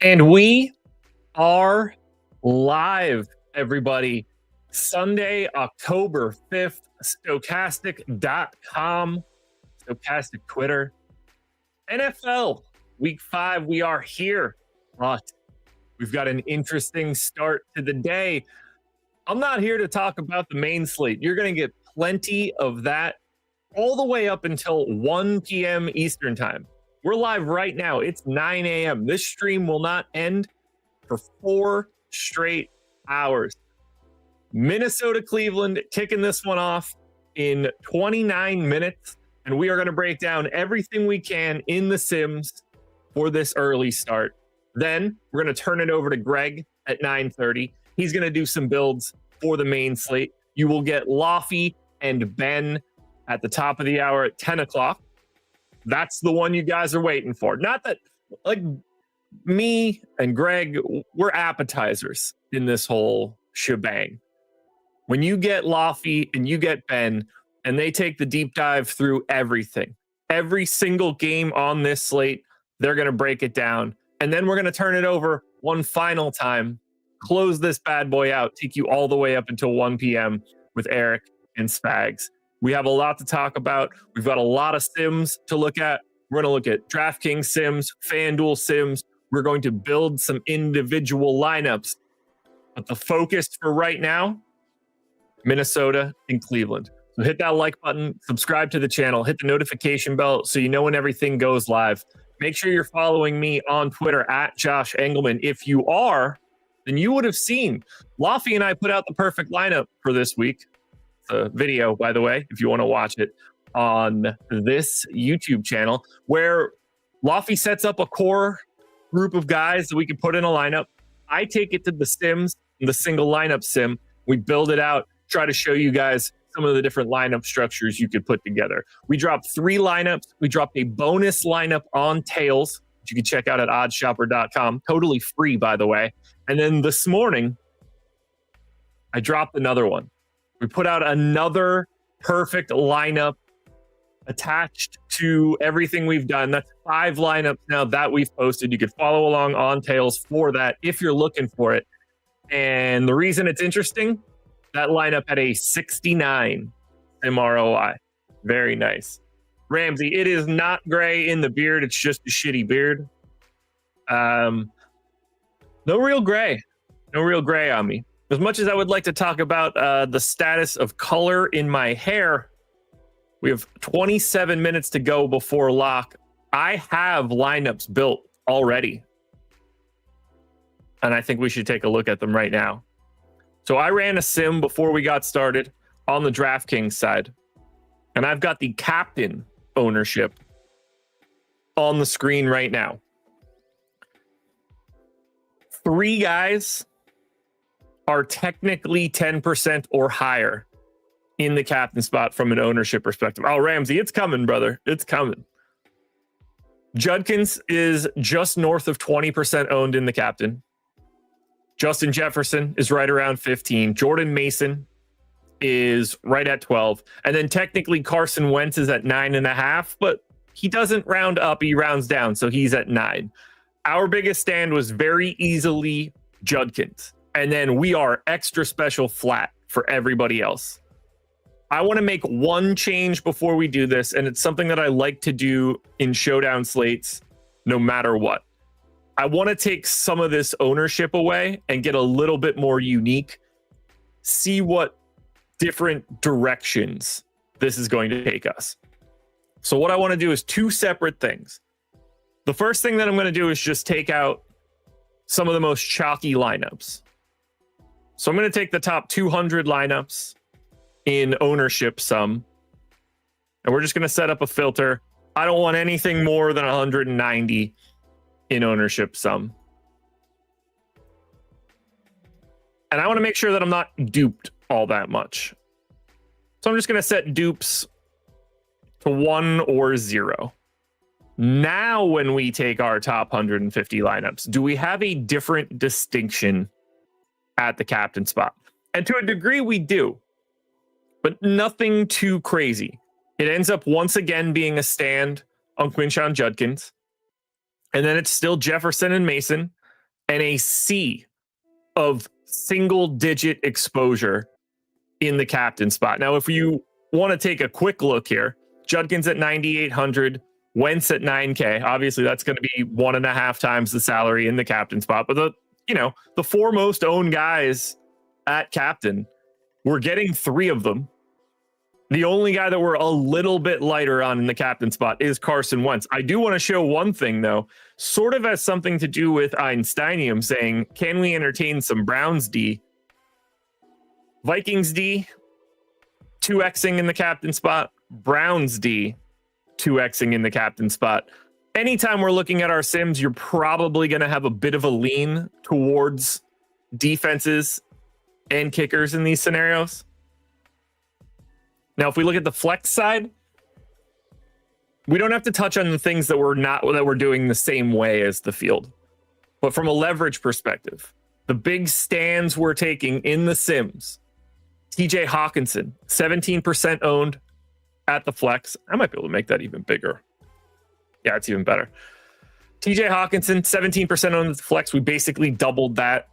And we are live, everybody. Sunday, October 5th, Stokastic.com, Stokastic Twitter. NFL Week 5, we are here, but we've got an interesting start to the day. I'm not here to talk about the main slate. You're going to get plenty of that all the way up until 1 p.m. Eastern time. We're live right now. It's 9 a.m. This stream will not end for 4 straight hours. Minnesota, Cleveland, kicking this one off in 29 minutes. And we are going to break down everything we can in the Sims for this early start. Then we're going to turn it over to Greg at 9:30. He's going to do some builds for the main slate. You will get Loughy and Ben at the top of the hour at 10 o'clock. That's the one you guys are waiting for. Not that, like, me and Greg, we're appetizers in this whole shebang. When you get Loughy and you get Ben, and they take the deep dive through everything, every single game on this slate, they're going to break it down. And then we're going to turn it over one final time, close this bad boy out, take you all the way up until 1 p.m. with Eric and Spags. We have a lot to talk about. We've got a lot of Sims to look at. We're going to look at DraftKings Sims, FanDuel Sims. We're going to build some individual lineups. But the focus for right now, Minnesota and Cleveland. So hit that like button, subscribe to the channel, hit the notification bell so you know when everything goes live. Make sure you're following me on Twitter at Josh Engelman. If you are, then you would have seen Loughy and I put out the perfect lineup for this week. A video, by the way, if you want to watch it on this YouTube channel, where Loughy sets up a core group of guys that we can put in a lineup. I take it to the Sims, the single lineup sim. We build it out, try to show you guys some of the different lineup structures you could put together. We dropped 3 lineups. We dropped a bonus lineup on tails, which you can check out at OddsShopper.com. Totally free, by the way. And then this morning, I dropped another one. We put out another perfect lineup attached to everything we've done. That's 5 lineups now that we've posted. You could follow along on Tails for that if you're looking for it. And the reason it's interesting, that lineup had a 69 MROI. Very nice. Ramsey, it is not gray in the beard. It's just a shitty beard. No real gray. No real gray on me. As much as I would like to talk about the status of color in my hair, we have 27 minutes to go before lock. I have lineups built already. And I think we should take a look at them right now. So I ran a sim before we got started on the DraftKings side. And I've got the captain ownership on the screen right now. 3 guys are technically 10% or higher in the captain spot from an ownership perspective. Oh, Ramsey, it's coming, brother. It's coming. Judkins is just north of 20% owned in the captain. Justin Jefferson is right around 15. Jordan Mason is right at 12. And then technically Carson Wentz is at 9.5, but he doesn't round up, he rounds down, so he's at 9. Our biggest stand was very easily Judkins. And then we are extra special flat for everybody else. I want to make one change before we do this, and it's something that I like to do in showdown slates no matter what. I want to take some of this ownership away and get a little bit more unique, see what different directions this is going to take us. So what I want to do is 2 separate things. The first thing that I'm going to do is just take out some of the most chalky lineups. So I'm going to take the top 200 lineups in ownership sum, and we're just going to set up a filter. I don't want anything more than 190 in ownership sum. And I want to make sure that I'm not duped all that much. So I'm just going to set dupes to 1 or 0. Now, when we take our top 150 lineups, do we have a different distinction at the captain spot? And to a degree, we do, but nothing too crazy. It ends up once again being a stand on Quinshon Judkins. And then it's still Jefferson and Mason. and a sea of single-digit exposure in the captain spot. Now, if you want to take a quick look here, Judkins at 9,800, Wentz at 9K. Obviously, that's going to be 1.5 times the salary in the captain spot. But the four most owned guys at captain, we're getting 3 of them. The only guy that we're a little bit lighter on in the captain spot is Carson Wentz. I do want to show one thing, though, sort of has something to do with Einsteinium saying, can we entertain some Browns D? Vikings D, 2Xing in the captain spot. Browns D, 2Xing in the captain spot. Anytime we're looking at our sims, you're probably going to have a bit of a lean towards defenses and kickers in these scenarios. Now, if we look at the flex side, we don't have to touch on the things that we're doing the same way as the field. But from a leverage perspective, the big stands we're taking in the sims, TJ Hawkinson, 17% owned at the flex. I might be able to make that even bigger. Yeah, it's even better. TJ Hawkinson, 17% owned at the flex. We basically doubled that.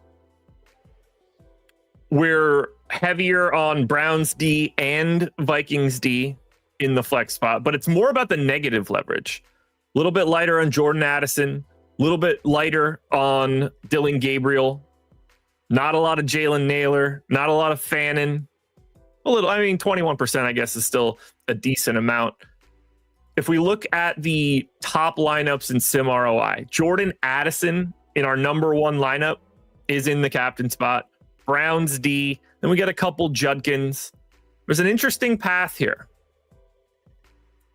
We're heavier on Browns D and Vikings D in the flex spot, but it's more about the negative leverage. A little bit lighter on Jordan Addison, a little bit lighter on Dylan Gabriel. Not a lot of Jalen Naylor, not a lot of Fannin. 21%, I guess, is still a decent amount. If we look at the top lineups in Sim ROI, Jordan Addison in our number 1 lineup is in the captain spot. Browns D, then we get a couple Judkins. There's an interesting path here.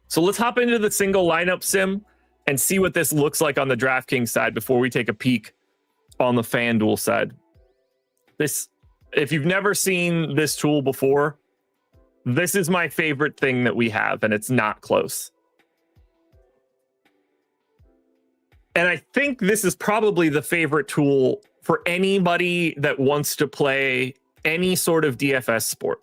So let's hop into the single lineup sim and see what this looks like on the DraftKings side before we take a peek on the FanDuel side. If you've never seen this tool before, this is my favorite thing that we have, and it's not close. And I think this is probably the favorite tool for anybody that wants to play any sort of DFS sport.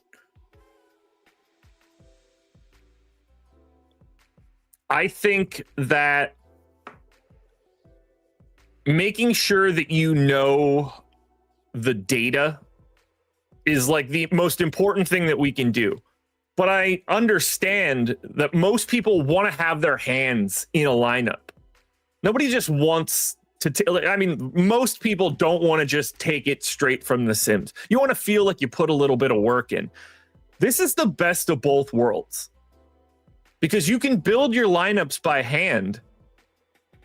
I think that making sure that you know the data is like the most important thing that we can do. But I understand that most people want to have their hands in a lineup. Nobody just wants to, most people don't want to just take it straight from the Sims. You want to feel like you put a little bit of work in. This is the best of both worlds because you can build your lineups by hand,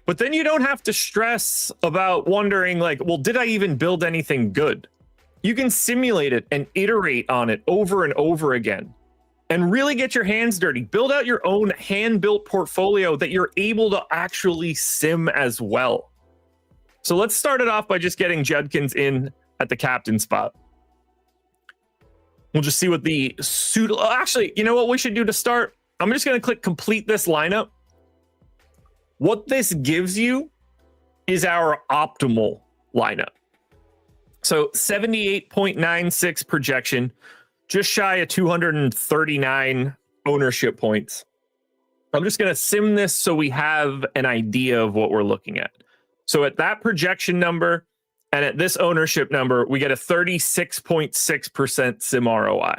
but then you don't have to stress about wondering did I even build anything good? You can simulate it and iterate on it over and over again and really get your hands dirty. Build out your own hand-built portfolio that you're able to actually sim as well. So let's start it off by just getting Judkins in at the captain spot. We'll just see what the suit... Actually, you know what we should do to start? I'm just going to click complete this lineup. What this gives you is our optimal lineup. So 78.96 projection, just shy of 239 ownership points. I'm just going to sim this so we have an idea of what we're looking at. So at that projection number and at this ownership number, we get a 36.6% sim ROI.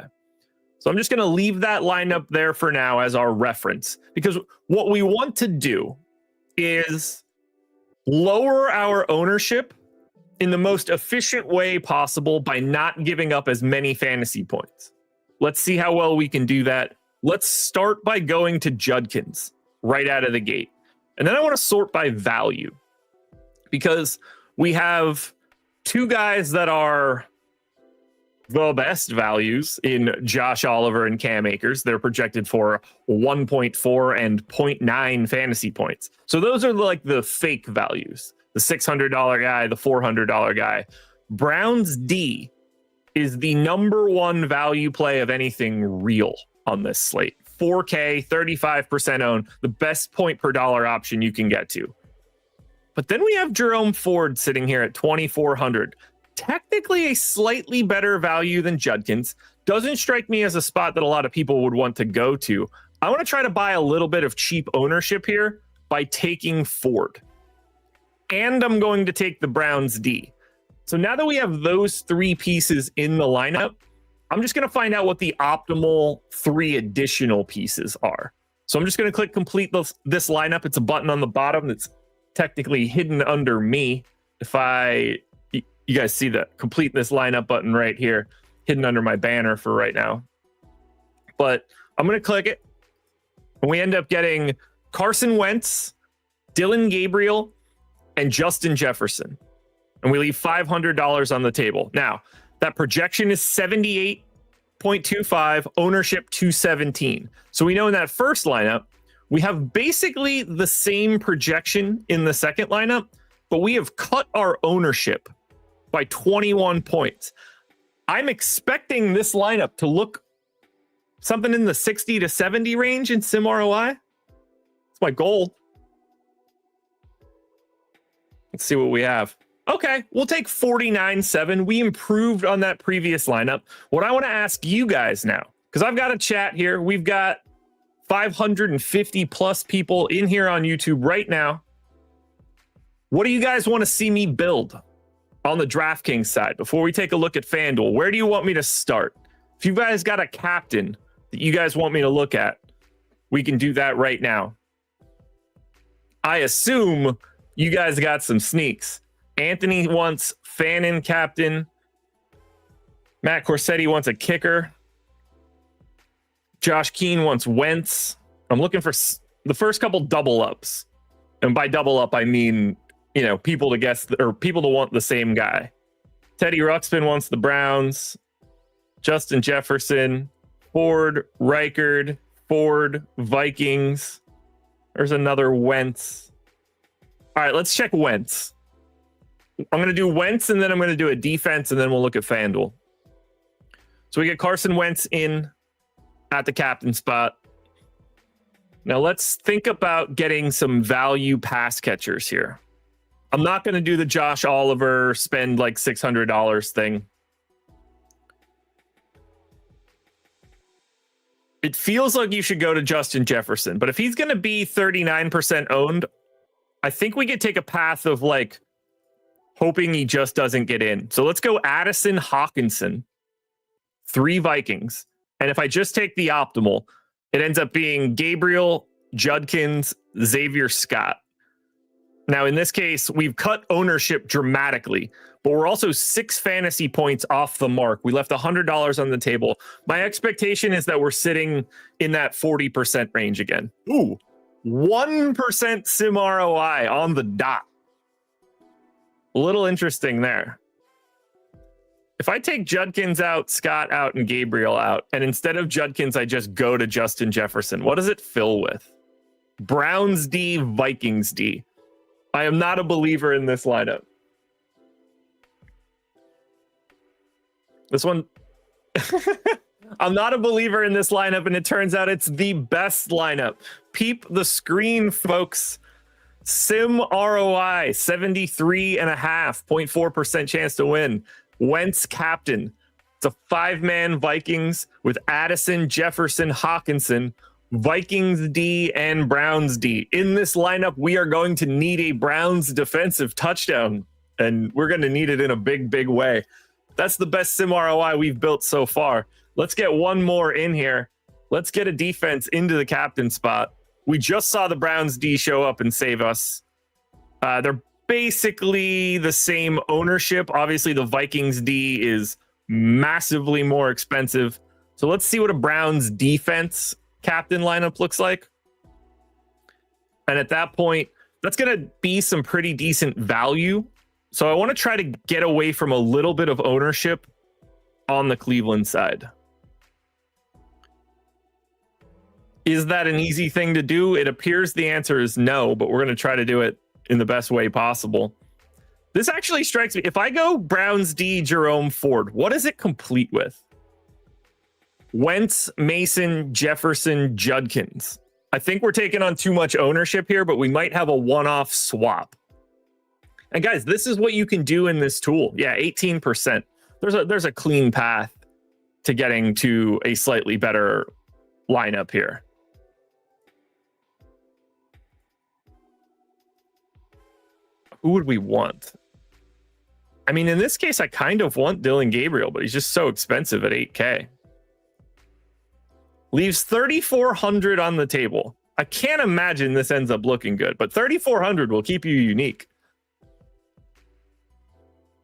So I'm just going to leave that lineup there for now as our reference, because what we want to do is lower our ownership in the most efficient way possible by not giving up as many fantasy points. Let's see how well we can do that. Let's start by going to Judkins right out of the gate. And then I want to sort by value, because we have two guys that are the best values in Josh Oliver and Cam Akers. They're projected for 1.4 and 0.9 fantasy points. So those are like the fake values. The $600 guy, the $400 guy. Browns D is the number one value play of anything real on this slate. 4K, 35% owned, the best point per dollar option you can get to. But then we have Jerome Ford sitting here at 2,400. Technically a slightly better value than Judkins. Doesn't strike me as a spot that a lot of people would want to go to. I want to try to buy a little bit of cheap ownership here by taking Ford. And I'm going to take the Browns D. So now that we have those three pieces in the lineup, I'm just going to find out what the optimal three additional pieces are. So I'm just going to click complete this lineup. It's a button on the bottom that's technically hidden under me. If you guys see the complete this lineup button right here, hidden under my banner for right now. But I'm going to click it. And we end up getting Carson Wentz, Dylan Gabriel, and Justin Jefferson. And we leave $500 on the table. Now, that projection is 78.25, ownership 217. So we know in that first lineup, we have basically the same projection in the second lineup, but we have cut our ownership by 21 points. I'm expecting this lineup to look something in the 60 to 70 range in sim ROI. That's my goal. Let's see what we have. Okay, we'll take 49.7. We improved on that previous lineup. What I want to ask you guys now, because I've got a chat here. We've got 550 plus people in here on YouTube right now. What do you guys want to see me build on the DraftKings side before we take a look at FanDuel? Where do you want me to start? If you guys got a captain that you guys want me to look at, we can do that right now. I assume you guys got some sneaks. Anthony wants Fannin captain. Matt Corsetti wants a kicker. Josh Keane wants Wentz. I'm looking for the first couple double ups. And by double up, I mean, people to guess or people to want the same guy. Teddy Ruxpin wants the Browns. Justin Jefferson, Ford, Reichard, Ford, Vikings. There's another Wentz. All right, let's check Wentz. I'm going to do Wentz, and then I'm going to do a defense, and then we'll look at FanDuel. So we get Carson Wentz in at the captain spot. Now let's think about getting some value pass catchers here. I'm not going to do the Josh Oliver spend like $600 thing. It feels like you should go to Justin Jefferson, but if he's going to be 39% owned, I think we could take a path of like hoping he just doesn't get in. So let's go Addison Hawkinson, 3 Vikings. And if I just take the optimal, it ends up being Gabriel, Judkins, Xavier Scott. Now, in this case, we've cut ownership dramatically, but we're also 6 fantasy points off the mark. We left $100 on the table. My expectation is that we're sitting in that 40% range again. Ooh, 1% sim ROI on the dot. A little interesting there. If I take Judkins out, Scott out, and Gabriel out, and instead of Judkins, I just go to Justin Jefferson, what does it fill with? Browns D, Vikings D. I am not a believer in this lineup. This one, I'm not a believer in this lineup, and it turns out it's the best lineup. Peep the screen, folks. Sim ROI, 73.5, 0.4% chance to win. Wentz captain. It's a 5-man Vikings with Addison, Jefferson, Hawkinson, Vikings D, and Browns D. In this lineup, we are going to need a Browns defensive touchdown, and we're going to need it in a big, big way. That's the best sim ROI we've built so far. Let's get one more in here. Let's get a defense into the captain spot. We just saw the Browns D show up and save us. They're basically the same ownership. Obviously, the Vikings D is massively more expensive. So let's see what a Browns defense captain lineup looks like. And at that point, that's going to be some pretty decent value. So I want to try to get away from a little bit of ownership on the Cleveland side. Is that an easy thing to do? It appears the answer is no, but we're going to try to do it in the best way possible. This actually strikes me. If I go Browns D, Jerome Ford, what does it complete with? Wentz, Mason, Jefferson, Judkins. I think we're taking on too much ownership here, but we might have a one-off swap. And guys, this is what you can do in this tool. Yeah, 18%. There's a clean path to getting to a slightly better lineup here. Who would we want? I mean, in this case, I kind of want Dylan Gabriel, but he's just so expensive at 8K. Leaves 3,400 on the table. I can't imagine this ends up looking good, but 3,400 will keep you unique.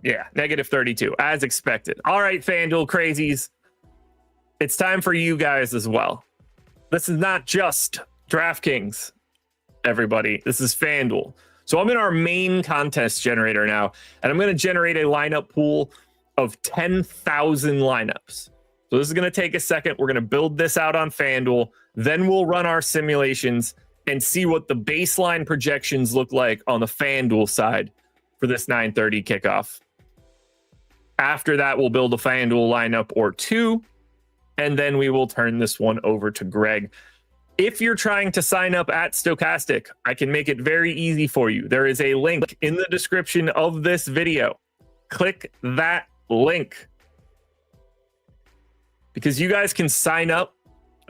Yeah, negative 32, as expected. All right, FanDuel crazies. It's time for you guys as well. This is not just DraftKings, everybody. This is FanDuel. So I'm in our main contest generator now, and I'm going to generate a lineup pool of 10,000 lineups. So this is going to take a second. We're going to build this out on FanDuel. Then we'll run our simulations and see what the baseline projections look like on the FanDuel side for this 9:30 kickoff. After that, we'll build a FanDuel lineup or two, and then we will turn this one over to Greg. If you're trying to sign up at Stokastic, I can make it very easy for you. There is a link in the description of this video. Click that link, because you guys can sign up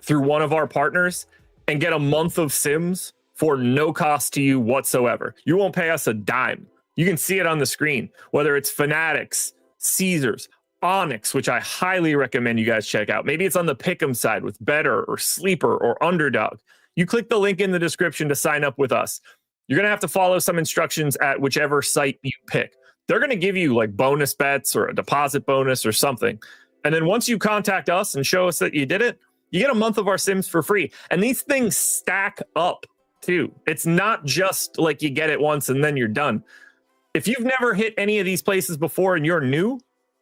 through one of our partners and get a month of sims for no cost to you whatsoever. You won't pay us a dime. You can see it on the screen, whether it's Fanatics, Caesars, Onyx, which I highly recommend you guys check out. Maybe it's on the Pick'em side with Better or Sleeper or Underdog. You click the link in the description to sign up with us. You're going to have to follow some instructions at whichever site you pick. They're going to give you like bonus bets or a deposit bonus or something. And then once you contact us and show us that you did it, you get a month of our sims for free. And these things stack up too. It's not just like you get it once and then you're done. If you've never hit any of these places before and you're new,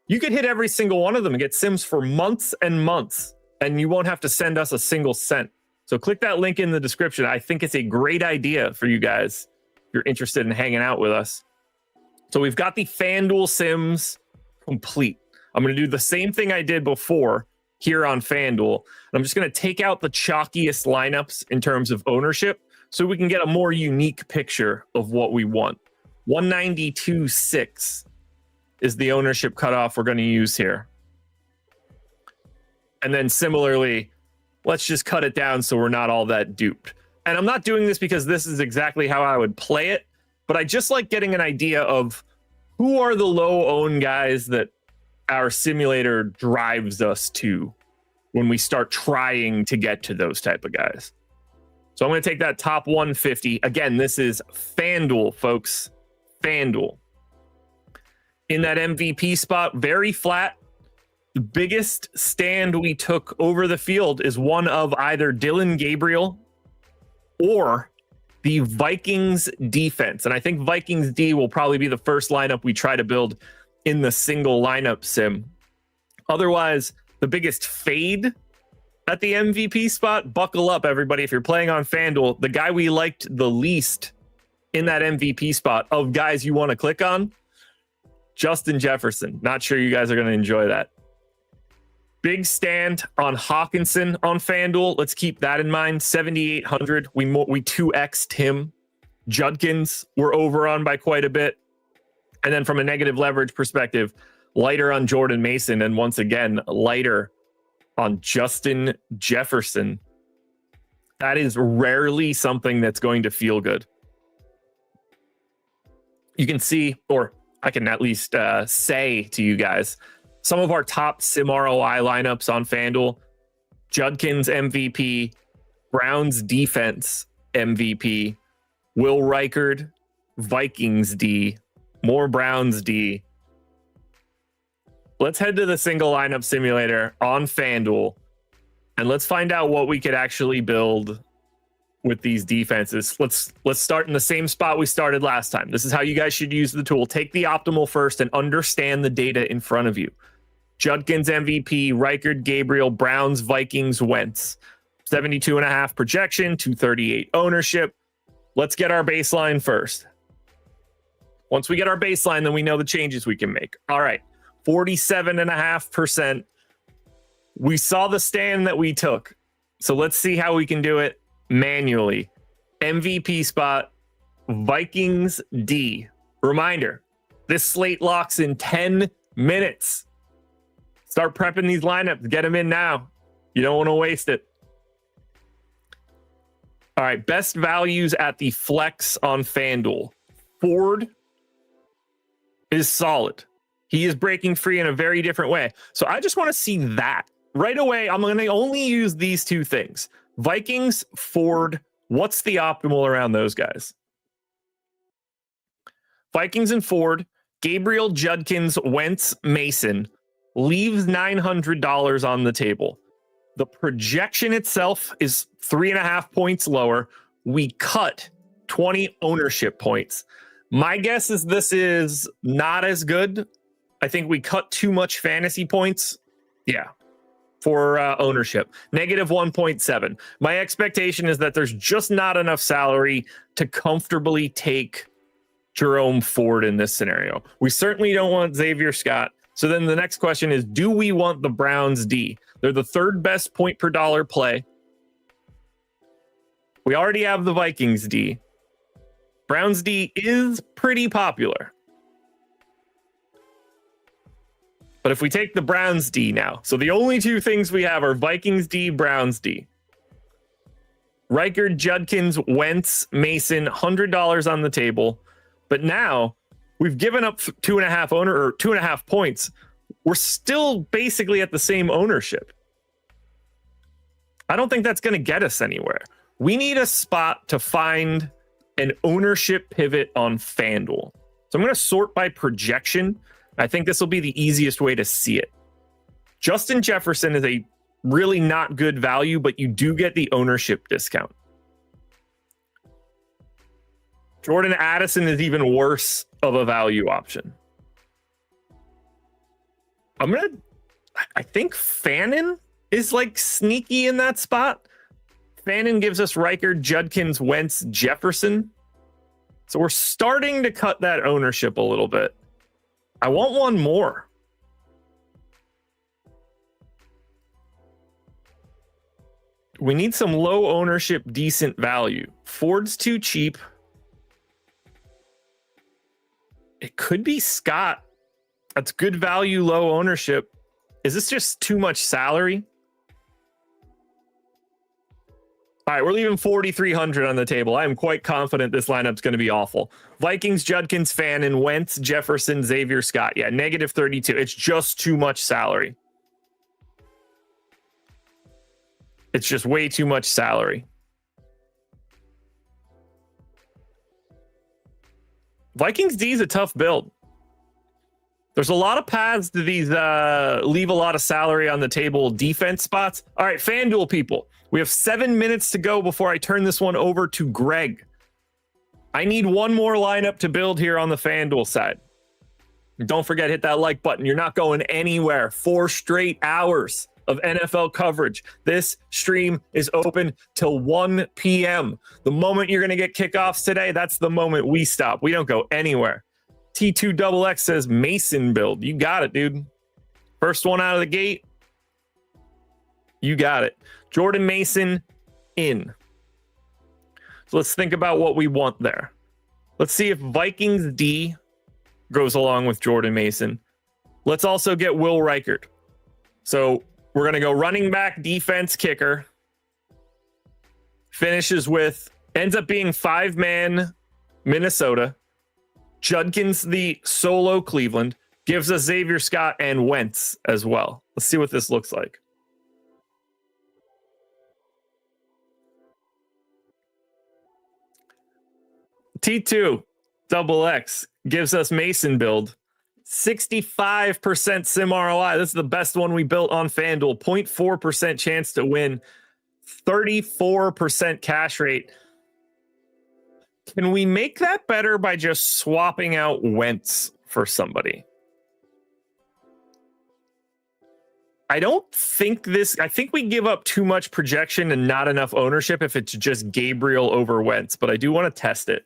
you could hit every single one of them and get sims for months and months, and you won't have to send us a single cent. So click that link in the description. I think it's a great idea for you guys if you're interested in hanging out with us. So we've got the FanDuel sims complete. I'm going to do the same thing I did before here on FanDuel. I'm just going to take out the chalkiest lineups in terms of ownership so we can get a more unique picture of what we want. 192.6 is the ownership cutoff we're going to use here. And then similarly, let's just cut it down so we're not all that duped. And I'm not doing this because this is exactly how I would play it, but I just like getting an idea of who are the low-owned guys that our simulator drives us to when we start trying to get to those type of guys. So I'm going to take that top 150. Again, this is FanDuel, folks. FanDuel. In that MVP spot, very flat. The biggest stand we took over the field is one of either Dylan Gabriel or the Vikings defense. And I think Vikings D will probably be the first lineup we try to build in the single lineup sim. Otherwise, the biggest fade at the MVP spot, buckle up, everybody. If you're playing on FanDuel, the guy we liked the least in that MVP spot of guys you want to click on, Justin Jefferson. Not sure you guys are going to enjoy that. Big stand on Hawkinson on FanDuel. Let's keep that in mind. 7,800. We 2x'd him. Judkins we're over on by quite a bit. And then from a negative leverage perspective, lighter on Jordan Mason, and once again, lighter on Justin Jefferson. That is rarely something that's going to feel good. You can see, or I can at least say to you guys, some of our top sim ROI lineups on FanDuel: Judkins MVP, Browns defense MVP, Will Reichard, Vikings D, more Browns D. Let's head to the single lineup simulator on FanDuel and let's find out what we could actually build with these defenses. Let's start in the same spot we started last time. This is how you guys should use the tool. Take the optimal first and understand the data in front of you. Judkins MVP, Reichard, Gabriel, Browns, Vikings, Wentz. 72.5 projection, 238 ownership. Let's get our baseline first. Once we get our baseline, then we know the changes we can make. All right, 47.5%. We saw the stand that we took. So let's see how we can do it manually. MVP spot, Vikings D. Reminder, this slate locks in 10 minutes. Start prepping these lineups. Get them in now. You don't want to waste it. All right, best values at the flex on FanDuel. Ford is solid. He is breaking free in a very different way. So I just want to see that. Right away, I'm going to only use these two things. Vikings, Ford, what's the optimal around those guys? Vikings and Ford, Gabriel, Judkins, Wentz, Mason, leaves $900 on the table. The projection itself is 3.5 points lower. We cut 20 ownership points. My guess is this is not as good. I think we cut too much fantasy points. Yeah. For ownership, negative 1.7. My expectation is that there's just not enough salary to comfortably take Jerome Ford in this scenario. We certainly don't want Xavier Scott. So then the next question is, do we want the Browns D? They're the third best point per dollar play. We already have the Vikings D. Browns D is pretty popular. But if we take the Browns D now, so the only two things we have are Vikings D, Browns D. Reichard, Judkins, Wentz, Mason, $100 on the table. But now we've given up 2.5 points. We're still basically at the same ownership. I don't think that's going to get us anywhere. We need a spot to find an ownership pivot on FanDuel. So I'm going to sort by projection. I think this will be the easiest way to see it. Justin Jefferson is a really not good value, but you do get the ownership discount. Jordan Addison is even worse of a value option. I think Fannin is like sneaky in that spot. Fannin gives us Reichard, Judkins, Wentz, Jefferson. So we're starting to cut that ownership a little bit. I want one more. We need some low ownership, decent value. Ford's too cheap. It could be Scott. That's good value, low ownership. Is this just too much salary? All right, we're leaving 4,300 on the table. I am quite confident this lineup's going to be awful. Vikings, Judkins, Fannin, Wentz, Jefferson, Xavier Scott. Yeah, negative 32. It's just too much salary. It's just way too much salary. Vikings D is a tough build. There's a lot of paths to these leave a lot of salary on the table defense spots. All right, FanDuel people, we have 7 minutes to go before I turn this one over to Greg. I need one more lineup to build here on the FanDuel side. Don't forget, hit that like button. You're not going anywhere. 4 straight hours of NFL coverage. This stream is open till 1 p.m. The moment you're going to get kickoffs today, that's the moment we stop. We don't go anywhere. T2XX says Mason build. You got it, dude. First one out of the gate. You got it. Jordan Mason in. So let's think about what we want there. Let's see if Vikings D goes along with Jordan Mason. Let's also get Will Reichard. So we're going to go running back, defense, kicker. Finishes with, ends up being 5-man Minnesota. Judkins, the solo Cleveland, gives us Xavier Scott and Wentz as well. Let's see what this looks like. T2XX gives us Mason build. 65% sim ROI. This is the best one we built on FanDuel. 0.4% chance to win. 34% cash rate. Can we make that better by just swapping out Wentz for somebody? I think we give up too much projection and not enough ownership if it's just Gabriel over Wentz, but I do want to test it.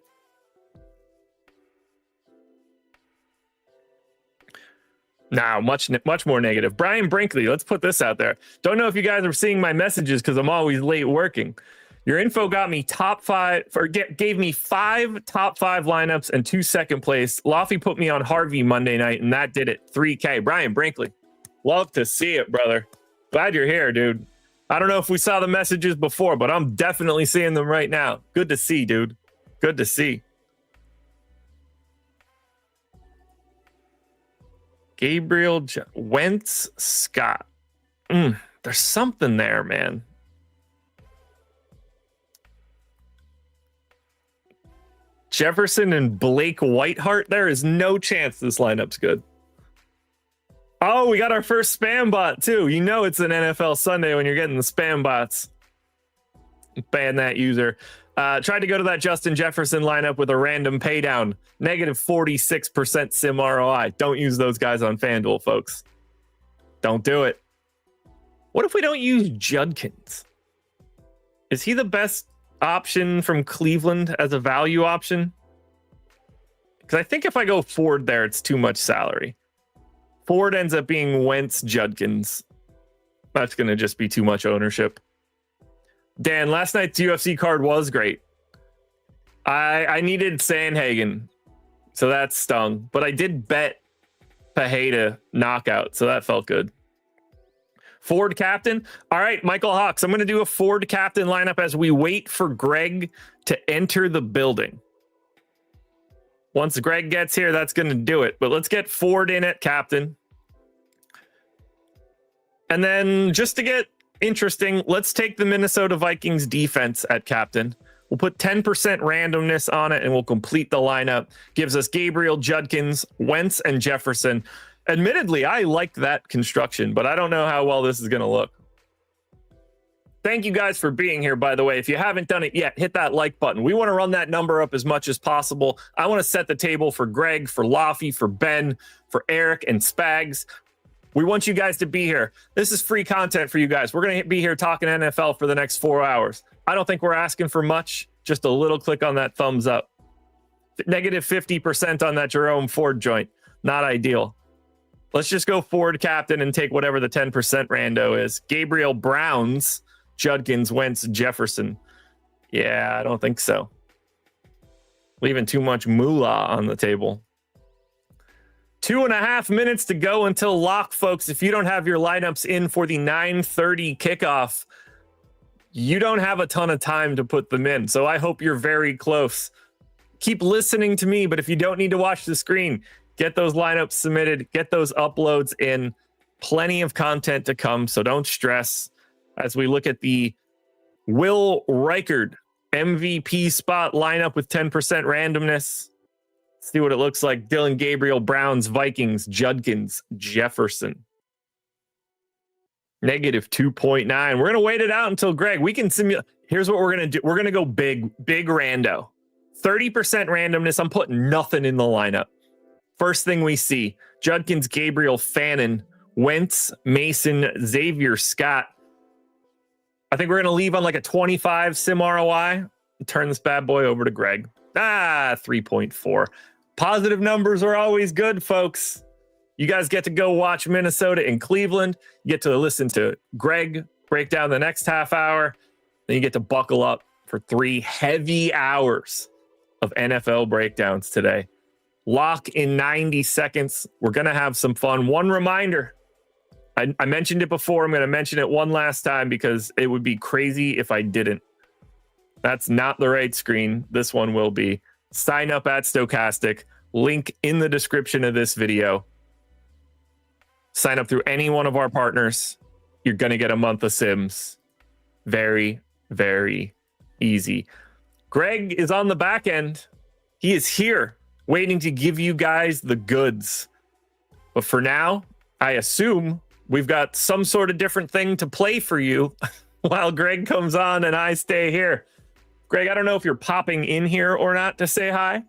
Now, much more negative. Brian Brinkley, let's put this out there. Don't know if you guys are seeing my messages because I'm always late working. Your info got me gave me 5 top 5 lineups and 2 second place. Loughy put me on Harvey Monday night, and that did it. 3K. Brian Brinkley, love to see it, brother. Glad you're here, dude. I don't know if we saw the messages before, but I'm definitely seeing them right now. Good to see, dude. Good to see. Wentz, Scott. There's something there, man. Jefferson and Blake Whiteheart. There is no chance this lineup's good. Oh, we got our first spam bot too. You know it's an NFL Sunday when you're getting the spam bots. Ban that user. Tried to go to that Justin Jefferson lineup with a random pay down. Negative 46% sim ROI. Don't use those guys on FanDuel, folks. Don't do it. What if we don't use Judkins? Is he the best option from Cleveland as a value option? Because I think if I go Ford there, it's too much salary. Ford ends up being Wentz, Judkins. That's going to just be too much ownership. Dan, last night's UFC card was great. I needed Sandhagen, so that stung. But I did bet Pereira knockout, so that felt good. Ford captain. All right, Michael Hawks. I'm going to do a Ford captain lineup as we wait for Greg to enter the building. Once Greg gets here, that's going to do it. But let's get Ford in at captain. And then just to get interesting, let's take the Minnesota Vikings defense at captain. We'll put 10% randomness on it and we'll complete the lineup. Gives us Gabriel, Judkins, Wentz, and Jefferson. Admittedly, I like that construction, but I don't know how well this is going to look. Thank you guys for being here, by the way. If you haven't done it yet, hit that like button. We want to run that number up as much as possible. I want to set the table for Greg, for Loughy, for Ben, for Eric, and Spags. We want you guys to be here. This is free content for you guys. We're going to be here talking NFL for the next 4 hours. I don't think we're asking for much. Just a little click on that thumbs up. Negative 50% on that Jerome Ford joint. Not ideal. Let's just go Ford captain and take whatever the 10% rando is. Gabriel Browns, Judkins, Wentz, Jefferson. Yeah, I don't think so. Leaving too much moolah on the table. 2.5 minutes to go until lock, folks. If you don't have your lineups in for the 9:30 kickoff, you don't have a ton of time to put them in. So I hope you're very close. Keep listening to me, but if you don't need to watch the screen, get those lineups submitted, get those uploads in. Plenty of content to come, so don't stress. As we look at the Will Reichard MVP spot lineup with 10% randomness. See what it looks like. Dylan Gabriel, Browns, Vikings, Judkins, Jefferson. Negative 2.9. We're going to wait it out until Greg. We can simulate. Here's what we're going to do. We're going to go big rando. 30% randomness. I'm putting nothing in the lineup. First thing we see, Judkins, Gabriel, Fannin, Wentz, Mason, Xavier, Scott. I think we're going to leave on like a 25 sim ROI. Turn this bad boy over to Greg. 3.4. Positive numbers are always good, folks. You guys get to go watch Minnesota and Cleveland. You get to listen to Greg break down the next half hour. Then you get to buckle up for 3 heavy hours of NFL breakdowns today. Lock in 90 seconds. We're going to have some fun. One reminder. I mentioned it before. I'm going to mention it one last time because it would be crazy if I didn't. That's not the right screen. This one will be. Sign up at Stokastic. Link in the description of this video. Sign up through any one of our partners. You're going to get a month of Sims. Very, very easy. Greg is on the back end. He is here waiting to give you guys the goods. But for now, I assume we've got some sort of different thing to play for you while Greg comes on and I stay here. Greg, I don't know if you're popping in here or not to say hi.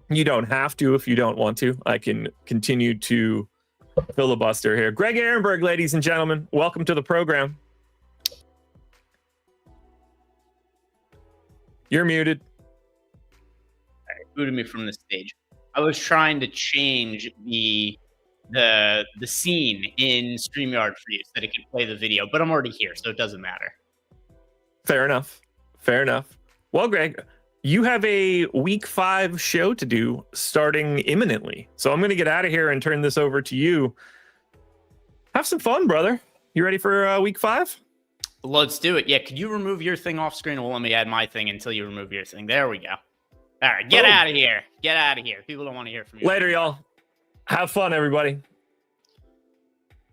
You don't have to if you don't want to. I can continue to filibuster here. Greg Ehrenberg, ladies and gentlemen, welcome to the program. You're muted. Booted me from the stage. I was trying to change the scene in StreamYard for you so that it could play the video, but I'm already here, so it doesn't matter. Fair enough. Well, Greg, you have a week 5 show to do starting imminently. So I'm going to get out of here and turn this over to you. Have some fun, brother. You ready for week 5? Let's do it. Yeah, could you remove your thing off screen, or let me add my thing until you remove your thing? There we go. All right, get out of here. Get out of here. People don't want to hear from you. Later, y'all. Have fun, everybody.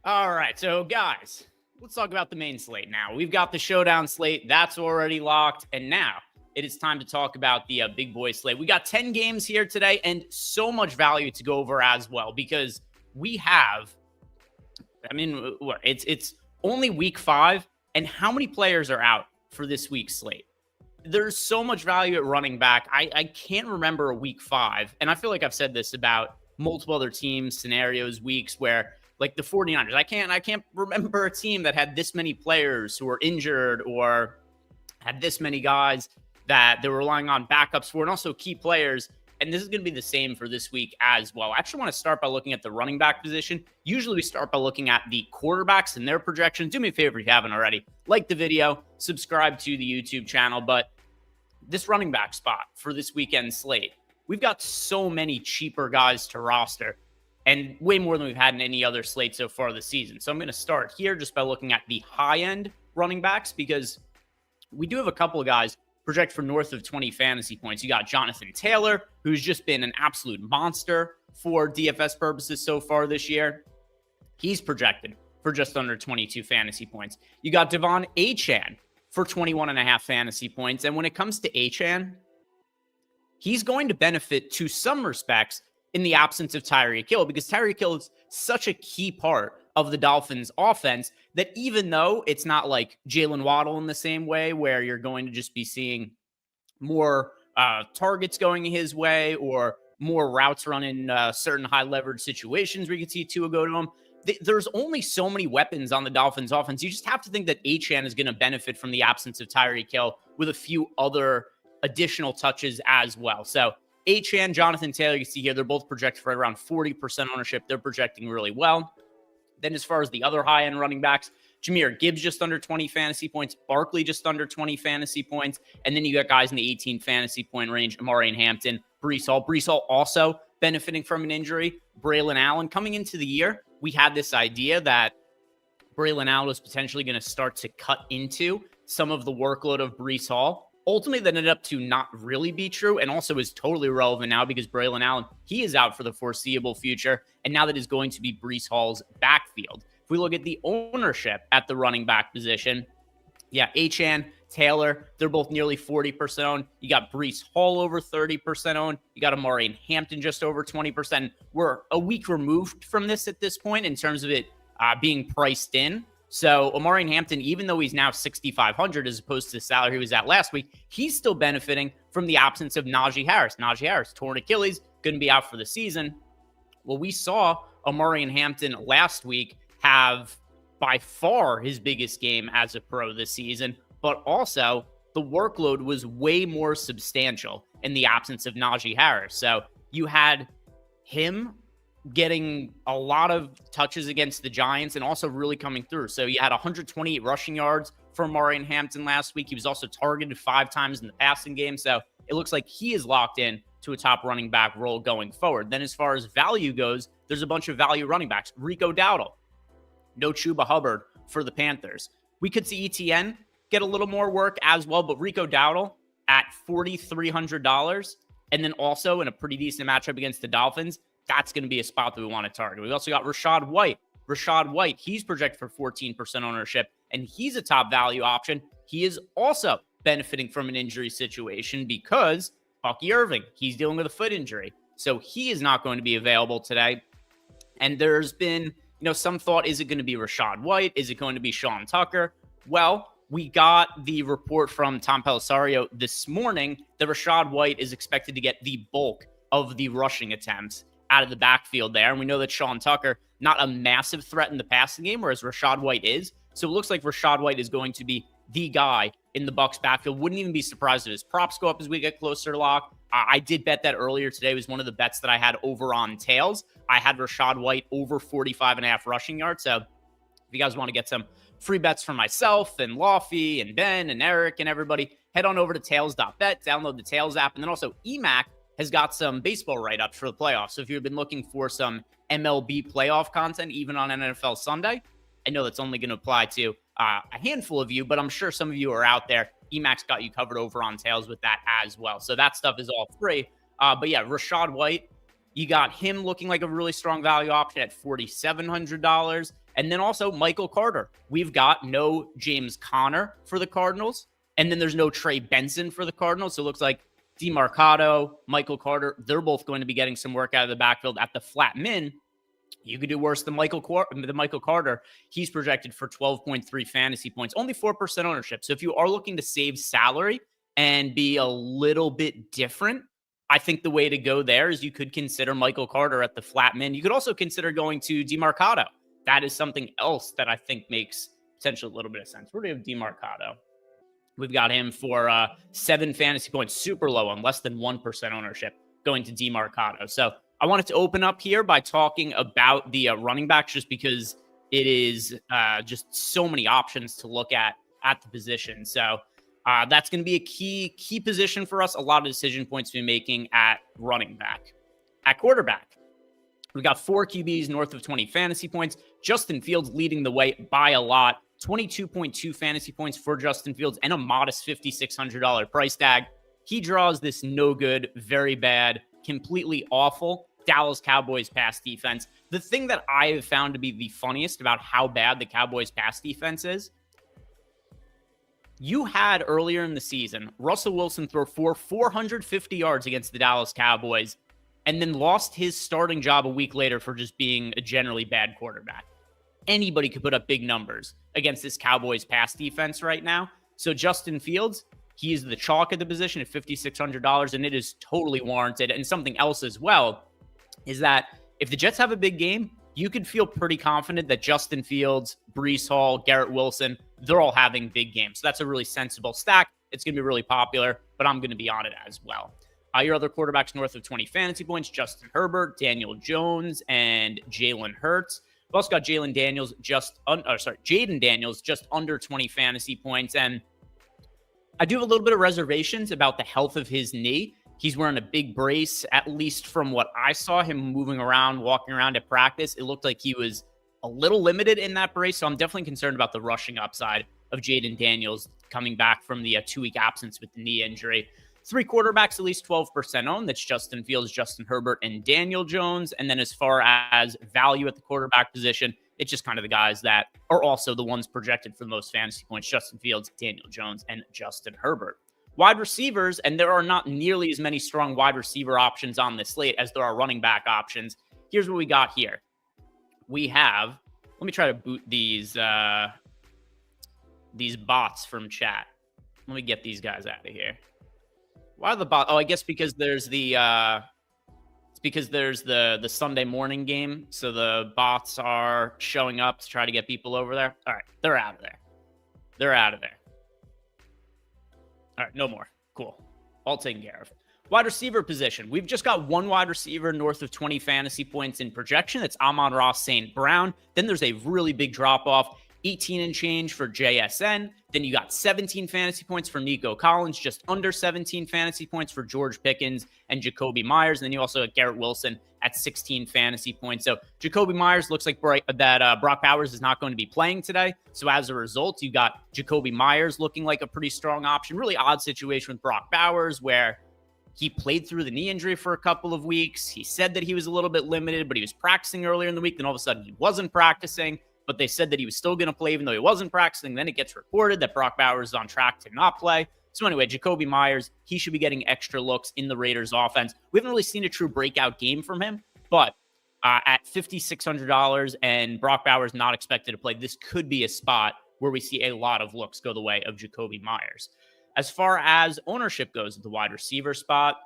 All right, so guys, let's talk about the main slate now. We've got the showdown slate. That's already locked. And now it is time to talk about the big boy slate. We got 10 games here today and so much value to go over as well because we have, it's only week 5. And how many players are out for this week's slate? There's so much value at running back. I can't remember a week 5. And I feel like I've said this about multiple other teams, scenarios, weeks where like the 49ers, I can't remember a team that had this many players who were injured or had this many guys that they were relying on backups for and also key players. And this is going to be the same for this week as well. I actually want to start by looking at the running back position. Usually we start by looking at the quarterbacks and their projections. Do me a favor if you haven't already. Like the video, subscribe to the YouTube channel. But this running back spot for this weekend slate, we've got so many cheaper guys to roster and way more than we've had in any other slate so far this season. So I'm going to start here just by looking at the high-end running backs because we do have a couple of guys project for north of 20 fantasy points. You got Jonathan Taylor, who's just been an absolute monster for DFS purposes so far this year. He's projected for just under 22 fantasy points. You got Devon Achane for 21.5 fantasy points. And when it comes to Achane, he's going to benefit to some respects in the absence of Tyreek Hill because Tyreek Hill is such a key part of the Dolphins offense that even though it's not like Jalen Waddle in the same way where you're going to just be seeing more targets going his way or more routes run in certain high leverage situations where you can see Tua go to him. There's only so many weapons on the Dolphins offense. You just have to think that Achane is going to benefit from the absence of Tyreek Hill with a few other additional touches as well. So Achane, Jonathan Taylor, you see here, they're both projected for around 40% ownership. They're projecting really well. Then as far as the other high-end running backs, Jahmyr Gibbs just under 20 fantasy points, Barkley just under 20 fantasy points, and then you got guys in the 18 fantasy point range, Amari Hampton, Breece Hall. Breece Hall also benefiting from an injury. Braylon Allen coming into the year, we had this idea that Braylon Allen was potentially going to start to cut into some of the workload of Breece Hall. Ultimately, that ended up to not really be true and also is totally irrelevant now because Braylon Allen, he is out for the foreseeable future. And now that is going to be Breece Hall's backfield. If we look at the ownership at the running back position, Achane, Taylor, they're both nearly 40% owned. You got Breece Hall over 30% owned. You got Amari and Hampton just over 20%. We're a week removed from this at this point in terms of it being priced in. So Amari Hampton, even though he's now 6,500 as opposed to the salary he was at last week, he's still benefiting from the absence of Najee Harris. Najee Harris, torn Achilles, going to be out for the season. Well, we saw Amari Hampton last week have by far his biggest game as a pro this season, but also the workload was way more substantial in the absence of Najee Harris. So you had him getting a lot of touches against the Giants and also really coming through. So you had 128 rushing yards for Amari Hampton last week. He was also targeted 5 times in the passing game. So it looks like he is locked in to a top running back role going forward. Then as far as value goes, there's a bunch of value running backs. Rico Dowdle, no Chuba Hubbard for the Panthers. We could see ETN get a little more work as well, but Rico Dowdle at $4,300 and then also in a pretty decent matchup against the Dolphins, that's going to be a spot that we want to target. We've also got Rachaad White. Rachaad White, he's projected for 14% ownership, and he's a top value option. He is also benefiting from an injury situation because Bucky Irving, he's dealing with a foot injury. So he is not going to be available today. And there's been, some thought, is it going to be Rachaad White? Is it going to be Sean Tucker? Well, we got the report from Tom Pelissero this morning that Rachaad White is expected to get the bulk of the rushing attempts out of the backfield there. And we know that Sean Tucker, not a massive threat in the passing game, whereas Rachaad White is. So it looks like Rachaad White is going to be the guy in the Bucs backfield. Wouldn't even be surprised if his props go up as we get closer to lock. I did bet that earlier today. It was one of the bets that I had over on tails. I had Rachaad White over 45.5 rushing yards. So if you guys want to get some free bets from myself and Loughy and Ben and Eric and everybody, head on over to tails.bet, download the Tails app, and then also EMAC has got some baseball write-ups for the playoffs. So if you've been looking for some MLB playoff content, even on NFL Sunday, I know that's only going to apply to a handful of you, but I'm sure some of you are out there. EMAC's got you covered over on Tails with that as well. So that stuff is all free. But yeah, Rachaad White, You got him looking like a really strong value option at $4,700. And then also Michael Carter. We've got no James Conner for the Cardinals. And then there's no Trey Benson for the Cardinals. So it looks like DeMarcado, Michael Carter, they're both going to be getting some work out of the backfield at the flat min. You could do worse than Michael Carter. He's projected for 12.3 fantasy points, only 4% ownership. So if you are looking to save salary and be a little bit different, I think the way to go there is you could consider Michael Carter at the flat min. You could also consider going to DeMarcado. That is something else that I think makes potentially a little bit of sense. Where do we have DeMarcado? We've got him for 7 fantasy points, super low on less than 1% ownership, going to DeMarcado. So I wanted to open up here by talking about the running backs, just because it is just so many options to look at the position. So that's going to be a key position for us. A lot of decision points to be making at running back. At quarterback, we've got 4 QBs north of 20 fantasy points. Justin Fields leading the way by a lot. 22.2 fantasy points for Justin Fields and a modest $5,600 price tag. He draws this no good, very bad, completely awful Dallas Cowboys pass defense. The thing that I have found to be the funniest about how bad the Cowboys pass defense is, you had earlier in the season Russell Wilson throw for 450 yards against the Dallas Cowboys and then lost his starting job a week later for just being a generally bad quarterback. Anybody could put up big numbers against this Cowboys pass defense right now. So Justin Fields, he is the chalk at the position at $5,600, and it is totally warranted. And something else as well is that if the Jets have a big game, you could feel pretty confident that Justin Fields, Breece Hall, Garrett Wilson, they're all having big games. So that's a really sensible stack. It's going to be really popular, but I'm going to be on it as well. Your other quarterbacks north of 20 fantasy points, Justin Herbert, Daniel Jones, and Jalen Hurts. We've also got Jaden Daniels just under 20 fantasy points. And I do have a little bit of reservations about the health of his knee. He's wearing a big brace, at least from what I saw him moving around, walking around at practice. It looked like he was a little limited in that brace. So I'm definitely concerned about the rushing upside of Jaden Daniels coming back from the 2-week absence with the knee injury. 3 quarterbacks, at least 12% owned. That's Justin Fields, Justin Herbert, and Daniel Jones. And then as far as value at the quarterback position, it's just kind of the guys that are also the ones projected for the most fantasy points: Justin Fields, Daniel Jones, and Justin Herbert. Wide receivers, and there are not nearly as many strong wide receiver options on this slate as there are running back options. Here's what we got here. We have, let me try to boot these bots from chat. Let me get these guys out of here. Why are the bots? Oh, I guess because there's the Sunday morning game. So the bots are showing up to try to get people over there. All right, they're out of there. All right, no more. Cool. All taken care of. Wide receiver position. We've just got 1 wide receiver north of 20 fantasy points in projection. It's Amon-Ra St. Brown. Then there's a really big drop-off. 18 and change for JSN. Then you got 17 fantasy points for Nico Collins, just under 17 fantasy points for George Pickens and Jacoby Myers. And then you also got Garrett Wilson at 16 fantasy points. So Jacoby Myers looks like Brock Bowers is not going to be playing today. So as a result, you got Jacoby Myers looking like a pretty strong option. Really odd situation with Brock Bowers where he played through the knee injury for a couple of weeks. He said that he was a little bit limited, but he was practicing earlier in the week. Then all of a sudden he wasn't practicing. But they said that he was still going to play even though he wasn't practicing. Then it gets reported that Brock Bowers is on track to not play. So anyway, Jacoby Myers, he should be getting extra looks in the Raiders offense. We haven't really seen a true breakout game from him, but at $5,600 and Brock Bowers not expected to play, this could be a spot where we see a lot of looks go the way of Jacoby Myers. As far as ownership goes at the wide receiver spot,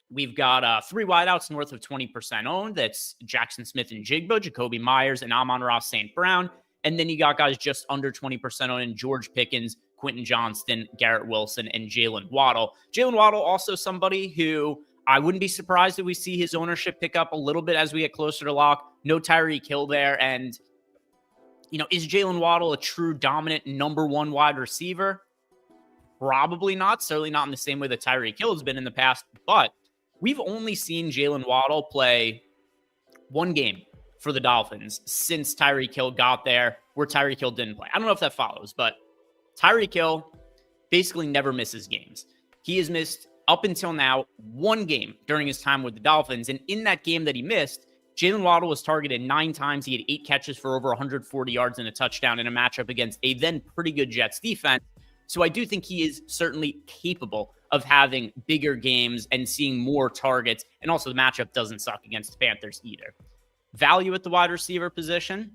we've got 3 wideouts north of 20% owned. That's Jackson Smith and Jigba, Jacoby Myers, and Amon-Ra St. Brown. And then you got guys just under 20% owned in George Pickens, Quentin Johnston, Garrett Wilson, and Jalen Waddle. Jalen Waddle, also somebody who I wouldn't be surprised if we see his ownership pick up a little bit as we get closer to lock. No Tyreek Hill there. And, is Jalen Waddle a true dominant number 1 wide receiver? Probably not. Certainly not in the same way that Tyreek Hill has been in the past. But we've only seen Jalen Waddle play 1 game for the Dolphins since Tyreek Hill got there, where Tyreek Hill didn't play. I don't know if that follows, but Tyreek Hill basically never misses games. He has missed up until now, one game during his time with the Dolphins. And in that game that he missed, Jalen Waddle was targeted 9 times. He had 8 catches for over 140 yards and a touchdown in a matchup against a then pretty good Jets defense. So I do think he is certainly capable of having bigger games and seeing more targets. And also the matchup doesn't suck against the Panthers either. Value at the wide receiver position.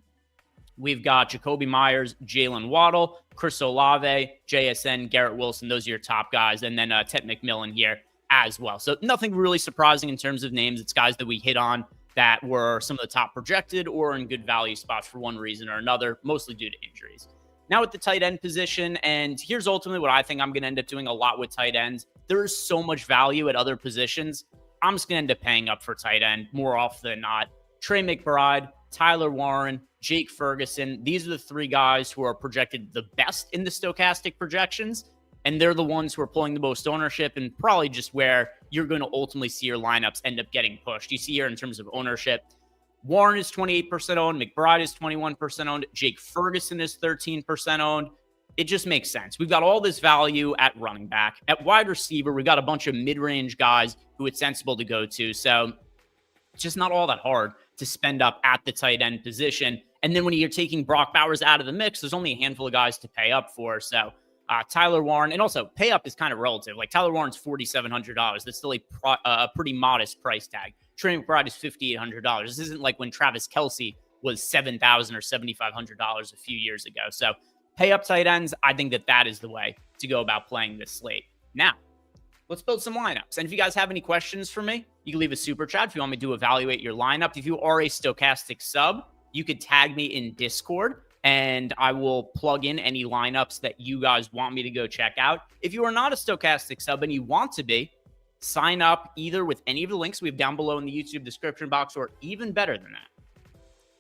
We've got Jacoby Myers, Jalen Waddle, Chris Olave, JSN, Garrett Wilson. Those are your top guys. And then Ted McMillan here as well. So nothing really surprising in terms of names. It's guys that we hit on that were some of the top projected or in good value spots for one reason or another, mostly due to injuries. Now at the tight end position, and here's ultimately what I think I'm going to end up doing a lot with tight ends. There is so much value at other positions. I'm just going to end up paying up for tight end more often than not. Trey McBride, Tyler Warren, Jake Ferguson. These are the 3 guys who are projected the best in the Stokastic projections. And they're the ones who are pulling the most ownership and probably just where you're going to ultimately see your lineups end up getting pushed. You see here in terms of ownership, Warren is 28% owned. McBride is 21% owned. Jake Ferguson is 13% owned. It just makes sense. We've got all this value at running back. At wide receiver, we've got a bunch of mid-range guys who it's sensible to go to. So it's just not all that hard to spend up at the tight end position. And then when you're taking Brock Bowers out of the mix, there's only a handful of guys to pay up for. So Tyler Warren, and also pay up is kind of relative. Like Tyler Warren's $4,700. That's still a pretty modest price tag. Trey McBride is $5,800. This isn't like when Travis Kelce was $7,000 or $7,500 a few years ago. So pay up tight ends. I think that is the way to go about playing this slate. Now, let's build some lineups. And if you guys have any questions for me, you can leave a super chat if you want me to evaluate your lineup. If you are a Stokastic sub, you could tag me in Discord and I will plug in any lineups that you guys want me to go check out. If you are not a Stokastic sub and you want to be, sign up either with any of the links we have down below in the YouTube description box, or even better than that,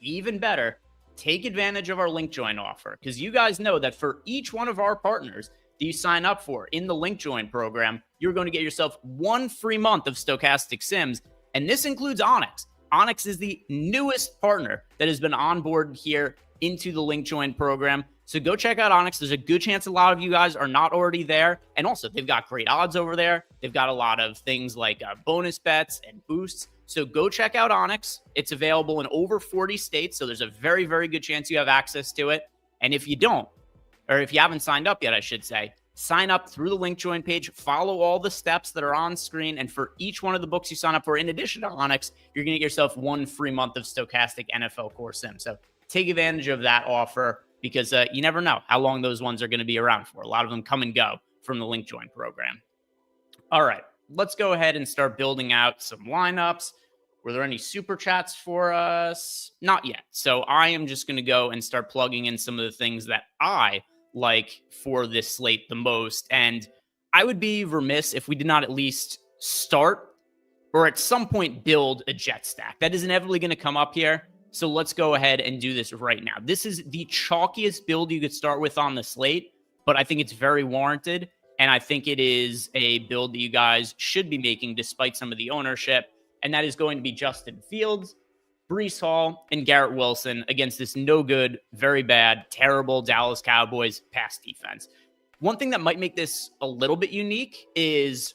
even better, take advantage of our link join offer, because you guys know that for each one of our partners that you sign up for in the link join program, you're going to get yourself 1 free month of Stokastic Sims, and this includes Onyx. Onyx is the newest partner that has been onboarded here into the link join program. So go check out Onyx. There's a good chance a lot of you guys are not already there. And also, they've got great odds over there. They've got a lot of things like bonus bets and boosts. So go check out Onyx. It's available in over 40 states. So there's a very, very good chance you have access to it. And if you don't, or if you haven't signed up yet, I should say, sign up through the link join page, follow all the steps that are on screen. And for each one of the books you sign up for, in addition to Onyx, you're going to get yourself 1 free month of Stokastic NFL Core Sim. So take advantage of that offer, because you never know how long those ones are going to be around for. A lot of them come and go from the link join program. All right, let's go ahead and start building out some lineups. Were there any super chats for us? Not yet. So I am just going to go and start plugging in some of the things that I like for this slate the most. And I would be remiss if we did not at least start or at some point build a jet stack. That is inevitably going to come up here. So let's go ahead and do this right now. This is the chalkiest build you could start with on the slate, but I think it's very warranted. And I think it is a build that you guys should be making despite some of the ownership. And that is going to be Justin Fields, Breece Hall, and Garrett Wilson against this no good, very bad, terrible Dallas Cowboys pass defense. One thing that might make this a little bit unique is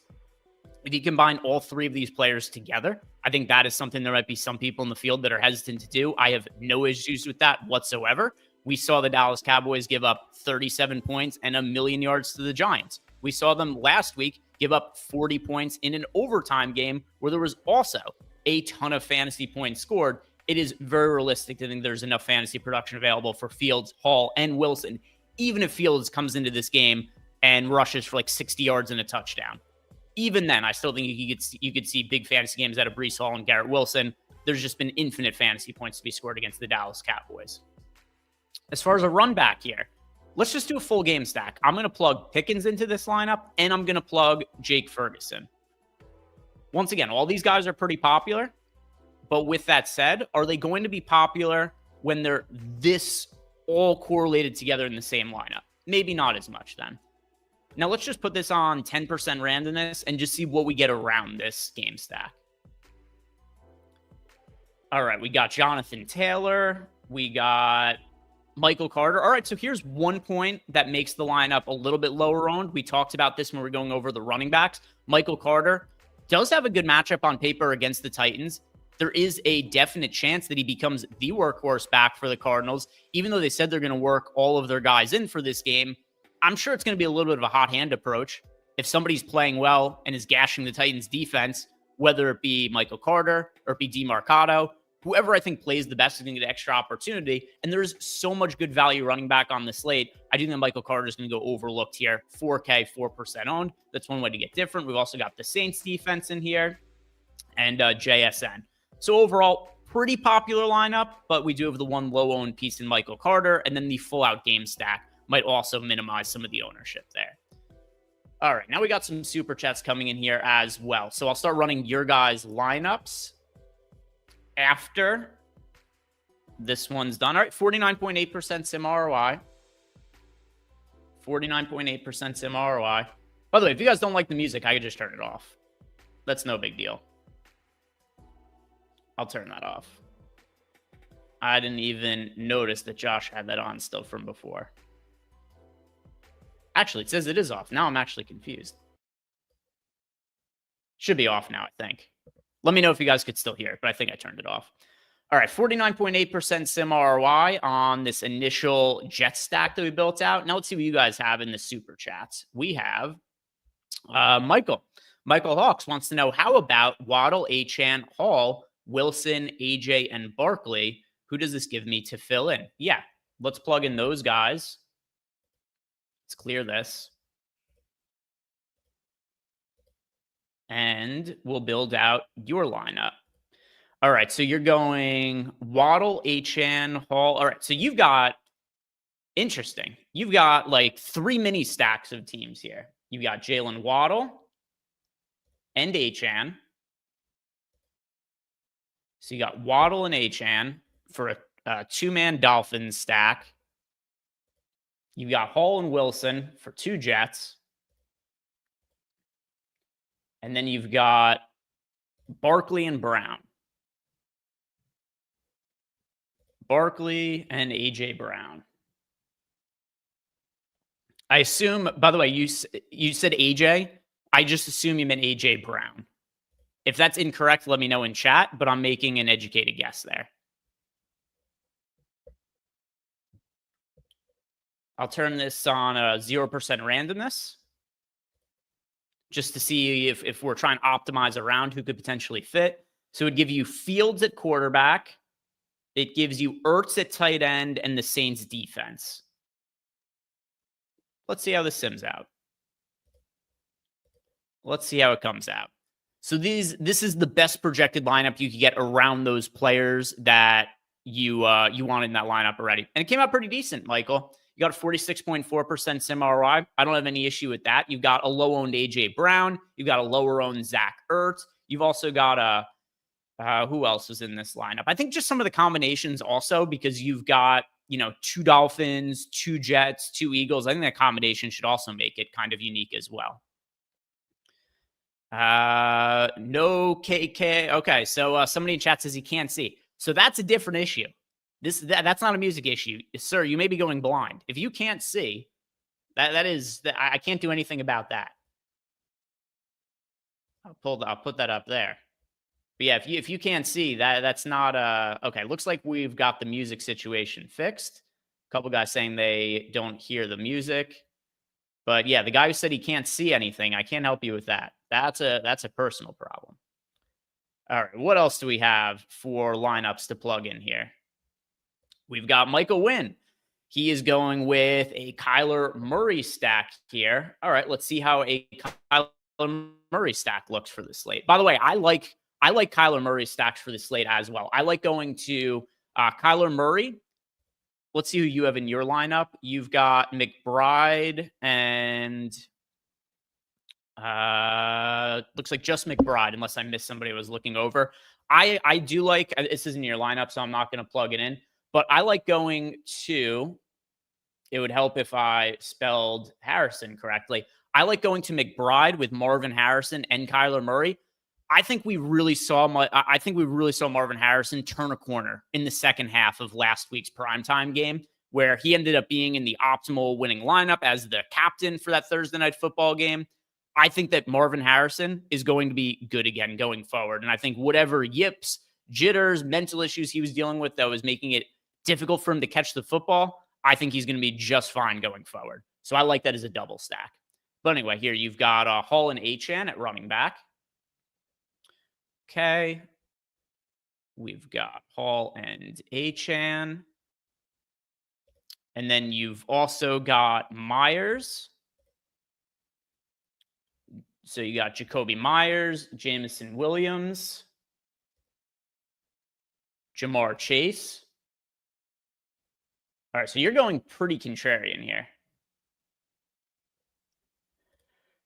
if you combine all 3 of these players together. I think that is something there might be some people in the field that are hesitant to do. I have no issues with that whatsoever. We saw the Dallas Cowboys give up 37 points and 1,000,000 yards to the Giants. We saw them last week give up 40 points in an overtime game where there was also a ton of fantasy points scored. It is very realistic to think there's enough fantasy production available for Fields, Hall, and Wilson, even if Fields comes into this game and rushes for like 60 yards and a touchdown. Even then, I still think you could see big fantasy games out of Breece Hall and Garrett Wilson. There's just been infinite fantasy points to be scored against the Dallas Cowboys. As far as a run back here, let's just do a full game stack. I'm going to plug Pickens into this lineup, and I'm going to plug Jake Ferguson. Once again, all these guys are pretty popular. But with that said, are they going to be popular when they're this all correlated together in the same lineup? Maybe not as much then. Now let's just put this on 10% randomness and just see what we get around this game stack. All right, we got Jonathan Taylor. We got Michael Carter. All right, so here's one point that makes the lineup a little bit lower owned. We talked about this when we were going over the running backs. Michael Carter does have a good matchup on paper against the Titans. There is a definite chance that he becomes the workhorse back for the Cardinals. Even though they said they're going to work all of their guys in for this game, I'm sure it's going to be a little bit of a hot hand approach. If somebody's playing well and is gashing the Titans defense, whether it be Michael Carter or it be DeMarcado, whoever I think plays the best is going to get extra opportunity. And there's so much good value running back on the slate. I do think Michael Carter is going to go overlooked here. 4K, 4% owned. That's one way to get different. We've also got the Saints defense in here and JSN. So overall, pretty popular lineup, but we do have the one low-owned piece in Michael Carter, and then the full-out game stack might also minimize some of the ownership there. All right, now we got some super chats coming in here as well. So I'll start running your guys' lineups after this one's done. All right, 49.8% sim ROI. 49.8% sim ROI. By the way, if you guys don't like the music, I could just turn it off. That's no big deal. I'll turn that off. I didn't even notice that Josh had that on still from before. Actually, it says it is off. Now I'm actually confused. Should be off now, I think. Let me know if you guys could still hear it, but I think I turned it off. All right, 49.8% sim ROI on this initial jet stack that we built out. Now let's see what you guys have in the super chats. We have Michael. Michael Hawks wants to know, how about Waddle, Achane, Hall, Wilson, AJ, and Barkley? Who does this give me to fill in? Yeah, let's plug in those guys. Let's clear this. And we'll build out your lineup. All right, so you're going Waddle, Achane, Hall. All right, so you've got, interesting. You've got like 3 mini stacks of teams here. You've got Jalen Waddle and Achane. So you got Waddle and Achane for a 2-man Dolphins stack. You got Hall and Wilson for 2 Jets. And then you've got Barkley and Brown. Barkley and AJ Brown. I assume, by the way, you said AJ. I just assume you meant AJ Brown. If that's incorrect, let me know in chat, but I'm making an educated guess there. I'll turn this on 0% randomness just to see if we're trying to optimize around who could potentially fit. So it would give you Fields at quarterback. It gives you Ertz at tight end and the Saints defense. Let's see how this sims out. Let's see how it comes out. So this is the best projected lineup you could get around those players that you wanted in that lineup already. And it came out pretty decent, Michael. You got a 46.4% sim ROI. I don't have any issue with that. You've got a low-owned AJ Brown. You've got a lower-owned Zach Ertz. You've also got who else was in this lineup? I think just some of the combinations also, because you've got, 2 Dolphins, 2 Jets, 2 Eagles. I think that combination should also make it kind of unique as well. No KK. Okay, so somebody in chat says he can't see. So that's a different issue. That's not a music issue. Sir, you may be going blind. If you can't see, I can't do anything about that. I'll put that up there. But yeah, if you can't see, that's not okay. Looks like we've got the music situation fixed. A couple guys saying they don't hear the music. But yeah, the guy who said he can't see anything, I can't help you with that. That's a personal problem. All right, what else do we have for lineups to plug in here? We've got Michael Wynn. He is going with a Kyler Murray stack here. All right, let's see how a Kyler Murray stack looks for the slate. By the way, I like Kyler Murray stacks for the slate as well. I like going to Kyler Murray. Let's see who you have in your lineup. You've got McBride and looks like just McBride, unless I missed somebody I was looking over. I do like, this isn't your lineup, so I'm not going to plug it in. But I like going to, it would help if I spelled Harrison correctly. I like going to McBride with Marvin Harrison and Kyler Murray. I think we really saw Marvin Harrison turn a corner in the second half of last week's primetime game, where he ended up being in the optimal winning lineup as the captain for that Thursday night football game. I think that Marvin Harrison is going to be good again going forward. And I think whatever yips, jitters, mental issues he was dealing with that was making it difficult for him to catch the football, I think he's going to be just fine going forward. So I like that as a double stack. But anyway, here you've got Hall and Achane at running back. Okay. We've got Hall and Achane. And then you've also got Myers. So you got Jacoby Myers, Jameson Williams, Jamar Chase. All right, so you're going pretty contrarian here.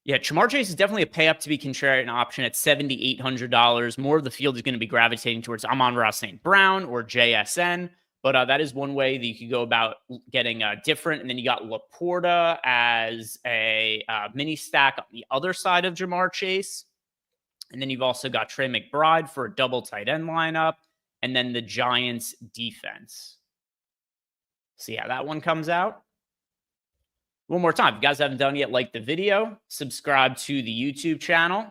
Yeah, Jamar Chase is definitely a pay up to be contrarian option at $7,800. More of the field is going to be gravitating towards Amon-Ra St. Brown or JSN. But that is one way that you could go about getting different. And then you got Laporta as a mini stack on the other side of Jamar Chase. And then you've also got Trey McBride for a double tight end lineup. And then the Giants defense. See how that one comes out. One more time. If you guys haven't done it yet, like the video, subscribe to the YouTube channel.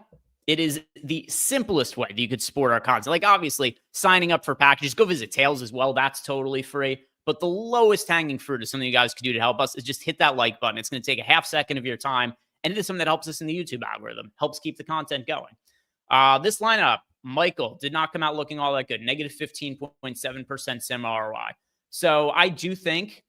It is the simplest way that you could support our content. Like, obviously, signing up for packages, go visit Tails as well. That's totally free. But the lowest hanging fruit is something you guys could do to help us is just hit that like button. It's going to take a half second of your time. And it is something that helps us in the YouTube algorithm, helps keep the content going. This lineup, Michael, did not come out looking all that good. Negative 15.7% sim ROI. So I do think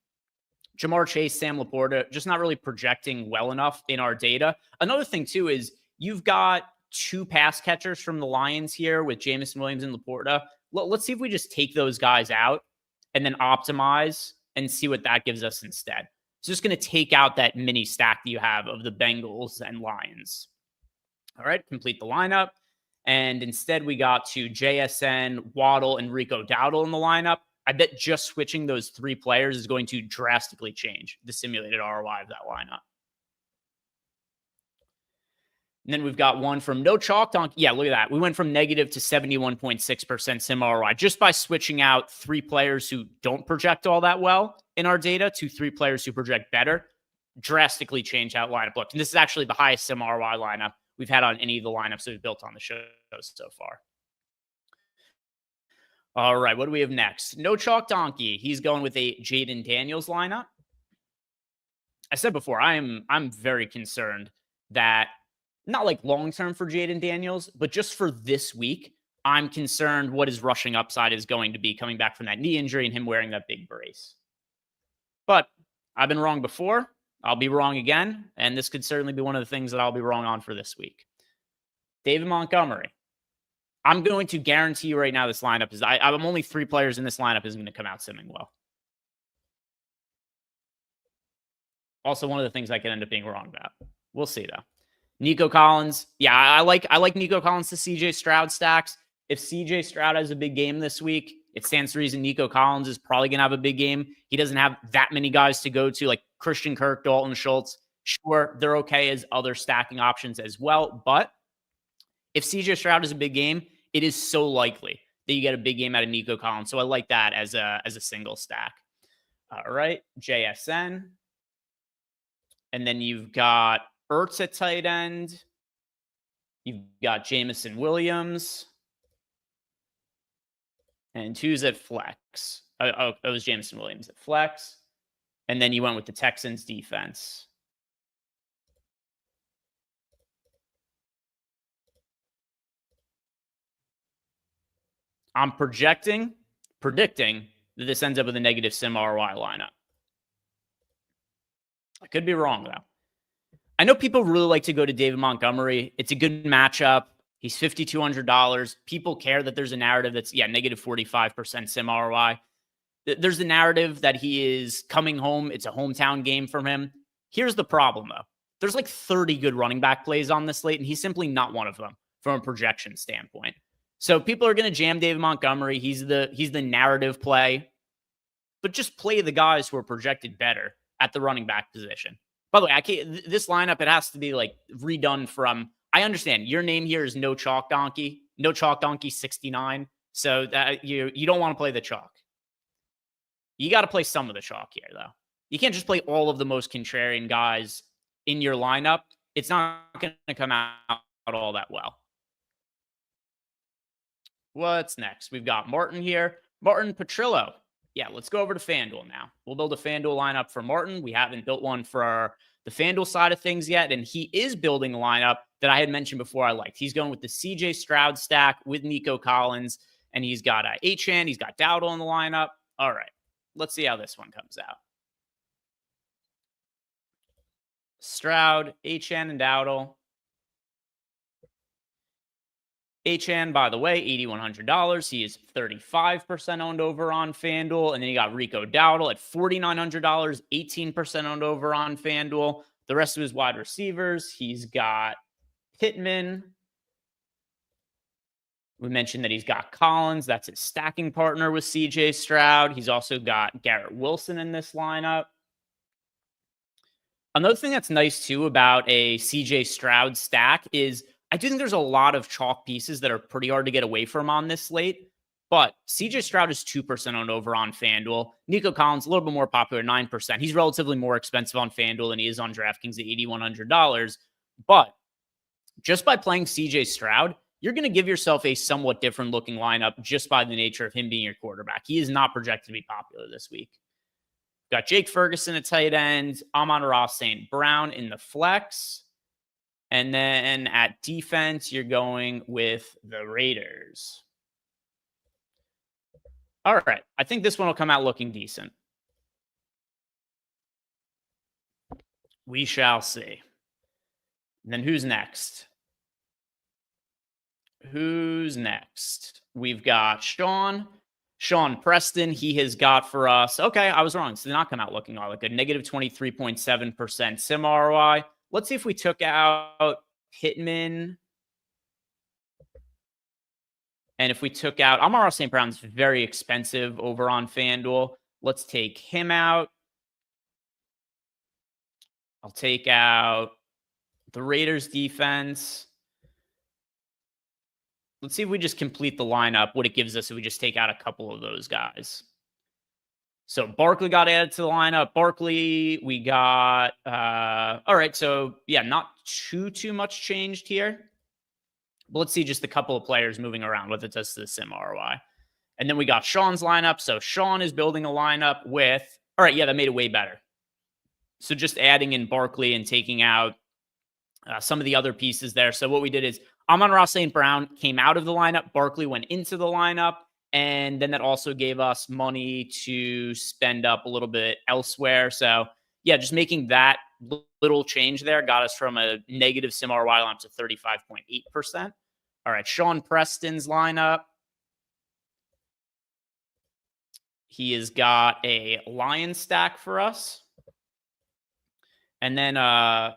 Jamar Chase, Sam Laporta, just not really projecting well enough in our data. Another thing, too, is you've got two pass catchers from the Lions here with Jameson Williams and Laporta. Let's see if we just take those guys out and then optimize and see what that gives us instead. It's just going to take out that mini stack that you have of the Bengals and Lions. All right, complete the lineup. And instead, we got to JSN, Waddle, and Rico Dowdle in the lineup. I bet just switching those three players is going to drastically change the simulated ROI of that lineup. And then we've got one from No Chalk Donkey. Yeah, look at that. We went from negative to 71.6% sim ROI just by switching out three players who don't project all that well in our data to three players who project better. Drastically change how lineup looked. And this is actually the highest sim ROI lineup we've had on any of the lineups that we've built on the show so far. All right, what do we have next? No Chalk Donkey. He's going with a Jaden Daniels lineup. I said before, I'm very concerned that not like long-term for Jaden Daniels, but just for this week, I'm concerned what his rushing upside is going to be coming back from that knee injury and him wearing that big brace. But I've been wrong before. I'll be wrong again. And this could certainly be one of the things that I'll be wrong on for this week. David Montgomery. I'm going to guarantee you right now this lineup is, I'm only three players in this lineup is going to come out simming well. Also, one of the things I could end up being wrong about. We'll see, though. Nico Collins. Yeah, I like Nico Collins to CJ Stroud stacks. If CJ Stroud has a big game this week, it stands to reason Nico Collins is probably going to have a big game. He doesn't have that many guys to go to, like Christian Kirk, Dalton Schultz. Sure, they're okay as other stacking options as well. But if CJ Stroud has a big game, it is so likely that you get a big game out of Nico Collins. So I like that as a single stack. All right, JSN. And then you've got Ertz at tight end. You've got Jameson Williams. And who's at flex? Oh, it was Jameson Williams at flex. And then you went with the Texans defense. I'm predicting that this ends up with a negative sim ROI lineup. I could be wrong, though. I know people really like to go to David Montgomery. It's a good matchup. He's $5,200. People care that there's a narrative that's, negative 45% sim ROI. There's the narrative that he is coming home. It's a hometown game from him. Here's the problem, though. There's like 30 good running back plays on this slate, and he's simply not one of them from a projection standpoint. So people are going to jam David Montgomery. He's the narrative play. But just play the guys who are projected better at the running back position. By the way, this lineup, it has to be like redone from, I understand your name here is No Chalk Donkey. No Chalk Donkey 69. So that you don't want to play the chalk. You got to play some of the chalk here, though. You can't just play all of the most contrarian guys in your lineup it's not going to come out all that well. What's next? We've got Martin here. Martin Petrillo. Yeah, let's go over to FanDuel now. We'll build a FanDuel lineup for Martin. We haven't built one for the FanDuel side of things yet, and he is building a lineup that I had mentioned before I liked. He's going with the CJ Stroud stack with Nico Collins, and he's got Achane, he's got Dowdle in the lineup. All right, let's see how this one comes out. Stroud, Achane, and Dowdle. Achane, by the way, $8,100. He is 35% owned over on FanDuel. And then you got Rico Dowdle at $4,900, 18% owned over on FanDuel. The rest of his wide receivers, he's got Pittman. We mentioned that he's got Collins. That's his stacking partner with CJ Stroud. He's also got Garrett Wilson in this lineup. Another thing that's nice, too, about a CJ Stroud stack is I do think there's a lot of chalk pieces that are pretty hard to get away from on this slate, but CJ Stroud is 2% owned over on FanDuel. Nico Collins, a little bit more popular, 9%. He's relatively more expensive on FanDuel than he is on DraftKings at $8,100. But just by playing CJ Stroud, you're going to give yourself a somewhat different looking lineup just by the nature of him being your quarterback. He is not projected to be popular this week. Got Jake Ferguson at tight end, Amon-Ra St. Brown in the flex. And then at defense, you're going with the Raiders. All right. I think this one will come out looking decent. We shall see. And then who's next? Who's next? We've got Sean Preston. He has got for us. Okay, I was wrong. So did not come out looking like a negative 23.7% sim ROI. Let's see if we took out Pittman. And if we took out Amon-Ra St. Brown's very expensive over on FanDuel. Let's take him out. I'll take out the Raiders defense. Let's see if we just complete the lineup, what it gives us if we just take out a couple of those guys. So Barkley got added to the lineup. Barkley, we got, all right. So yeah, not too much changed here. But let's see just a couple of players moving around, what it does to the sim ROI. And then we got Sean's lineup. So Sean is building a lineup with, all right, yeah, that made it way better. So just adding in Barkley and taking out some of the other pieces there. So what we did is Amon-Ra St. Brown came out of the lineup. Barkley went into the lineup. And then that also gave us money to spend up a little bit elsewhere. So yeah, just making that little change there got us from a negative sim ROI line to 35.8%. All right, Sean Preston's lineup. He has got a Lion stack for us. And then a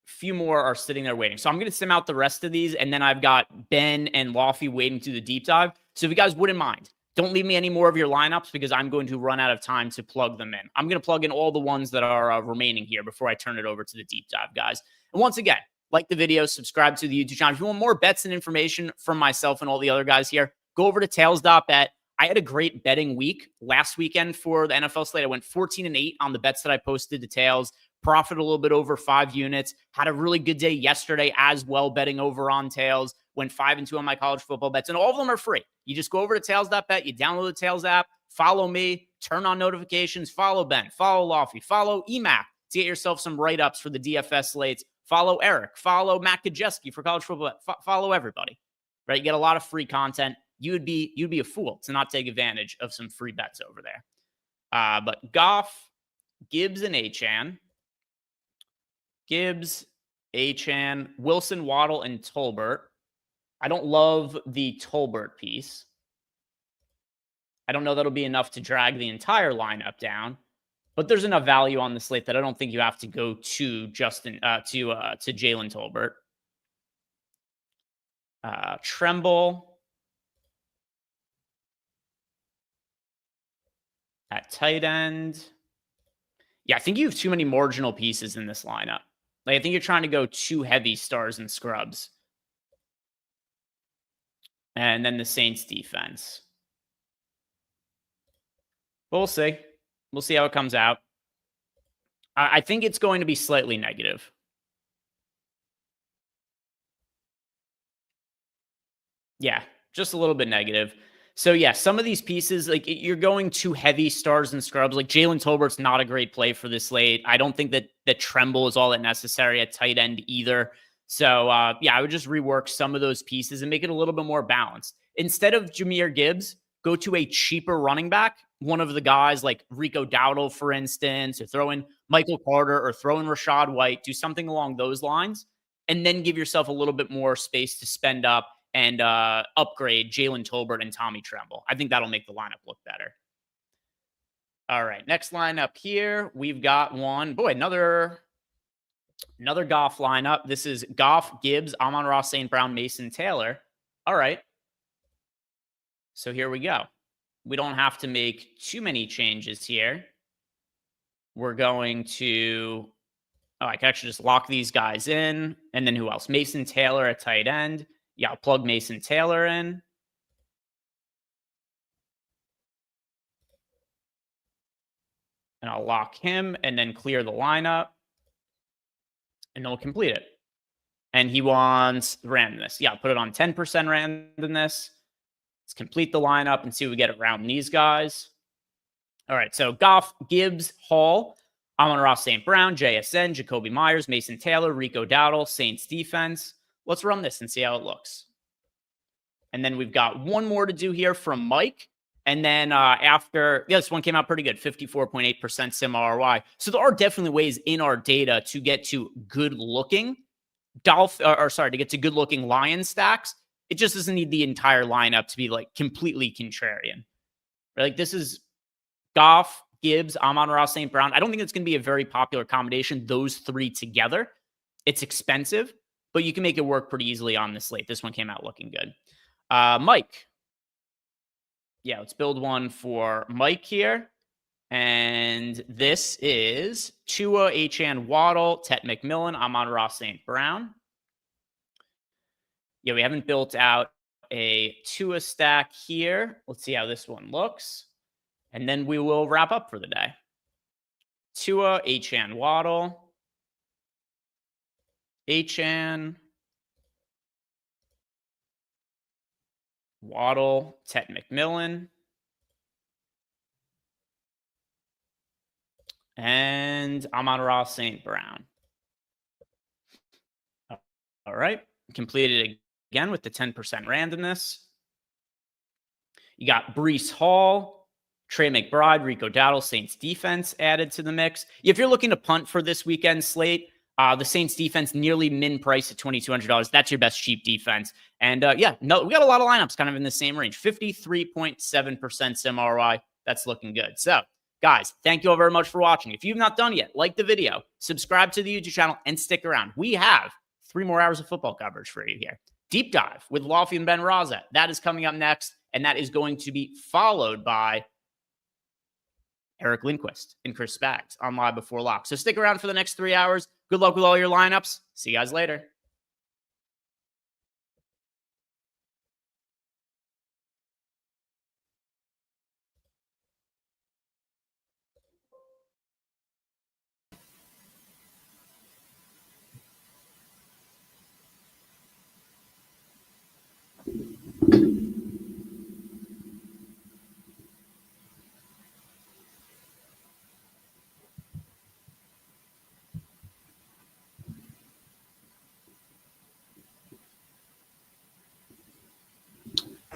few more are sitting there waiting. So I'm going to sim out the rest of these. And then I've got Ben and Loughy waiting to the deep dive. So if you guys wouldn't mind, don't leave me any more of your lineups because I'm going to run out of time to plug them in. I'm going to plug in all the ones that are remaining here before I turn it over to the deep dive, guys. And once again, like the video, subscribe to the YouTube channel. If you want more bets and information from myself and all the other guys here, go over to tails.bet. I had a great betting week last weekend for the NFL slate. I went 14-8 on the bets that I posted to Tails. Profit a little bit over 5 units. Had a really good day yesterday as well, betting over on Tails. Went 5-2 on my college football bets, and all of them are free. You just go over to tails.bet, you download the Tails app, follow me, turn on notifications, follow Ben, follow Loughy, follow EMAC to get yourself some write-ups for the DFS slates. Follow Eric, follow Matt Kajeski for college football. Follow everybody, right? You get a lot of free content. You'd be a fool to not take advantage of some free bets over there. But Goff, Gibbs, and Achane. Gibbs, Achane, Wilson, Waddle, and Tolbert. I don't love the Tolbert piece. I don't know that'll be enough to drag the entire lineup down, but there's enough value on the slate that I don't think you have to go to Jalen Tolbert. Tremble at tight end. Yeah, I think you have too many marginal pieces in this lineup. Like, I think you're trying to go too heavy stars and scrubs. And then the Saints defense. But we'll see. We'll see how it comes out. I think it's going to be slightly negative. Yeah, just a little bit negative. So yeah, some of these pieces, like you're going too heavy stars and scrubs. Like Jalen Tolbert's not a great play for this late. I don't think that Tremble is all that necessary at tight end either. So yeah, I would just rework some of those pieces and make it a little bit more balanced. Instead of Jahmyr Gibbs, go to a cheaper running back. One of the guys like Rico Dowdle, for instance, or throw in Michael Carter or throw in Rashad White. Do something along those lines, and then give yourself a little bit more space to spend up and upgrade Jalen Tolbert and Tommy Tremble. I think that'll make the lineup look better. All right, next lineup here. We've got one. Boy, another Goff lineup. This is Goff, Gibbs, Amon-Ra St. Brown, Mason Taylor. All right. So here we go. We don't have to make too many changes here. We're going to... Oh, I can actually just lock these guys in. And then who else? Mason Taylor at tight end. Yeah, I'll plug Mason Taylor in. And I'll lock him and then clear the lineup. And then we'll complete it. And he wants randomness. Yeah, I'll put it on 10% randomness. Let's complete the lineup and see what we get around these guys. All right, so Goff, Gibbs, Hall, Amon-Ra St. Brown, JSN, Jacoby Myers, Mason Taylor, Rico Dowdle, Saints defense. Let's run this and see how it looks. And then we've got one more to do here from Mike. And then after, yeah, this one came out pretty good, 54.8% sim ROI. So there are definitely ways in our data to get to good looking to get to good looking Lion stacks. It just doesn't need the entire lineup to be like completely contrarian. Right? Like this is Goff, Gibbs, Amon-Ra St. Brown. I don't think it's going to be a very popular combination, those three together. It's expensive, but you can make it work pretty easily on this slate. This one came out looking good. Mike. Yeah, let's build one for Mike here. And this is Tua, Achane Waddle, Tet McMillan, Amon-Ra St. Brown. Yeah, we haven't built out a Tua stack here. Let's see how this one looks. And then we will wrap up for the day. Tua, Achane Waddle, Achane, Waddle, Tet McMillan, and Amon-Ra St. Brown. All right. Completed again with the 10% randomness. You got Breece Hall, Trey McBride, Rico Dowdle, Saints defense added to the mix. If you're looking to punt for this weekend slate, the Saints defense nearly min price at $2,200. That's your best cheap defense. And yeah, no, we got a lot of lineups kind of in the same range. 53.7% sim ROI. That's looking good. So guys, thank you all very much for watching. If you've not done yet, like the video, subscribe to the YouTube channel, and stick around. We have 3 more hours of football coverage for you here. Deep dive with Loughy and Ben Raza. That is coming up next, and that is going to be followed by Eric Lindquist and Chris Spags on Live Before Lock. So stick around for the next 3 hours. Good luck with all your lineups. See you guys later.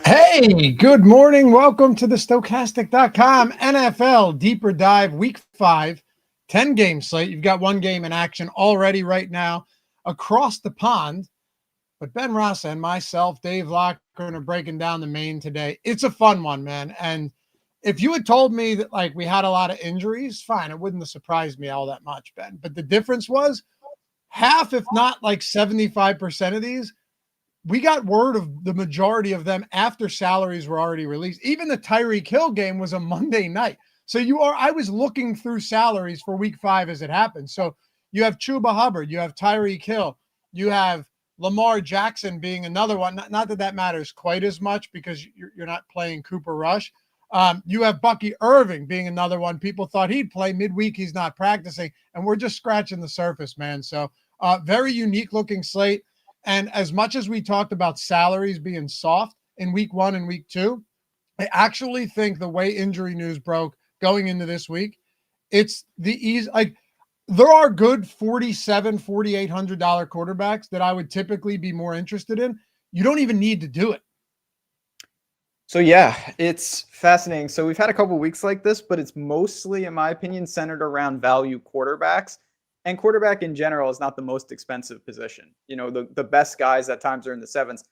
Hey, good morning. Welcome to the Stokastic.com NFL Deeper Dive Week 5, 10-game slate. You've got one game in action already right now across the pond. But Ben Rassa and myself, Dave Lockern, are breaking down the main today. It's a fun one, man. And if you had told me that like we had a lot of injuries, fine, it wouldn't have surprised me all that much, Ben. But the difference was half, if not like 75% of these, we got word of the majority of them after salaries were already released. Even the Tyreek Hill game was a Monday night. So I was looking through salaries for week 5 as it happened. So you have Chuba Hubbard, you have Tyreek Hill, you have Lamar Jackson being another one. Not that matters quite as much because you're not playing Cooper Rush. You have Bucky Irving being another one. People thought he'd play midweek. He's not practicing. And we're just scratching the surface, man. So very unique looking slate. And as much as we talked about salaries being soft, in week 1 and week 2. I actually think the way injury news broke going into this week, it's the ease. Like, there are good $4,700, $4,800 quarterbacks that I would typically be more interested in. You don't even need to do it. So yeah, it's fascinating. So we've had a couple weeks like this, but it's mostly, in my opinion, centered around value quarterbacks. And quarterback in general is not the most expensive position. You know, the best guys at times are in the 7s.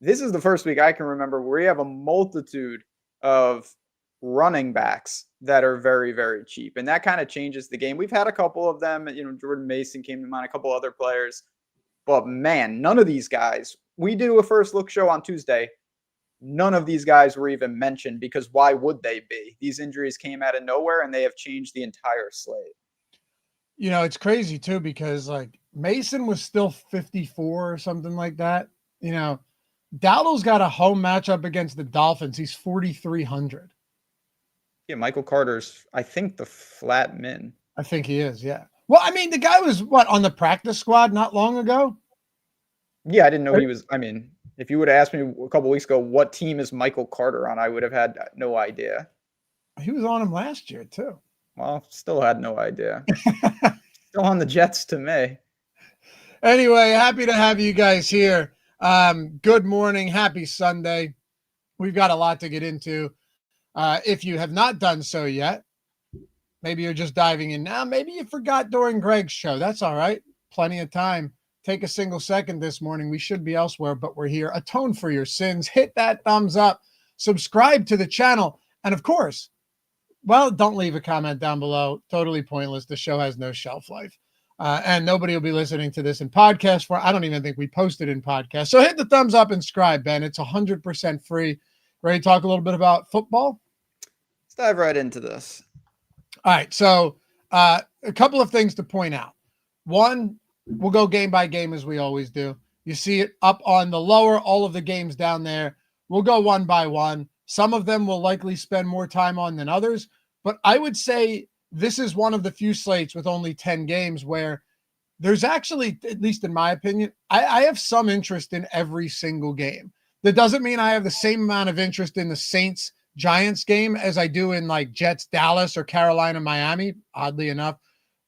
This is the first week I can remember where you have a multitude of running backs that are very, very cheap. And that kind of changes the game. We've had a couple of them. You know, Jordan Mason came to mind, a couple other players. But man, none of these guys, we do a first look show on Tuesday. None of these guys were even mentioned, because why would they be? These injuries came out of nowhere and they have changed the entire slate. You know, it's crazy too, because like Mason was still 54 or something like that. You know, Dowdle's got a home matchup against the Dolphins. He's 4,300. Yeah, Michael Carter's, I think, the flat min. I think he is, yeah. Well, I mean, the guy was, on the practice squad not long ago? Yeah, I didn't know he was. I mean, if you would have asked me a couple weeks ago, what team is Michael Carter on, I would have had no idea. He was on him last year, too. Well, still had no idea. Still on the Jets to me. Anyway, happy to have you guys here. Good morning. Happy Sunday. We've got a lot to get into. If you have not done so yet, maybe you're just diving in now. Maybe you forgot during Greg's show. That's all right. Plenty of time. Take a single second this morning. We should be elsewhere, but we're here. Atone for your sins. Hit that thumbs up. Subscribe to the channel. And of course, well, don't leave a comment down below. Totally pointless. The show has no shelf life. And nobody will be listening to this in podcast form. I don't even think we posted in podcast. So hit the thumbs up and subscribe, Ben. It's 100% free. Ready to talk a little bit about football? Let's dive right into this. All right. So a couple of things to point out. One, we'll go game by game as we always do. You see it up on the lower, all of the games down there. We'll go one by one. Some of them we'll likely spend more time on than others. But I would say this is one of the few slates with only 10 games where there's actually, at least in my opinion, I have some interest in every single game. That doesn't mean I have the same amount of interest in the Saints-Giants game as I do in like Jets-Dallas or Carolina-Miami, oddly enough.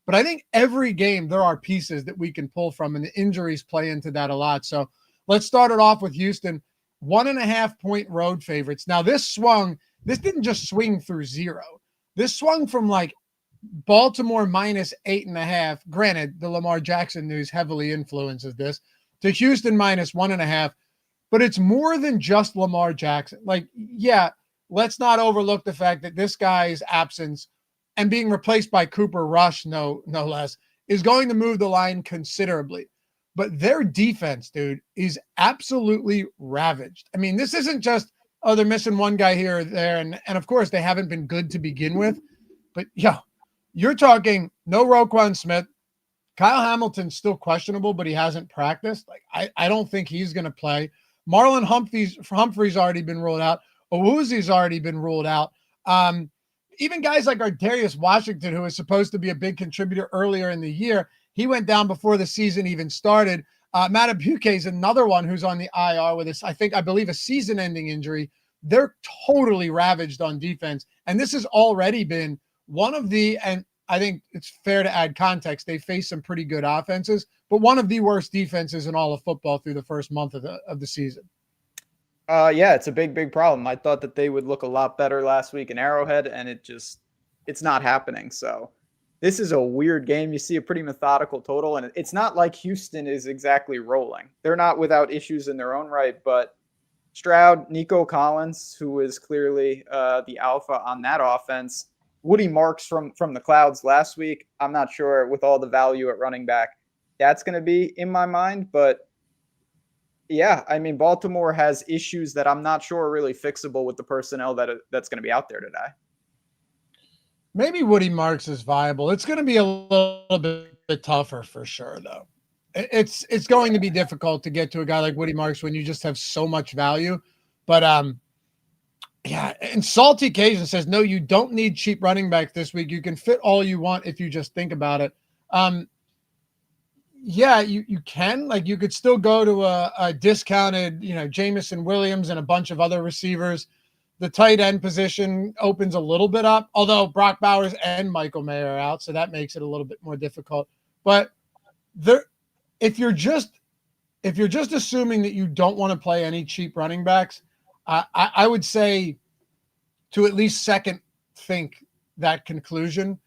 But I think every game there are pieces that we can pull from, and the injuries play into that a lot. So let's start it off with Houston. 1.5-point road favorites. Now this didn't just swing through 0. This swung from like Baltimore minus 8.5. Granted, the Lamar Jackson news heavily influences this, to Houston minus 1.5. But it's more than just Lamar Jackson. Like, yeah, let's not overlook the fact that this guy's absence and being replaced by Cooper Rush, no less, is going to move the line considerably. But their defense, dude, is absolutely ravaged. I mean, this isn't just, oh, they're missing one guy here or there. And of course, they haven't been good to begin with. But, you're talking no Roquan Smith. Kyle Hamilton's still questionable, but he hasn't practiced. Like, I don't think he's going to play. Marlon Humphrey's already been ruled out. Owuzi's already been ruled out. Even guys like Darius Washington, who was supposed to be a big contributor earlier in the year, he went down before the season even started. Matabuke is another one who's on the IR with this, I believe, a season-ending injury. They're totally ravaged on defense. And this has already been one of the, and I think it's fair to add context, they face some pretty good offenses, but one of the worst defenses in all of football through the first month of the season. Yeah, it's a big problem. I thought that they would look a lot better last week in Arrowhead, and it's not happening. So this is a weird game. You see a pretty methodical total, and it's not like Houston is exactly rolling. They're not without issues in their own right, but Stroud, Nico Collins, who is clearly the alpha on that offense, Woody Marks from the clouds last week. I'm not sure with all the value at running back that's going to be in my mind, but yeah, I mean, Baltimore has issues that I'm not sure are really fixable with the personnel that's going to be out there today. Maybe Woody Marks is viable. It's going to be a little bit tougher for sure, though. It's going to be difficult to get to a guy like Woody Marks when you just have so much value. But yeah, and Salty Cajun says, no, you don't need cheap running back this week. You can fit all you want if you just think about it. Yeah, you can. Like, you could still go to a discounted, Jamison Williams and a bunch of other receivers. The tight end position opens a little bit up, although Brock Bowers and Michael Mayer are out, so that makes it a little bit more difficult. But if you're just assuming that you don't want to play any cheap running backs, I would say to at least second think that conclusion.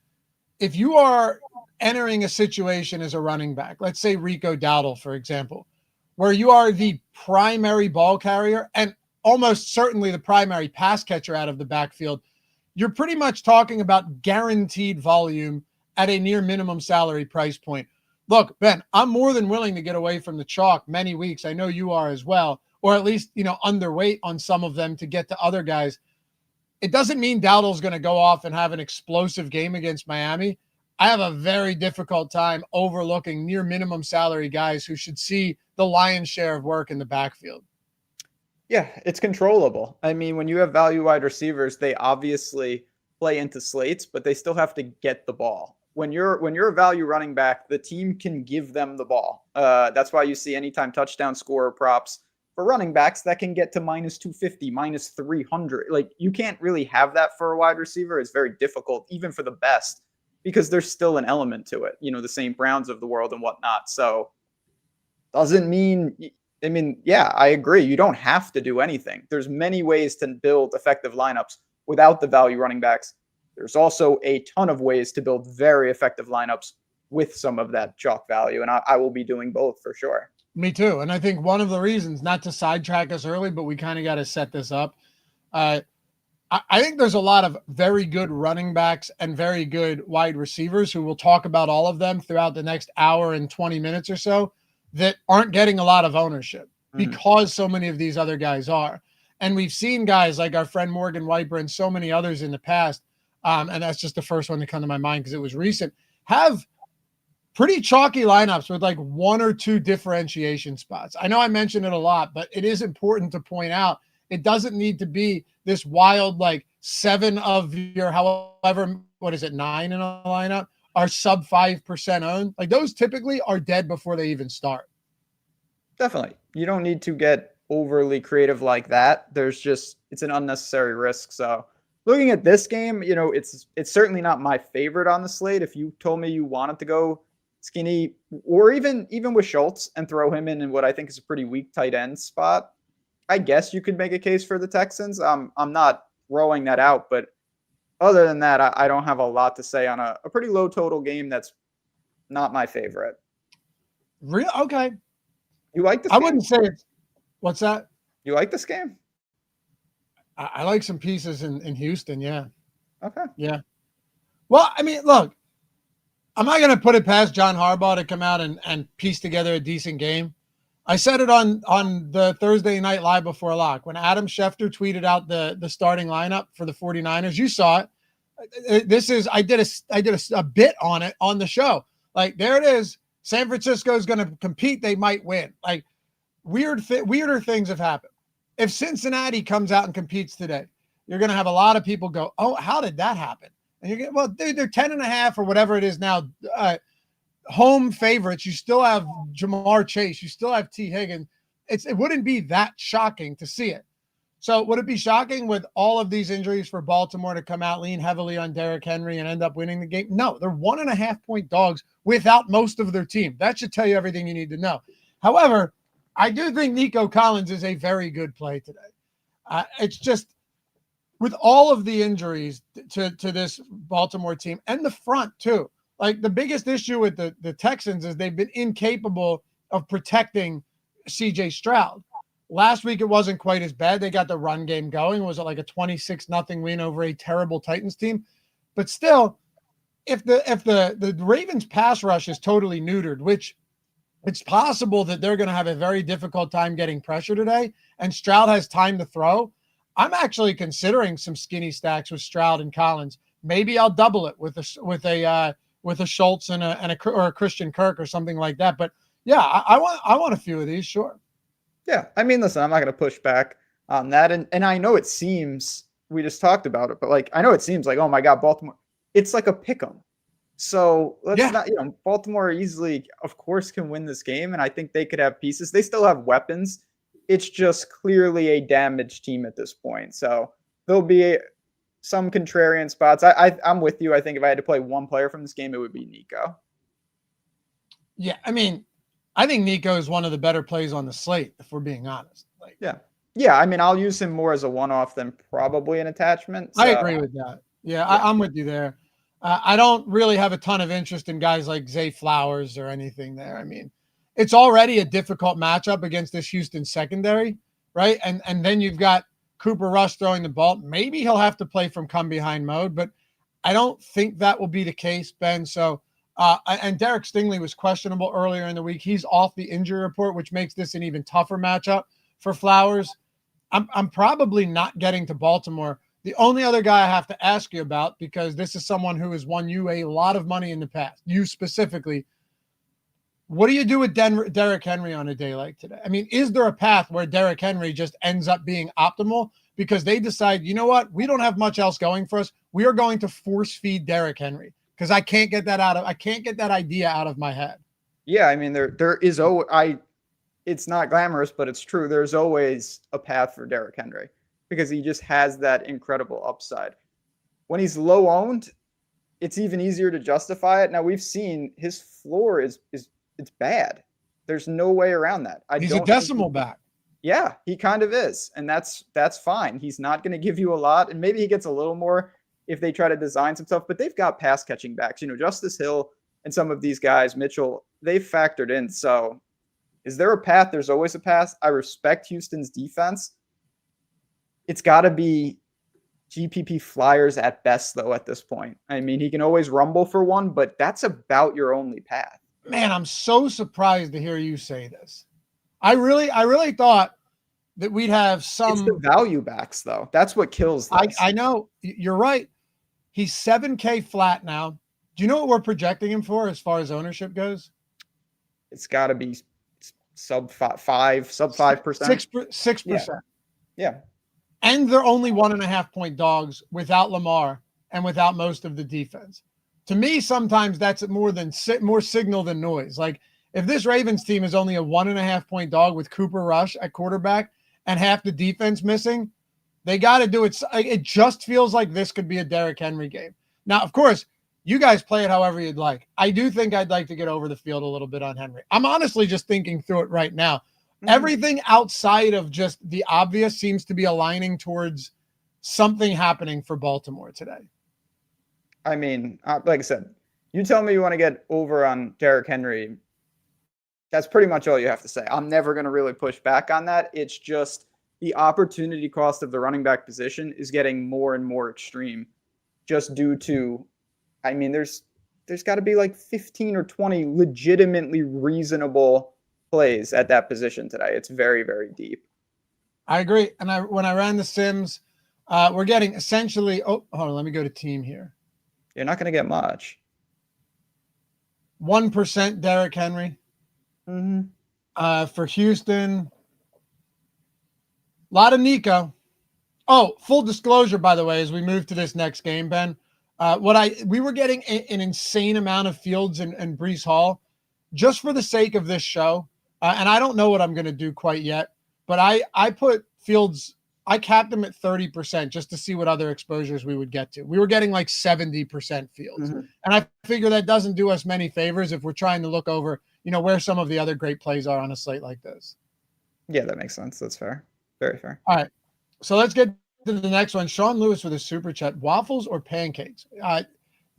If you are entering a situation as a running back, let's say Rico Dowdle, for example, where you are the primary ball carrier and almost certainly the primary pass catcher out of the backfield, you're pretty much talking about guaranteed volume at a near minimum salary price point. Look, Ben, I'm more than willing to get away from the chalk many weeks. I know you are as well, or at least, underweight on some of them to get to other guys. It doesn't mean Dowdle's going to go off and have an explosive game against Miami. I have a very difficult time overlooking near minimum salary guys who should see the lion's share of work in the backfield. Yeah, it's controllable. I mean, when you have value wide receivers, they obviously play into slates, but they still have to get the ball. When you're a value running back, the team can give them the ball. That's why you see anytime touchdown scorer props for running backs that can get to minus 250, minus 300. Like, you can't really have that for a wide receiver. It's very difficult, even for the best, because there's still an element to it, the St. Browns of the world and whatnot. So doesn't mean, yeah, I agree. You don't have to do anything. There's many ways to build effective lineups without the value running backs. There's also a ton of ways to build very effective lineups with some of that chalk value. And I will be doing both for sure. Me too. And I think one of the reasons, not to sidetrack us early, but we kind of got to set this up. I think there's a lot of very good running backs and very good wide receivers who we'll talk about all of them throughout the next hour and 20 minutes or so that aren't getting a lot of ownership because so many of these other guys are. And we've seen guys like our friend Morgan Wiper and so many others in the past, and that's just the first one to come to my mind because it was recent, have pretty chalky lineups with like one or two differentiation spots. I know I mention it a lot, but it is important to point out it doesn't need to be this wild, like 7 of your, however, 9 in a lineup are sub 5% owned. Like, those typically are dead before they even start. Definitely. You don't need to get overly creative like that. It's an unnecessary risk. So looking at this game, it's certainly not my favorite on the slate. If you told me you wanted to go skinny, or even with Schultz and throw him in what I think is a pretty weak tight end spot, I guess you could make a case for the Texans. I'm not throwing that out, but other than that, I don't have a lot to say on a pretty low total game that's not my favorite. Real okay. You like this game? I wouldn't say it's what's that? You like this game? I like some pieces in Houston, yeah. Okay. Yeah. Well, I mean, look, I'm not going to put it past John Harbaugh to come out and piece together a decent game. I said it on the Thursday Night Live before lock. When Adam Schefter tweeted out the starting lineup for the 49ers, you saw it. I did a bit on it on the show. Like, there it is. San Francisco is going to compete. They might win. Like, weirder things have happened. If Cincinnati comes out and competes today, you're going to have a lot of people go, oh, how did that happen? And you get, well, they're 10.5 or whatever it is now. Home favorites. You still have Jamar Chase. You still have T. Higgins. It wouldn't be that shocking to see it. So would it be shocking with all of these injuries for Baltimore to come out, lean heavily on Derrick Henry and end up winning the game? No, they're 1.5 point dogs without most of their team. That should tell you everything you need to know. However, I do think Nico Collins is a very good play today. It's just with all of the injuries to this Baltimore team and the front too. Like, the biggest issue with the Texans is they've been incapable of protecting CJ Stroud. Last week, it wasn't quite as bad. They got the run game going. Was it like a 26-0 win over a terrible Titans team? But still, if the Ravens pass rush is totally neutered, which it's possible that they're going to have a very difficult time getting pressure today, and Stroud has time to throw, I'm actually considering some skinny stacks with Stroud and Collins. Maybe I'll double it with a Schultz and a Christian Kirk or something like that. But yeah, I want a few of these, sure. Yeah, I mean, listen, I'm not going to push back on that. And I know it seems, we just talked about it, but like, I know it seems like, oh my God, Baltimore, it's like a pick 'em. So let's Yeah. not, Baltimore easily, of course, can win this game. And I think they could have pieces. They still have weapons. It's just clearly a damaged team at this point. So there'll be some contrarian spots. I'm with you. I think if I had to play one player from this game, it would be Nico. Yeah. I mean, I think Nico is one of the better plays on the slate, if we're being honest. Like, Yeah. I mean, I'll use him more as a one-off than probably an attachment. So. I agree with that. Yeah. I'm with you there. I don't really have a ton of interest in guys like Zay Flowers or anything there. I mean, it's already a difficult matchup against this Houston secondary, right? And then you've got Cooper Rush throwing the ball. Maybe he'll have to play from come behind mode, but I don't think that will be the case, Ben. So, and Derek Stingley was questionable earlier in the week. He's off the injury report, which makes this an even tougher matchup for Flowers. I'm probably not getting to Baltimore. The only other guy I have to ask you about, because this is someone who has won you a lot of money in the past, you specifically, what do you do with Derrick Henry on a day like today? I mean, is there a path where Derrick Henry just ends up being optimal because they decide, you know what, we don't have much else going for us. We are going to force feed Derrick Henry because I can't get that idea out of my head. Yeah, I mean, there is it's not glamorous, but it's true. There's always a path for Derrick Henry because he just has that incredible upside. When he's low owned, it's even easier to justify it. Now we've seen his floor is it's bad. There's no way around that. He's a decimal back. Yeah, he kind of is. And that's fine. He's not going to give you a lot. And maybe he gets a little more if they try to design some stuff, but they've got pass catching backs, Justice Hill and some of these guys, Mitchell, they've factored in. So is there a path? There's always a path. I respect Houston's defense. It's got to be GPP flyers at best, though, at this point. I mean, he can always rumble for one, but that's about your only path. Man, I'm so surprised to hear you say this. I really thought that we'd have some. It's the value backs, though. That's what kills this. I know. You're right. He's 7K flat now. Do you know what we're projecting him for as far as ownership goes? It's got to be sub 5%. 6%. Yeah. And they're only 1.5 point dogs without Lamar and without most of the defense. To me, sometimes that's more signal than noise. Like if this Ravens team is only a 1.5 point dog with Cooper Rush at quarterback and half the defense missing, they got to do it. It just feels like this could be a Derrick Henry game. Now, of course, you guys play it however you'd like. I do think I'd like to get over the field a little bit on Henry. I'm honestly just thinking through it right now. Mm-hmm. Everything outside of just the obvious seems to be aligning towards something happening for Baltimore today. I mean, like I said, you tell me you want to get over on Derrick Henry. That's pretty much all you have to say. I'm never going to really push back on that. It's just the opportunity cost of the running back position is getting more and more extreme just due to, I mean, there's got to be like 15 or 20 legitimately reasonable plays at that position today. It's very, very deep. I agree. And when I ran the Sims, we're getting essentially, hold on, let me go to team here. You're not going to get much. 1% Derrick Henry. Mm-hmm. For Houston, a lot of Nico. Oh, full disclosure, by the way, as we move to this next game, Ben, we were getting an insane amount of Fields and Breece Hall just for the sake of this show. And I don't know what I'm going to do quite yet, but I put Fields, I capped him at 30% just to see what other exposures we would get to. We were getting like 70% Fields. Mm-hmm. And I figure that doesn't do us many favors if we're trying to look over, where some of the other great plays are on a slate like this. Yeah, that makes sense. That's fair. Very fair. All right. So let's get to the next one. Sean Lewis with a super chat. Waffles or pancakes?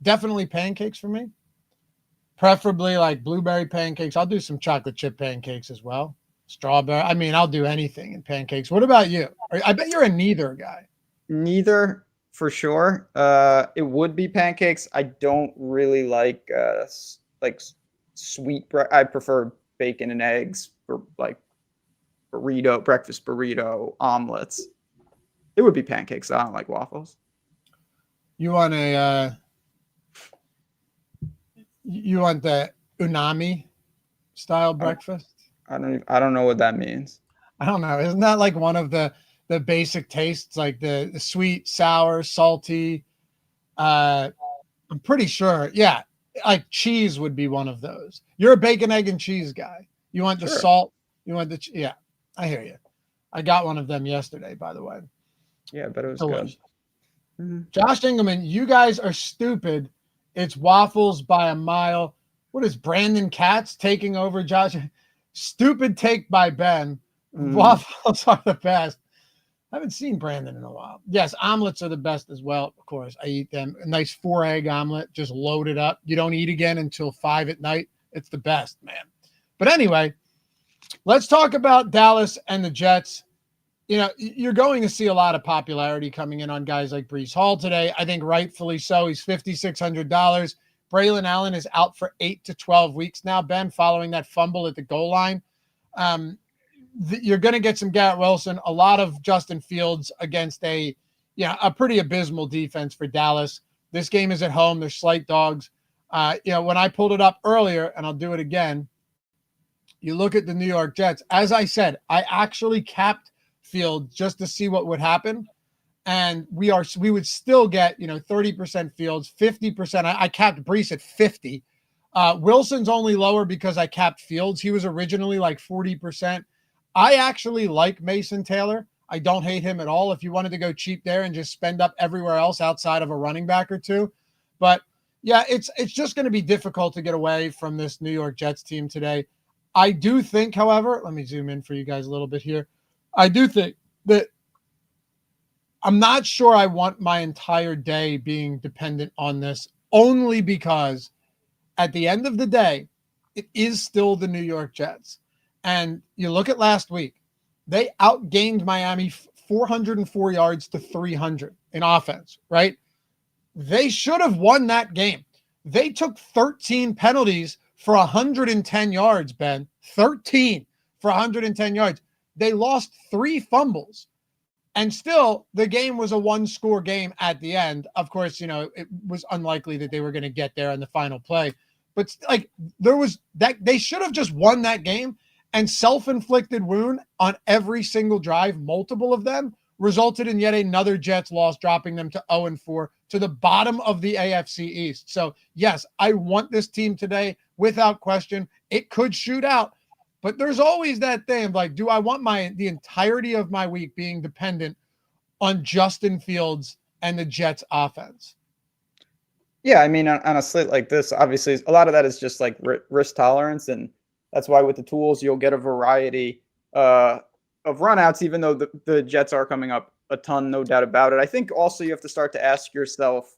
Definitely pancakes for me. Preferably like blueberry pancakes. I'll do some chocolate chip pancakes as well. Strawberry. I mean, I'll do anything in pancakes. What about you? I bet you're a neither guy. Neither for sure. It would be pancakes. I don't really like sweet bread. I prefer bacon and eggs for like breakfast burrito, omelets. It would be pancakes. I don't like waffles. You want the unami style breakfast? I don't know what that means. I don't know. Isn't that like one of the basic tastes, like the sweet, sour, salty? I'm pretty sure. Yeah. like cheese would be one of those. You're a bacon, egg, and cheese guy. You want the salt. You want the yeah. I hear you. I got one of them yesterday, by the way. Yeah, but it was Delicious. good. Mm-hmm. Josh Engelman, you guys are stupid. It's waffles by a mile. What is Brandon Katz taking over Josh? Stupid take by Ben. Waffles are the best. I haven't seen Brandon in a while. Yes, omelets are the best as well. Of course, I eat them. A nice 4-egg omelet, just loaded up. You don't eat again until 5 at night. It's the best, man. But anyway, let's talk about Dallas and the Jets. You know, you're going to see a lot of popularity coming in on guys like Breece Hall today. I think rightfully so. He's $5,600. Braylon Allen is out for 8 to 12 weeks now, Ben, following that fumble at the goal line. You're going to get some Garrett Wilson, a lot of Justin Fields against a pretty abysmal defense for Dallas. This game is at home. They're slight dogs. When I pulled it up earlier, and I'll do it again, you look at the New York Jets. As I said, I actually capped Fields just to see what would happen. And we would still get, 30% Fields, 50%. I capped Breece at 50. Wilson's only lower because I capped Fields. He was originally like 40%. I actually like Mason Taylor. I don't hate him at all. If you wanted to go cheap there and just spend up everywhere else outside of a running back or two. But yeah, it's just going to be difficult to get away from this New York Jets team today. I do think, however, let me zoom in for you guys a little bit here. I do think that I'm not sure I want my entire day being dependent on this, only because at the end of the day, it is still the New York Jets. And you look at last week, they outgained Miami 404 yards to 300 in offense, right? They should have won that game. They took 13 penalties for 110 yards, Ben. 13 for 110 yards. They lost 3 fumbles. And still, the game was a 1-score game at the end. Of course, it was unlikely that they were going to get there in the final play. But there was that they should have just won that game. And self-inflicted wound on every single drive, multiple of them, resulted in yet another Jets loss, dropping them to 0-4 to the bottom of the AFC East. So, yes, I want this team today without question. It could shoot out, but there's always that thing of like, do I want the entirety of my week being dependent on Justin Fields and the Jets offense? Yeah, I mean, on a slate like this, obviously, a lot of that is just like risk tolerance, and that's why with the tools, you'll get a variety of runouts, even though the Jets are coming up a ton, no doubt about it. I think also you have to start to ask yourself,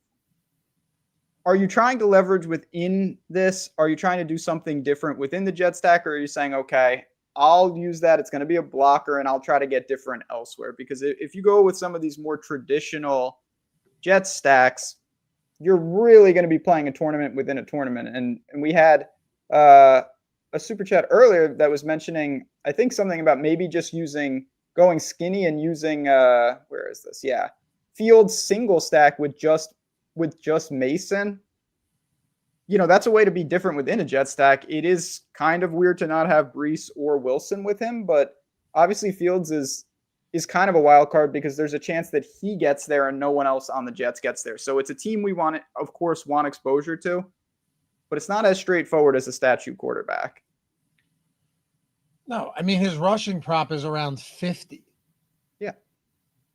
are you trying to leverage within this? Are you trying to do something different within the Jet stack? Or are you saying, okay, I'll use that. It's going to be a blocker and I'll try to get different elsewhere. Because if you go with some of these more traditional Jet stacks, you're really going to be playing a tournament within a tournament. And we had a super chat earlier that was mentioning, I think, something about maybe just going skinny and using where is this? Yeah. Fields single stack with just Mason. That's a way to be different within a Jet stack. It is kind of weird to not have Breece or Wilson with him, but obviously Fields is kind of a wild card because there's a chance that he gets there and no one else on the Jets gets there. So it's a team we want exposure to, but it's not as straightforward as a statue quarterback. No, I mean, his rushing prop is around 50. Yeah.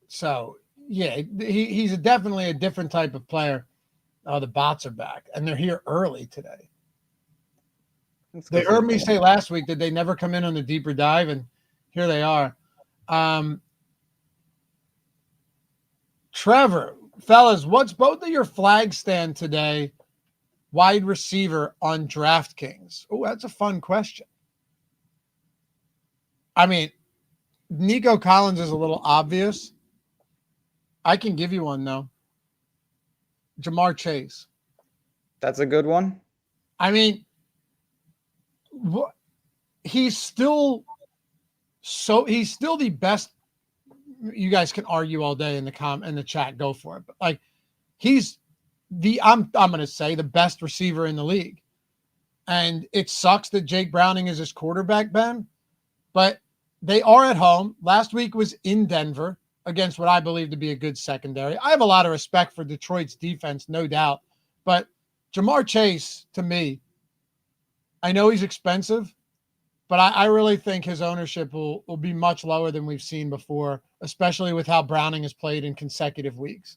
So, yeah, he's definitely a different type of player. Oh, the bots are back, and they're here early today. They heard me say last week that they never come in on the deeper dive, and here they are. Trevor, fellas, what's both of your flags stand today? Wide receiver on DraftKings. Oh, that's a fun question. I mean, Nico Collins is a little obvious. I can give you one, though. Jamar Chase. That's a good one. I mean, he's still the best. You guys can argue all day in the chat. Go for it. But he's I'm going to say the best receiver in the league. And it sucks that Jake Browning is his quarterback, Ben, but they are at home. Last week was in Denver against what I believe to be a good secondary. I have a lot of respect for Detroit's defense, no doubt, but Jamar Chase, to me, I know he's expensive, but I really think his ownership will be much lower than we've seen before, especially with how Browning has played in consecutive weeks.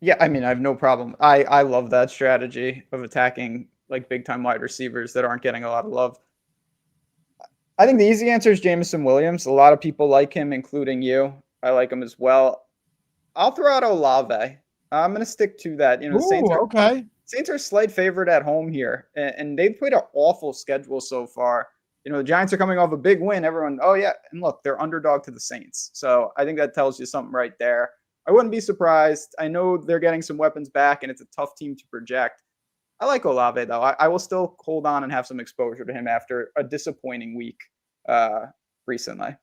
Yeah, I mean, I have no problem. I love that strategy of attacking like big time wide receivers that aren't getting a lot of love. I think the easy answer is Jameson Williams. A lot of people like him, including you. I like him as well. I'll throw out Olave. I'm going to stick to that. You know, Okay. Saints are slight favorite at home here, and they've played an awful schedule so far. You know, the Giants are coming off a big win. Everyone, oh yeah, and look, they're underdog to the Saints. So I think that tells you something right there. I wouldn't be surprised. I know they're getting some weapons back, and it's a tough team to project. I like Olave, though. I will still hold on and have some exposure to him after a disappointing week recently.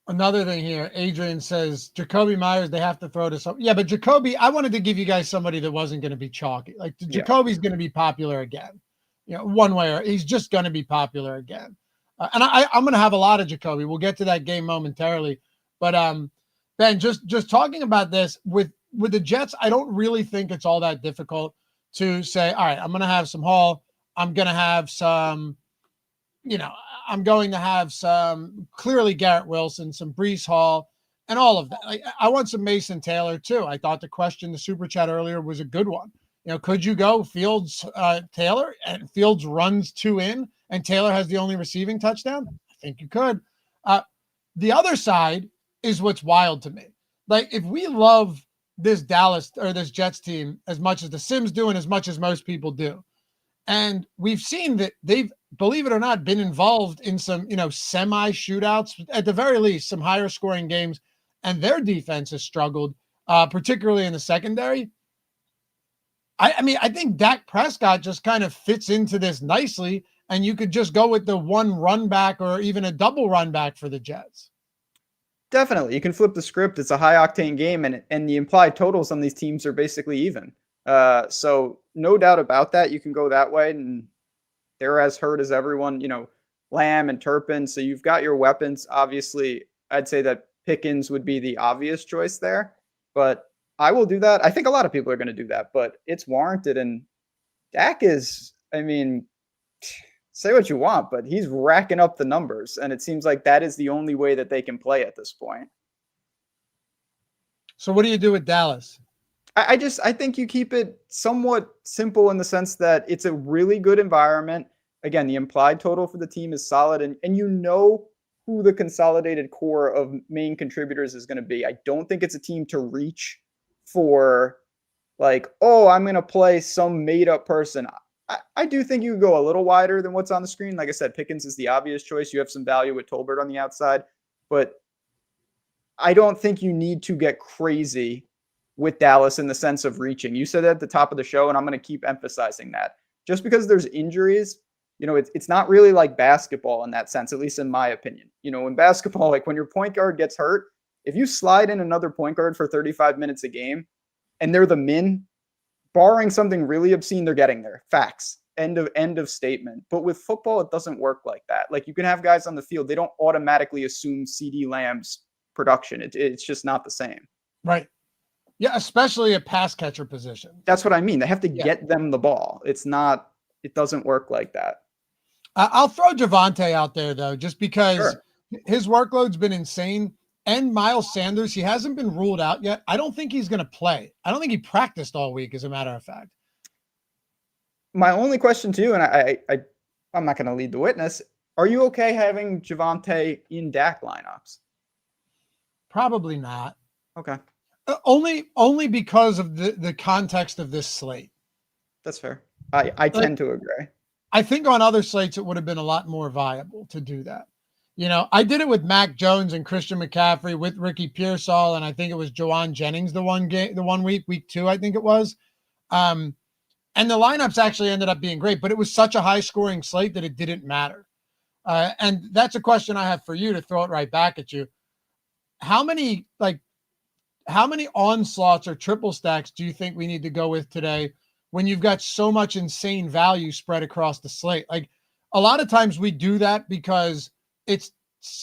Another thing here, Adrian says, Jacoby Myers, they have to throw to some. Yeah, but Jacoby, I wanted to give you guys somebody that wasn't going to be chalky. Like, Jacoby's going to be popular again. You know, one way or he's just going to be popular again. And I'm going to have a lot of Jacoby. We'll get to that game momentarily. But, Ben, just talking about this with the Jets, I don't really think it's all that difficult to say, all right, I'm going to have some Hall. I'm going to have some, I'm going to have some clearly Garrett Wilson, some Breece Hall, and all of that. I want some Mason Taylor too. I thought the question, the super chat earlier was a good one. You know, could you go Fields, Taylor, and Fields runs 2 in and Taylor has the only receiving touchdown? I think you could. The other side is what's wild to me. Like, if we love this Dallas or this Jets team as much as the Sims do and as much as most people do, and we've seen that they've, believe it or not, been involved in some, semi shootouts, at the very least, some higher scoring games, and their defense has struggled, particularly in the secondary. I think Dak Prescott just kind of fits into this nicely, and you could just go with the one run back or even a double run back for the Jets. Definitely. You can flip the script. It's a high octane game, and the implied totals on these teams are basically even. So no doubt about that. You can go that way, and they're as hurt as everyone, Lamb and Turpin. So you've got your weapons. Obviously, I'd say that Pickens would be the obvious choice there, but I will do that. I think a lot of people are going to do that, but it's warranted. And Dak is, say what you want, but he's racking up the numbers, and it seems like that is the only way that they can play at this point. So what do you do with Dallas? I think you keep it somewhat simple in the sense that it's a really good environment. Again, the implied total for the team is solid, and you know who the consolidated core of main contributors is going to be. I don't think it's a team to reach for like, oh, I'm going to play some made up person. I do think you go a little wider than what's on the screen. Like I said, Pickens is the obvious choice. You have some value with Tolbert on the outside, but I don't think you need to get crazy with Dallas in the sense of reaching. You said that at the top of the show, and I'm going to keep emphasizing that. Just because there's injuries, it's not really like basketball in that sense, at least in my opinion. In basketball, like when your point guard gets hurt, if you slide in another point guard for 35 minutes a game and they're the min, barring something really obscene, they're getting there. Facts. End of statement. But with football, it doesn't work like that. Like, you can have guys on the field, they don't automatically assume CeeDee Lamb's production. It's just not the same. Right. Yeah, especially a pass catcher position. That's what I mean. They have to get them the ball. It doesn't work like that. I'll throw Javonte out there, though, just because his workload's been insane. And Miles Sanders, he hasn't been ruled out yet. I don't think he's going to play. I don't think he practiced all week, as a matter of fact. My only question to you, and I'm not going to lead the witness, are you okay having Javonte in Dak lineups? Probably not. Okay. Only because of the context of this slate. That's fair. I tend to agree. I think on other slates, it would have been a lot more viable to do that. I did it with Mac Jones and Christian McCaffrey, with Ricky Pearsall, and I think it was Jawan Jennings the one week 2, I think it was. And the lineups actually ended up being great, but it was such a high-scoring slate that it didn't matter. And that's a question I have for you, to throw it right back at you. How many onslaughts or triple stacks do you think we need to go with today when you've got so much insane value spread across the slate? Like, a lot of times we do that because it's,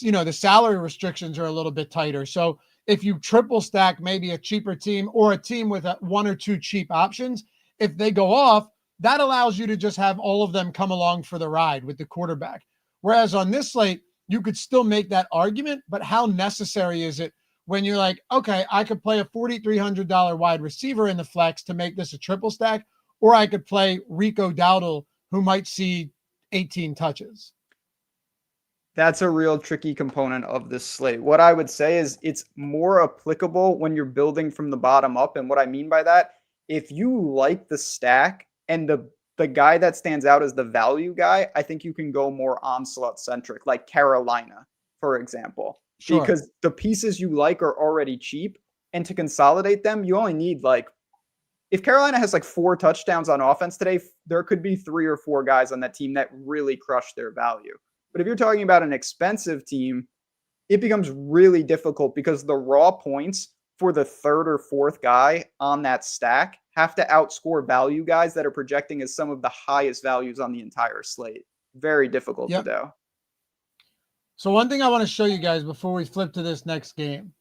the salary restrictions are a little bit tighter. So if you triple stack maybe a cheaper team or a team with one or two cheap options, if they go off, that allows you to just have all of them come along for the ride with the quarterback. Whereas on this slate, you could still make that argument, but how necessary is it when you're like, okay, I could play a $4,300 wide receiver in the flex to make this a triple stack, or I could play Rico Dowdle, who might see 18 touches. That's a real tricky component of this slate. What I would say is it's more applicable when you're building from the bottom up. And what I mean by that, if you like the stack and the guy that stands out as the value guy, I think you can go more onslaught centric, like Carolina, for example, Sure. because the pieces you like are already cheap. And to consolidate them, you only need if Carolina has 4 touchdowns on offense today, there could be 3 or 4 guys on that team that really crush their value. But if you're talking about an expensive team, it becomes really difficult because the raw points for the 3rd or 4th guy on that stack have to outscore value guys that are projecting as some of the highest values on the entire slate. Very difficult to do. So one thing I want to show you guys before we flip to this next game,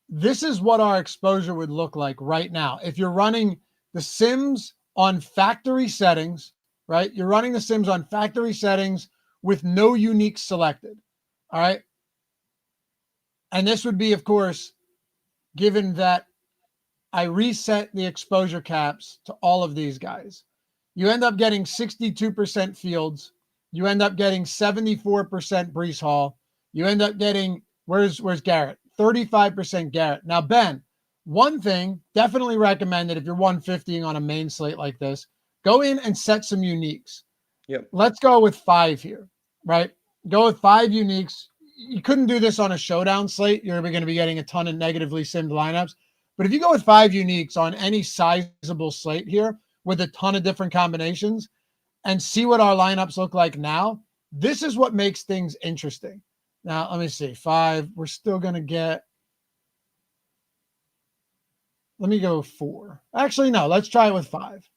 this is what our exposure would look like right now. If you're running the Sims on factory settings, right? You're running the Sims on factory settings with no unique selected. All right. And this would be, of course, given that I reset the exposure caps to all of these guys. You end up getting 62% Fields. You end up getting 74% Breece Hall. You end up getting, where's Garrett? 35% Garrett. Now, Ben, one thing definitely recommended if you're 150ing on a main slate like this, go in and set some uniques. Yep. Let's go with 5 here, right? Go with 5 uniques. You couldn't do this on a showdown slate. You're going to be getting a ton of negatively simmed lineups. But if you go with 5 uniques on any sizable slate here with a ton of different combinations and see what our lineups look like now, this is what makes things interesting. Now, let me see. 5. We're still going to get. Let me go 4. Actually, no. Let's try it with 5.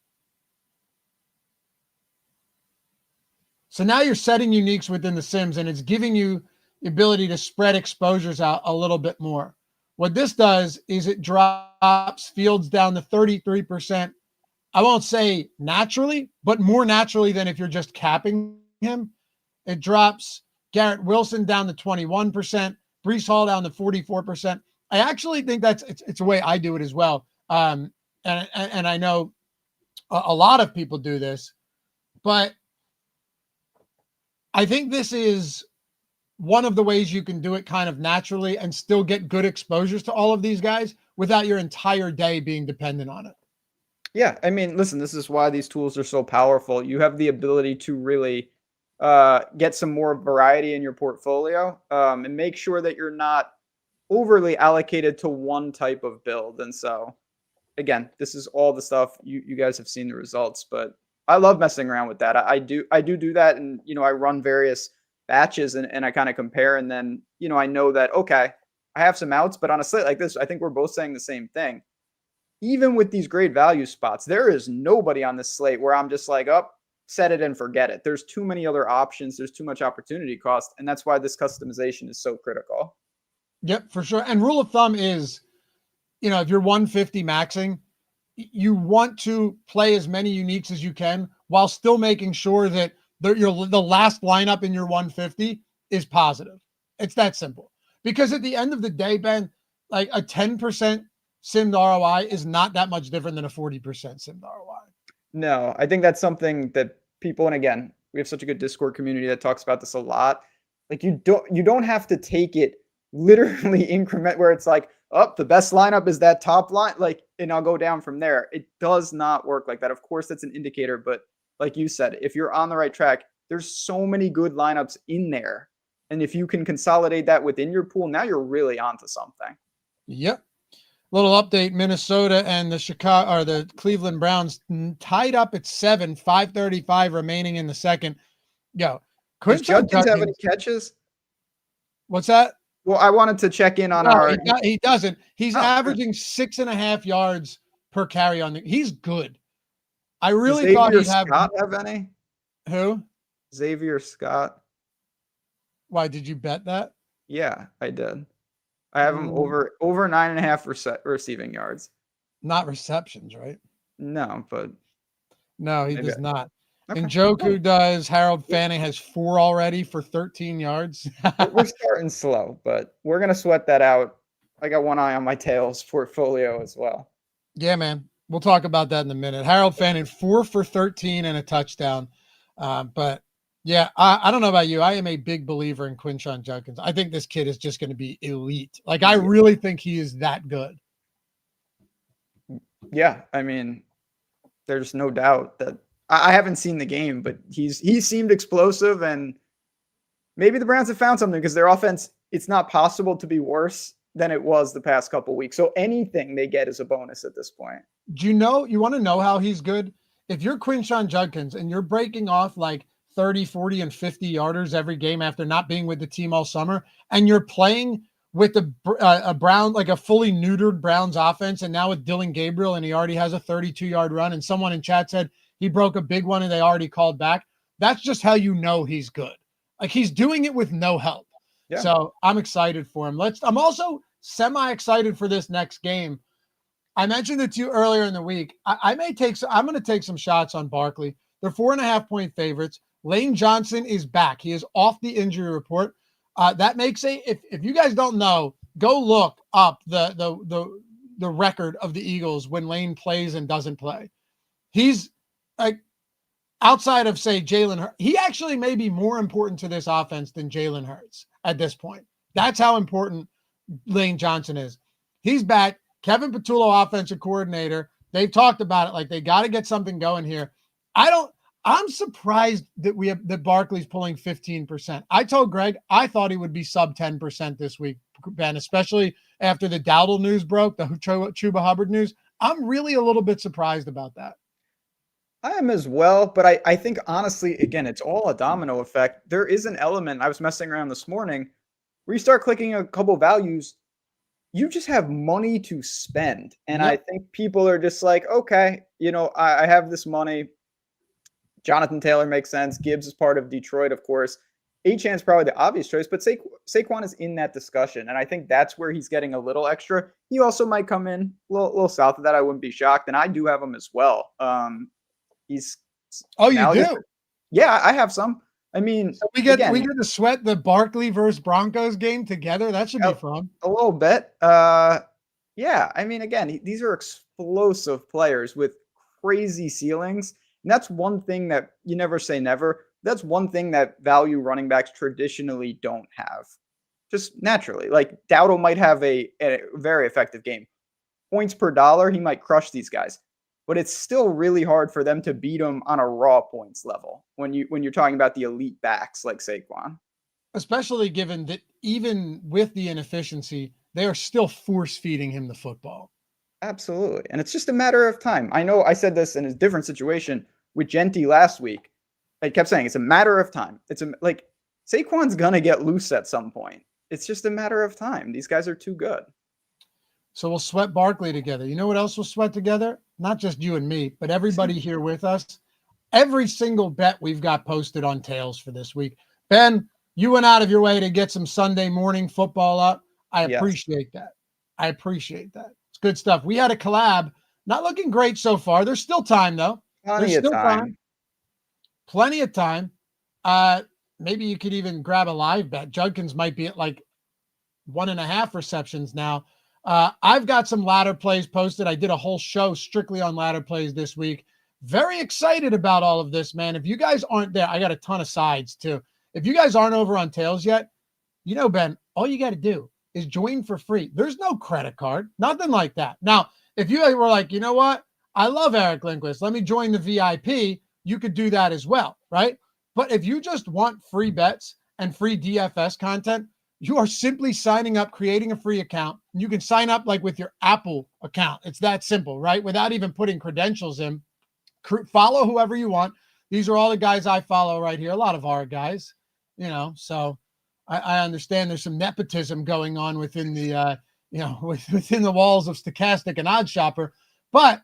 So now you're setting uniques within the Sims, and it's giving you the ability to spread exposures out a little bit more. What this does is it drops Fields down to 33%. I won't say naturally, but more naturally than if you're just capping him. It drops Garrett Wilson down to 21%, Breece Hall down to 44%. I actually think it's a way I do it as well. And I know a lot of people do this, but I think this is one of the ways you can do it kind of naturally and still get good exposures to all of these guys without your entire day being dependent on it. Yeah. I mean, listen, this is why these tools are so powerful. You have the ability to really get some more variety in your portfolio and make sure that you're not overly allocated to one type of build. And so, again, this is all the stuff you guys have seen the results, but I love messing around with that. I do that. And, I run various batches and I kind of compare. And then, I know that, okay, I have some outs, but on a slate like this, I think we're both saying the same thing. Even with these great value spots, there is nobody on this slate where I'm just like, oh, set it and forget it. There's too many other options. There's too much opportunity cost. And that's why this customization is so critical. Yep, for sure. And rule of thumb is, if you're 150 maxing, you want to play as many uniques as you can while still making sure that the last lineup in your 150 is positive. It's that simple. Because at the end of the day, Ben, like a 10% simmed ROI is not that much different than a 40% simmed ROI. No, I think that's something that people, and again, we have such a good Discord community that talks about this a lot. Like you don't have to take it literally increment where it's like, oh, the best lineup is that top line, and I'll go down from there. It does not work like that. Of course, that's an indicator, but like you said, if you're on the right track, there's so many good lineups in there. And if you can consolidate that within your pool, now you're really onto something. Yep. Little update: Minnesota and the Cleveland Browns tied up at 7, 5:35 remaining in the second. Does Judkins have any catches? What's that? Well, I wanted to check in on he doesn't. He's averaging 6.5 yards per carry he's good. I really thought he'd have. Scott have any? Who? Xavier Scott. Why did you bet that? Yeah, I did. I have him over 9.5 receiving yards. Not receptions, right? No, but no, he does not. Okay. Njoku does. Harold Fanning has 4 already for 13 yards. We're starting slow, but we're going to sweat that out. I got one eye on my tails portfolio as well. Yeah, man. We'll talk about that in a minute. Harold Fanning, 4 for 13 and a touchdown. But yeah, I don't know about you. I am a big believer in Quinshon Judkins. I think this kid is just going to be elite. Like, I really think he is that good. Yeah, I mean, there's no doubt that I haven't seen the game, but he seemed explosive, and maybe the Browns have found something because their offense, it's not possible to be worse than it was the past couple of weeks. So anything they get is a bonus at this point. You want to know how he's good? If you're Quinshon Judkins and you're breaking off like 30, 40, and 50 yarders every game after not being with the team all summer, and you're playing with a Brown, like a fully neutered Browns offense, and now with Dylan Gabriel, and he already has a 32-yard run, and someone in chat said he broke a big one and they already called back. That's just how you know he's good. Like, he's doing it with no help. Yeah. So I'm excited for him. I'm also semi-excited for this next game. I mentioned it to you earlier in the week. I'm going to take some shots on Barkley. They're 4.5-point favorites. Lane Johnson is back. He is off the injury report. That makes if you guys don't know, go look up the record of the Eagles when Lane plays and doesn't play. He's like, outside of, say, Jalen Hurts, he actually may be more important to this offense than Jalen Hurts at this point. That's how important Lane Johnson is. He's back. Kevin Patullo, offensive coordinator. They've talked about it. Like, they got to get something going here. I'm surprised that Barkley's pulling 15%. I told Greg I thought he would be sub 10% this week, Ben, especially after the Dowdle news broke, the Chuba Hubbard news. I'm really a little bit surprised about that. I am as well, but I think, honestly, again, it's all a domino effect. There is an element, I was messing around this morning, where you start clicking a couple values, you just have money to spend. And I think people are just like, okay, I have this money. Jonathan Taylor makes sense. Gibbs is part of Detroit, of course. Achane's probably the obvious choice, but Saquon is in that discussion, and I think that's where he's getting a little extra. He also might come in a little south of that. I wouldn't be shocked, and I do have him as well. You do? Yeah, I have some. I mean, so we get to sweat the Barkley versus Broncos game together. That should be fun. A little bit. Yeah, I mean, again, these are explosive players with crazy ceilings. And that's one thing that you never say never. That's one thing that value running backs traditionally don't have. Just naturally. Like, Dowdle might have a very effective game. Points per dollar, he might crush these guys. But it's still really hard for them to beat him on a raw points level when you're talking about the elite backs like Saquon. Especially given that even with the inefficiency, they are still force-feeding him the football. Absolutely. And it's just a matter of time. I know I said this in a different situation with Genti last week. I kept saying it's a matter of time. Saquon's going to get loose at some point. It's just a matter of time. These guys are too good. So we'll sweat Barkley together. You know what else we'll sweat together? Not just you and me, but everybody here with us. Every single bet we've got posted on Tails for this week. Ben, you went out of your way to get some Sunday morning football up. I appreciate that. It's good stuff. We had a collab. Not looking great so far. There's still time, though. Plenty of time. Maybe you could even grab a live bet. Judkins might be at like 1.5 receptions now. I've got some ladder plays posted. I did a whole show strictly on ladder plays this week. Very excited about all of this, man. If you guys aren't there, I got a ton of sides too. If you guys aren't over on Tails yet, Ben, all you got to do is join for free. There's no credit card, nothing like that. Now, if you were like, you know what? I love Eric Lindquist. Let me join the VIP. You could do that as well, right? But if you just want free bets and free DFS content, you are simply signing up, creating a free account. You can sign up like with your Apple account. It's that simple, right? Without even putting credentials in. Follow whoever you want. These are all the guys I follow right here. A lot of our guys, so I understand there's some nepotism going on within the, within the walls of Stokastic and OddsShopper, but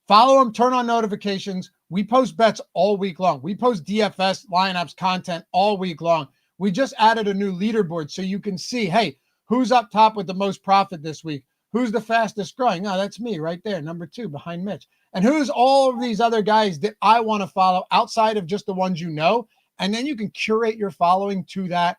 follow them, turn on notifications. We post bets all week long. We post DFS lineups content all week long. We just added a new leaderboard so you can see, hey, who's up top with the most profit this week? Who's the fastest growing? No, that's me right there, number 2 behind Mitch. And who's all of these other guys that I want to follow outside of just the ones you know? And then you can curate your following to that.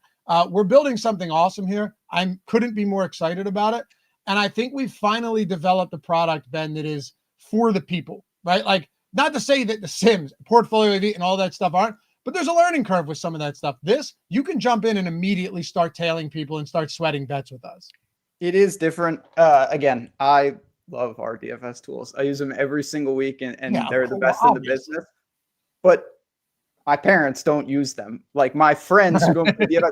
We're building something awesome here. I couldn't be more excited about it. And I think we've finally developed a product, Ben, that is for the people, right? Like, not to say that the Sims, Portfolio EV, and all that stuff aren't, but there's a learning curve with some of that stuff. This, you can jump in and immediately start tailing people and start sweating bets with us. It is different. Again, I love our DFS tools. I use them every single week, and they're the best in the business. But my parents don't use them. Like my friends who don't play DFS,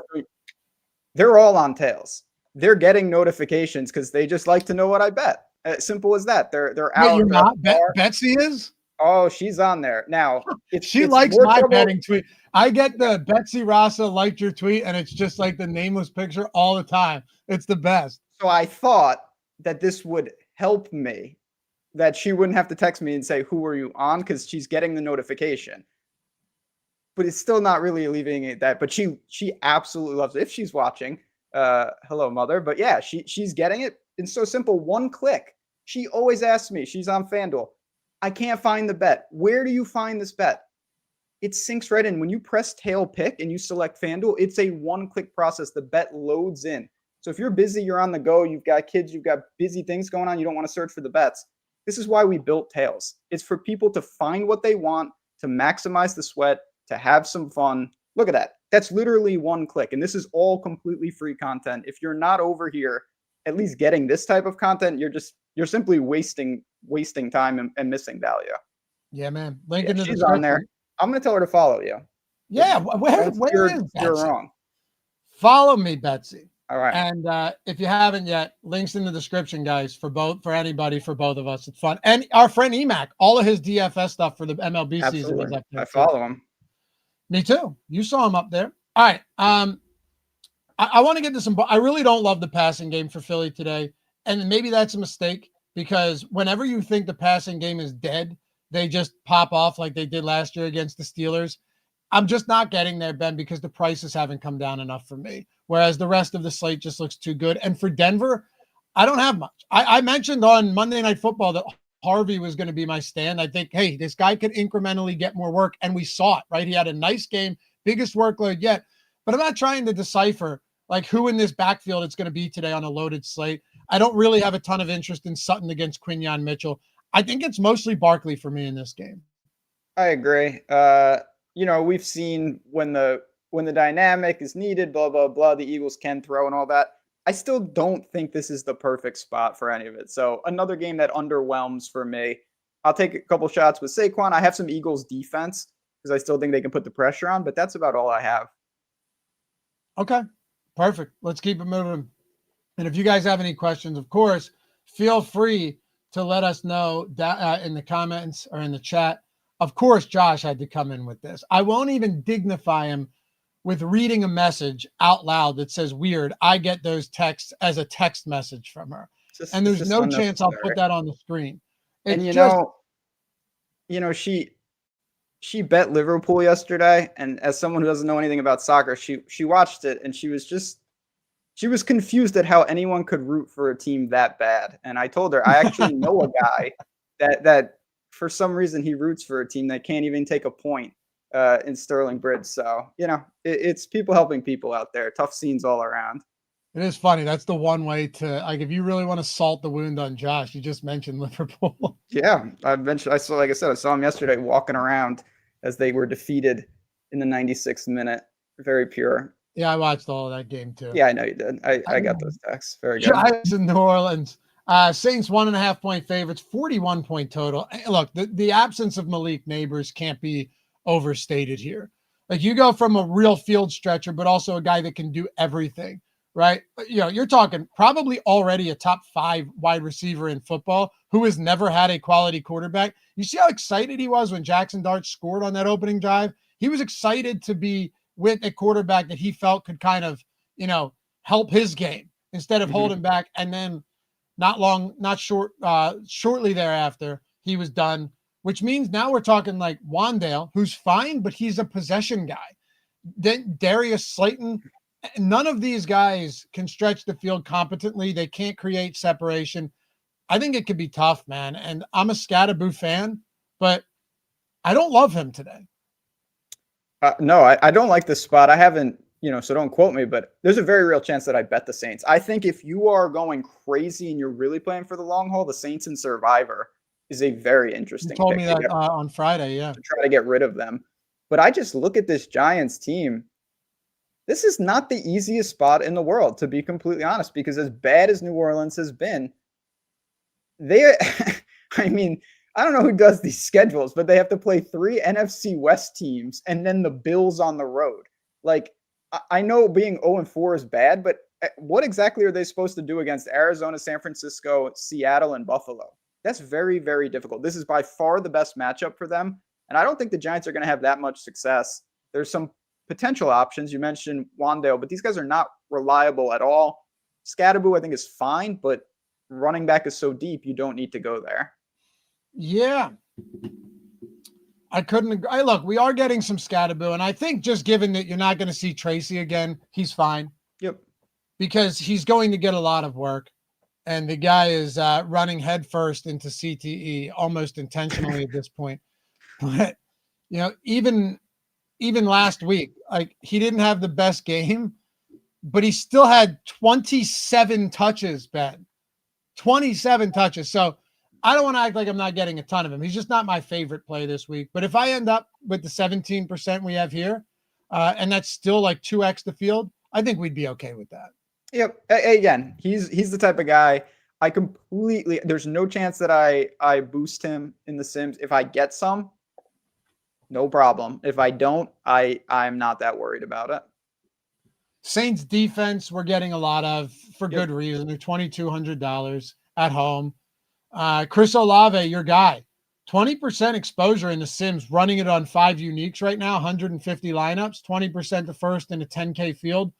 they're all on tails. They're getting notifications because they just like to know what I bet. Simple as that. They're out. You're not. Betsy is? Oh, she's on there now. She likes my betting tweet. I get the Betsy Rasa liked your tweet, and it's just like the nameless picture all the time. It's the best. So I thought that this would help me, that she wouldn't have to text me and say, who are you on? Because she's getting the notification. But it's still not really alleviating that. But she absolutely loves it. If she's watching, hello, mother. But yeah, she's getting it. It's so simple. One click. She always asks me, she's on FanDuel. I can't find the bet. Where do you find this bet? It sinks right in. When you press tail pick and you select FanDuel, it's a one-click process. The bet loads in. So if you're busy, you're on the go, you've got kids, you've got busy things going on, you don't want to search for the bets. This is why we built Tails. It's for people to find what they want, to maximize the sweat, to have some fun. Look at that. That's literally one click. And this is all completely free content. If you're not over here, at least getting this type of content, you're simply wasting time and missing value. Yeah, man. Link in the description. On there. I'm going to tell her to follow you. Yeah. Where is Betsy? You're wrong. Follow me, Betsy. All right. And if you haven't yet, links in the description, guys, for both of us. It's fun. And our friend Emac, all of his DFS stuff for the MLB season is up there. I follow him. Me too. You saw him up there. All right. I want to get to some. I really don't love the passing game for Philly today. And maybe that's a mistake because whenever you think the passing game is dead, they just pop off like they did last year against the Steelers. I'm just not getting there, Ben, because the prices haven't come down enough for me. Whereas the rest of the slate just looks too good. And for Denver, I don't have much. I mentioned on Monday Night Football that Harvey was going to be my stand. I think, hey, this guy could incrementally get more work. And we saw it, right? He had a nice game, biggest workload yet. But I'm not trying to decipher like who in this backfield it's going to be today on a loaded slate. I don't really have a ton of interest in Sutton against Quinyon Mitchell. I think it's mostly Barkley for me in this game. I agree. We've seen when the dynamic is needed, blah, blah, blah, the Eagles can throw and all that. I still don't think this is the perfect spot for any of it. So another game that underwhelms for me. I'll take a couple shots with Saquon. I have some Eagles defense because I still think they can put the pressure on, but that's about all I have. Okay, perfect. Let's keep it moving. And if you guys have any questions, of course, feel free to let us know that, in the comments or in the chat. Of course, Josh had to come in with this. I won't even dignify him with reading a message out loud that says weird. I get those texts as a text message from her. And there's no chance I'll put that on the screen. And she bet Liverpool yesterday. And as someone who doesn't know anything about soccer, she watched it and she was confused at how anyone could root for a team that bad. And I told her, I actually know a guy that for some reason he roots for a team that can't even take a point in Sterling Bridge. So, it's people helping people out there. Tough scenes all around. It is funny. That's the one way to, like, if you really want to salt the wound on Josh, you just mentioned Liverpool. Yeah. I saw him yesterday walking around as they were defeated in the 96th minute. Very pure. Yeah, I watched all of that game too. Yeah, I know you did. I got those texts. Very good. Giants in New Orleans. Saints 1.5 point favorites, 41 point total. Look, the absence of Malik Neighbors can't be overstated here. Like, you go from a real field stretcher, but also a guy that can do everything, right? You're talking probably already a top 5 wide receiver in football who has never had a quality quarterback. You see how excited he was when Jackson Dart scored on that opening drive? He was excited to be with a quarterback that he felt could kind of, help his game instead of holding back. And then shortly thereafter, he was done, which means now we're talking like Wandale, who's fine, but he's a possession guy. Then Darius Slayton, None of these guys can stretch the field competently. They can't create separation. I think it could be tough, man. And I'm a Scatterboo fan, but I don't love him today. No, I don't like this spot. I haven't, so don't quote me, but there's a very real chance that I bet the Saints. I think if you are going crazy and you're really playing for the long haul, the Saints and Survivor is a very interesting You told pick me that on Friday, yeah. to try to get rid of them. But I just look at this Giants team. This is not the easiest spot in the world, to be completely honest, because as bad as New Orleans has been, I mean, I don't know who does these schedules, but they have to play 3 NFC West teams and then the Bills on the road. Like, I know being 0-4 is bad, but what exactly are they supposed to do against Arizona, San Francisco, Seattle, and Buffalo? That's very, very difficult. This is by far the best matchup for them. And I don't think the Giants are going to have that much success. There's some potential options. You mentioned Wandale, but these guys are not reliable at all. Scatterboo, I think, is fine, but running back is so deep, you don't need to go there. Yeah. I couldn't agree. Look, we are getting some Scatterboo, and I think just given that you're not going to see Tracy again, he's fine. Yep. Because he's going to get a lot of work, and the guy is running headfirst into CTE almost intentionally at this point. But, even last week, like, he didn't have the best game, but he still had 27 touches, Ben. 27 touches. So I don't want to act like I'm not getting a ton of him. He's just not my favorite play this week. But if I end up with the 17% we have here, and that's still like 2x the field, I think we'd be okay with that. Yep. Again, he's the type of guy there's no chance that I boost him in the Sims. If I get some, no problem. If I don't, I'm not that worried about it. Saints defense, we're getting a lot of for good reason. They're $2,200 at home. Chris Olave, your guy, 20% exposure in the Sims, running it on 5 uniques right now, 150 lineups, 20% to first in a 10K field.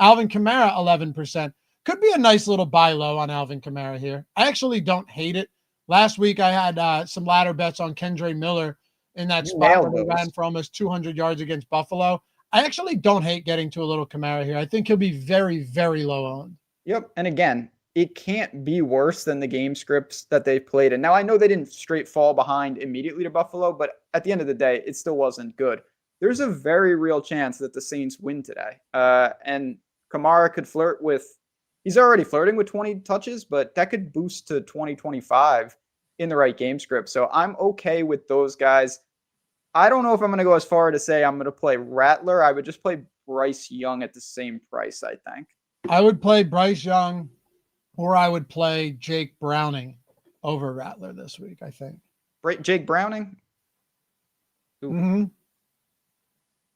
Alvin Kamara, 11%. Could be a nice little buy low on Alvin Kamara here. I actually don't hate it. Last week I had some ladder bets on Kendre Miller in that spot where he ran for almost 200 yards against Buffalo. I actually don't hate getting to a little Kamara here. I think he'll be very, very low owned. Yep. And again, it can't be worse than the game scripts that they've played. And now I know they didn't straight fall behind immediately to Buffalo, but at the end of the day, it still wasn't good. There's a very real chance that the Saints win today. And Kamara could he's already flirting with 20 touches, but that could boost to 20-25 in the right game script. So I'm okay with those guys. I don't know if I'm going to go as far to say I'm going to play Rattler. I would just play Bryce Young at the same price, I think. I would play Bryce Young, or I would play Jake Browning over Rattler this week, I think. Jake Browning? Mm-hmm.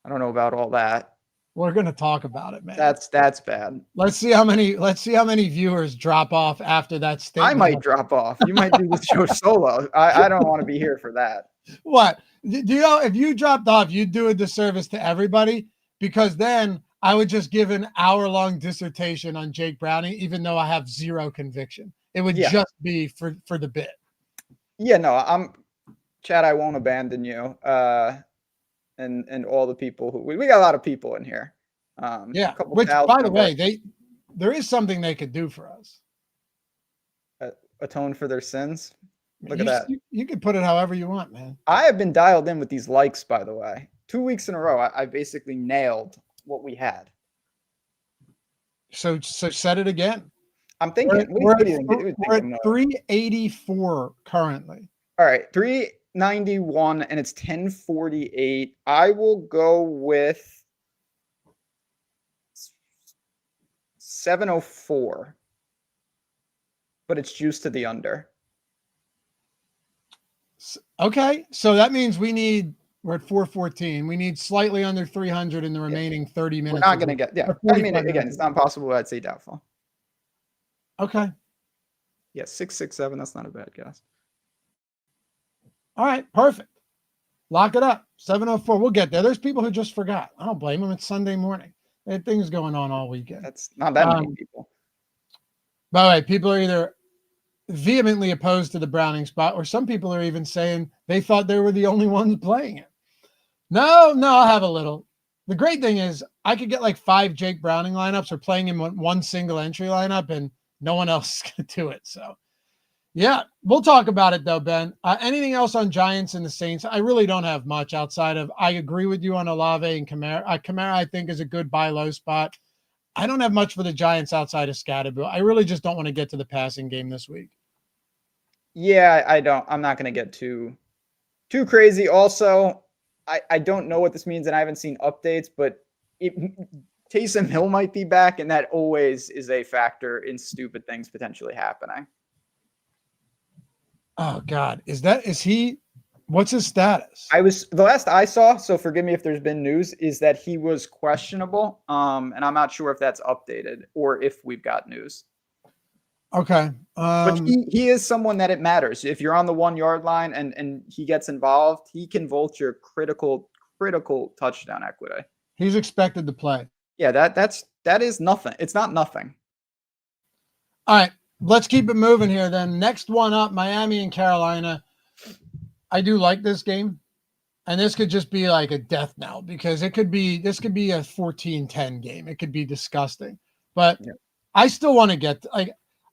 I don't know about all that. We're going to talk about it, man. That's bad. Let's see how many viewers drop off after that statement. I might drop off. You might do the show solo. I don't want to be here for that. What? Do you know, if you dropped off, you'd do a disservice to everybody, because then I would just give an hour-long dissertation on Jake Browning, even though I have zero conviction. It would just be for the bit. Yeah, no, Chad, I won't abandon you. And all the people we got a lot of people in here. Which, by the way, there is something they could do for us. Atone for their sins. Look at that. You can put it however you want, man. I have been dialed in with these likes, by the way. 2 weeks in a row, I basically nailed what we had. So set it again. I'm thinking. We're at 384 currently. All right, 391, and it's 1048. I will go with 704, but it's juiced to the under. Okay, so that means we're at 414. We need slightly under 300 in the remaining 30 minutes. We're not going to get, I mean, again, it's not possible. I'd say doubtful. Okay. Yeah, 667. That's not a bad guess. All right, perfect. Lock it up. 704. We'll get there. There's people who just forgot. I don't blame them. It's Sunday morning. They had things going on all weekend. That's not that many people. By the way, people are either vehemently opposed to the Browning spot, or some people are even saying they thought they were the only ones playing it. No, I'll have a little. the great thing is I could get like 5 Jake Browning lineups or playing him one single entry lineup and no one else is going to do it. So yeah, we'll talk about it though, Ben. Anything else on Giants and the Saints? I really don't have much outside of, I agree with you on Olave and Kamara. Kamara, I think, is a good buy low spot. I don't have much for the Giants outside of Scatterbill. I really just don't want to get to the passing game this week. Yeah, I'm not going to get too crazy. Also, I don't know what this means, and I haven't seen updates, but Taysom Hill might be back, and that always is a factor in stupid things potentially happening. Oh God, is he? What's his status? The last I saw, so forgive me if there's been news, is that he was questionable. And I'm not sure if that's updated or if we've got news. Okay. But he is someone that it matters. If you're on the 1 yard line and he gets involved, he can vulture critical touchdown equity. He's expected to play. Yeah, that is nothing. It's not nothing. All right, let's keep it moving here then. Next one up, Miami and Carolina. I do like this game. And this could just be like a death knell because this could be a 14-10 game. It could be disgusting. But yeah. I still want to get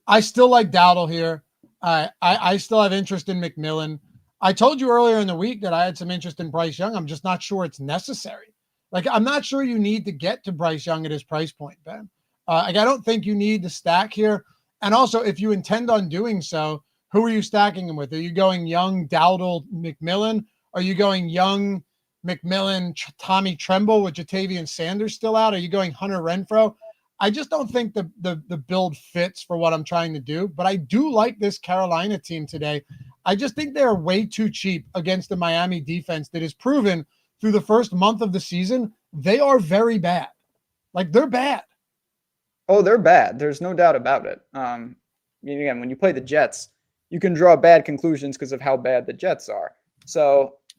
I still like Dowdle here. I still have interest in McMillan. I told you earlier in the week that I had some interest in Bryce Young. I'm just not sure it's necessary. I'm not sure you need to get to Bryce Young at his price point, Ben. I don't think you need to stack here. And also, if you intend on doing so, who are you stacking him with? Are you going Young, Dowdle, McMillan? Are you going Young, McMillan, Tommy Tremble with Jatavian Sanders still out? Are you going Hunter Renfrow? I just don't think the build fits for what I'm trying to do, but I do like this Carolina team today. I just think they're way too cheap against the Miami defense that is proven through the first month of the season. They are very bad. They're bad. Oh, they're bad. There's no doubt about it. Again, when you play the Jets, you can draw bad conclusions because of how bad the Jets are.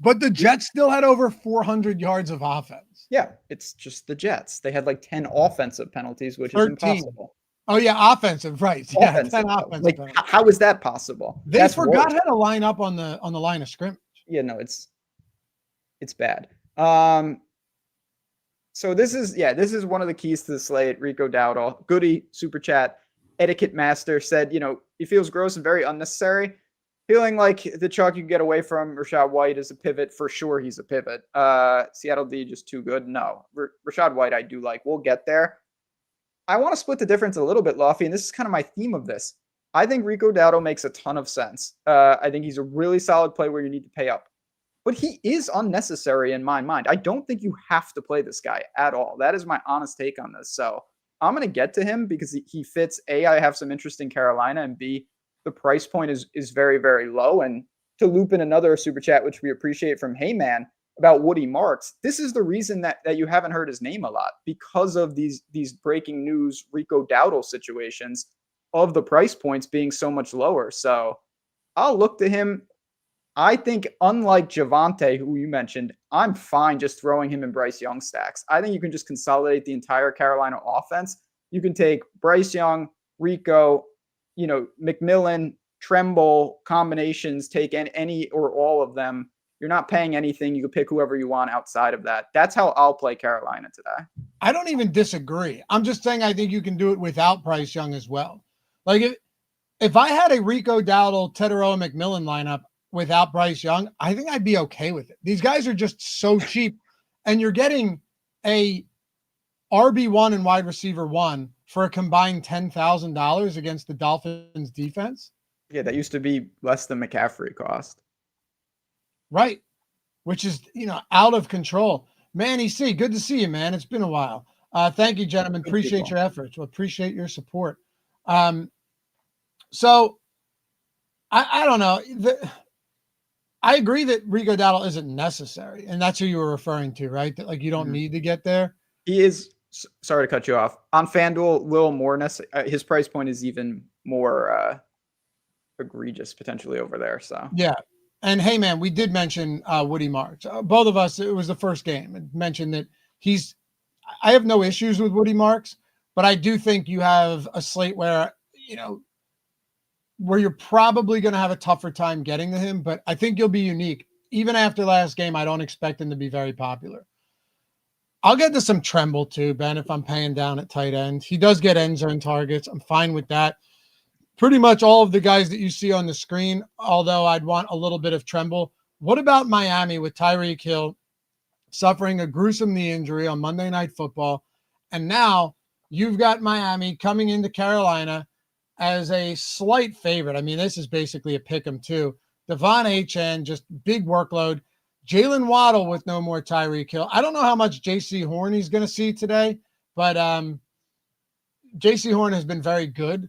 But the Jets still had over 400 yards of offense. Yeah, it's just the Jets. They had 10 offensive penalties, which 13. Is impossible. Oh, yeah, offensive, right. Yeah, offensive. 10 offensive penalties. How is that possible? They forgot how to line up on the line of scrimmage. Yeah, no, it's bad. So this is one of the keys to the slate. Rico Dowdle, Goody, Super Chat, Etiquette Master said, he feels gross and very unnecessary. Feeling like the chalk you can get away from Rachaad White is a pivot. For sure, he's a pivot. Seattle D just too good. No. Rachaad White I do like. We'll get there. I want to split the difference a little bit, Loughy, and this is kind of my theme of this. I think Rico Dowdle makes a ton of sense. I think he's a really solid play where you need to pay up. But he is unnecessary in my mind. I don't think you have to play this guy at all. That is my honest take on this. So I'm going to get to him because he fits. A, I have some interest in Carolina, and B, the price point is very, very low. And to loop in another super chat, which we appreciate from Heyman about Woody Marks, this is the reason that you haven't heard his name a lot, because of these breaking news Rico Dowdle situations of the price points being so much lower. So I'll look to him. I think unlike Javonte, who you mentioned, I'm fine just throwing him in Bryce Young stacks. I think you can just consolidate the entire Carolina offense. You can take Bryce Young, Rico, McMillan, Tremble combinations, take any or all of them. You're not paying anything. You can pick whoever you want outside of that. That's how I'll play Carolina today. I don't even disagree. I'm just saying I think you can do it without Bryce Young as well. If I had a Rico Dowdle, Tedero, McMillan lineup without Bryce Young, I think I'd be okay with it. These guys are just so cheap, and you're getting a RB1 and wide receiver 1 for a combined $10,000 against the Dolphins defense. Yeah, that used to be less than McCaffrey cost. Right. Which is, out of control. Manny C, good to see you, man. It's been a while. Thank you, gentlemen. Appreciate your efforts. Well, appreciate your support. So I don't know. I agree that Rico Dowdle isn't necessary, and that's who you were referring to, right? That you don't need to get there. He is. Sorry to cut you off. On FanDuel, a little more his price point is even more egregious potentially over there. So yeah. And hey, man, we did mention Woody Marks. Both of us, it was the first game, and mentioned that I have no issues with Woody Marks, but I do think you have a slate where, where you're probably going to have a tougher time getting to him, but I think you'll be unique. Even after last game, I don't expect him to be very popular. I'll get to some Tremble too, Ben, if I'm paying down at tight end. He does get end zone targets. I'm fine with that. Pretty much all of the guys that you see on the screen, although I'd want a little bit of Tremble. What about Miami with Tyreek Hill suffering a gruesome knee injury on Monday Night Football? And now you've got Miami coming into Carolina as a slight favorite. I mean, this is basically a pick 'em too. Devon Achane, just big workload. Jalen Waddle with no more Tyreek Hill. I don't know how much JC Horn he's going to see today, but JC Horn has been very good.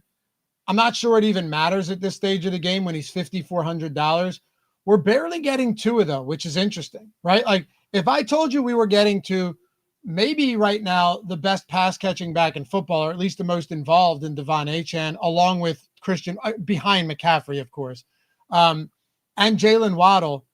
I'm not sure it even matters at this stage of the game when he's $5,400. We're barely getting Tua though, which is interesting, right? Like if I told you we were getting to maybe right now the best pass catching back in football, or at least the most involved in Devon Achane, along with Christian behind McCaffrey, of course, and Jalen Waddle.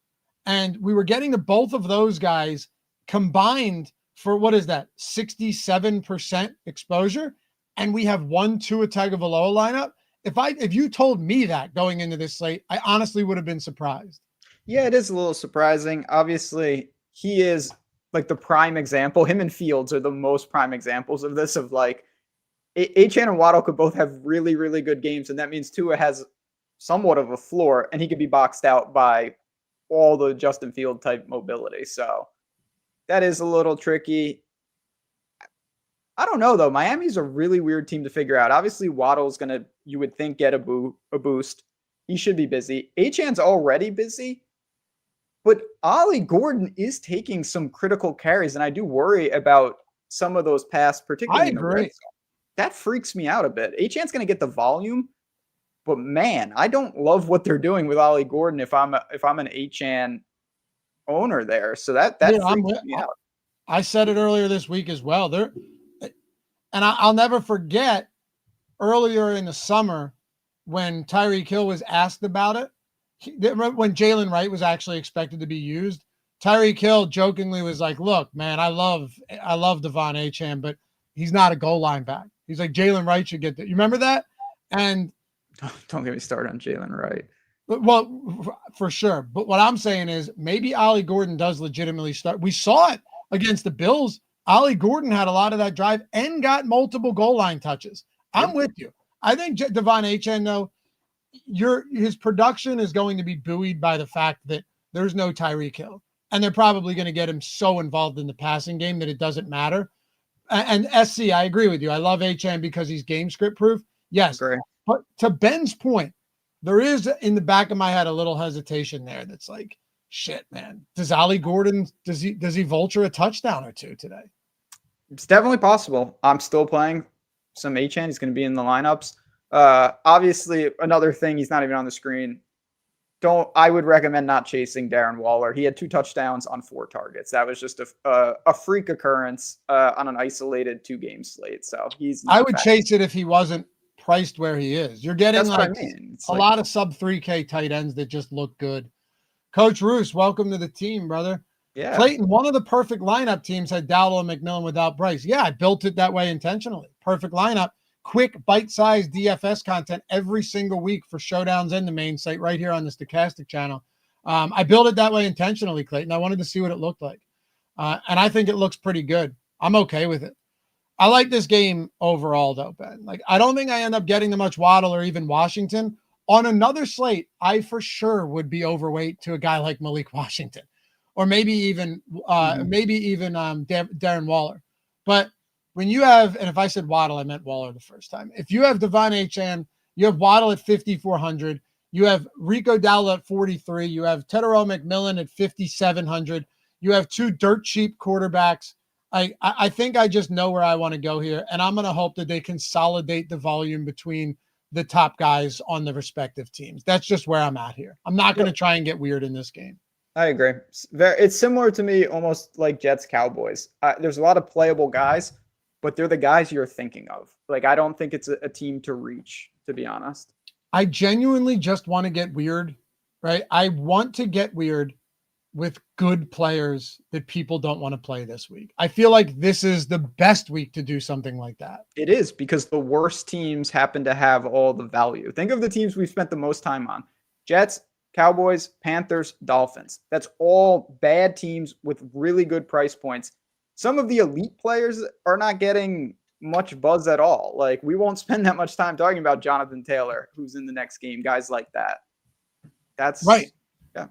And we were getting to both of those guys combined for what is that, 67% exposure. And we have 1 Tua Tagovailoa lineup. If you told me that going into this slate, I honestly would have been surprised. Yeah, it is a little surprising. Obviously, he is like the prime example. Him and Fields are the most prime examples of this, of like Achane and Waddle could both have really, really good games. And that means Tua has somewhat of a floor and he could be boxed out by all the Justin Field type mobility. So that is a little tricky. I don't know though. Miami's a really weird team to figure out. Obviously, Waddle's going to, you would think, get a boost. He should be busy. Achane's already busy, but Ollie Gordon is taking some critical carries, and I do worry about some of those passes, particularly in the red zone. That freaks me out a bit. Achane's going to get the volume, but man, I don't love what they're doing with Ollie Gordon if I'm an Achane owner there. So that freaks me out. I said it earlier this week as well. And I'll never forget earlier in the summer when Tyreek Hill was asked about it, when Jalen Wright was actually expected to be used, Tyreek Hill jokingly was like, look, man, I love Devon Achane, but he's not a goal line back. He's like, Jalen Wright should get that. You remember that? And don't get me started on Jalen Wright. Well, for sure. But what I'm saying is maybe Ollie Gordon does legitimately start. We saw it against the Bills. Ollie Gordon had a lot of that drive and got multiple goal line touches. I'm with you. I think Devon Achane, though, his production is going to be buoyed by the fact that there's no Tyreek Hill. And they're probably going to get him so involved in the passing game that it doesn't matter. And SC, I agree with you. I love Achane because he's game script proof. Yes. Great. But to Ben's point, there is in the back of my head a little hesitation there that's like, shit, man. Does Ollie Gordon, does he vulture a touchdown or two today? It's definitely possible. I'm still playing some Achane. He's going to be in the lineups. Obviously, another thing, he's not even on the screen. I would recommend not chasing Darren Waller. He had 2 touchdowns on 4 targets. That was just a freak occurrence on an isolated 2-game slate. So I would chase it if he wasn't priced where he is. You're getting a lot of sub 3K tight ends that just look good. Coach Roos, welcome to the team, brother. Yeah. Clayton, one of the perfect lineup teams had Dowdle and McMillan without Bryce. Yeah, I built it that way intentionally. Perfect lineup. Quick, bite-sized DFS content every single week for showdowns and the main site right here on the Stokastic channel. I built it that way intentionally, Clayton. I wanted to see what it looked like. And I think it looks pretty good. I'm okay with it. I like this game overall, though, Ben. Like, I don't think I end up getting the much Waddle or even Washington. On another slate, I for sure would be overweight to a guy like Malik Washington. Or maybe even Darren Waller. But when you have, and if I said Waddle, I meant Waller the first time. If you have Devon Achane, you have Waddle at 5,400. You have Rico Dowdle at 43. You have Tedero McMillan at 5,700. You have 2 dirt cheap quarterbacks. I think I just know where I want to go here, and I'm going to hope that they consolidate the volume between the top guys on the respective teams. That's just where I'm at here. I'm not going to try and get weird in this game. I agree. It's similar to me, almost like Jets Cowboys. There's a lot of playable guys, but they're the guys you're thinking of. Like, I don't think it's a team to reach, to be honest. I genuinely just want to get weird, right? I want to get weird with good players that people don't want to play this week. I feel like this is the best week to do something like that. It is, because the worst teams happen to have all the value. Think of the teams we've spent the most time on. Jets, Cowboys, Panthers, Dolphins. That's all bad teams with really good price points. some of the elite players are not getting much buzz at all. Like, we won't spend that much time talking about Jonathan Taylor, who's in the next game, guys like that. That's right. Yeah.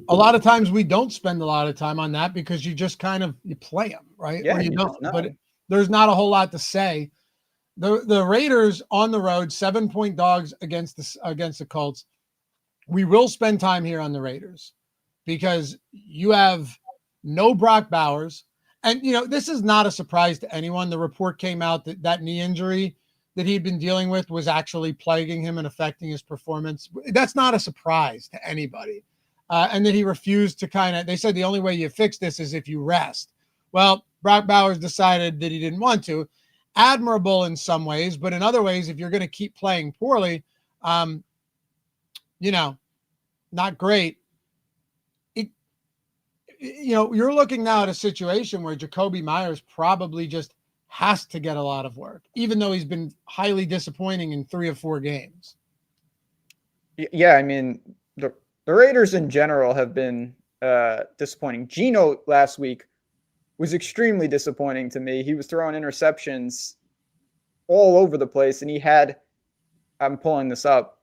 A lot of times we don't spend a lot of time on that because you just kind of you play them, right? Yeah, or you don't. know. But there's not a whole lot to say. The Raiders on the road, 7-point dogs against the Colts. We will spend time here on the Raiders because you have no Brock Bowers. And, this is not a surprise to anyone. The report came out that knee injury that he'd been dealing with was actually plaguing him and affecting his performance. That's not a surprise to anybody. And that he refused to they said the only way you fix this is if you rest. Well, Brock Bowers decided that he didn't want to. Admirable in some ways, but in other ways, if you're going to keep playing poorly, not great. You're looking now at a situation where Jacoby Myers probably just has to get a lot of work, even though he's been highly disappointing in 3 or 4 games. Yeah, I mean, the Raiders in general have been disappointing. Geno last week was extremely disappointing to me. He was throwing interceptions all over the place, and I'm pulling this up,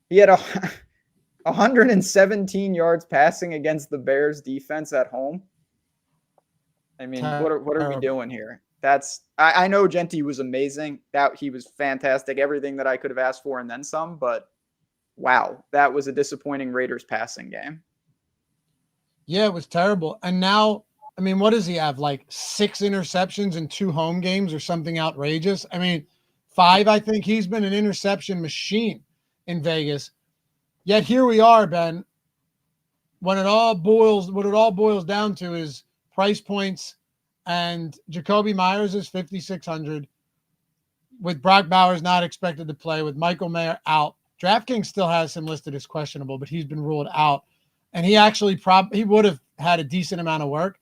he had 117 yards passing against the Bears defense at home. I mean, what are we doing here? I know Genty was amazing. He was fantastic. Everything that I could have asked for and then some, but wow, that was a disappointing Raiders passing game. Yeah, it was terrible. And now, I mean, what does he have? Like 6 interceptions in 2 home games or something outrageous? I mean, 5, I think. He's been an interception machine in Vegas. Yet here we are, Ben. What it all boils down to is price points, and Jacoby Myers is 5,600 with Brock Bowers not expected to play, with Michael Mayer out. DraftKings still has him listed as questionable, but he's been ruled out. And he actually he would have had a decent amount of work.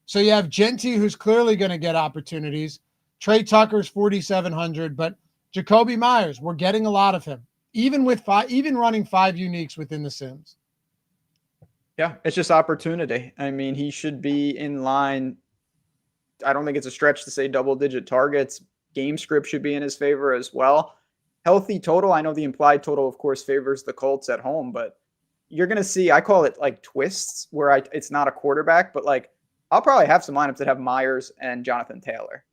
So you have Genty, who's clearly going to get opportunities. Trey Tucker's 4,700, but Jacoby Myers, we're getting a lot of him, even running 5 uniques within the Sims. Yeah, it's just opportunity. I mean, he should be in line. I don't think it's a stretch to say double-digit targets. Game script should be in his favor as well. Healthy total. I know the implied total, of course, favors the Colts at home, but you're going to see, I call it like twists, where it's not a quarterback, but like I'll probably have some lineups that have Myers and Jonathan Taylor,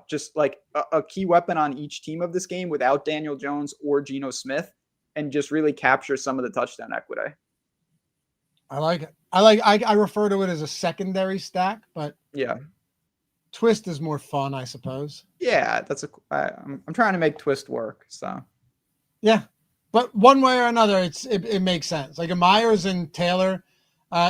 just like a key weapon on each team of this game without Daniel Jones or Geno Smith, and just really capture some of the touchdown equity. I like it. I refer to it as a secondary stack, but yeah, twist is more fun, I suppose. Yeah, I'm trying to make twist work. So yeah, but one way or another, it makes sense. Like a Myers and Taylor,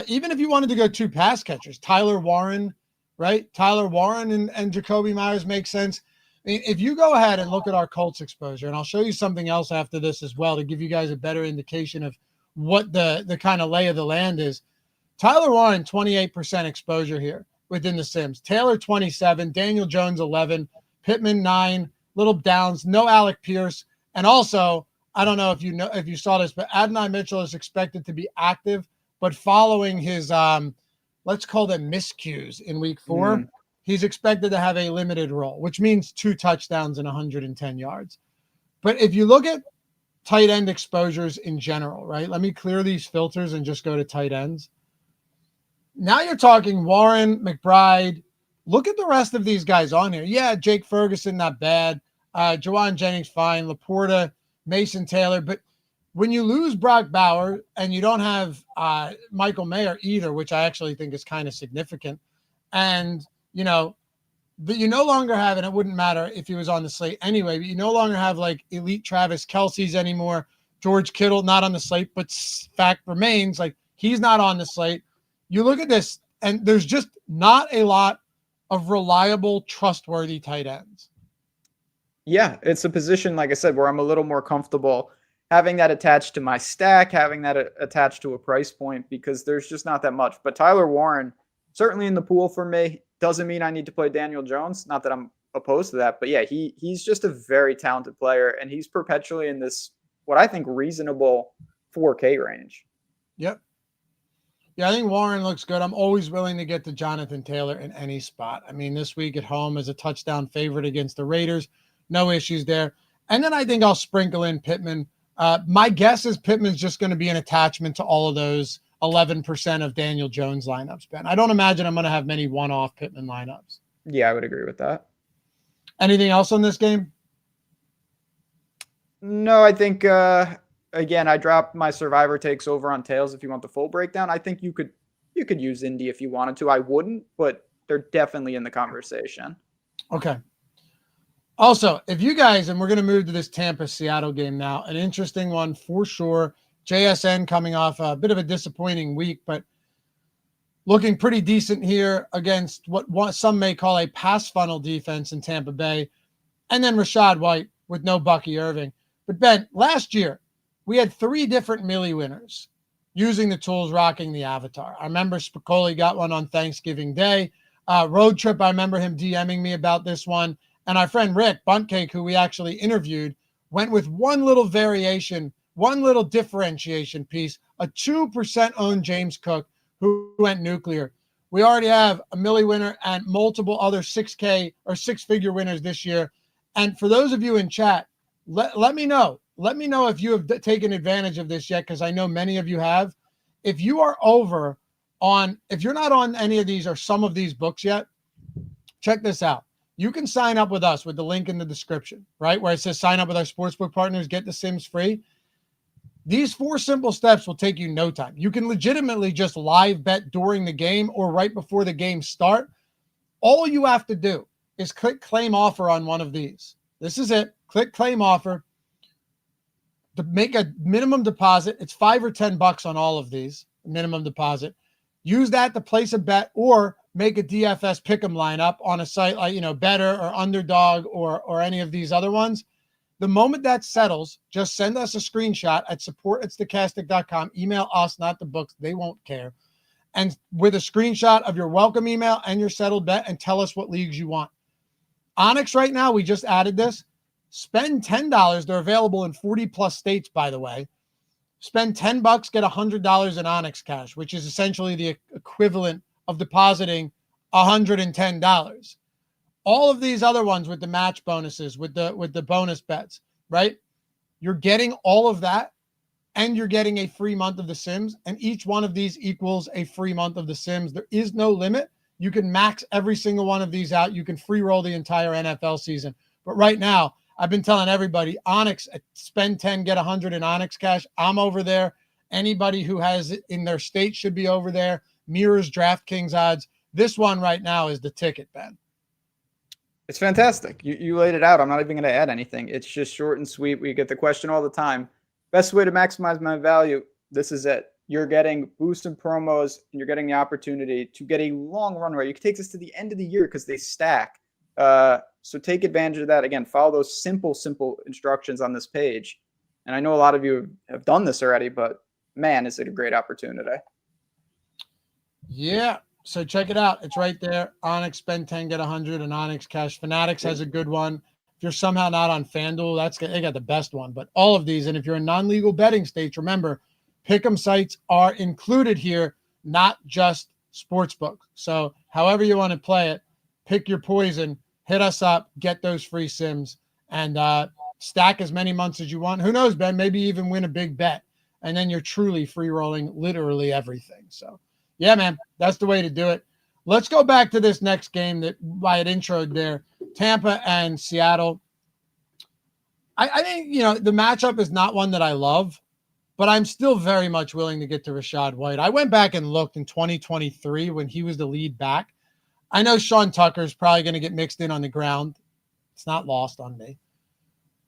even if you wanted to go 2 pass catchers, Tyler Warren, right? Tyler Warren and Jacoby Myers makes sense. I mean, if you go ahead and look at our Colts exposure, and I'll show you something else after this as well to give you guys a better indication of what the kind of lay of the land is. Tyler Warren, 28% exposure here within the Sims. Taylor, 27. Daniel Jones, 11. Pittman, 9. Little downs. No Alec Pierce. And also, I don't know if you saw this, but Adonai Mitchell is expected to be active, but following his let's call them miscues in week 4, he's expected to have a limited role, which means 2 touchdowns and 110 yards. But if you look at tight end exposures in general, right? Let me clear these filters and just go to tight ends. Now you're talking Warren, McBride. Look at the rest of these guys on here. Yeah, Jake Ferguson, not bad. Jawan Jennings, fine. Laporta, Mason Taylor. But when you lose Brock Bauer and you don't have Michael Mayer either, which I actually think is kind of significant, and, you no longer have, and it wouldn't matter if he was on the slate anyway, but you no longer have like elite Travis Kelce's anymore. George Kittle, not on the slate, but fact remains, like he's not on the slate. You look at this, and there's just not a lot of reliable, trustworthy tight ends. Yeah, it's a position, like I said, where I'm a little more comfortable having that attached to my stack, having that attached to a price point, because there's just not that much. But Tyler Warren, certainly in the pool for me. Doesn't mean I need to play Daniel Jones. Not that I'm opposed to that, but yeah, he's just a very talented player, and he's perpetually in this, what I think, reasonable 4K range. Yep. Yeah, I think Warren looks good. I'm always willing to get to Jonathan Taylor in any spot. I mean, this week at home as a touchdown favorite against the Raiders, no issues there. And then I think I'll sprinkle in Pittman. My guess is Pittman's just going to be an attachment to all of those 11% of Daniel Jones lineups, Ben. I don't imagine I'm going to have many one-off Pittman lineups. Yeah, I would agree with that. Anything else on this game? No, I think, again, I dropped my survivor takes over on tails. If you want the full breakdown, I think you could use Indy if you wanted to. I wouldn't, but they're definitely in the conversation. Okay. Also, if you guys, and we're going to move to this Tampa-Seattle game now, an interesting one for sure. JSN coming off a bit of a disappointing week, but looking pretty decent here against what some may call a pass funnel defense in Tampa Bay. And then Rachaad White with no Bucky Irving. But Ben, last year, we had 3 different Millie winners using the tools, rocking the avatar. I remember Spicoli got one on Thanksgiving Day. Road Trip, I remember him DMing me about this one. And our friend Rick Buntcake, who we actually interviewed, went with one little variation, one little differentiation piece, a 2% owned James Cook, who went nuclear. We already have a Millie winner and multiple other 6K or 6-figure winners this year. And for those of you in chat, let me know. Let me know if you have taken advantage of this yet, because I know many of you have. If you are over on, if you're not on any of these or some of these books yet, check this out. You can sign up with us with the link in the description, right? Where it says sign up with our sportsbook partners, get the Sims free. These 4 simple steps will take you no time. You can legitimately just live bet during the game or right before the game start. All you have to do is click claim offer on one of these. This is it. Click claim offer to make a minimum deposit. It's $5 or $10 on all of these, minimum deposit. Use that to place a bet or make a DFS pick'em lineup on a site like, Better or Underdog or any of these other ones. The moment that settles, just send us a screenshot at support@stokastic.com. Email us, not the books. They won't care. And with a screenshot of your welcome email and your settled bet, and tell us what leagues you want. Onyx right now, we just added this. Spend $10. They're available in 40 plus states, by the way. Spend $10, get $100 in Onyx cash, which is essentially the equivalent of depositing $110. All of these other ones with the match bonuses, with the bonus bets, right? You're getting all of that, and you're getting a free month of The Sims, and each one of these equals a free month of The Sims. There is no limit. You can max every single one of these out. You can free roll the entire NFL season. But right now, I've been telling everybody, Onyx, spend 10, get 100 in Onyx cash. I'm over there. Anybody who has it in their state should be over there. Mirrors DraftKings odds. This one right now is the ticket, Ben. It's fantastic. You laid it out. I'm not even going to add anything. It's just short and sweet. We get the question all the time. Best way to maximize my value. This is it. You're getting boosted promos, and you're getting the opportunity to get a long run rate. You can take this to the end of the year because they stack. So take advantage of that. Again, follow those simple instructions on this page. And I know a lot of you have done this already, but man, is it a great opportunity. Yeah. So check it out. It's right there. Onyx, spend 10, get 100, and Onyx Cash. Fanatics has a good one. If you're somehow not on FanDuel, they got the best one. But all of these, and if you're in non-legal betting states, remember, pick'em sites are included here, not just Sportsbook. So however you want to play it, pick your poison, hit us up, get those free Sims, and stack as many months as you want. Who knows, Ben? Maybe even win a big bet. And then you're truly free rolling literally everything. So yeah, man, that's the way to do it. Let's go back to this next game that I had introed there, Tampa and Seattle. I think, the matchup is not one that I love, but I'm still very much willing to get to Rachaad White. I went back and looked in 2023 when he was the lead back. I know Sean Tucker's probably going to get mixed in on the ground. It's not lost on me.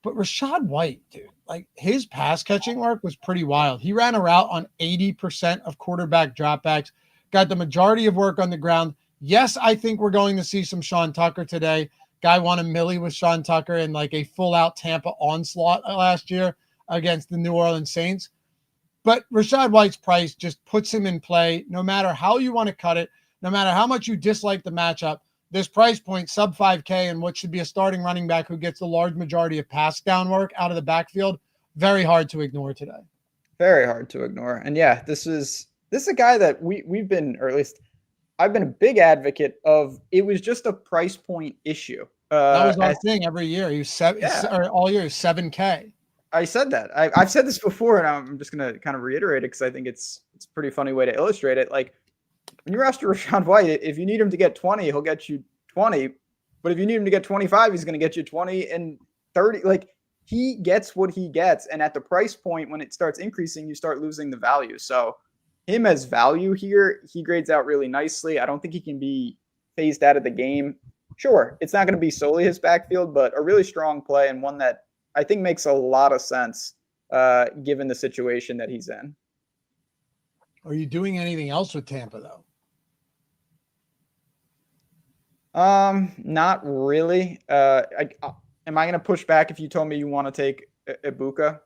But Rachaad White, dude, like his pass catching work was pretty wild. He ran a route on 80% of quarterback dropbacks, got the majority of work on the ground. Yes, I think we're going to see some Sean Tucker today. Guy won a milli with Sean Tucker in like a full-out Tampa onslaught last year against the New Orleans Saints. But Rachaad White's price just puts him in play no matter how you want to cut it, no matter how much you dislike the matchup. This price point, sub 5K, and what should be a starting running back who gets the large majority of pass down work out of the backfield, very hard to ignore today. Very hard to ignore. And yeah, this is This is a guy that we've been, or at least I've been a big advocate of. It was just a price point issue. That was our thing every year. Or all year, 7K. I said that. I've said this before, and I'm just going to kind of reiterate it because I think it's a pretty funny way to illustrate it. Like, when you roster Rachaad White, if you need him to get 20, he'll get you 20. But if you need him to get 25, he's going to get you 20 and 30. Like, he gets what he gets. And at the price point, when it starts increasing, you start losing the value. So him as value here, he grades out really nicely. I don't think he can be phased out of the game. Sure, it's not going to be solely his backfield, but a really strong play and one that I think makes a lot of sense given the situation that he's in. Are you doing anything else with Tampa, though? Not really. Am I going to push back if you told me you want to take Ibuka?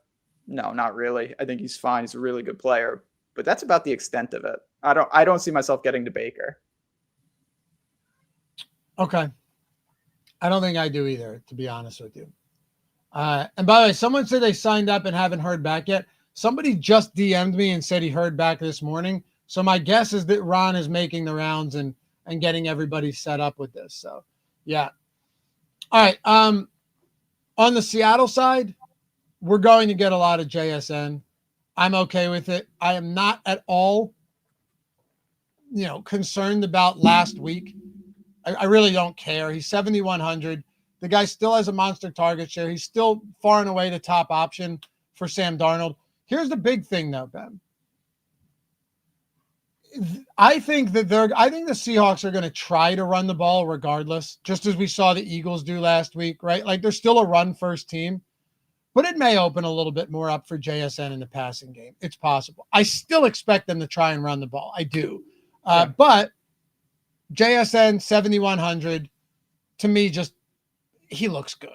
No, not really. I think he's fine. He's a really good player, but that's about the extent of it. I don't see myself getting to Baker. Okay. I don't think I do either, to be honest with you. And by the way, someone said they signed up and haven't heard back yet. Somebody just DM'd me and said he heard back this morning. So my guess is that Ron is making the rounds and getting everybody set up with this. So, yeah. All right. On the Seattle side, we're going to get a lot of JSN. I'm okay with it. I am not at all, concerned about last week. I really don't care. He's 7,100. The guy still has a monster target share. He's still far and away the top option for Sam Darnold. Here's the big thing, though, Ben. I think the Seahawks are going to try to run the ball regardless, just as we saw the Eagles do last week, right? Like, they're still a run-first team, but it may open a little bit more up for JSN in the passing game. It's possible. I still expect them to try and run the ball. I do. But JSN 7,100, to me, he looks good.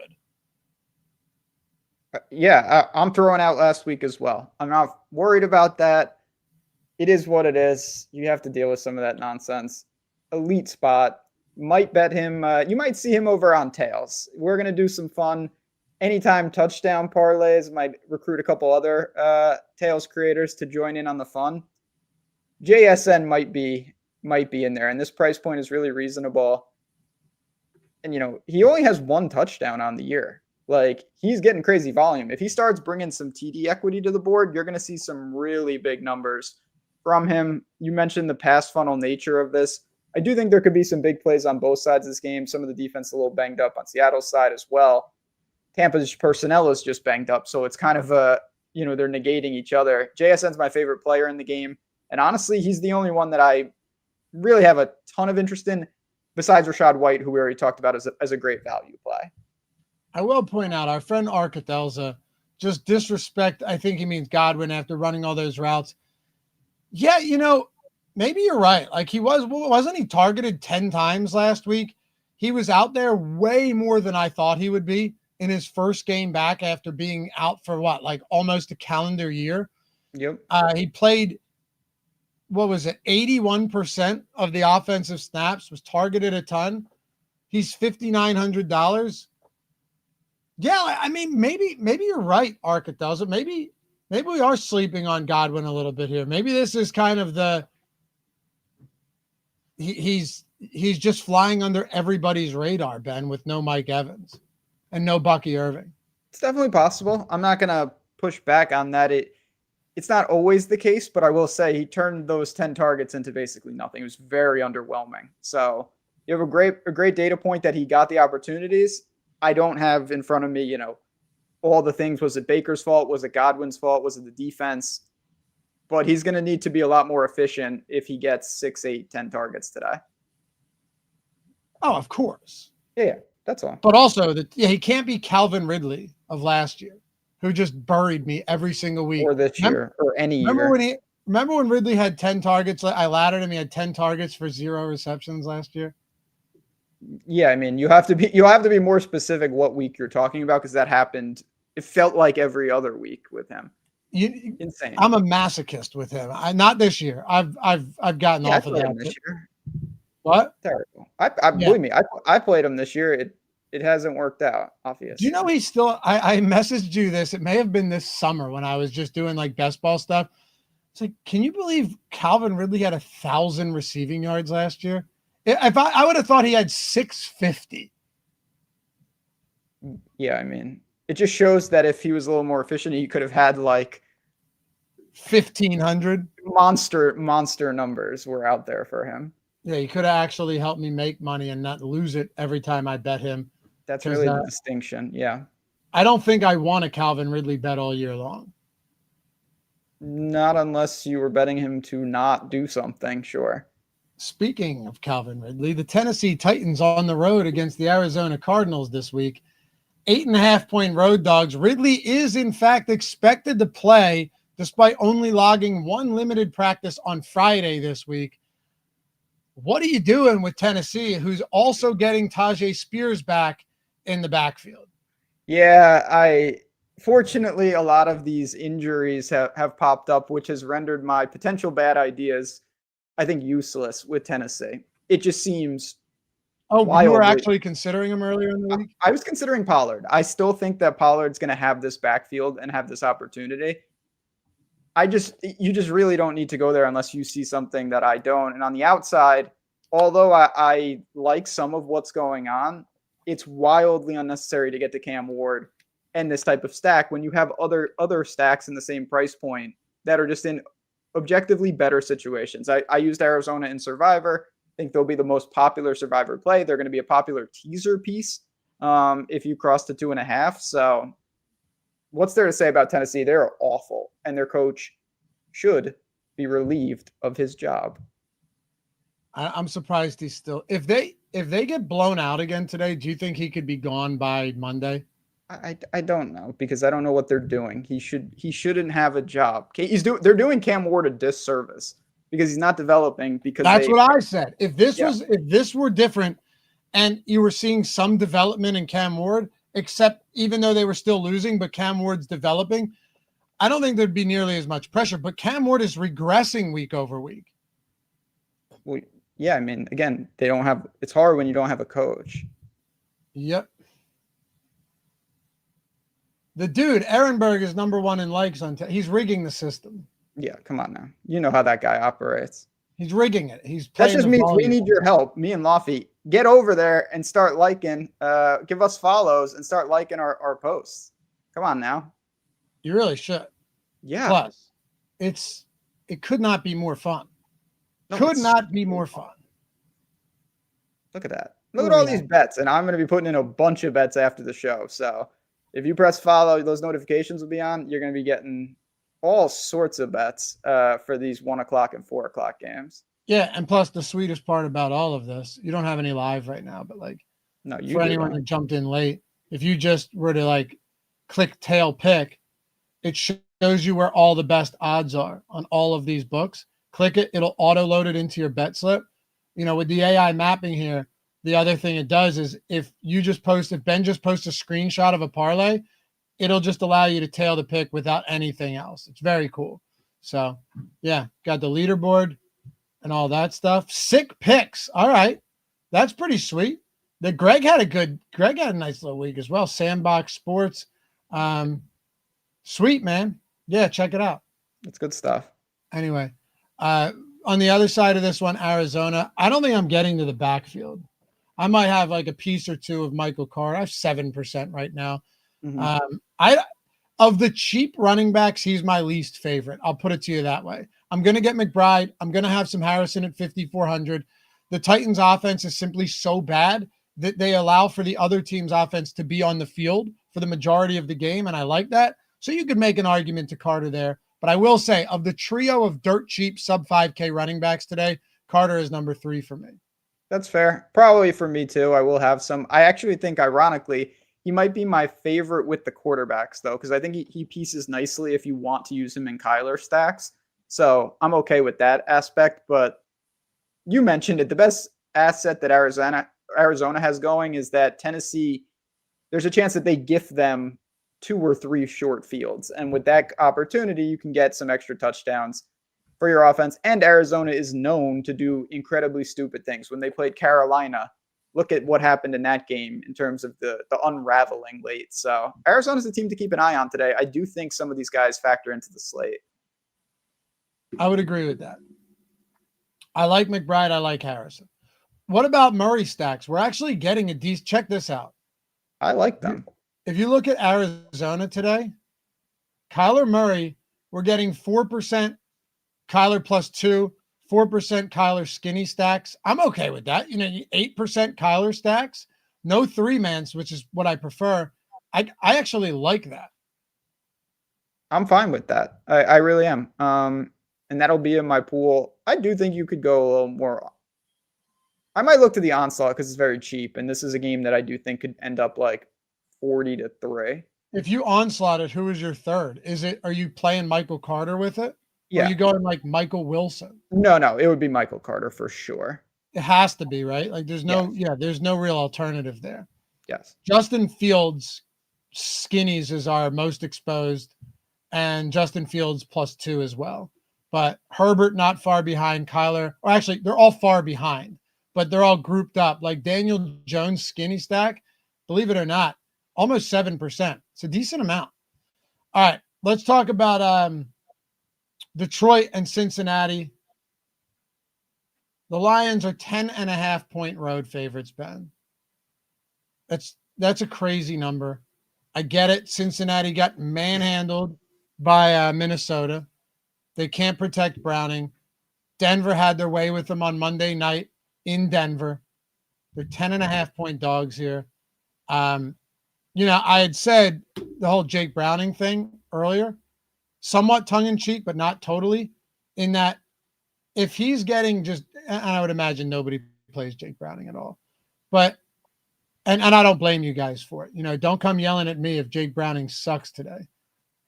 Yeah, I'm throwing out last week as well. I'm not worried about that. It is what it is. You have to deal with some of that nonsense. Elite spot. Might bet him. You might see him over on tails. We're going to do some fun anytime touchdown parlays. Might recruit a couple other tails creators to join in on the fun. JSN might be in there. And this price point is really reasonable. And, he only has one touchdown on the year. Like, he's getting crazy volume. If he starts bringing some TD equity to the board, you're going to see some really big numbers from him. You mentioned the pass funnel nature of this. I do think there could be some big plays on both sides of this game. Some of the defense a little banged up on Seattle's side as well. Tampa's personnel is just banged up. So it's kind of they're negating each other. JSN's my favorite player in the game. And honestly, he's the only one that I really have a ton of interest in, besides Rachaad White, who we already talked about as a great value play. I will point out our friend Arcatelza just disrespect. I think he means Godwin after running all those routes. Yeah, maybe you're right. Like, wasn't he targeted 10 times last week? He was out there way more than I thought he would be in his first game back after being out for almost a calendar year. Yep. He played, 81% of the offensive snaps, was targeted a ton. He's $5,900. Yeah, I mean, maybe you're right, Arcatelza. Maybe we are sleeping on Godwin a little bit here. Maybe this is kind of he's just flying under everybody's radar, Ben, with no Mike Evans and no Bucky Irving. It's definitely possible. I'm not going to push back on that. It's not always the case, but I will say he turned those 10 targets into basically nothing. It was very underwhelming. So you have a great data point that he got the opportunities. I don't have in front of me, all the things. Was it Baker's fault? Was it Godwin's fault? Was it the defense? But he's going to need to be a lot more efficient if he gets 6, 8, 10 targets today. Oh, of course. Yeah, that's all. But also he can't be Calvin Ridley of last year, who just buried me every single week. Or this year, or any year. Remember when Ridley had 10 targets? I laddered him. He had 10 targets for 0 receptions last year. Yeah, I mean, you'll have to be more specific what week you're talking about, because that happened. It felt like every other week with him. Insane. I'm a masochist with him. Not this year. I've gotten off of that this year. What? Terrible. Believe me, I played him this year. It hasn't worked out, obviously. Do you know he's still? I messaged you this. It may have been this summer when I was just doing best ball stuff. It's like, can you believe Calvin Ridley had 1,000 receiving yards last year? If I would have thought he had 650. Yeah, I mean, it just shows that if he was a little more efficient, he could have had like 1,500. Monster numbers were out there for him. Yeah, he could have actually helped me make money and not lose it every time I bet him. That's really the distinction. Yeah. I don't think I won a Calvin Ridley bet all year long. Not unless you were betting him to not do something, sure. Speaking of Calvin Ridley, the Tennessee Titans on the road against the Arizona Cardinals this week. 8.5-point road dogs. Ridley is, in fact, expected to play despite only logging one limited practice on Friday this week. What are you doing with Tennessee, who's also getting Tajay Spears back in the backfield? Yeah, fortunately, a lot of these injuries have popped up, which has rendered my potential bad ideas, I think, useless with Tennessee. It just seems wildly. You were actually considering him earlier in the week? I was considering Pollard. I still think that Pollard's going to have this backfield and have this opportunity. You just really don't need to go there unless you see something that I don't. And on the outside, although I like some of what's going on, it's wildly unnecessary to get to Cam Ward and this type of stack when you have other stacks in the same price point that are just in objectively better situations. I used Arizona in Survivor. I think they'll be the most popular Survivor play. They're going to be a popular teaser piece if you cross to 2.5. So what's there to say about Tennessee? They're awful, and their coach should be relieved of his job. I'm surprised he's still. If they get blown out again today, do you think he could be gone by Monday? I don't know, because I don't know what they're doing. He shouldn't have a job. They're doing Cam Ward a disservice because he's not developing. Because that's what I said. If this were different, and you were seeing some development in Cam Ward, except even though they were still losing, but Cam Ward's developing, I don't think there'd be nearly as much pressure. But Cam Ward is regressing week over week. Well, yeah, I mean, again, it's hard when you don't have a coach. Yep. The dude, Ehrenberg, is number one in likes he's rigging the system. Yeah, come on now. You know how that guy operates. He's rigging it. That just means we need your help, me and Loughy. Get over there and start liking, give us follows and start liking our posts. Come on now. You really should. Yeah. Plus, it could not be more fun. Could not be more fun. Look at that. Look at all these bets. And I'm going to be putting in a bunch of bets after the show. So if you press follow, those notifications will be on. You're going to be getting all sorts of bets for these 1 o'clock and 4 o'clock games. Yeah. And plus, the sweetest part about all of this, you don't have any live right now, but for anyone who jumped in late, if you just were to click tail pick, it shows you where all the best odds are on all of these books. Click it, it'll auto load it into your bet slip. With the AI mapping here, the other thing it does is if Ben just posts a screenshot of a parlay, it'll just allow you to tail the pick without anything else. It's very cool. So yeah, got the leaderboard and all that stuff. Sick picks. All right. That's pretty sweet. Greg had a nice little week as well. Sandbox Sports. Sweet, man. Yeah, check it out. It's good stuff. Anyway, on the other side of this one, Arizona, I don't think I'm getting to the backfield. I might have a piece or two of Michael Carter. I have 7% right now. Mm-hmm. Of the cheap running backs, he's my least favorite. I'll put it to you that way. I'm going to get McBride. I'm going to have some Harrison at 5,400. The Titans offense is simply so bad that they allow for the other team's offense to be on the field for the majority of the game. And I like that. So you could make an argument to Carter there. But I will say, of the trio of dirt cheap sub 5K running backs today, Carter is number 3 for me. That's fair. Probably for me too. I will have some. I actually think, ironically, he might be my favorite with the quarterbacks, though, because I think he pieces nicely if you want to use him in Kyler stacks. So I'm okay with that aspect. But you mentioned it. The best asset that Arizona has going is that Tennessee, there's a chance that they gift them 2 or 3 short fields. And with that opportunity, you can get some extra touchdowns for your offense. And Arizona is known to do incredibly stupid things. When they played Carolina, look at what happened in that game in terms of the unraveling late. So Arizona's a team to keep an eye on today. I do think some of these guys factor into the slate. I would agree with that. I like McBride. I like Harrison. What about Murray stacks? We're actually getting a decent. Check this out. I like them. If you look at Arizona today, Kyler Murray, we're getting 4% Kyler +2, 4% Kyler skinny stacks. I'm okay with that. 8% Kyler stacks, no 3-mans, which is what I prefer. I actually like that. I'm fine with that. I really am. And that'll be in my pool. I do think you could go a little more. I might look to the onslaught because it's very cheap, and this is a game that I do think could end up like 40-3. If you onslaught it, who is your third? Are you playing Michael Carter with it? Yeah. Or are you going like Michael Wilson? No, it would be Michael Carter for sure. It has to be, right? Like there's no real alternative there. Yes. Justin Fields skinnies is our most exposed, and Justin Fields +2 as well. But Herbert not far behind, Kyler, or actually they're all far behind, but they're all grouped up. Like Daniel Jones skinny stack, believe it or not, almost 7%. It's a decent amount. All right, let's talk about Detroit and Cincinnati. The Lions are 10.5-point road favorites, Ben. That's a crazy number. I get it. Cincinnati got manhandled by Minnesota. They can't protect Browning. Denver had their way with them on Monday night in Denver. They're 10.5-point dogs here. I had said the whole Jake Browning thing earlier, somewhat tongue-in-cheek, but not totally, in that if he's getting just, and I would imagine nobody plays Jake Browning at all, but, and I don't blame you guys for it. Don't come yelling at me if Jake Browning sucks today,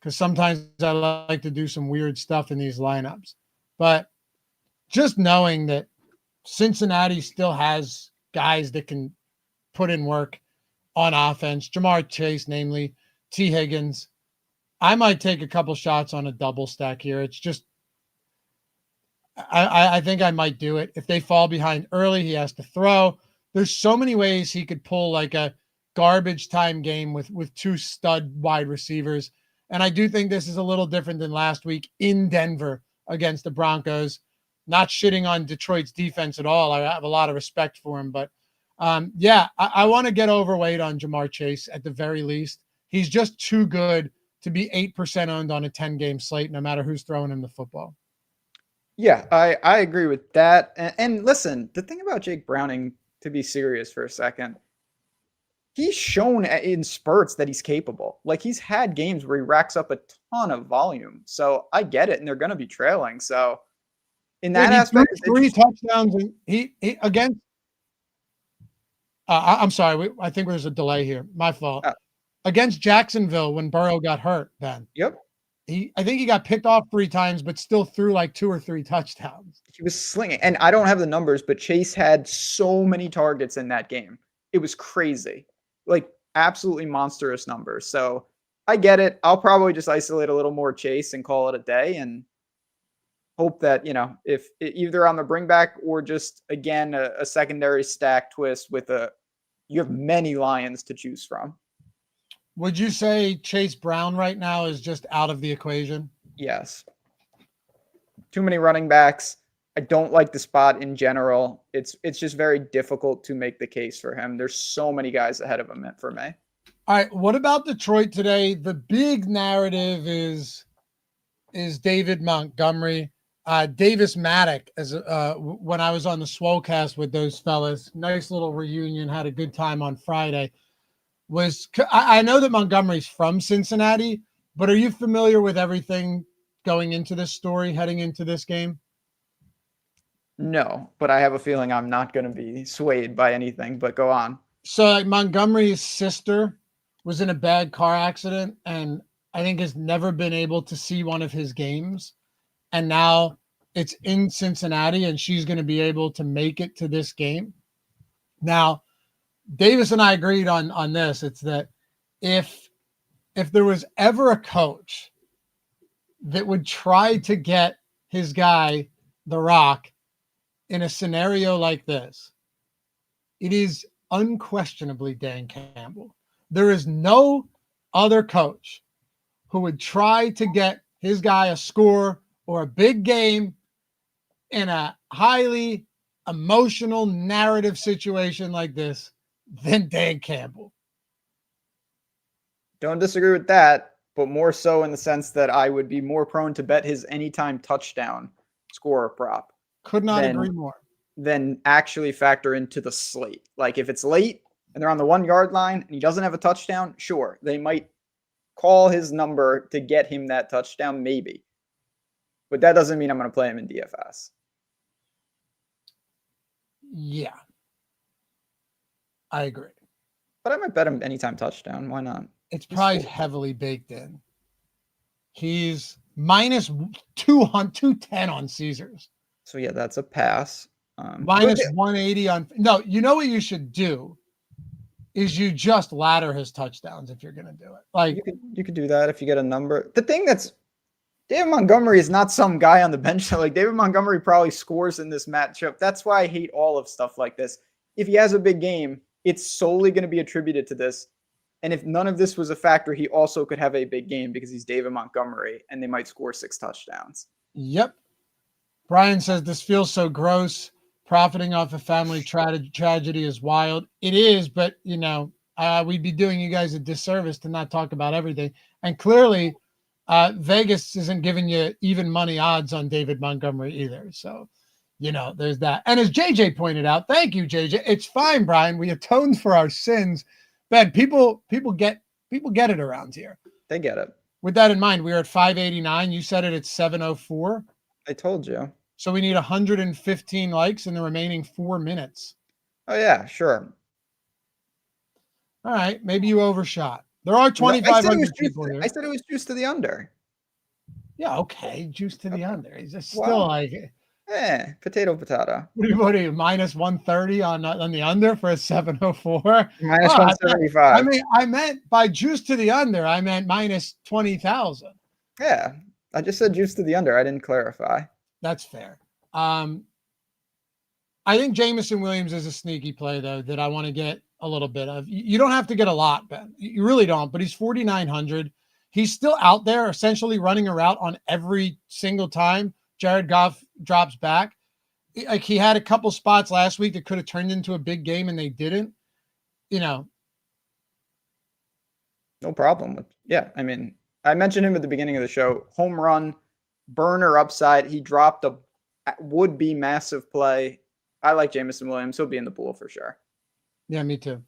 because sometimes I like to do some weird stuff in these lineups. But just knowing that Cincinnati still has guys that can put in work on offense, Jamar Chase, namely T. Higgins, I might take a couple shots on a double stack here. It's just, I think I might do it. If they fall behind early, he has to throw. There's so many ways he could pull like a garbage time game with two stud wide receivers. And I do think this is a little different than last week in Denver against the Broncos. Not shitting on Detroit's defense at all. I have a lot of respect for him. But, I want to get overweight on Jamar Chase at the very least. He's just too good to be 8% owned on a 10-game slate, no matter who's throwing him the football. Yeah, I agree with that. And listen, the thing about Jake Browning, to be serious for a second, he's shown in spurts that he's capable. Like he's had games where he racks up a ton of volume. So I get it, and they're going to be trailing. So in that aspect, 3 touchdowns, and he against. I'm sorry, I think there's a delay here. My fault. Against Jacksonville when Burrow got hurt, Ben. Yep. I think he got picked off 3 times, but still threw like 2 or 3 touchdowns. He was slinging, and I don't have the numbers, but Chase had so many targets in that game. It was crazy, like absolutely monstrous numbers. So I get it. I'll probably just isolate a little more Chase and call it a day, and hope that, if either on the bring back or just again a secondary stack twist with you have many Lions to choose from. Would you say Chase Brown right now is just out of the equation? Yes. Too many running backs. I don't like the spot in general. It's just very difficult to make the case for him. There's so many guys ahead of him for me. All right. What about Detroit today? The big narrative is David Montgomery. Davis Maddock, as when I was on the Swolecast with those fellas, nice little reunion, had a good time on Friday. I know that Montgomery's from Cincinnati, but are you familiar with everything going into this story, heading into this game? No, but I have a feeling I'm not going to be swayed by anything, but go on. So like Montgomery's sister was in a bad car accident and I think has never been able to see one of his games. And now it's in Cincinnati and she's going to be able to make it to this game. Now, Davis and I agreed on this. It's that if there was ever a coach that would try to get his guy, The Rock, in a scenario like this, it is unquestionably Dan Campbell. There is no other coach who would try to get his guy a score or a big game in a highly emotional narrative situation like this than Dan Campbell. Don't disagree with that, but more so in the sense that I would be more prone to bet his anytime touchdown scorer prop. Could not agree more. Than actually factor into the slate. Like if it's late and they're on the 1 yard line and he doesn't have a touchdown, sure, they might call his number to get him that touchdown, maybe. But that doesn't mean I'm going to play him in DFS. Yeah. I agree. But I might bet him anytime touchdown. Why not? It's probably heavily baked in. He's minus 210 on Caesars. So yeah, that's a pass. Minus 180 on. No, you know what you should do is you just ladder his touchdowns if you're going to do it. Like you could do that if you get a number. The thing that's David Montgomery is not some guy on the bench. Like David Montgomery probably scores in this matchup. That's why I hate all of stuff like this. If he has a big game, it's solely going to be attributed to this. And if none of this was a factor, he also could have a big game because he's David Montgomery and they might score 6 touchdowns. Yep. Brian says this feels so gross. Profiting off a family tragedy is wild. It is, but we'd be doing you guys a disservice to not talk about everything. And clearly, Vegas isn't giving you even money odds on David Montgomery either. So, there's that. And as JJ pointed out, thank you, JJ. It's fine, Brian. We atoned for our sins. Ben, people get it around here. They get it. With that in mind, we are at 589. You said it at 704. I told you. So we need 115 likes in the remaining 4 minutes. Oh, yeah, sure. All right. Maybe you overshot. There are 2,500 people here. I said it was juice to the under. Yeah, okay. Juice to the under. He's just still like... potato. What are you, minus 130 on the under for a 704? Minus 175. I meant by juice to the under, I meant minus 20,000. Yeah, I just said juice to the under. I didn't clarify. That's fair. I think Jameson Williams is a sneaky play, though, that I want to get a little bit of. You don't have to get a lot, Ben. You really don't, but he's 4,900. He's still out there essentially running a route on every single time Jared Goff drops back. Like he had a couple spots last week that could have turned into a big game and they didn't. No problem. I mentioned him at the beginning of the show. Home run, burner upside. He dropped a would-be massive play. I like Jameson Williams. He'll be in the pool for sure. Yeah, me too.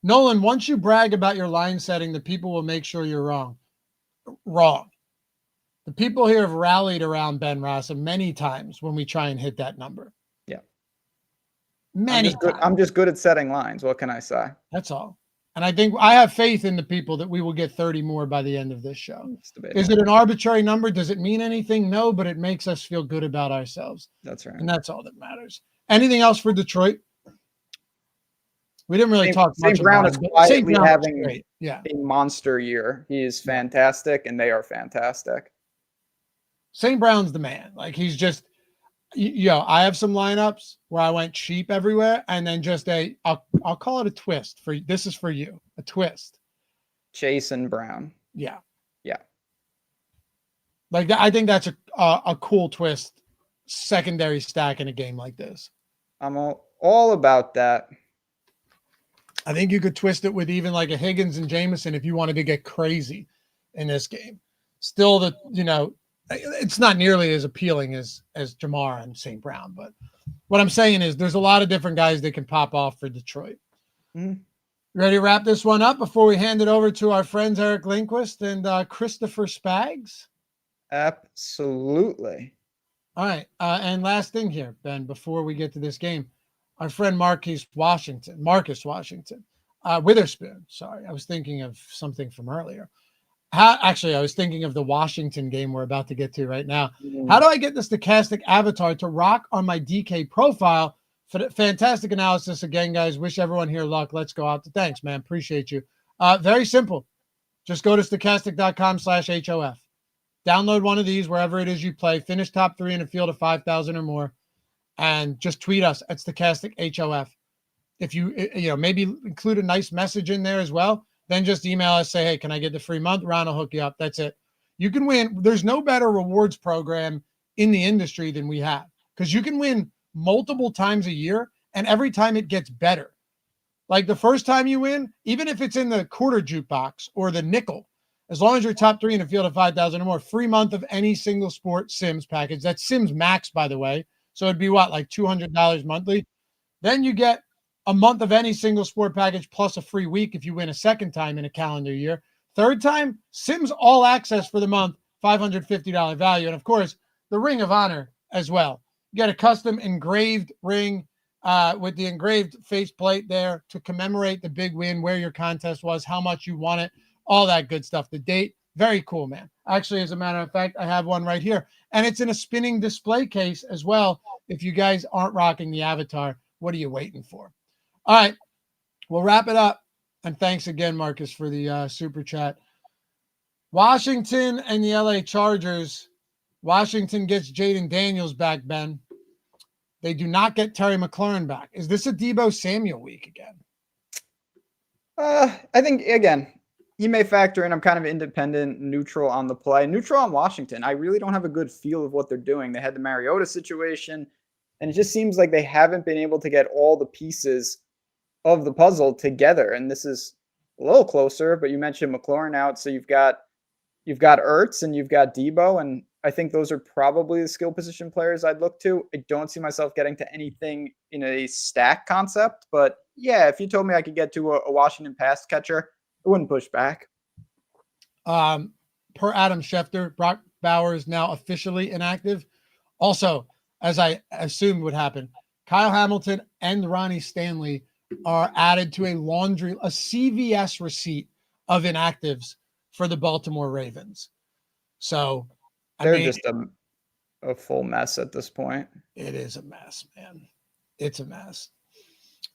Nolan, once you brag about your line setting, the people will make sure you're wrong. Wrong. The people here have rallied around Ben Rasa many times when we try and hit that number. Yeah. Many times. I'm just good at setting lines. What can I say? That's all. And I think I have faith in the people that we will get 30 more by the end of this show. Is it an arbitrary number? Does it mean anything? No, but it makes us feel good about ourselves. That's right. And that's all that matters. Anything else for Detroit? We didn't really talk much Brown about is quietly having a monster year. He is fantastic, and they are fantastic. St. Brown's the man. Like he's just, I have some lineups where I went cheap everywhere, and then just I'll call it a twist. This is for you, a twist. Chase and Brown. Yeah. Like I think that's a cool twist, secondary stack in a game like this. I'm all about that. I think you could twist it with even like a Higgins and Jameson if you wanted to get crazy in this game. Still, it's not nearly as appealing as Jamar and St. Brown, but what I'm saying is there's a lot of different guys that can pop off for Detroit. Mm-hmm. Ready to wrap this one up before we hand it over to our friends Eric Lindquist and Christopher Spags? Absolutely. All right. And last thing here, Ben, before we get to this game, our friend Marcus Washington, Witherspoon. Sorry, I was thinking of something from earlier. I was thinking of the Washington game we're about to get to right now. How do I get the Stokastic avatar to rock on my DK profile? Fantastic analysis again, guys. Wish everyone here luck. Let's go out. Thanks, man. Appreciate you. Very simple. Just go to stokastic.com/HOF. Download one of these wherever it is you play. Finish top 3 in a field of 5,000 or more. And just tweet us at Stokastic HOF. If you maybe include a nice message in there as well, then just email us, say, hey, can I get the free month? Ron will hook you up. That's it. You can win. There's no better rewards program in the industry than we have, because you can win multiple times a year and every time it gets better. Like the first time you win, even if it's in the quarter jukebox or the nickel, as long as you're top 3 in a field of 5,000 or more, free month of any single sport Sims package. That's Sims Max, by the way. So it'd be what, like $200 monthly? Then you get a month of any single sport package plus a free week if you win a second time in a calendar year. Third time, Sims All Access for the month, $550 value. And of course, the Ring of Honor as well. You get a custom engraved ring with the engraved faceplate there to commemorate the big win, where your contest was, how much you won it, all that good stuff. The date, very cool, man. Actually, as a matter of fact, I have one right here. And it's in a spinning display case as well. If you guys aren't rocking the avatar, what are you waiting for? All right, we'll wrap it up. And thanks again, Marcus, for the super chat. Washington and the LA Chargers. Washington gets Jaden Daniels back, Ben. They do not get Terry McLaurin back. Is this a Deebo Samuel week again? I think, again, he may factor in. I'm kind of independent, neutral on the play. Neutral on Washington. I really don't have a good feel of what they're doing. They had the Mariota situation, and it just seems like they haven't been able to get all the pieces of the puzzle together. And this is a little closer, but you mentioned McLaurin out, so you've got Ertz and you've got Deebo, and I think those are probably the skill position players I'd look to. I don't see myself getting to anything in a stack concept, but yeah, if you told me I could get to a Washington pass catcher, I wouldn't push back. Per Adam Schefter, Brock Bauer is now officially inactive. Also, as I assumed would happen, Kyle Hamilton and Ronnie Stanley are added to a CVS receipt of inactives for the Baltimore Ravens. So they're just a full mess at this point. It is a mess, man. It's a mess.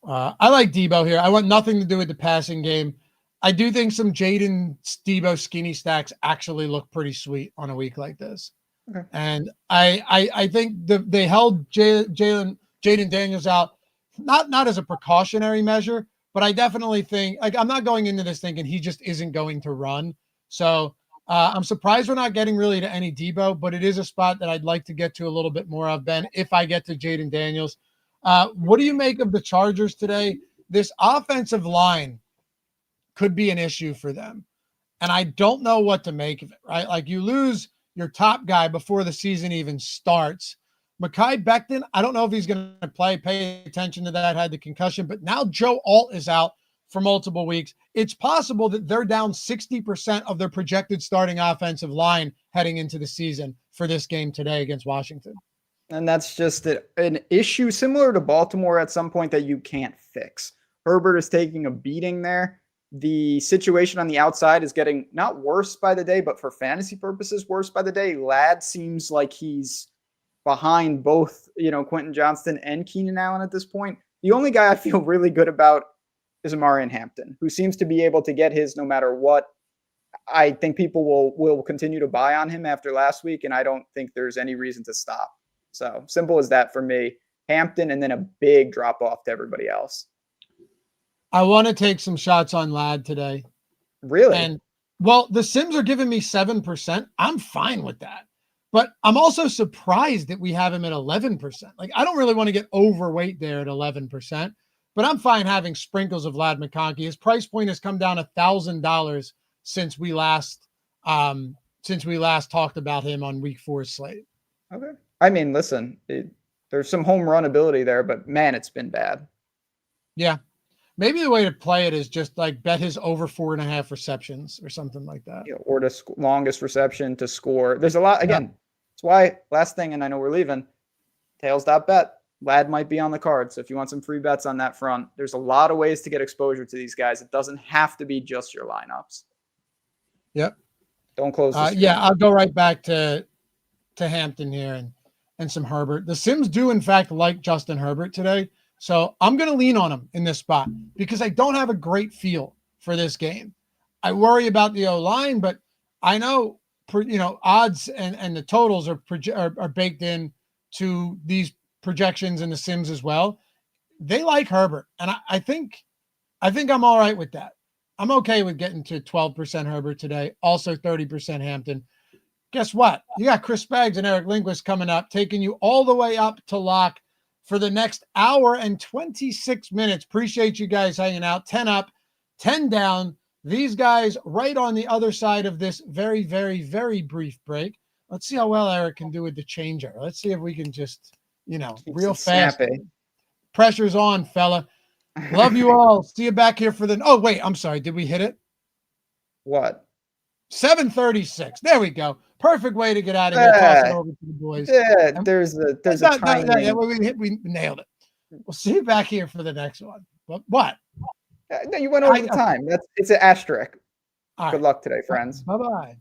I like Deebo here. I want nothing to do with the passing game. I do think some Jaden Deebo skinny stacks actually look pretty sweet on a week like this. Okay. And I think they held Jaden Daniels out, not as a precautionary measure, but I definitely think, like, I'm not going into this thinking he just isn't going to run. So I'm surprised we're not getting really to any Deebo, but it is a spot that I'd like to get to a little bit more of, Ben, if I get to Jaden Daniels. What do you make of the Chargers today? This offensive line could be an issue for them. And I don't know what to make of it, right? Like, you lose your top guy before the season even starts. Mekhi Becton, I don't know if he's going to play. Pay attention to that, had the concussion. But now Joe Alt is out for multiple weeks. It's possible that they're down 60% of their projected starting offensive line heading into the season for this game today against Washington. And that's just an issue similar to Baltimore at some point that you can't fix. Herbert is taking a beating there. The situation on the outside is getting not worse by the day, but for fantasy purposes, worse by the day. Ladd seems like he's behind both, Quentin Johnston and Keenan Allen at this point. The only guy I feel really good about is Amarian Hampton, who seems to be able to get his no matter what. I think people will continue to buy on him after last week, and I don't think there's any reason to stop. So simple as that for me. Hampton, and then a big drop off to everybody else. I want to take some shots on Ladd today. Really? And well, the Sims are giving me 7%. I'm fine with that. But I'm also surprised that we have him at 11%. Like, I don't really want to get overweight there at 11%, but I'm fine having sprinkles of Ladd McConkey. His price point has come down $1,000 since we last talked about him on week 4 slate. Okay. I mean, listen, there's some home run ability there, but man, it's been bad. Yeah. Maybe the way to play it is just like bet his over 4.5 receptions or something like that. Yeah, or the longest reception to score. There's a lot. Again, That's why last thing, and I know we're leaving, tails.bet. Ladd might be on the card. So if you want some free bets on that front, there's a lot of ways to get exposure to these guys. It doesn't have to be just your lineups. Yep. Don't close the screen. Yeah, I'll go right back to Hampton here and some Herbert. The Sims do, in fact, like Justin Herbert today. So I'm going to lean on him in this spot because I don't have a great feel for this game. I worry about the O-line, but I know, odds and the totals are baked in to these projections in the Sims as well. They like Herbert. And I think I'm all right with that. I'm okay with getting to 12% Herbert today. Also 30% Hampton. guess what? You got Chris Spags and Eric Lindquist coming up, taking you all the way up to lock for the next hour and 26 minutes. Appreciate you guys hanging out. 10 up, 10 down. These guys right on the other side of this very, very, very brief break. Let's see how well Eric can do with the changer. Let's see if we can just, real fast. Snappy. Pressure's on, fella. Love you all. See you back here for the. Oh, wait, I'm sorry. Did we hit it? What? 7:36. There we go. Perfect way to get out of here. Toss it over to the boys. Yeah, there's a timing. We nailed it. We'll see you back here for the next one. What? No, you went over the time. It's an asterisk. All Good right. luck today, friends. Bye-bye.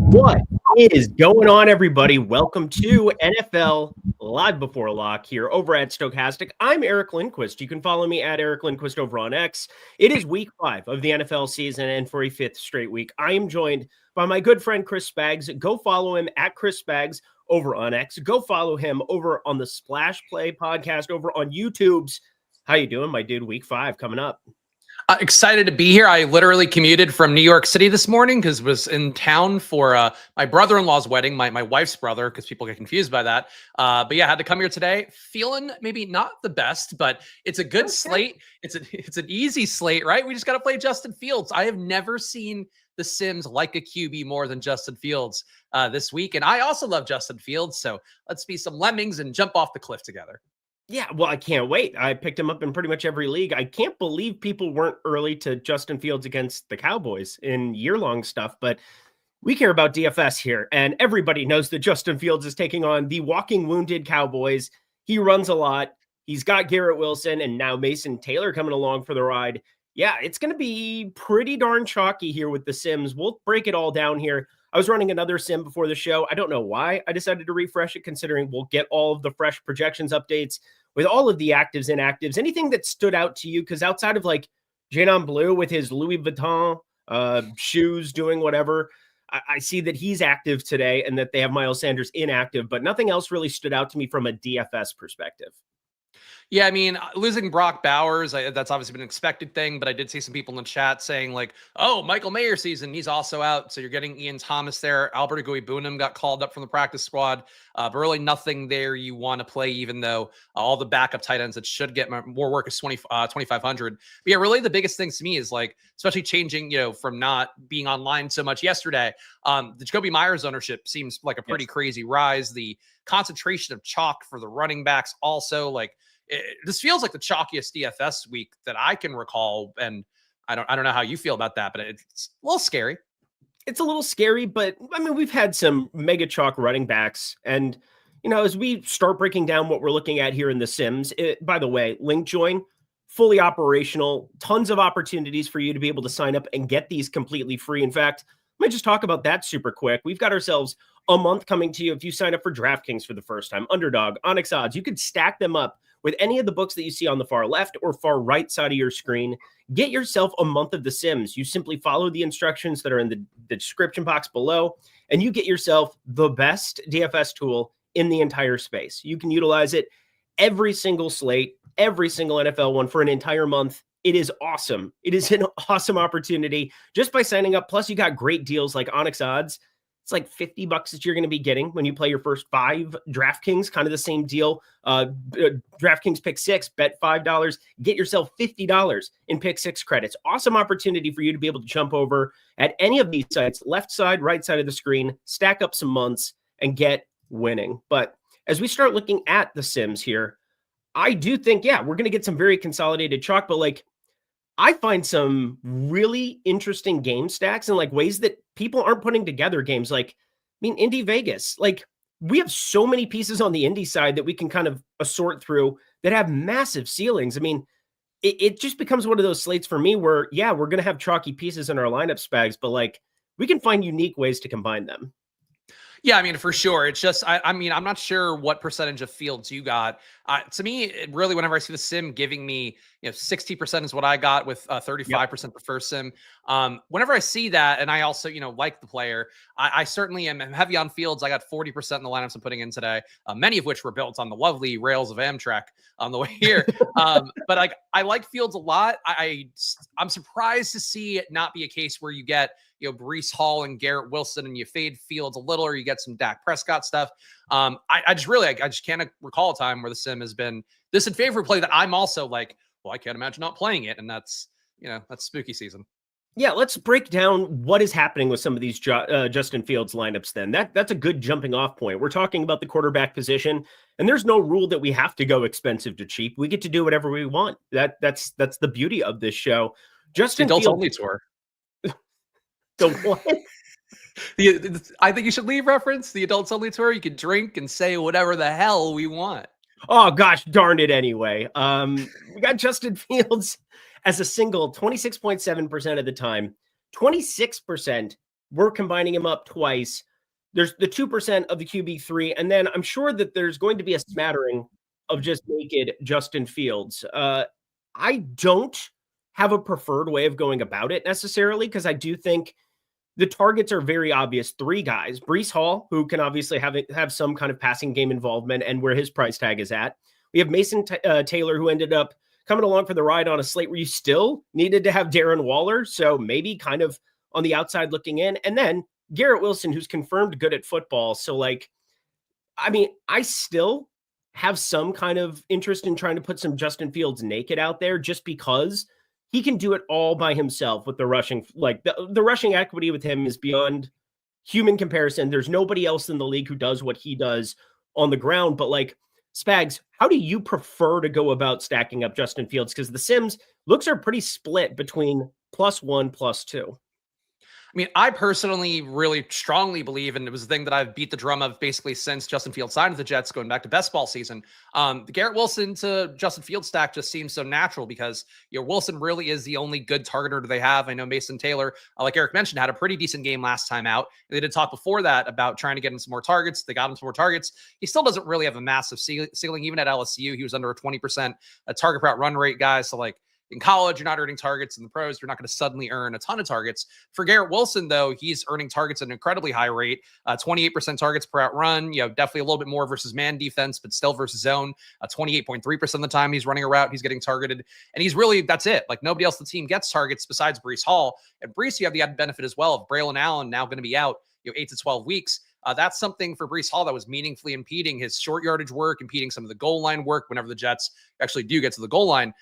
What is going on, everybody? Welcome to NFL Live Before Lock here over at Stokastic. I'm Eric Lindquist. You can follow me at Eric Lindquist over on X. It is week 5 of the NFL season, and for a 5th straight week, I am joined by my good friend Chris Spags. Go follow him at Chris Spags over on X. Go follow him over on the Splash Play podcast over on YouTube's. How you doing, my dude? Week 5 coming up. Excited to be here. I literally commuted from New York City this morning because was in town for my brother-in-law's wedding, my wife's brother, because people get confused by that. But yeah, had to come here today. Feeling maybe not the best, but it's a good slate. It's an easy slate, right? We just got to play Justin Fields. I have never seen the Sims like a QB more than Justin Fields this week. And I also love Justin Fields. So let's be some lemmings and jump off the cliff together. Yeah, well, I can't wait. I picked him up in pretty much every league. I can't believe people weren't early to Justin Fields against the Cowboys in year-long stuff, but we care about DFS here, and everybody knows that Justin Fields is taking on the walking wounded Cowboys. He runs a lot. He's got Garrett Wilson and now Mason Taylor coming along for the ride. Yeah, it's going to be pretty darn chalky here with the Sims. We'll break it all down here. I was running another sim before the show. I don't know why I decided to refresh it, considering we'll get all of the fresh projections updates with all of the actives, inactives, anything that stood out to you. Because outside of like Janon Blue with his Louis Vuitton shoes doing whatever, I see that he's active today and that they have Miles Sanders inactive, but nothing else really stood out to me from a DFS perspective. Yeah, I mean, losing Brock Bowers, that's obviously been an expected thing, but I did see some people in the chat saying like, oh, Michael Mayer season, he's also out. So you're getting Ian Thomas there. Albert Agui-Bunam got called up from the practice squad, but really nothing there you want to play, even though all the backup tight ends that should get more work is 2,500. But yeah, really the biggest things to me is like, especially changing, from not being online so much yesterday, the Jacoby Myers ownership seems like a pretty crazy rise. The concentration of chalk for the running backs also, like, this feels like the chalkiest DFS week that I can recall, and I don't know how you feel about that, but it's a little scary. It's a little scary, but I mean, we've had some mega chalk running backs, and as we start breaking down what we're looking at here in the Sims, by the way, link join, fully operational, tons of opportunities for you to be able to sign up and get these completely free. In fact, let me just talk about that super quick. We've got ourselves a month coming to you. If you sign up for DraftKings for the first time, Underdog, Onyx Odds, you could stack them up with any of the books that you see on the far left or far right side of your screen. Get yourself a month of the Sims. You simply follow the instructions that are in the description box below, and you get yourself the best DFS tool in the entire space. You can utilize it every single slate, every single NFL one for an entire month. It is awesome. It is an awesome opportunity just by signing up. Plus, you got great deals like Onyx Odds. It's like $50 that you're going to be getting when you play your first 5 DraftKings, kind of the same deal. DraftKings Pick 6, bet $5, get yourself $50 in Pick 6 credits. Awesome opportunity for you to be able to jump over at any of these sites, left side, right side of the screen, stack up some months and get winning. But as we start looking at the Sims here, I do think, we're going to get some very consolidated chalk, but like, I find some really interesting game stacks and like ways that people aren't putting together games. Like, Indy Vegas, like we have so many pieces on the Indy side that we can kind of assort through that have massive ceilings. It just becomes one of those slates for me where, we're going to have chalky pieces in our lineup spags, but like we can find unique ways to combine them. Yeah, for sure. It's just, I'm not sure what percentage of fields you got. To me, it really, whenever I see the sim giving me, 60% is what I got with 35% the first sim. Whenever I see that, and I also, like the player, I certainly am heavy on fields. I got 40% in the lineups I'm putting in today, many of which were built on the lovely rails of Amtrak on the way here. But like, I like fields a lot. I'm surprised to see it not be a case where you get, Breece Hall and Garrett Wilson and you fade Fields a little, or you get some Dak Prescott stuff. I just can't recall a time where the sim has been this in favor of play that I'm also like, well, I can't imagine not playing it. And that's spooky season. Yeah, let's break down what is happening with some of these Justin Fields lineups then. That's a good jumping off point. We're talking about the quarterback position, and there's no rule that we have to go expensive to cheap. We get to do whatever we want. That's the beauty of this show. Justin Adults Fields only tour. The what? I think you should leave reference the adults only tour. You can drink and say whatever the hell we want. Oh gosh, darn it. Anyway, we got Justin Fields as a single 26.7% of the time. 26%, we're combining him up twice. There's the 2% of the QB3, and then I'm sure that there's going to be a smattering of just naked Justin Fields. I don't have a preferred way of going about it necessarily, because I do think the targets are very obvious. 3 guys, Breece Hall, who can obviously have some kind of passing game involvement and where his price tag is at. We have Mason Taylor, who ended up coming along for the ride on a slate where you still needed to have Darren Waller, so maybe kind of on the outside looking in. And then Garrett Wilson, who's confirmed good at football. So like, I still have some kind of interest in trying to put some Justin Fields naked out there just because he can do it all by himself with the rushing. Like the rushing equity with him is beyond human comparison. There's nobody else in the league who does what he does on the ground. But like, Spags, how do you prefer to go about stacking up Justin Fields? Because the Sims looks are pretty split between +1, +2. I personally really strongly believe, and it was the thing that I've beat the drum of basically since Justin Fields signed with the Jets going back to best ball season. The Garrett Wilson to Justin Fields stack just seems so natural because Wilson really is the only good targeter they have. I know Mason Taylor, like Eric mentioned, had a pretty decent game last time out. They did talk before that about trying to get him some more targets. They got him some more targets. He still doesn't really have a massive ceiling. Even at LSU, he was under a 20% target per out run rate guy. So like, in college, you're not earning targets. In the pros, you're not going to suddenly earn a ton of targets. For Garrett Wilson, though, he's earning targets at an incredibly high rate, 28% targets per out run. Definitely a little bit more versus man defense, but still versus zone. 28.3% of the time he's running a route, he's getting targeted. And he's really, that's it. Like nobody else on the team gets targets besides Breece Hall. And Breece, you have the added benefit as well of Braylon Allen now going to be out 8 to 12 weeks. That's something for Breece Hall that was meaningfully impeding his short yardage work, impeding some of the goal line work whenever the Jets actually do get to the goal line.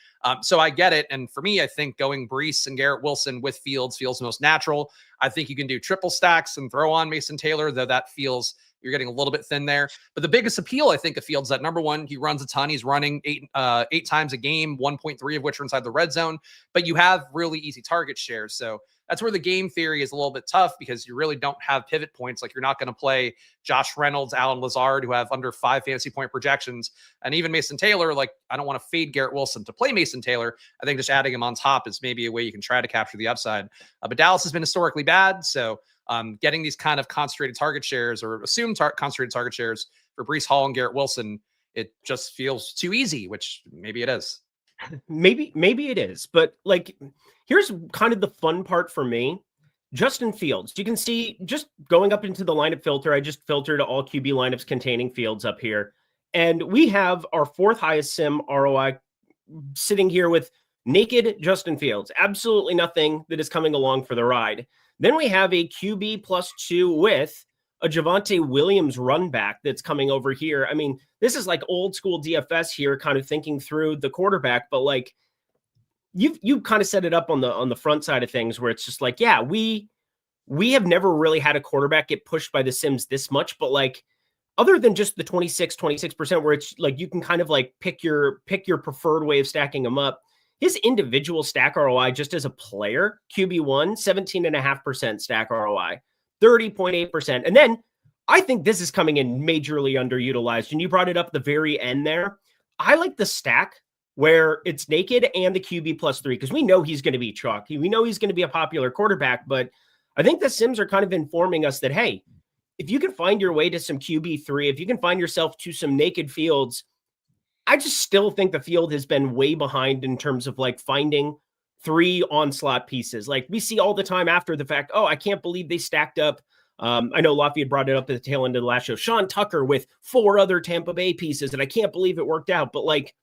So I get it. And for me, I think going Breece and Garrett Wilson with Fields feels most natural. I think you can do triple stacks and throw on Mason Taylor, though that feels you're getting a little bit thin there. But the biggest appeal, I think, of Fields that number one, he runs a ton. He's running eight times a game, 1.3 of which are inside the red zone. But you have really easy target shares. So that's where the game theory is a little bit tough because you really don't have pivot points. Like you're not going to play Josh Reynolds, Alan Lazard, who have under 5 fantasy point projections. And even Mason Taylor, like I don't want to fade Garrett Wilson to play Mason Taylor. I think just adding him on top is maybe a way you can try to capture the upside. But Dallas has been historically bad. So getting these kind of concentrated target shares or assumed concentrated target shares for Breece Hall and Garrett Wilson, it just feels too easy, which maybe it is. Maybe it is, but like, here's kind of the fun part for me. Justin Fields, you can see just going up into the lineup filter. I just filtered all QB lineups containing Fields up here. And we have our 4th highest sim ROI sitting here with naked Justin Fields. Absolutely nothing that is coming along for the ride. Then we have a QB +2 with a Javonte Williams run back that's coming over here. I mean, this is like old school DFS here, kind of thinking through the quarterback, but like you've kind of set it up on the front side of things where it's just like, yeah, we have never really had a quarterback get pushed by the Sims this much, but like other than just the 26% where it's like you can kind of like pick your preferred way of stacking them up. His individual stack ROI just as a player, QB1, 17.5% stack ROI. 30.8%. And then I think this is coming in majorly underutilized. And you brought it up at the very end there. I like the stack where it's naked and the QB +3 because we know he's going to be chalk. We know he's going to be a popular quarterback, but I think the Sims are kind of informing us that, hey, if you can find your way to some QB3, if you can find yourself to some naked Fields, I just still think the field has been way behind in terms of like finding 3 onslaught pieces. Like we see all the time after the fact, oh, I can't believe they stacked up. I know Loughy had brought it up at the tail end of the last show. Sean Tucker with 4 other Tampa Bay pieces, and I can't believe it worked out. But like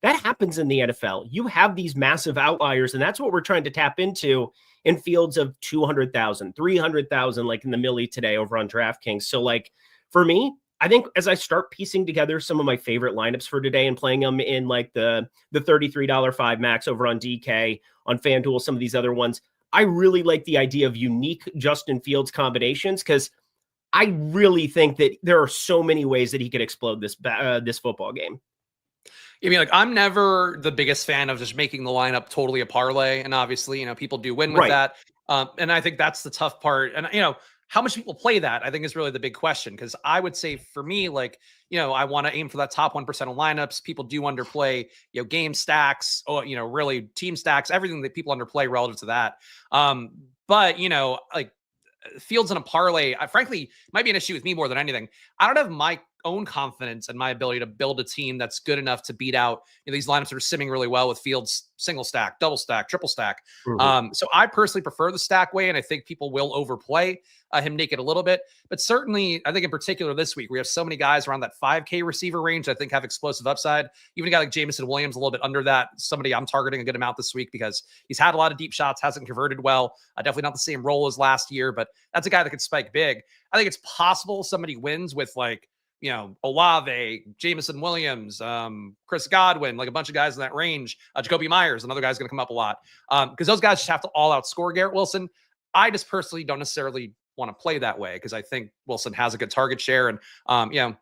that happens in the NFL. You have these massive outliers, and that's what we're trying to tap into in fields of 200,000, 300,000, like in the millie today over on DraftKings. So like for me, I think as I start piecing together some of my favorite lineups for today and playing them in like the $33 5 max over on DK, on FanDuel, some of these other ones, I really like the idea of unique Justin Fields combinations because I really think that there are so many ways that he could explode this football game. I mean, like I'm never the biggest fan of just making the lineup totally a parlay, and obviously, people do win with that. And I think that's the tough part. And how much people play that, I think is really the big question. Because I would say for me, like, I want to aim for that top 1% of lineups. People do underplay, game stacks, or, really team stacks, everything that people underplay relative to that. But, like Fields in a parlay, frankly, might be an issue with me more than anything. I don't have my own confidence in my ability to build a team that's good enough to beat out these lineups that are simming really well with Fields single stack, double stack, triple stack. Mm-hmm. So I personally prefer the stack way, and I think people will overplay him naked a little bit. But certainly, I think in particular this week, we have so many guys around that 5K receiver range I think have explosive upside. Even a guy like Jameson Williams, a little bit under that. Somebody I'm targeting a good amount this week because he's had a lot of deep shots, hasn't converted well. Definitely not the same role as last year, but that's a guy that could spike big. I think it's possible somebody wins with like, Olave, Jameson Williams, Chris Godwin, like a bunch of guys in that range. Jacoby Myers, another guy's going to come up a lot because those guys just have to all outscore Garrett Wilson. I just personally don't necessarily want to play that way because I think Wilson has a good target share, and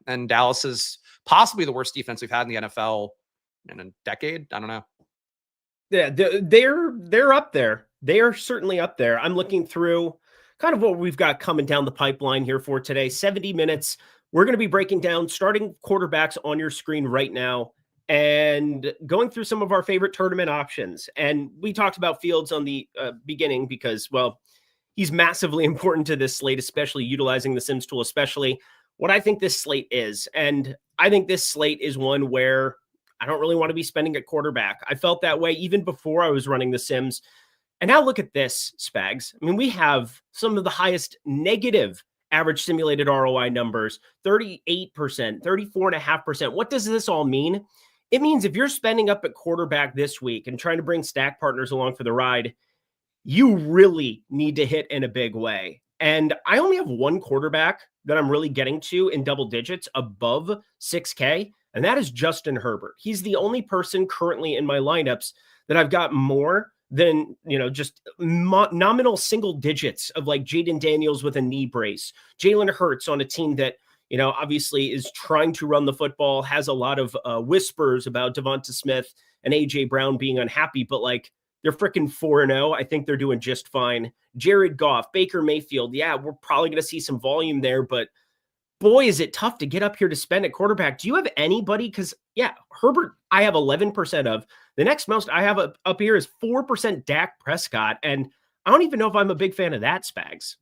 and Dallas is possibly the worst defense we've had in the NFL in a decade. I don't know. Yeah, they're up there. They are certainly up there. I'm looking through kind of what we've got coming down the pipeline here for today. 70 minutes. We're going to be breaking down starting quarterbacks on your screen right now and going through some of our favorite tournament options. And we talked about Fields on the beginning because, well, he's massively important to this slate, especially utilizing the Sims tool, especially what I think this slate is. And I think this slate is one where I don't really want to be spending at quarterback. I felt that way even before I was running the Sims. And now look at this, Spags. I mean, we have some of the highest negative average simulated ROI numbers, 38%, 34.5%. What does this all mean? It means if you're spending up at quarterback this week and trying to bring stack partners along for the ride, you really need to hit in a big way. And I only have one quarterback that I'm really getting to in double digits above 6K, and that is Justin Herbert. He's the only person currently in my lineups that I've got more than, just nominal single digits of like Jaden Daniels with a knee brace, Jalen Hurts on a team that, obviously is trying to run the football, has a lot of whispers about Devonta Smith and AJ Brown being unhappy, but like They're freaking 4-0. I think they're doing just fine. Jared Goff, Baker Mayfield. Yeah, we're probably going to see some volume there, but boy, is it tough to get up here to spend at quarterback. Do you have anybody? Because, yeah, Herbert, I have 11% of. The next most I have up here is 4% Dak Prescott, and I don't even know if I'm a big fan of that, Spags.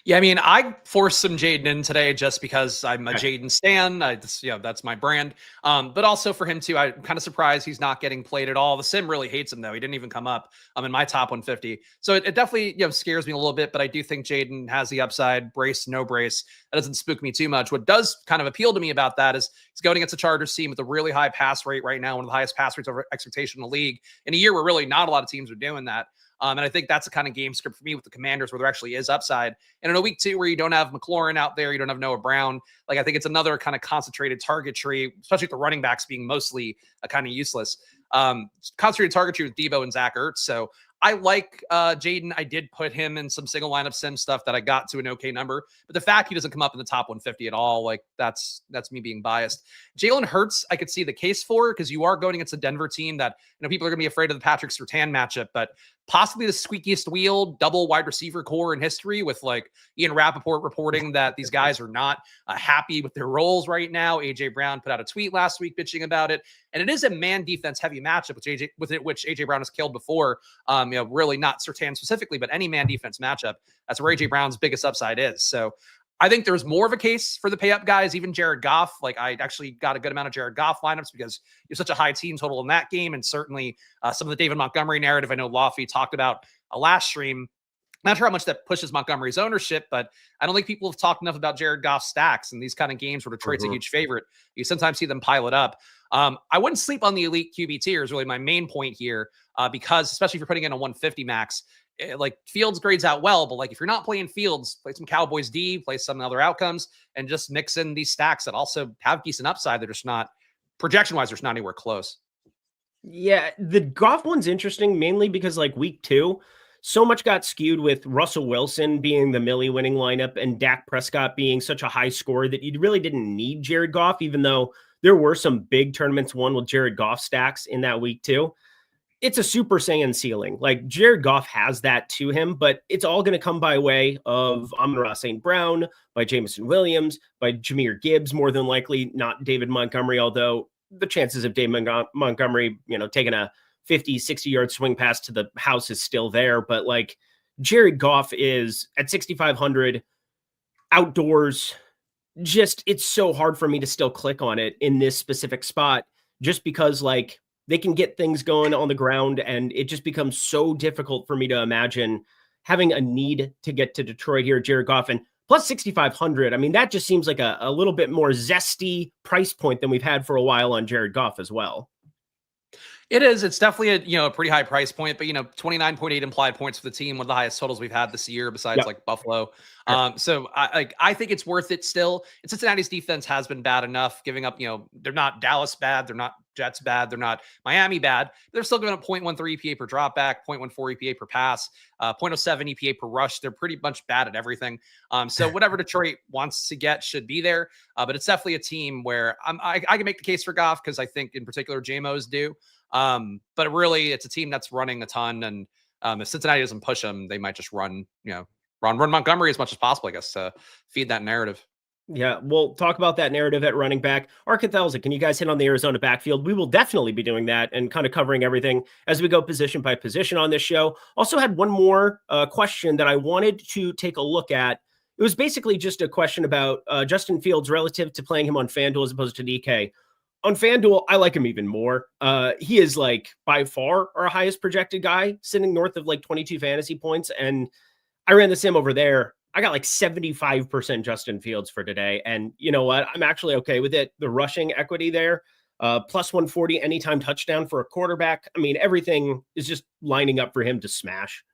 Yeah, I mean, I forced some Jaden in today just because I'm a Jaden stan. That's my brand. But also for him too, I'm kind of surprised he's not getting played at all. The sim really hates him though. He didn't even come up in my top 150. So it definitely scares me a little bit. But I do think Jaden has the upside. Brace, no brace. That doesn't spook me too much. What does kind of appeal to me about that is he's going against a Chargers team with a really high pass rate right now, one of the highest pass rates over expectation in the league in a year where really not a lot of teams are doing that. And I think that's the kind of game script for me with the Commanders where there actually is upside. And in a week 2 where you don't have McLaurin out there, you don't have Noah Brown, like I think it's another kind of concentrated target tree, especially with the running backs being mostly kind of useless. Concentrated target tree with Debo and Zach Ertz. So I like Jaden. I did put him in some single lineup sim stuff that I got to an okay number, but the fact he doesn't come up in the top 150 at all, like that's me being biased. Jalen Hurts, I could see the case for because you are going against a Denver team that people are going to be afraid of the Patrick Surtain matchup, but possibly the squeakiest wheel double wide receiver core in history with like Ian Rappaport reporting that these guys are not happy with their roles right now. AJ Brown put out a tweet last week bitching about it. And it is a man defense heavy matchup which AJ Brown has killed before. Really not Surtain specifically, but any man defense matchup. That's where AJ Brown's biggest upside is. So I think there's more of a case for the pay up guys, even Jared Goff. Like I actually got a good amount of Jared Goff lineups because you're such a high team total in that game. And certainly some of the David Montgomery narrative I know Loughy talked about last stream. Not sure how much that pushes Montgomery's ownership, but I don't think people have talked enough about Jared Goff's stacks and these kind of games where Detroit's a huge favorite. You sometimes see them pile it up. I wouldn't sleep on the elite QB tier is really my main point here because especially if you're putting in a 150 max, like Fields grades out well, but like if you're not playing Fields, play some Cowboys D, play some other outcomes, and just mix in these stacks that also have decent upside. They're just not projection-wise, there's not anywhere close. Yeah, the Goff one's interesting mainly because like week 2, so much got skewed with Russell Wilson being the Millie winning lineup and Dak Prescott being such a high score that you really didn't need Jared Goff, even though there were some big tournaments won with Jared Goff stacks in that week 2. It's a Super Saiyan ceiling. Like Jared Goff has that to him, but it's all going to come by way of Amon-Ra St. Brown, by Jameson Williams, by Jahmyr Gibbs, more than likely, not David Montgomery, although the chances of David Montgomery, taking a 50, 60-yard swing pass to the house is still there. But like Jared Goff is at 6,500 outdoors. Just, it's so hard for me to still click on it in this specific spot just because like they can get things going on the ground and it just becomes so difficult for me to imagine having a need to get to Detroit here, Jared Goff. And plus 6,500, I mean, that just seems like a little bit more zesty price point than we've had for a while on Jared Goff as well. It is. It's definitely a pretty high price point, but 29.8 implied points for the team, one of the highest totals we've had this year, besides like Buffalo. So I think it's worth it still. And Cincinnati's defense has been bad enough, giving up. They're not Dallas bad, they're not Jets bad, they're not Miami bad. They're still giving up 0.13 EPA per dropback, 0.14 EPA per pass, 0.07 EPA per rush. They're pretty much bad at everything. So whatever Detroit wants to get should be there. But it's definitely a team where I can make the case for Goff because I think in particular JMOs do. But really, it's a team that's running a ton, and if Cincinnati doesn't push them, they might just run Montgomery as much as possible, I guess, to feed that narrative. Yeah, we'll talk about that narrative at running back. Arkathelsik, can you guys hit on the Arizona backfield? We will definitely be doing that and kind of covering everything as we go position by position on this show. Also had one more question that I wanted to take a look at. It was basically just a question about Justin Fields relative to playing him on FanDuel as opposed to DK. On FanDuel, I like him even more. He is like by far our highest projected guy, sitting north of like 22 fantasy points. And I ran the sim over there. I got like 75% Justin Fields for today. And you know what? I'm actually okay with it. The rushing equity there, plus 140 anytime touchdown for a quarterback. I mean, everything is just lining up for him to smash.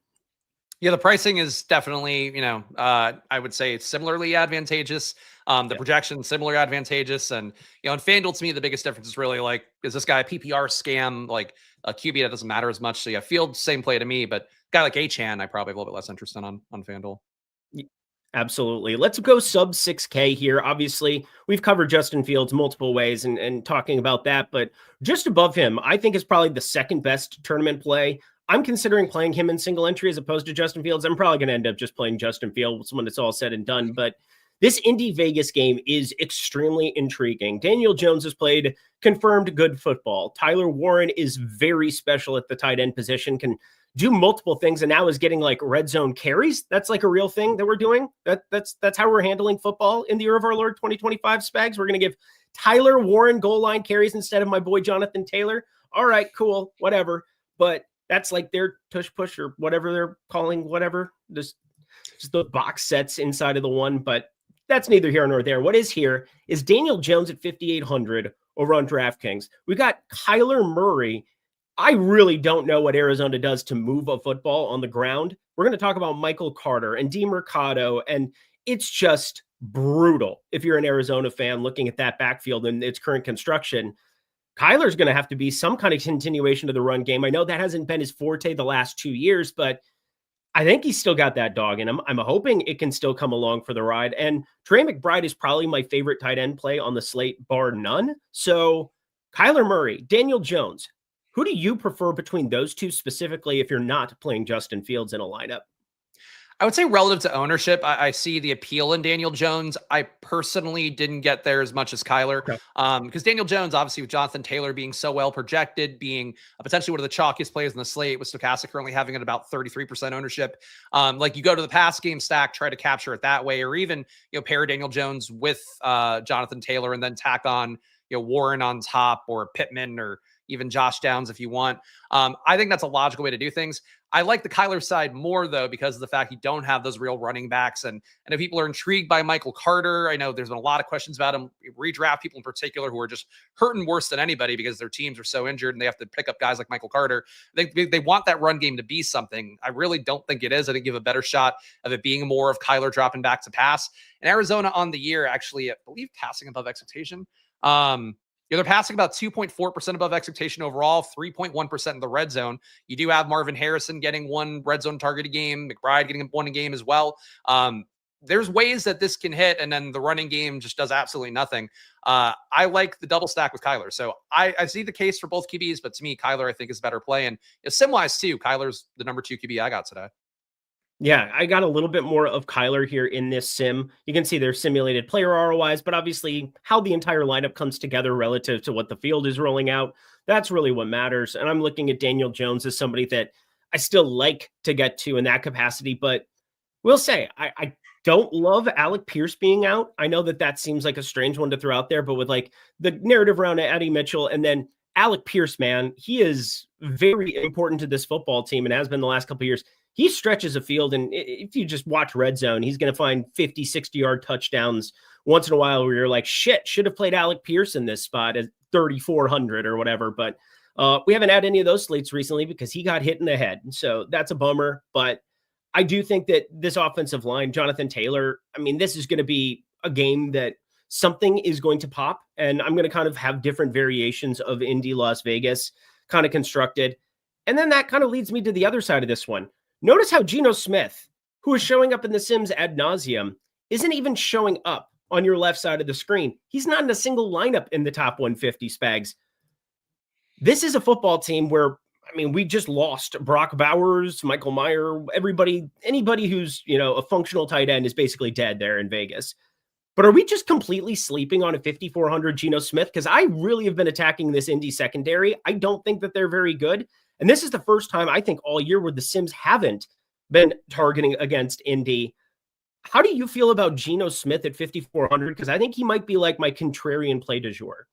Yeah, the pricing is definitely, I would say it's similarly advantageous. The projection similarly advantageous. And, in FanDuel, to me, the biggest difference is really like, is this guy a PPR scam, like a QB that doesn't matter as much? So yeah, Field, same play to me, but a guy like Achane, I probably have a little bit less interest in on FanDuel. Absolutely. Let's go sub 6K here. Obviously, we've covered Justin Fields multiple ways and talking about that, but just above him, I think is probably the second best tournament play. I'm considering playing him in single entry as opposed to Justin Fields. I'm probably going to end up just playing Justin Fields when it's all said and done. But this Indy Vegas game is extremely intriguing. Daniel Jones has played confirmed good football. Tyler Warren is very special at the tight end position, can do multiple things, and now is getting like red zone carries. That's like a real thing that we're doing. That's how we're handling football in the year of our Lord 2025 Spags. We're going to give Tyler Warren goal line carries instead of my boy Jonathan Taylor. All right, cool, whatever. But that's like their tush push or whatever they're calling whatever. Just the box sets inside of the one, but that's neither here nor there. What is here is Daniel Jones at 5,800 over on DraftKings. We got Kyler Murray. I really don't know what Arizona does to move a football on the ground. We're going to talk about Michael Carter and DeMercado, and it's just brutal if you're an Arizona fan looking at that backfield and its current construction. Kyler's going to have to be some kind of continuation of the run game. I know that hasn't been his forte the last 2 years, but I think he's still got that dog, and I'm hoping it can still come along for the ride. And Trey McBride is probably my favorite tight end play on the slate, bar none. So Kyler Murray, Daniel Jones, who do you prefer between those two specifically if you're not playing Justin Fields in a lineup? I would say relative to ownership, I see the appeal in Daniel Jones. I personally didn't get there as much as Kyler, because Daniel Jones, obviously with Jonathan Taylor being so well projected, being potentially one of the chalkiest players in the slate, with Stokastic currently having it about 33% ownership. Like you go to the pass game stack, try to capture it that way, or even pair Daniel Jones with Jonathan Taylor and then tack on Warren on top, or Pittman, or even Josh Downs if you want. I think that's a logical way to do things. I like the Kyler side more, though, because of the fact you don't have those real running backs. And if people are intrigued by Michael Carter, I know there's been a lot of questions about him. Redraft people in particular who are just hurting worse than anybody because their teams are so injured and they have to pick up guys like Michael Carter. They want that run game to be something. I really don't think it is. I think you have a better shot of it being more of Kyler dropping back to pass. And Arizona on the year, actually, I believe passing above expectation. They're passing about 2.4% above expectation overall, 3.1% in the red zone. You do have Marvin Harrison getting one red zone target a game, McBride getting one a game as well. There's ways that this can hit, and then the running game just does absolutely nothing. I like the double stack with Kyler. So I see the case for both QBs, but to me, Kyler, I think, is a better play. And sim-wise, too, Kyler's the number 2 QB I got today. Yeah, I got a little bit more of Kyler here in this sim. You can see their simulated player ROIs, but obviously how the entire lineup comes together relative to what the field is rolling out, that's really what matters. And I'm looking at Daniel Jones as somebody that I still like to get to in that capacity, but we'll say I don't love Alec Pierce being out. I know that seems like a strange one to throw out there, but with like the narrative around Eddie Mitchell and then Alec Pierce, man, he is very important to this football team and has been the last couple of years. He stretches a field, and if you just watch red zone, he's going to find 50, 60-yard touchdowns once in a while where you're like, shit, should have played Alec Pierce in this spot at 3,400 or whatever. But we haven't had any of those slates recently because he got hit in the head. So that's a bummer. But I do think that this offensive line, Jonathan Taylor, I mean, this is going to be a game that something is going to pop. And I'm going to kind of have different variations of Indy Las Vegas kind of constructed. And then that kind of leads me to the other side of this one. Notice how Geno Smith, who is showing up in the Sims ad nauseum, isn't even showing up on your left side of the screen. He's not in a single lineup in the top 150, Spags. This is a football team where, I mean, we just lost Brock Bowers, Michael Mayer, anybody who's, a functional tight end is basically dead there in Vegas. But are we just completely sleeping on a 5,400 Geno Smith? Because I really have been attacking this Indy secondary. I don't think that they're very good. And this is the first time I think all year where the Sims haven't been targeting against Indy. How do you feel about Geno Smith at 5,400? Because I think he might be like my contrarian play du jour.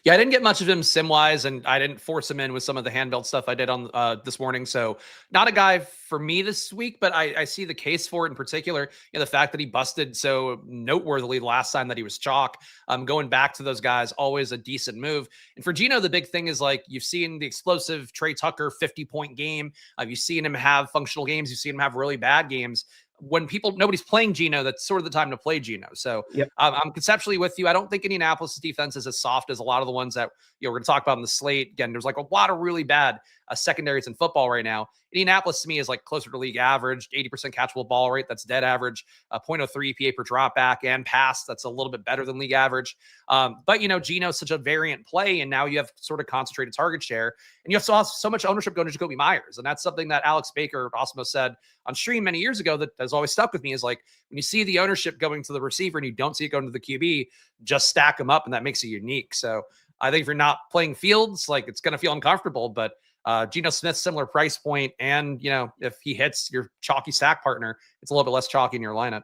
Yeah, I didn't get much of him sim-wise, and I didn't force him in with some of the handbelt stuff I did on this morning. So not a guy for me this week, but I see the case for it in particular. The fact that he busted so noteworthily the last time that he was chalk. Going back to those guys, always a decent move. And for Geno, the big thing is like you've seen the explosive Trey Tucker 50-point game. You've seen him have functional games. You've seen him have really bad games. When nobody's playing Geno, that's sort of the time to play Geno. So yep. I'm conceptually with you. I don't think Indianapolis' defense is as soft as a lot of the ones that we're going to talk about in the slate. Again, there's like a lot of really bad secondaries in football right now. Indianapolis to me is like closer to league average, 80% catchable ball rate. That's dead average, 0.03 EPA per drop back and pass. That's a little bit better than league average. But Geno's such a variant play, and now you have sort of concentrated target share, and you have so much ownership going to Jacoby Myers. And that's something that Alex Baker also said on stream many years ago that has always stuck with me, is like, when you see the ownership going to the receiver and you don't see it going to the QB, just stack them up, and that makes it unique. So I think if you're not playing Fields, like, it's going to feel uncomfortable, but Geno Smith, similar price point, and if he hits your chalky stack partner, it's a little bit less chalky in your lineup.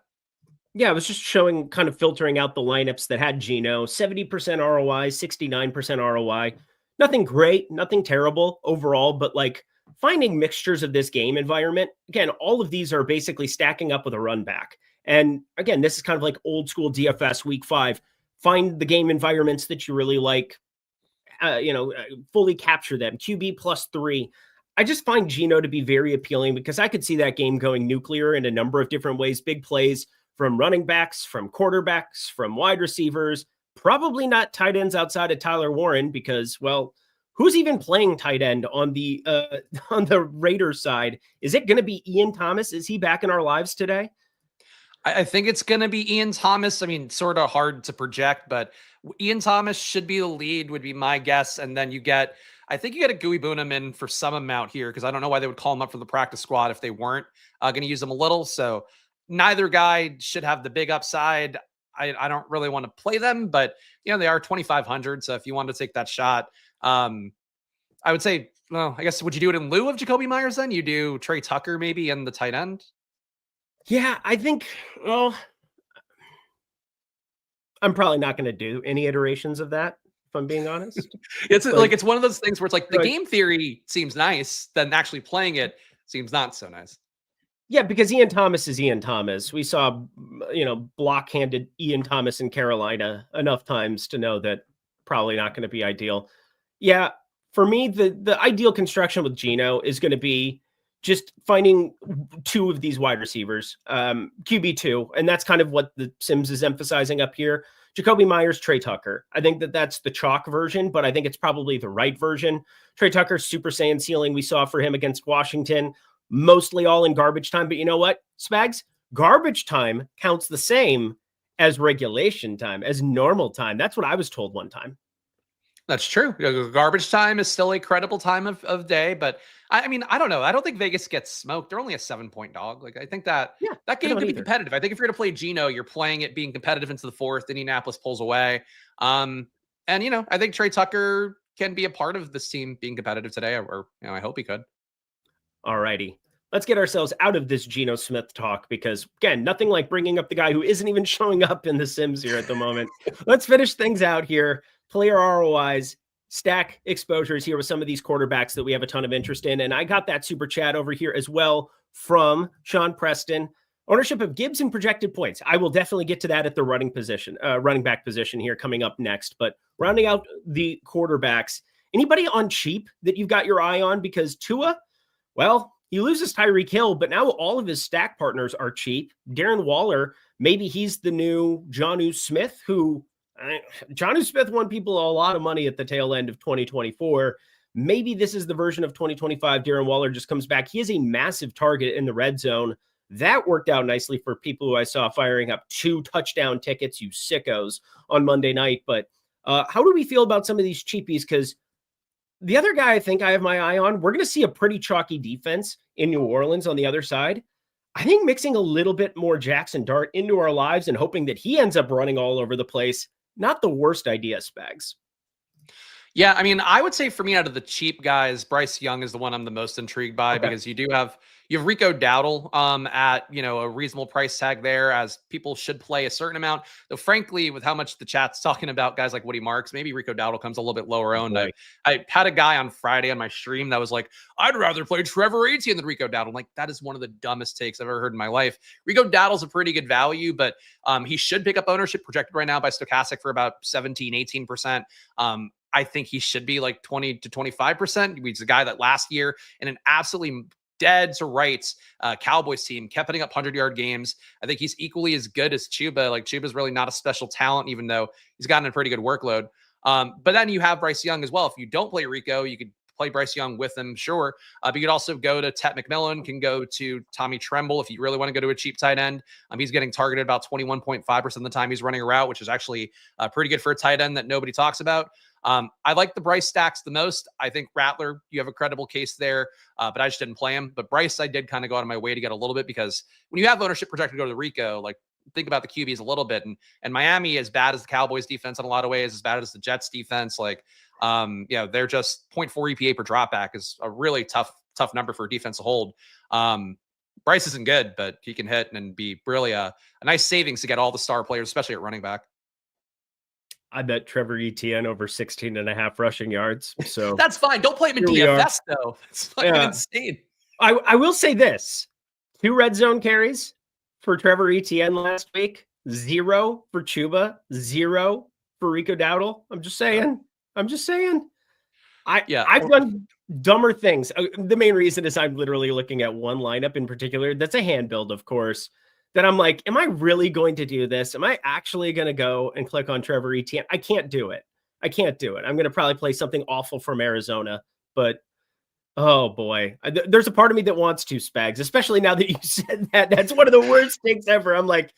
Yeah, I was just showing, kind of filtering out the lineups that had Geno, 70% ROI, 69% ROI. Nothing great, nothing terrible overall, but like finding mixtures of this game environment. Again, all of these are basically stacking up with a run back. And again, this is kind of like old school DFS week 5. Find the game environments that you really like, fully capture them. QB +3. I just find Geno to be very appealing because I could see that game going nuclear in a number of different ways. Big plays from running backs, from quarterbacks, from wide receivers, probably not tight ends outside of Tyler Warren because, well, who's even playing tight end on the Raiders side? Is it going to be Ian Thomas? Is he back in our lives today? I think it's going to be Ian Thomas. I mean, sort of hard to project, but Ian Thomas should be the lead, would be my guess. And then I think you get a Gooey Boonham in for some amount here, because I don't know why they would call him up for the practice squad if they weren't going to use him a little. So neither guy should have the big upside. I don't really want to play them, but they are 2,500. So if you wanted to take that shot, I would say, well, I guess, would you do it in lieu of Jacoby Myers then? You do Trey Tucker maybe in the tight end? Yeah, I think, well, I'm probably not going to do any iterations of that, if I'm being honest. It's one of those things where it's like the game theory seems nice, then actually playing it seems not so nice. Yeah, because Ian Thomas is Ian Thomas. We saw, block-handed Ian Thomas in Carolina enough times to know that probably not going to be ideal. Yeah, for me, the ideal construction with Geno is going to be just finding 2 of these wide receivers, QB2, and that's kind of what the Sims is emphasizing up here. Jacoby Myers, Trey Tucker. I think that's the chalk version, but I think it's probably the right version. Trey Tucker's Super Saiyan ceiling we saw for him against Washington, mostly all in garbage time. But you know what, Spags? Garbage time counts the same as regulation time, as normal time. That's what I was told one time. That's true. Garbage time is still a credible time of day, but I mean, I don't know. I don't think Vegas gets smoked. They're only a 7-point dog. Like, I think that game could be competitive. I think if you're going to play Geno, you're playing it being competitive into the 4th. Indianapolis pulls away. And I think Trey Tucker can be a part of this team being competitive today, or I hope he could. All righty. Let's get ourselves out of this Geno Smith talk because, again, nothing like bringing up the guy who isn't even showing up in the Sims here at the moment. Let's finish things out here. Player ROIs, stack exposures here with some of these quarterbacks that we have a ton of interest in. And I got that super chat over here as well from Sean Preston. Ownership of Gibbs and projected points. I will definitely get to that at the running back position here coming up next. But rounding out the quarterbacks, anybody on cheap that you've got your eye on? Because Tua, well, he loses Tyreek Hill, but now all of his stack partners are cheap. Darren Waller, maybe he's the new Jonnu Smith, who Jonnu Smith won people a lot of money at the tail end of 2024. Maybe this is the version of 2025. Darren Waller just comes back. He is a massive target in the red zone. That worked out nicely for people who I saw firing up 2 touchdown tickets, you sickos, on Monday night. But how do we feel about some of these cheapies? Because the other guy I think I have my eye on, we're going to see a pretty chalky defense in New Orleans on the other side. I think mixing a little bit more Jackson Dart into our lives and hoping that he ends up running all over the place, not the worst idea, Spags. Yeah, I mean, I would say for me, out of the cheap guys, Bryce Young is the one I'm the most intrigued by because you have Rico Dowdle at a reasonable price tag there, as people should play a certain amount. Though frankly, with how much the chat's talking about guys like Woody Marks, maybe Rico Dowdle comes a little bit lower owned. I had a guy on Friday on my stream that was like, I'd rather play Trevor Etienne than Rico Dowdle. I'm like, that is one of the dumbest takes I've ever heard in my life. Rico Dowdle's a pretty good value, but he should pick up ownership, projected right now by Stokastic for about 17-18%. I think he should be like 20 to 25%. He's a guy that last year in an absolutely dead to rights Cowboys team kept putting up 100-yard games. I think he's equally as good as Chuba. Like, Chuba's really not a special talent, even though he's gotten a pretty good workload. But then you have Bryce Young as well. If you don't play Rico, you could play Bryce Young with him, sure. But you could also go to Tet McMillan, can go to Tommy Tremble if you really want to go to a cheap tight end. He's getting targeted about 21.5% of the time he's running a route, which is actually pretty good for a tight end that nobody talks about. I like the Bryce stacks the most. I think Rattler, you have a credible case there, but I just didn't play him. But Bryce, I did kind of go out of my way to get a little bit, because when you have ownership projected to go to Rico, like, think about the QBs a little bit. And Miami, as bad as the Cowboys defense in a lot of ways, as bad as the Jets defense, like, they're just 0.4 EPA per dropback is a really tough number for a defense to hold. Bryce isn't good, but he can hit and be really a nice savings to get all the star players, especially at running back. I bet Trevor Etienne over 16.5 rushing yards. So that's fine. Don't play him in DFS though. It's fucking insane. I will say this: 2 red zone carries for Trevor Etienne last week, 0 for Chuba, 0 for Rico Dowdle. I'm just saying. I've done dumber things. The main reason is I'm literally looking at one lineup in particular. That's a hand build, of course. That I'm like, am I really going to do this? Am I actually going to go and click on Trevor Etienne? I can't do it. I'm going to probably play something awful from Arizona, but oh boy, there's a part of me that wants to, Spags, especially now that you said that. That's one of the worst things ever. I'm like,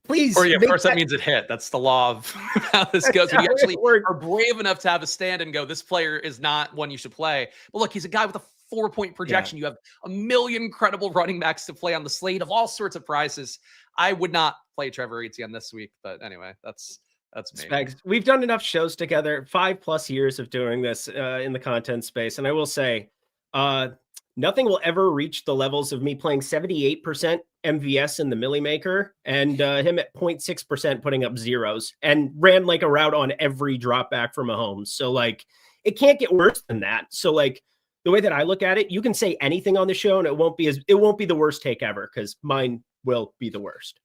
please. Or of course, that means it hit. That's the law of how this goes. When you actually are brave enough to have a stand and go, this player is not one you should play. But look, he's a guy with a 4-point projection. You have a million credible running backs to play on the slate of all sorts of prices. I would not play Trevor Etienne this week, but anyway, that's me. Spags, we've done enough shows together, 5+ years of doing this in the content space, and I will say, nothing will ever reach the levels of me playing 78% MVS in the Millie Maker and him at 0.6% putting up zeros and ran like a route on every drop back from Mahomes. So like, it can't get worse than that. So like, the way that I look at it, you can say anything on the show and it won't be the worst take ever, because mine will be the worst.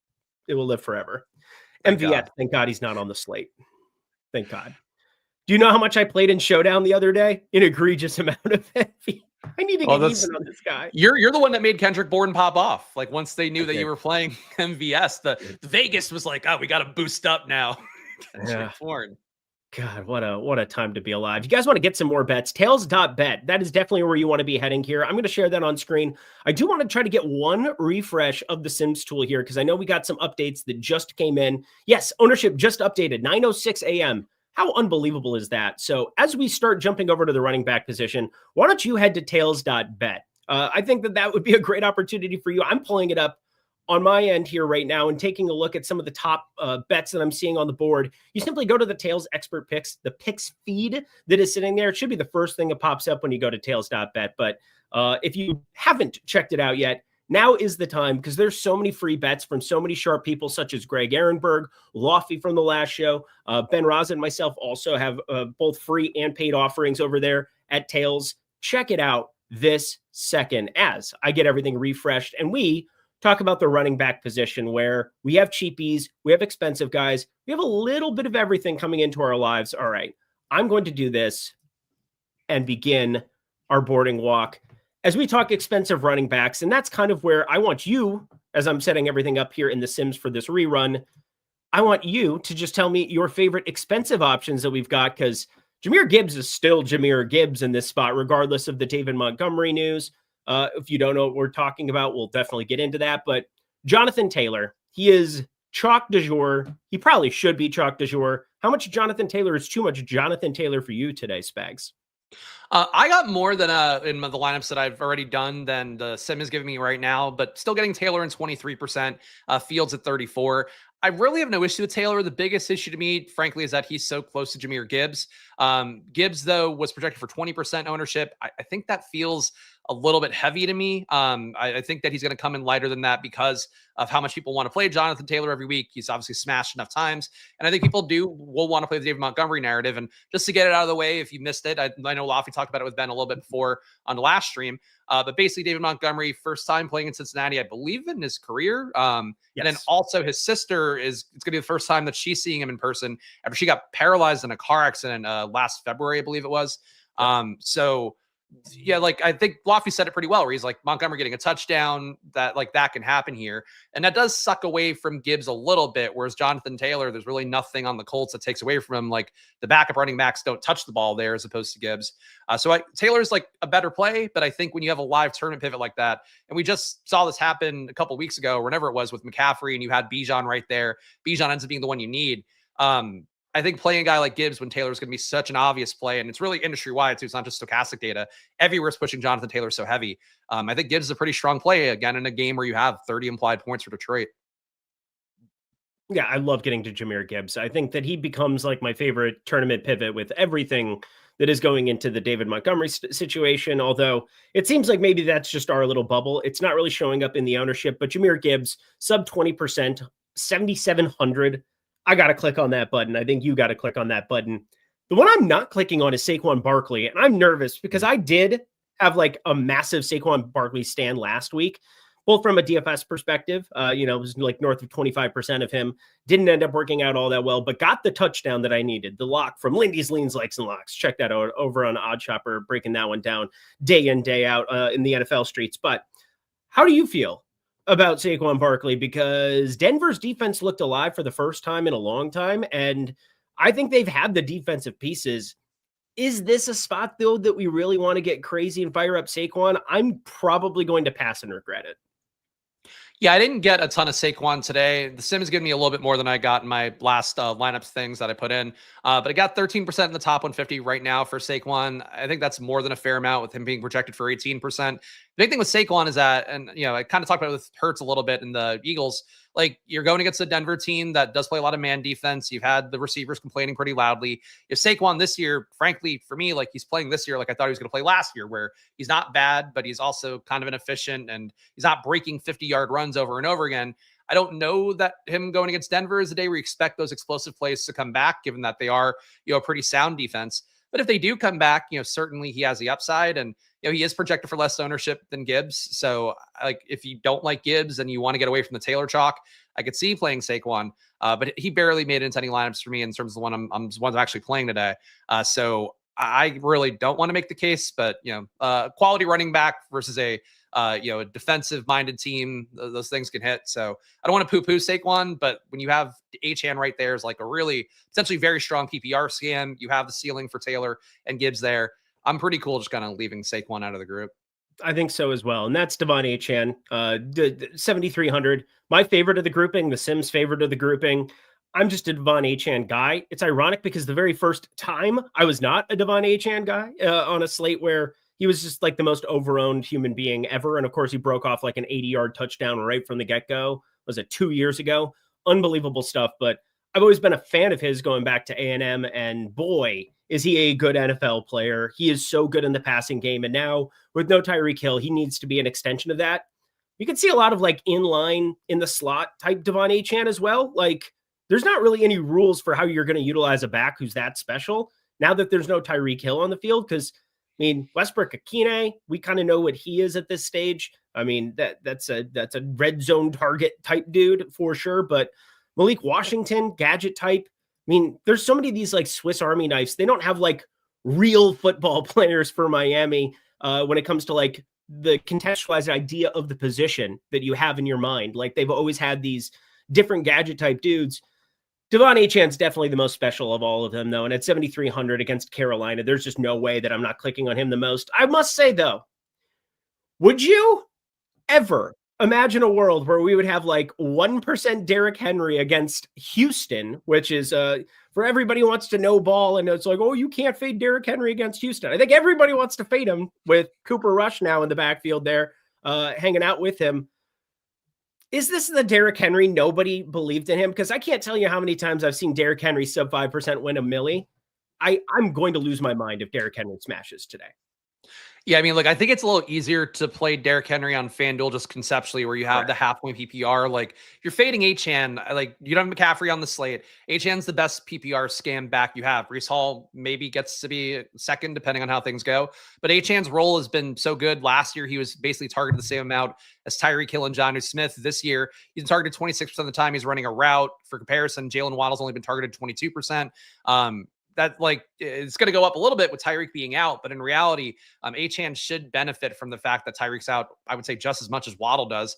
It will live forever. MVS, thank God he's not on the slate. Thank God. Do you know how much I played in Showdown the other day? An egregious amount of heavy. I need to get even on this guy. You're the one that made Kendrick Bourne pop off. Like, once they knew that you were playing MVS, the Vegas was like, oh, we got to boost up now. Kendrick Bourne. God, what a time to be alive. You guys want to get some more bets? Tails.bet. That is definitely where you want to be heading here. I'm going to share that on screen. I do want to try to get one refresh of the Sims tool here, because I know we got some updates that just came in. Yes, ownership just updated, 9:06 a.m. How unbelievable is that? So as we start jumping over to the running back position, why don't you head to tails.bet? I think that would be a great opportunity for you. I'm pulling it up on my end here right now and taking a look at some of the top bets that I'm seeing on the board. You simply go to the Tails Expert Picks, the picks feed that is sitting there. It should be the first thing that pops up when you go to tails.bet. But if you haven't checked it out yet, now is the time, because there's so many free bets from so many sharp people, such as Greg Ehrenberg, Loughy from the last show. Ben Roz and myself also have both free and paid offerings over there at Tails. Check it out this second as I get everything refreshed and we talk about the running back position, where we have cheapies, we have expensive guys, we have a little bit of everything coming into our lives. All right, I'm going to do this and begin our boarding walk as we talk expensive running backs. And that's kind of where I want you, as I'm setting everything up here in the Sims for this rerun, I want you to just tell me your favorite expensive options that we've got, because Jahmyr Gibbs is still Jahmyr Gibbs in this spot, regardless of the David Montgomery news. If you don't know what we're talking about, we'll definitely get into that. But Jonathan Taylor, he is chalk du jour. He probably should be chalk du jour. How much Jonathan Taylor is too much Jonathan Taylor for you today, Spags? I got more than in the lineups that I've already done than the sim is giving me right now, but still getting Taylor in 23%, Fields at 34%. I really have no issue with Taylor. The biggest issue to me, frankly, is that he's so close to Jahmyr Gibbs. Gibbs, though, was projected for 20% ownership. I think that feels a little bit heavy to me. I think that he's going to come in lighter than that because of how much people want to play Jonathan Taylor every week. He's obviously smashed enough times. And I think people will want to play the David Montgomery narrative. And just to get it out of the way, if you missed it, I know Loughy talked about it with Ben a little bit before on the last stream. But basically, David Montgomery, first time playing in Cincinnati, I believe, in his career. Yes. And then also his sister it's going to be the first time that she's seeing him in person after she got paralyzed in a car accident last February, I believe it was. So yeah, like I think Loughy said it pretty well, where he's like, Montgomery getting a touchdown, that like that can happen here. And that does suck away from Gibbs a little bit. Whereas Jonathan Taylor, there's really nothing on the Colts that takes away from him. Like the backup running backs don't touch the ball there as opposed to Gibbs. Taylor's like a better play, but I think when you have a live tournament pivot like that, and we just saw this happen a couple weeks ago, whenever it was with McCaffrey, and you had Bijan right there, Bijan ends up being the one you need. I think playing a guy like Gibbs when Taylor's going to be such an obvious play, and it's really industry-wide too. It's not just Stokastic data. Everywhere's pushing Jonathan Taylor so heavy. I think Gibbs is a pretty strong play, again, in a game where you have 30 implied points for Detroit. Yeah, I love getting to Jahmyr Gibbs. I think that he becomes like my favorite tournament pivot with everything that is going into the David Montgomery situation, although it seems like maybe that's just our little bubble. It's not really showing up in the ownership, but Jahmyr Gibbs, sub 20%, 7,700. I got to click on that button. I think you got to click on that button. The one I'm not clicking on is Saquon Barkley. And I'm nervous because I did have like a massive Saquon Barkley stand last week, both from a DFS perspective. It was like north of 25% of him. Didn't end up working out all that well, but got the touchdown that I needed. The lock from Lindy's Leans, Likes, and Locks. Check that out over on OddsShopper, breaking that one down day in, day out in the NFL streets. But how do you feel about Saquon Barkley? Because Denver's defense looked alive for the first time in a long time, and I think they've had the defensive pieces. Is this a spot, though, that we really want to get crazy and fire up Saquon? I'm probably going to pass and regret it. Yeah, I didn't get a ton of Saquon today. The Sims gave me a little bit more than I got in my last lineups things that I put in. But I got 13% in the top 150 right now for Saquon. I think that's more than a fair amount with him being projected for 18%. The big thing with Saquon is that, and I kind of talked about it with Hurts a little bit in the Eagles, like you're going against a Denver team that does play a lot of man defense. You've had the receivers complaining pretty loudly. If Saquon this year, frankly, for me, like he's playing this year like I thought he was going to play last year, where he's not bad, but he's also kind of inefficient and he's not breaking 50-yard runs over and over again. I don't know that him going against Denver is the day where you expect those explosive plays to come back, given that they are, a pretty sound defense. But if they do come back, certainly he has the upside, and he is projected for less ownership than Gibbs. So like if you don't like Gibbs and you want to get away from the Taylor chalk, I could see playing Saquon. But he barely made it into any lineups for me in terms of the one I'm actually playing today. So I really don't want to make the case, but quality running back versus a defensive-minded team, those things can hit. So I don't want to poo-poo Saquon, but when you have Achane right there is like a really potentially very strong PPR scam. You have the ceiling for Taylor and Gibbs there. I'm pretty cool just kind of leaving Saquon out of the group. I think so as well. And that's Devon Achane, 7,300. My favorite of the grouping, the Sims favorite of the grouping. I'm just a Devon Achane guy. It's ironic because the very first time I was not a Devon Achane guy on a slate where he was just like the most overowned human being ever. And of course, he broke off like an 80-yard touchdown right from the get-go. Was it 2 years ago? Unbelievable stuff. But I've always been a fan of his going back to A&M. And boy, is he a good NFL player. He is so good in the passing game. And now with no Tyreek Hill, he needs to be an extension of that. You can see a lot of like inline in the slot type Devon Achane as well. Like there's not really any rules for how you're going to utilize a back who's that special now that there's no Tyreek Hill on the field. Because Westbrook-Akine, we kind of know what he is at this stage. I mean, that's a red zone target type dude for sure. But Malik Washington, gadget type. I mean, there's so many of these like Swiss Army knives. They don't have like real football players for Miami when it comes to like the contextualized idea of the position that you have in your mind. Like they've always had these different gadget type dudes. Devon Achane's definitely the most special of all of them, though. And at 7,300 against Carolina, there's just no way that I'm not clicking on him the most. I must say, though, would you ever imagine a world where we would have like 1% Derrick Henry against Houston, which is for everybody who wants to know ball. And it's like, oh, you can't fade Derrick Henry against Houston. I think everybody wants to fade him with Cooper Rush now in the backfield there, hanging out with him. Is this the Derrick Henry nobody believed in him? Because I can't tell you how many times I've seen Derrick Henry sub 5% win a milli. I'm going to lose my mind if Derrick Henry smashes today. Yeah, I mean, like I think it's a little easier to play Derrick Henry on FanDuel just conceptually, where you have the half-point PPR. Like if you're fading Achane, like you don't have McCaffrey on the slate. Achane's the best PPR scam back you have. Breece Hall maybe gets to be second, depending on how things go. But Achane's role has been so good. Last year, he was basically targeted the same amount as Tyreek Hill and Jonnu Smith. This year, he's targeted 26% of the time he's running a route. For comparison, Jalen Waddle's only been targeted 22%. that like it's going to go up a little bit with Tyreek being out, but in reality, Achane should benefit from the fact that Tyreek's out. I would say just as much as Waddle does.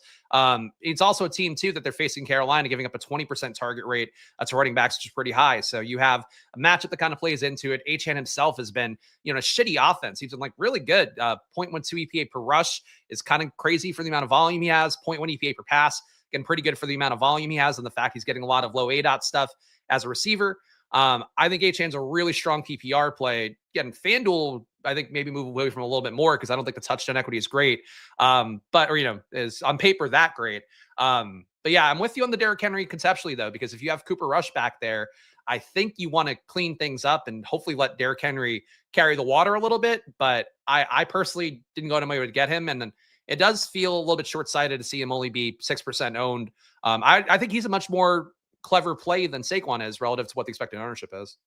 It's also a team too that they're facing Carolina, giving up a 20% target rate to running backs, which is pretty high. So you have a matchup that kind of plays into it. Achane himself has been, a shitty offense. He's been like really good. 0.12 EPA per rush is kind of crazy for the amount of volume he has. 0.1 EPA per pass, again, pretty good for the amount of volume he has and the fact he's getting a lot of low ADOT stuff as a receiver. I think Achane's a really strong PPR play. Again, FanDuel, I think maybe move away from a little bit more because I don't think the touchdown equity is great. Is on paper that great. But yeah, I'm with you on the Derrick Henry conceptually though, because if you have Cooper Rush back there, I think you want to clean things up and hopefully let Derrick Henry carry the water a little bit. But I personally didn't go to my way to get him. And then it does feel a little bit short-sighted to see him only be 6% owned. I think he's a much more clever play than Saquon is relative to what the expected ownership is.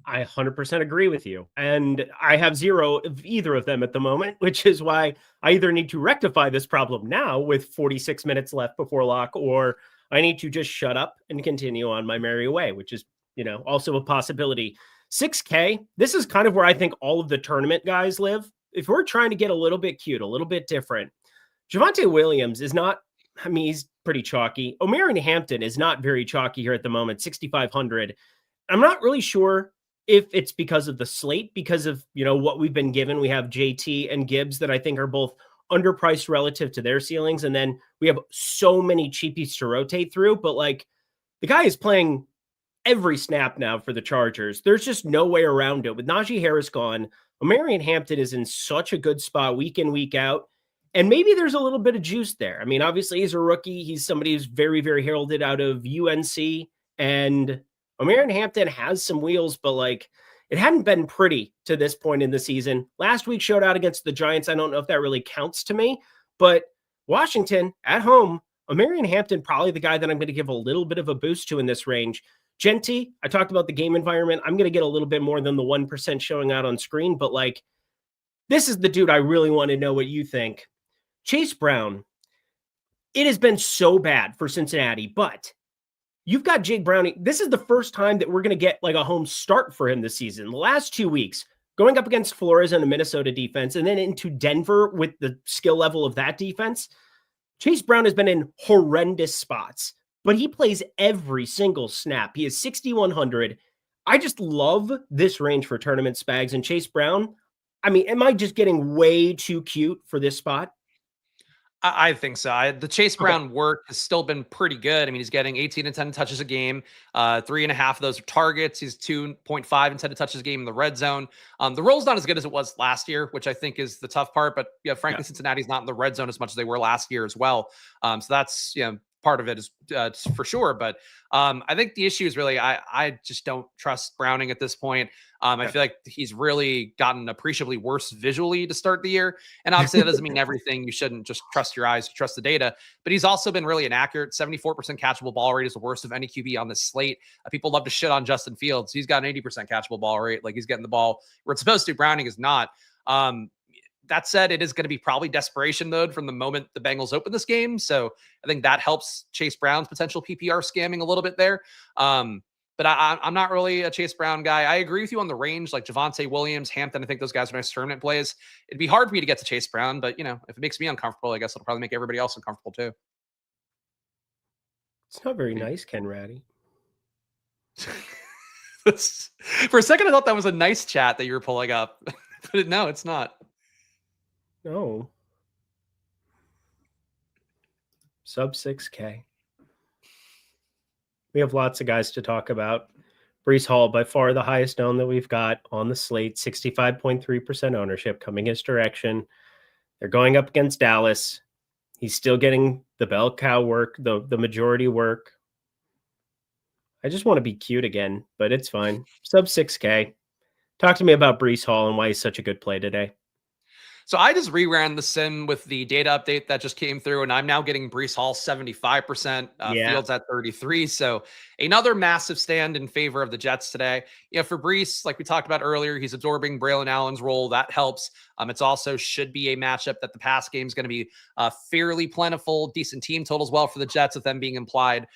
I 100% agree with you. And I have zero of either of them at the moment, which is why I either need to rectify this problem now with 46 minutes left before lock, or I need to just shut up and continue on my merry way, which is, also a possibility. 6K, this is kind of where I think all of the tournament guys live. If we're trying to get a little bit cute, a little bit different, Javonte Williams is not, he's pretty chalky. Omarion Hampton is not very chalky here at the moment, 6,500. I'm not really sure if it's because of the slate, because of, what we've been given. We have JT and Gibbs that I think are both underpriced relative to their ceilings. And then we have so many cheapies to rotate through, but like the guy is playing every snap now for the Chargers. There's just no way around it. With Najee Harris gone, Omarion Hampton is in such a good spot week in, week out. And maybe there's a little bit of juice there. I mean, obviously he's a rookie. He's somebody who's very, very heralded out of UNC. And Omarion Hampton has some wheels, but like it hadn't been pretty to this point in the season. Last week showed out against the Giants. I don't know if that really counts to me, but Washington at home, Omarion Hampton, probably the guy that I'm going to give a little bit of a boost to in this range. Genty, I talked about the game environment. I'm going to get a little bit more than the 1% showing out on screen, but like this is the dude I really want to know what you think. Chase Brown, it has been so bad for Cincinnati, but you've got Jake Browning. This is the first time that we're going to get like a home start for him this season. The last 2 weeks, going up against Flores and a Minnesota defense, and then into Denver with the skill level of that defense. Chase Brown has been in horrendous spots, but he plays every single snap. He is 6,100. I just love this range for tournament spags. And Chase Brown, I mean, am I just getting way too cute for this spot? I think so. The Chase Brown work has still been pretty good. I mean, he's getting 18 and 10 touches a game. 3.5 of those are targets. He's 2.5 intended touches a game in the red zone. The role's not as good as it was last year, which I think is the tough part. But frankly, Cincinnati's not in the red zone as much as they were last year as well. So that's, part of it is for sure. But I think the issue is really, I just don't trust Browning at this point. I feel like he's really gotten appreciably worse visually to start the year. And obviously that doesn't mean everything. You shouldn't just trust your eyes, trust the data, but he's also been really inaccurate. 74% catchable ball rate is the worst of any QB on this slate. People love to shit on Justin Fields. He's got an 80% catchable ball rate. Like he's getting the ball where it's supposed to. Browning is not. That said, it is going to be probably desperation mode from the moment the Bengals open this game. So I think that helps Chase Brown's potential PPR scamming a little bit there. But I'm not really a Chase Brown guy. I agree with you on the range, like Javonte Williams, Hampton. I think those guys are nice tournament plays. It'd be hard for me to get to Chase Brown, but if it makes me uncomfortable, I guess it'll probably make everybody else uncomfortable too. It's not very nice, Ken Ratty. For a second, I thought that was a nice chat that you were pulling up, but no, it's not. No. Sub 6K. We have lots of guys to talk about. Breece Hall, by far the highest owned that we've got on the slate, 65.3% ownership coming his direction. They're going up against Dallas. He's still getting the bell cow work, the majority work. I just want to be cute again, but it's fine. Sub 6K. Talk to me about Breece Hall and why he's such a good play today. So I just reran the sim with the data update that just came through, and I'm now getting Breece Hall 75%, Fields at 33. So another massive stand in favor of the Jets today. For Breece, like we talked about earlier, he's absorbing Braylon Allen's role. That helps. It's also should be a matchup that the pass game is going to be fairly plentiful, decent team totals well for the Jets, with them being implied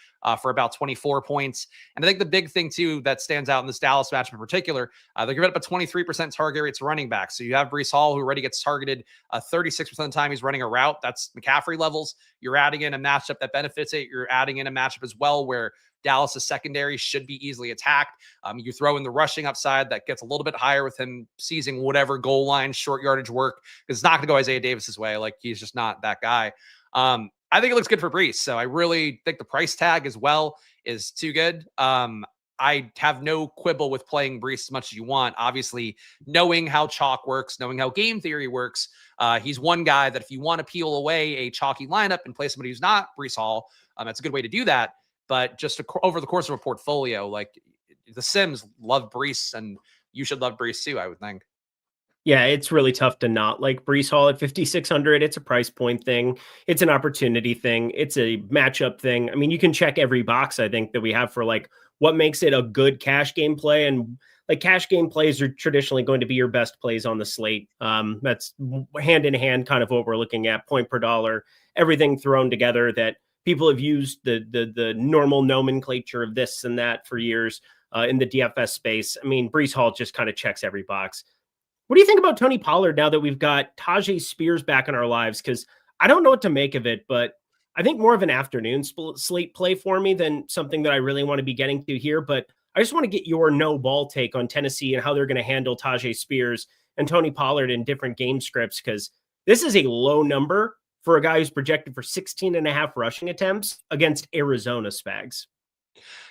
for about 24 points. And I think the big thing too that stands out in this Dallas matchup in particular, they're giving up a 23% target rate to running back. So you have Breece Hall, who already gets targeted 36% of the time he's running a route. That's McCaffrey levels. You're adding in a matchup that benefits it. You're adding in a matchup as well where Dallas's secondary should be easily attacked. You throw in the rushing upside that gets a little bit higher with him seizing whatever goal line, short yardage work, because it's not going to go Isaiah Davis's way. Like, he's just not that guy. I think it looks good for Breece. So I really think the price tag as well is too good. I have no quibble with playing Breece as much as you want. Obviously, knowing how chalk works, knowing how game theory works, he's one guy that if you want to peel away a chalky lineup and play somebody who's not Breece Hall, that's a good way to do that. But just over the course of a portfolio, like, the Sims love Breece, and you should love Breece too, I would think. Yeah, it's really tough to not like Breece Hall at 5,600. It's a price point thing. It's an opportunity thing. It's a matchup thing. I mean, you can check every box, I think, that we have for like what makes it a good cash game play. And like, cash game plays are traditionally going to be your best plays on the slate. That's hand in hand kind of what we're looking at, point per dollar, everything thrown together that people have used the normal nomenclature of this and that for years in the DFS space. I mean, Breece Hall just kind of checks every box. What do you think about Tony Pollard now that we've got Tajay Spears back in our lives? Because I don't know what to make of it, but I think more of an afternoon slate play for me than something that I really want to be getting to here. But I just want to get your no ball take on Tennessee and how they're going to handle Tajay Spears and Tony Pollard in different game scripts, because this is a low number for a guy who's projected for 16.5 rushing attempts against Arizona Spags.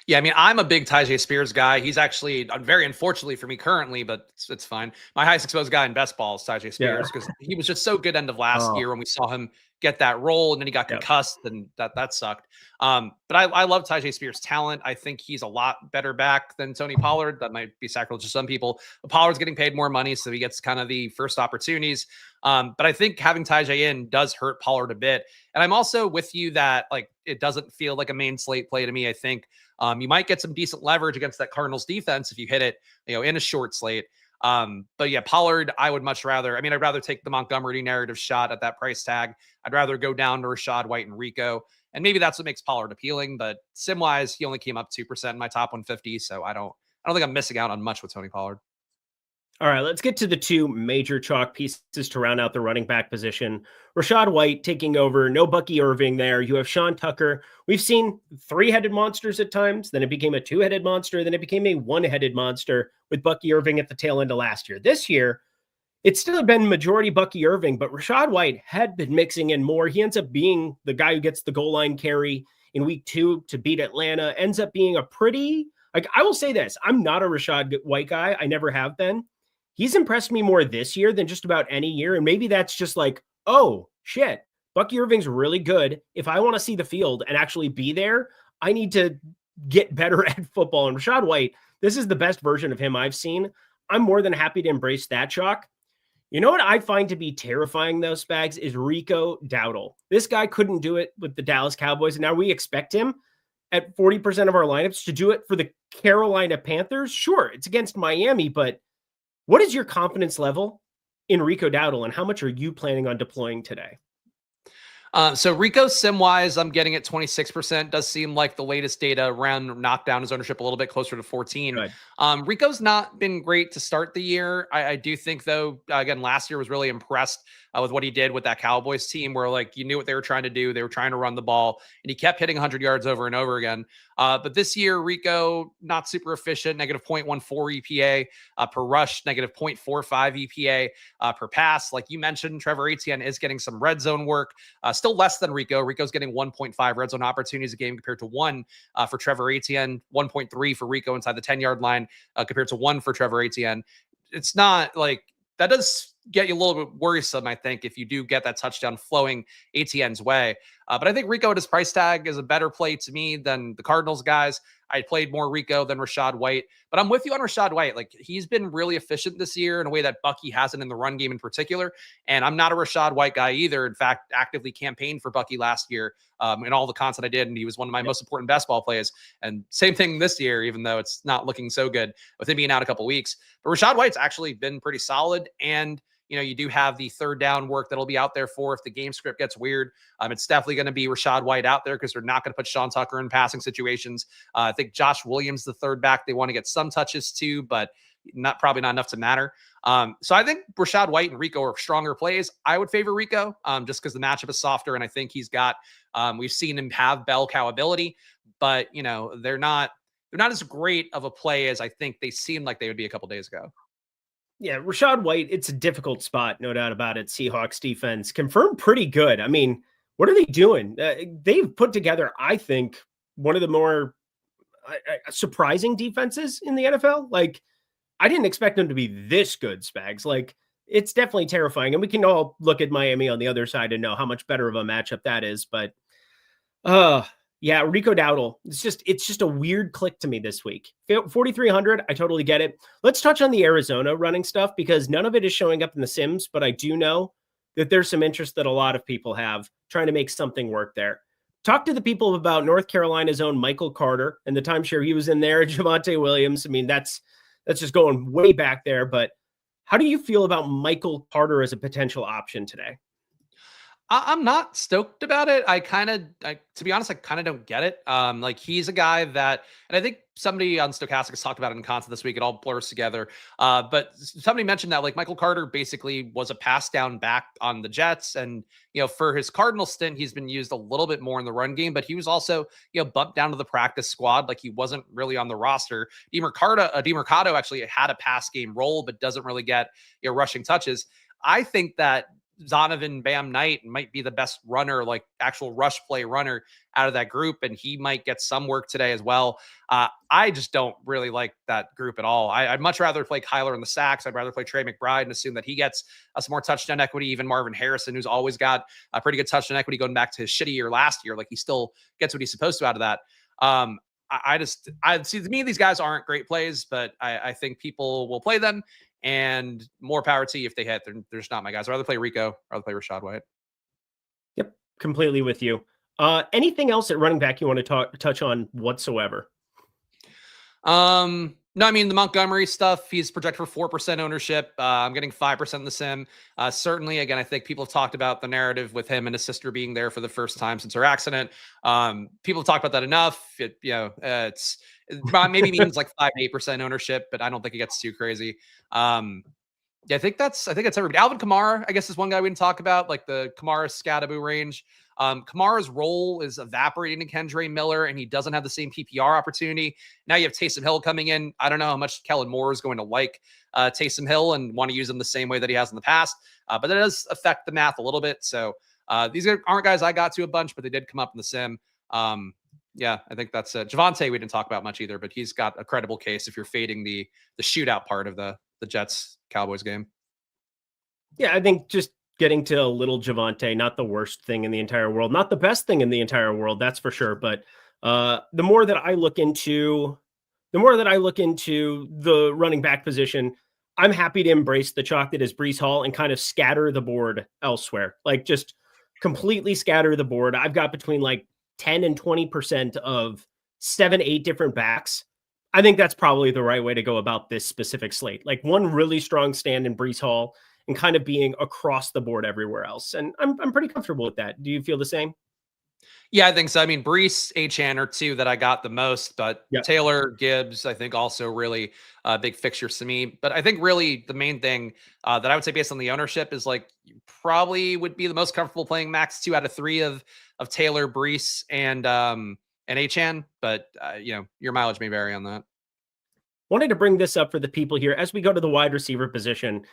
Yeah, I mean, I'm a big Tajay Spears guy. He's actually, very unfortunately for me currently, but it's fine, my highest exposed guy in best ball is Tajay Spears, because he was just so good end of last year when we saw him get that role, and then he got concussed, and that sucked. But I love Tajay Spears' talent. I think he's a lot better back than Tony Pollard. That might be sacrilege to some people. But Pollard's getting paid more money, so he gets kind of the first opportunities. But I think having Tajay in does hurt Pollard a bit. And I'm also with you that, like, it doesn't feel like a main slate play to me. I think you might get some decent leverage against that Cardinals defense if you hit it, in a short slate. But yeah, Pollard, I would much rather, I'd rather take the Montgomery narrative shot at that price tag. I'd rather go down to Rachaad White and Rico. And maybe that's what makes Pollard appealing, but sim wise, he only came up 2% in my top 150. So I don't think I'm missing out on much with Tony Pollard. All right, let's get to the two major chalk pieces to round out the running back position. Rachaad White taking over, no Bucky Irving there. You have Sean Tucker. We've seen three-headed monsters at times, then it became a two-headed monster, then it became a one-headed monster with Bucky Irving at the tail end of last year. This year, it's still been majority Bucky Irving, but Rachaad White had been mixing in more. He ends up being the guy who gets the goal line carry in week 2 to beat Atlanta, ends up being a pretty, like, I will say this, I'm not a Rachaad White guy. I never have been. He's impressed me more this year than just about any year. And maybe that's just like, oh, shit, Bucky Irving's really good. If I want to see the field and actually be there, I need to get better at football. And Rachaad White, this is the best version of him I've seen. I'm more than happy to embrace that chalk. You know what I find to be terrifying, though, Spags, is Rico Dowdle. This guy couldn't do it with the Dallas Cowboys, and now we expect him at 40% of our lineups to do it for the Carolina Panthers. Sure, it's against Miami, but what is your confidence level in Rico Dowdle, and how much are you planning on deploying today? So Rico sim-wise, I'm getting at 26%. Does seem like the latest data around knocked down his ownership a little bit closer to 14. Good. Rico's not been great to start the year. I do think, though, again, last year was really impressed with what he did with that Cowboys team, where, like, you knew what they were trying to do. They were trying to run the ball, and he kept hitting 100 yards over and over again. But this year, Rico, not super efficient, negative 0.14 EPA per rush, negative 0.45 EPA per pass. Like you mentioned, Trevor Etienne is getting some red zone work. Still less than Rico. Rico's getting 1.5 red zone opportunities a game compared to 1 for Trevor Etienne, 1.3 for Rico inside the 10-yard line compared to 1 for Trevor Etienne. It's not like that does get you a little bit worrisome, I think, if you do get that touchdown flowing Etienne's way. But I think Rico at his price tag is a better play to me than the Cardinals guys. I played more Rico than Rachaad White, but I'm with you on Rachaad White. Like, he's been really efficient this year in a way that Bucky hasn't in the run game in particular. And I'm not a Rachaad White guy either. In fact, actively campaigned for Bucky last year in all the content I did. And he was one of my most important best ball plays. And same thing this year, even though it's not looking so good with him being out a couple weeks. But Rachaad White's actually been pretty solid. And you do have the third down work that'll be out there for if the game script gets weird. It's definitely going to be Rachaad White out there because they're not going to put Sean Tucker in passing situations. I think Josh Williams, the third back, they want to get some touches too, but probably not enough to matter. So I think Rachaad White and Rico are stronger plays. I would favor Rico just because the matchup is softer, and I think he's got. We've seen him have bell cow ability, but they're not as great of a play as I think they seemed like they would be a couple days ago. Yeah, Rachaad White, it's a difficult spot, no doubt about it. Seahawks defense confirmed pretty good. I mean, what are they doing? They've put together, I think, one of the more surprising defenses in the NFL. Like, I didn't expect them to be this good, Spags. Like, it's definitely terrifying. And we can all look at Miami on the other side and know how much better of a matchup that is. But, yeah, Rico Dowdle. It's just a weird click to me this week. 4,300, I totally get it. Let's touch on the Arizona running stuff because none of it is showing up in the Sims, but I do know that there's some interest that a lot of people have trying to make something work there. Talk to the people about North Carolina's own Michael Carter and the timeshare he was in there, Javonte Williams. I mean, that's just going way back there. But how do you feel about Michael Carter as a potential option today? I'm not stoked about it. To be honest, I kind of don't get it. Like he's a guy that, and I think somebody on Stokastic has talked about it in content this week. It all blurs together. But somebody mentioned that like Michael Carter basically was a pass down back on the Jets. And, for his Cardinal stint, he's been used a little bit more in the run game, but he was also, bumped down to the practice squad. Like he wasn't really on the roster. DeMercado actually had a pass game role, but doesn't really get, rushing touches. I think that Zonovan Bam Knight might be the best runner, like actual rush play runner out of that group. And he might get some work today as well. I just don't really like that group at all. I'd much rather play Kyler in the sacks. I'd rather play Trey McBride and assume that he ggets some more touchdown equity. Even Marvin Harrison, who's always got a pretty good touchdown equity going back to his shitty year last year. Like he still gets what he's supposed to out of that. I see, to me, these guys aren't great plays, but I think people will play them. And more power to you if they hit. They're just not my guys. I'd rather play Rico. I'd rather play Rachaad White. Yep, completely with you. Anything else at running back you want to touch on whatsoever? No, I mean, the Montgomery stuff, he's projected for 4% ownership. I'm getting 5% in the sim. Certainly, again, I think people have talked about the narrative with him and his sister being there for the first time since her accident. People have talked about that enough. It's maybe means like 5 to 8% ownership, but I don't think it gets too crazy. Yeah, I think that's everybody. Alvin Kamara, I guess, is one guy we didn't talk about, like the Kamara Scadaboo range. Kamara's role is evaporating to Kendre Miller, and he doesn't have the same PPR opportunity. Now you have Taysom Hill coming in. I don't know how much Kellen Moore is going to like Taysom Hill and want to use him the same way that he has in the past, but that does affect the math a little bit. So these aren't guys I got to a bunch, but they did come up in the sim. Yeah, I think that's it. Javonte, we didn't talk about much either, but he's got a credible case if you're fading the shootout part of the Jets-Cowboys game. Yeah, I think just getting to a little Javonte, not the worst thing in the entire world, not the best thing in the entire world, that's for sure. But the more that I look into the running back position, I'm happy to embrace the chalk that is Breece Hall and kind of scatter the board elsewhere. Like just completely scatter the board. I've got between like 10 and 20% of 7-8 different backs. I think that's probably the right way to go about this specific slate. Like one really strong stand in Breece Hall and kind of being across the board everywhere else. And I'm pretty comfortable with that. Do you feel the same? Yeah, I think so. I mean, Breece, Achane are two that I got the most, but yep. Taylor, Gibbs, I think also really big fixtures to me. But I think really the main thing that I would say based on the ownership is like you probably would be the most comfortable playing max 2 out of 3 of Taylor, Breece, and Achane. But your mileage may vary on that. Wanted to bring this up for the people here as we go to the wide receiver position.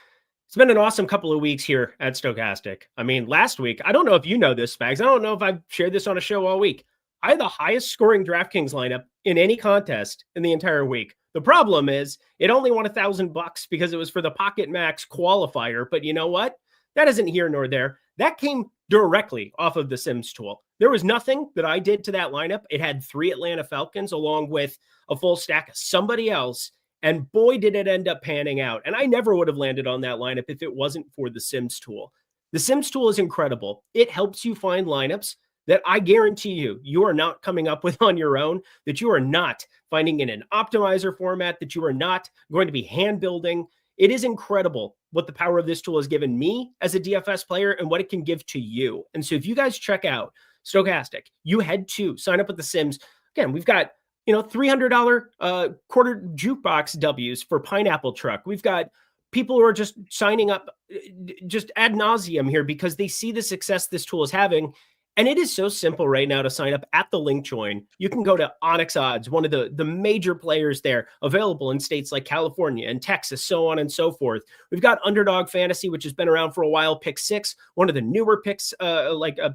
It's been an awesome couple of weeks here at Stokastic. I mean, last week, I don't know if you know this, Spags. I don't know if I've shared this on a show all week. I had the highest scoring DraftKings lineup in any contest in the entire week. The problem is it only won $1,000 because it was for the Pocket Max qualifier. But you know what? That isn't here nor there. That came directly off of the Sims tool. There was nothing that I did to that lineup. It had 3 Atlanta Falcons along with a full stack of somebody else. And boy, did it end up panning out. And I never would have landed on that lineup if it wasn't for the Sims tool. The Sims tool is incredible. It helps you find lineups that I guarantee you are not coming up with on your own, that you are not finding in an optimizer format, that you are not going to be hand building. It is incredible what the power of this tool has given me as a DFS player and what it can give to you. And so if you guys check out Stokastic, you head to sign up with the Sims. Again, we've got $300 quarter jukebox W's for Pineapple Truck. We've got people who are just signing up just ad nauseum here because they see the success this tool is having. And it is so simple right now to sign up at the link join. You can go to Onyx Odds, one of the major players there, available in states like California and Texas, so on and so forth. We've got Underdog Fantasy, which has been around for a while, Pick 6, one of the newer picks,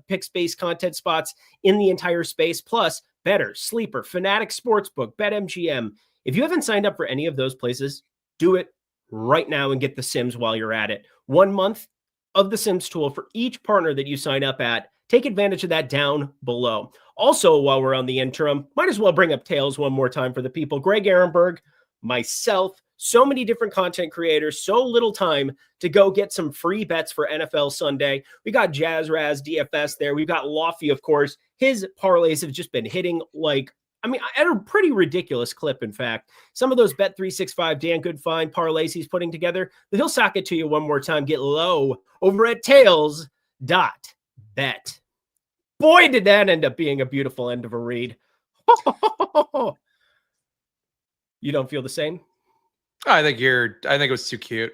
picks-based content spots in the entire space, plus Better, Sleeper, Fanatic Sportsbook, BetMGM. If you haven't signed up for any of those places, do it right now and get the Sims while you're at it. 1 month of the Sims tool for each partner that you sign up at. Take advantage of that down below. Also, while we're on the interim, might as well bring up Tails one more time for the people. Greg Ehrenberg, myself, so many different content creators, so little time to go get some free bets for NFL Sunday. We got Jazz Raz DFS there. We've got Loughy, of course. His parlays have just been hitting at a pretty ridiculous clip, in fact. Some of those Bet365 Dan Goodfine parlays he's putting together, but he'll sock it to you one more time. Get low over at Tails.bet. Boy, did that end up being a beautiful end of a read. You don't feel the same? I think it was too cute.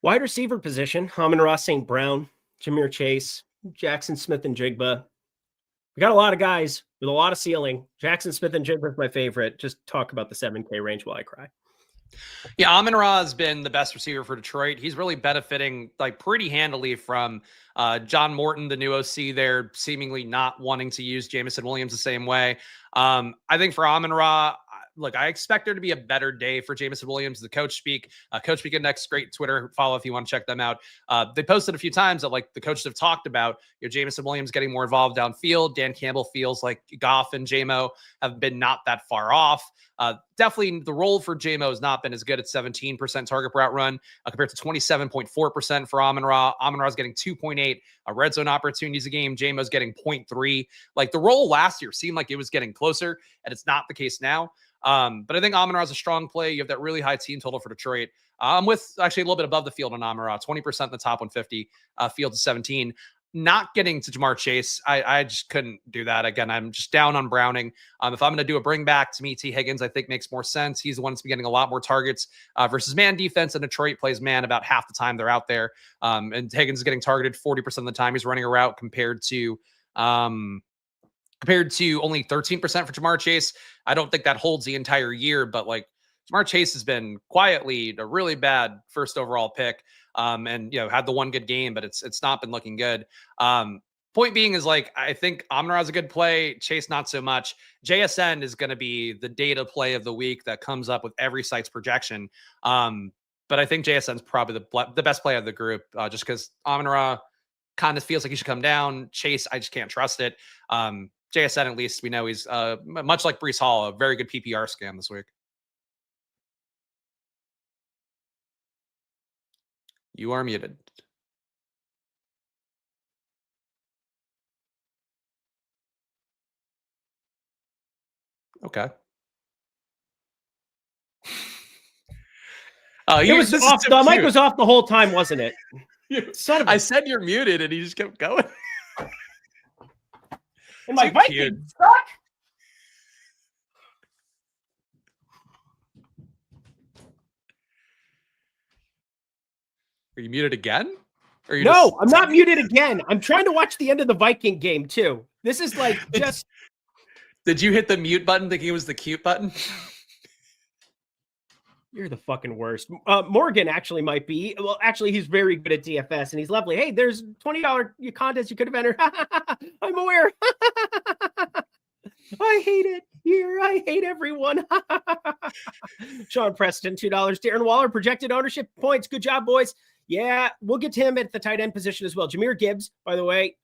Wide receiver position, Amon-Ra St. Brown, Ja'Marr Chase, Jackson Smith and Jigba. We got a lot of guys with a lot of ceiling. Jackson Smith and Jigba is my favorite. Just talk about the 7K range while I cry. Yeah, Amon-Ra has been the best receiver for Detroit. He's really benefiting pretty handily from John Morton, the new OC there, seemingly not wanting to use Jameson Williams the same way. I think for Amon-Ra, look, I expect there to be a better day for Jameson Williams, the Coach Speak. Coach Speak Index, great Twitter follow if you want to check them out. They posted a few times that the coaches have talked about Jameson Williams getting more involved downfield. Dan Campbell feels like Goff and JMO have been not that far off. Definitely the role for JMO has not been as good at 17% target per route run compared to 27.4% for Amon-Ra. Amon-Ra's getting 2.8 red zone opportunities a game. JMO's getting 0.3. The role last year seemed like it was getting closer, and it's not the case now. But I think Amon-Ra is a strong play. You have that really high team total for Detroit. I'm with actually a little bit above the field on Amon-Ra, 20% in the top 150, field to 17. Not getting to Ja'Marr Chase, I just couldn't do that. Again, I'm just down on Browning. If I'm going to do a bring back, to me, T. Higgins, I think makes more sense. He's the one that's been getting a lot more targets versus man defense, and Detroit plays man about half the time they're out there. And Higgins is getting targeted 40% of the time he's running a route compared to only 13% for Ja'Marr Chase. I don't think that holds the entire year, but Ja'Marr Chase has been quietly a really bad first overall pick. And had the one good game, but it's not been looking good. Point being is I think Amon-Ra is a good play. Chase, not so much. JSN is going to be the data play of the week that comes up with every site's projection. But I think JSN is probably the best play of the group, just because Amon-Ra kind of feels like he should come down. Chase, I just can't trust it. JSN, at least we know he's much like Breece Hall, a very good PPR scam this week. You are muted. Okay. It was off. The mic was off the whole time, wasn't it? I said you're muted, and he just kept going. And my Viking stuck. Are you muted again? No, I'm not muted again. I'm trying to watch the end of the Viking game too. This is just. Did you hit the mute button thinking it was the cute button? You're the fucking worst. Morgan actually might be. Well, actually, he's very good at DFS, and he's lovely. Hey, there's $20 contest you could have entered. I'm aware. I hate it here. I hate everyone. Sean Preston, $2. Darren Waller, projected ownership points. Good job, boys. Yeah, we'll get to him at the tight end position as well. Jahmyr Gibbs, by the way,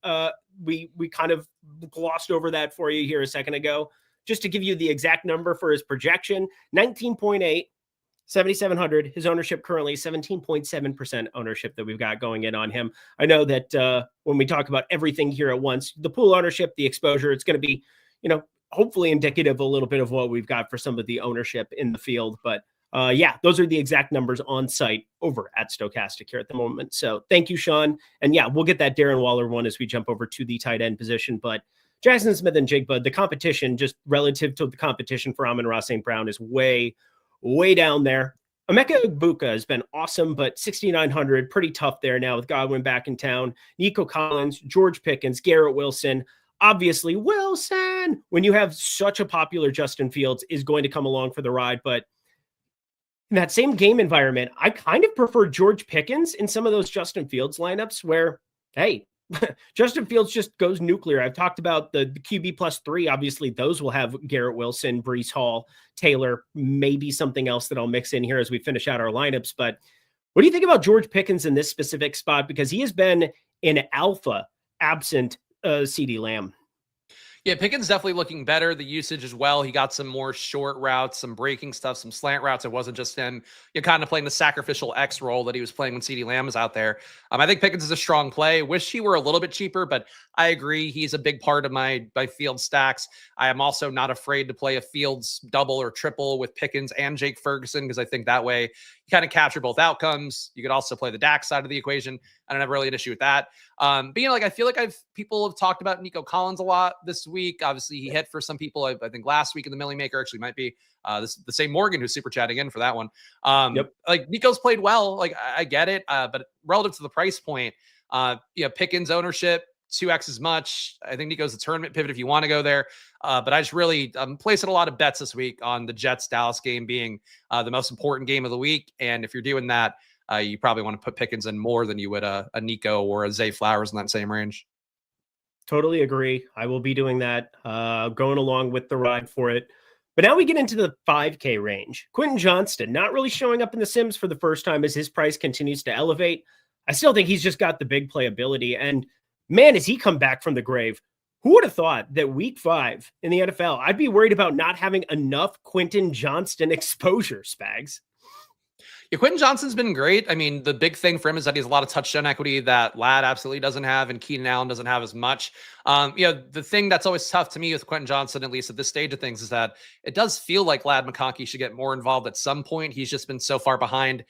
we kind of glossed over that for you here a second ago. Just to give you the exact number for his projection, 19.8. 7,700. His ownership currently 17.7% ownership that we've got going in on him. I know that when we talk about everything here at once, the pool ownership, the exposure, it's going to be, hopefully indicative a little bit of what we've got for some of the ownership in the field. But yeah, those are the exact numbers on site over at Stokastic here at the moment. So thank you, Sean. And yeah, we'll get that Darren Waller one as we jump over to the tight end position. But Jackson Smith and Jake Budd, the competition, just relative to the competition for Amon-Ra St. Brown, is way down there. Emeka Egbuka has been awesome, but 6,900, pretty tough there now with Godwin back in town. Nico Collins, George Pickens, Garrett Wilson. Obviously, Wilson, when you have such a popular Justin Fields, is going to come along for the ride. But in that same game environment, I kind of prefer George Pickens in some of those Justin Fields lineups where, hey, Justin Fields just goes nuclear. I've talked about the QB +3. Obviously, those will have Garrett Wilson, Breece Hall, Taylor, maybe something else that I'll mix in here as we finish out our lineups. But what do you think about George Pickens in this specific spot? Because he has been in alpha absent CeeDee Lamb. Yeah, Pickens definitely looking better. The usage as well. He got some more short routes, some breaking stuff, some slant routes. It wasn't just him. You're kind of playing the sacrificial X role that he was playing when CeeDee Lamb was out there. I think Pickens is a strong play. Wish he were a little bit cheaper, but I agree. He's a big part of my field stacks. I am also not afraid to play a Fields double or triple with Pickens and Jake Ferguson, because I think that way you kind of capture both outcomes. You could also play the Dak side of the equation. I don't have really an issue with that. But I feel like people have talked about Nico Collins a lot this week. Obviously, he hit for some people. I think last week in the Millie Maker actually might be this the same Morgan who's super chatting in for that one. Yep. Like Nico's played well. Like I get it, but relative to the price point, Pickens ownership 2x as much. I think Nico's a tournament pivot if you want to go there. But I just really placing a lot of bets this week on the Jets-Dallas game being the most important game of the week. And if you're doing that, you probably want to put Pickens in more than you would a Nico or a Zay Flowers in that same range. Totally agree. I will be doing that, going along with the ride for it. But now we get into the 5K range. Quentin Johnston not really showing up in the Sims for the first time as his price continues to elevate. I still think he's just got the big playability. And man, has he come back from the grave. Who would have thought that week 5 in the NFL, I'd be worried about not having enough Quentin Johnston exposure, Spags? Yeah, Quentin Johnston's been great. I mean, the big thing for him is that he has a lot of touchdown equity that Ladd absolutely doesn't have, and Keenan Allen doesn't have as much. The thing that's always tough to me with Quentin Johnston, at least at this stage of things, is that it does feel like Ladd McConkey should get more involved at some point. He's just been so far behind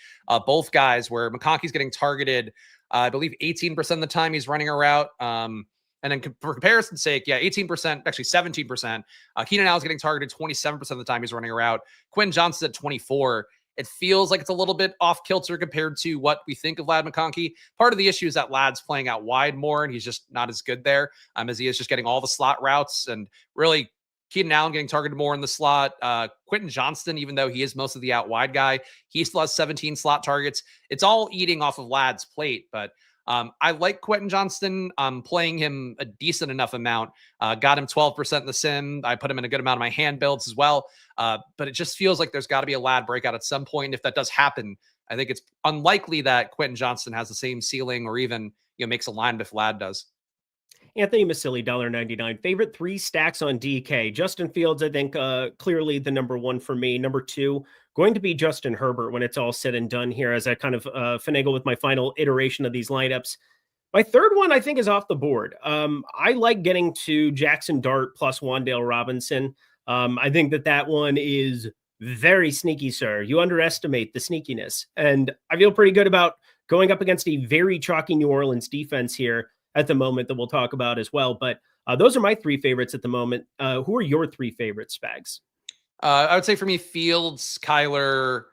both guys, where McConkey's getting targeted, I believe 18% of the time he's running a route. And then for comparison's sake, 18%, actually 17%. Keenan Allen's getting targeted 27% of the time he's running a route. Quentin Johnston's at 24%. It feels like it's a little bit off kilter compared to what we think of Ladd McConkey. Part of the issue is that Ladd's playing out wide more, and he's just not as good there as he is just getting all the slot routes. And really, Keenan Allen getting targeted more in the slot. Quentin Johnston, even though he is most of the out wide guy, he still has 17 slot targets. It's all eating off of Ladd's plate, but I like Quentin Johnston. I'm playing him a decent enough amount. Got him 12% in the sim. I put him in a good amount of my hand builds as well. But it just feels like there's got to be a Ladd breakout at some point. If that does happen, I think it's unlikely that Quentin Johnston has the same ceiling or even makes a line if Ladd does. Anthony Masilli, $1.99. Favorite 3 stacks on DK. Justin Fields, I think, clearly the number 1 for me. Number 2, going to be Justin Herbert when it's all said and done here, as I kind of finagle with my final iteration of these lineups. My third one, I think, is off the board. I like getting to Jackson Dart plus Wan'Dale Robinson. I think that one is very sneaky, sir. You underestimate the sneakiness. And I feel pretty good about going up against a very chalky New Orleans defense here at the moment that we'll talk about as well. But those are my 3 favorites at the moment. Who are your 3 favorites, Spags? I would say for me, Fields, Kyler,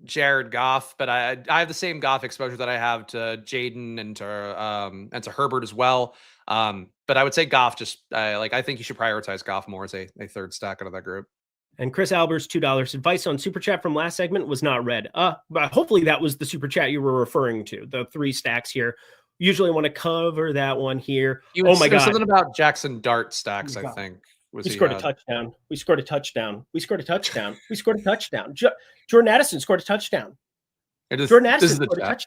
Jared Goff, but I have the same Goff exposure that I have to Jaden and to Herbert as well. But I would say Goff, I think you should prioritize Goff more as a third stack out of that group. And Chris Albers, $2. Advice on Super Chat from last segment was not read. But hopefully that was the Super Chat you were referring to, the 3 stacks here. Usually want to cover that one here. Oh my God. Something about Jackson Dart stacks, I think. We scored a touchdown. We scored a touchdown. We scored a touchdown. We scored a touchdown. Jordan Addison scored a touchdown. Jordan Addison scored a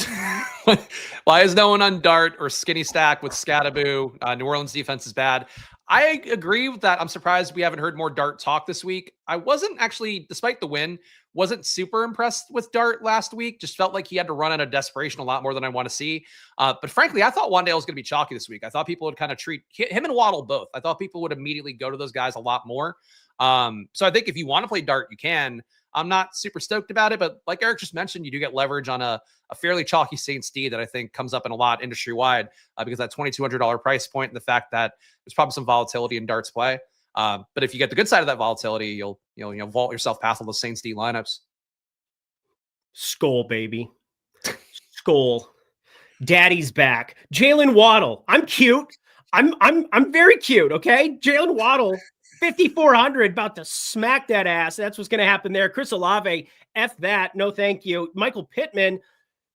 touchdown. Why is no one on Dart or skinny stack with Scattaboo? New Orleans defense is bad. I agree with that. I'm surprised we haven't heard more Dart talk this week. I wasn't actually, despite the win, wasn't super impressed with Dart last week. Just felt like he had to run out of desperation a lot more than I want to see. But frankly, I thought Wan'Dale was going to be chalky this week. I thought people would kind of treat him and Waddle both. I thought people would immediately go to those guys a lot more. So I think if you want to play Dart, you can. I'm not super stoked about it, but like Eric just mentioned, you do get leverage on a fairly chalky Saints D that I think comes up in a lot industry wide because that $2,200 price point and the fact that there's probably some volatility in Dart's play. But if you get the good side of that volatility, you'll vault yourself past all the Saints D lineups. Skull, baby. Skull. Daddy's back. Jalen Waddle. I'm cute. I'm very cute. Okay. Jalen Waddle. 5,400, about to smack that ass. That's what's going to happen there. Chris Olave, F that. No, thank you. Michael Pittman,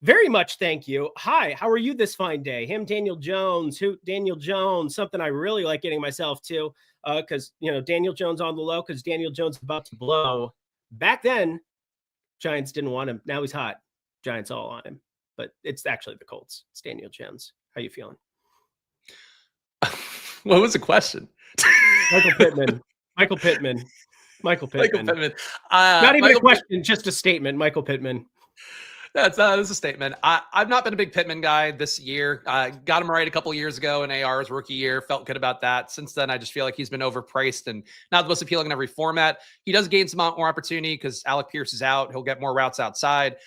very much thank you. Hi, how are you this fine day? Him, Daniel Jones, Daniel Jones, something I really like getting myself to because, Daniel Jones on the low because Daniel Jones is about to blow. Back then, Giants didn't want him. Now he's hot. Giants all on him. But it's actually the Colts. It's Daniel Jones. How you feeling? What was the question? Michael Pittman. Michael Pittman. Not even a question, just a statement. Michael Pittman. That's a statement. I've not been a big Pittman guy this year. Got him right a couple of years ago in AR's rookie year. Felt good about that. Since then, I just feel like he's been overpriced and not the most appealing in every format. He does gain some more opportunity because Alec Pierce is out. He'll get more routes outside.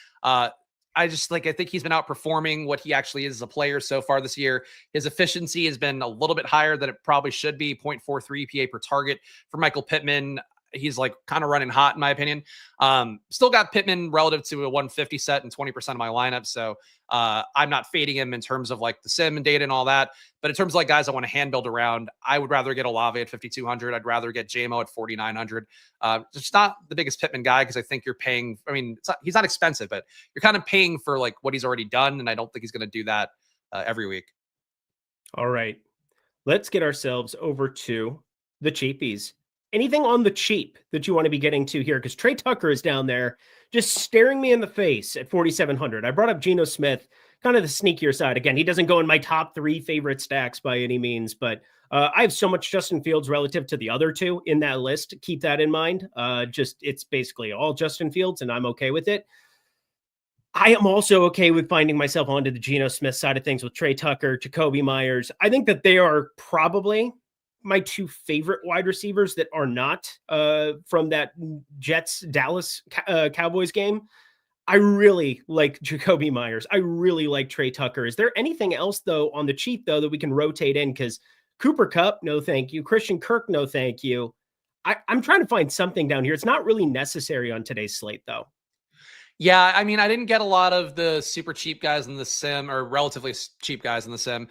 I think he's been outperforming what he actually is as a player so far this year. His efficiency has been a little bit higher than it probably should be, 0.43 PA per target for Michael Pittman. He's like kind of running hot in my opinion. Still got Pittman relative to a 150 set and 20% of my lineup. So I'm not fading him in terms of like the sim and data and all that. But in terms of like guys I want to hand build around, I would rather get Olave at 5,200. I'd rather get JMO at 4,900. Just not the biggest Pittman guy because I think you're paying. I mean, he's not expensive, but you're kind of paying for like what he's already done. And I don't think he's going to do that every week. All right. Let's get ourselves over to the cheapies. Anything on the cheap that you want to be getting to here? Because Trey Tucker is down there just staring me in the face at 4,700. I brought up Geno Smith, kind of the sneakier side. Again, he doesn't go in my top 3 favorite stacks by any means, but I have so much Justin Fields relative to the other two in that list. Keep that in mind. It's basically all Justin Fields, and I'm okay with it. I am also okay with finding myself onto the Geno Smith side of things with Trey Tucker, Jacoby Myers. I think that they are probably my 2 favorite wide receivers that are not from that Jets-Dallas Cowboys game. I really like Jacoby Myers. I really like Trey Tucker. Is there anything else, though, on the cheap, though, that we can rotate in? Because Cooper Kupp, no thank you. Christian Kirk, no thank you. I'm trying to find something down here. It's not really necessary on today's slate, though. Yeah, I mean, I didn't get a lot of the super cheap guys in the sim or relatively cheap guys in the sim.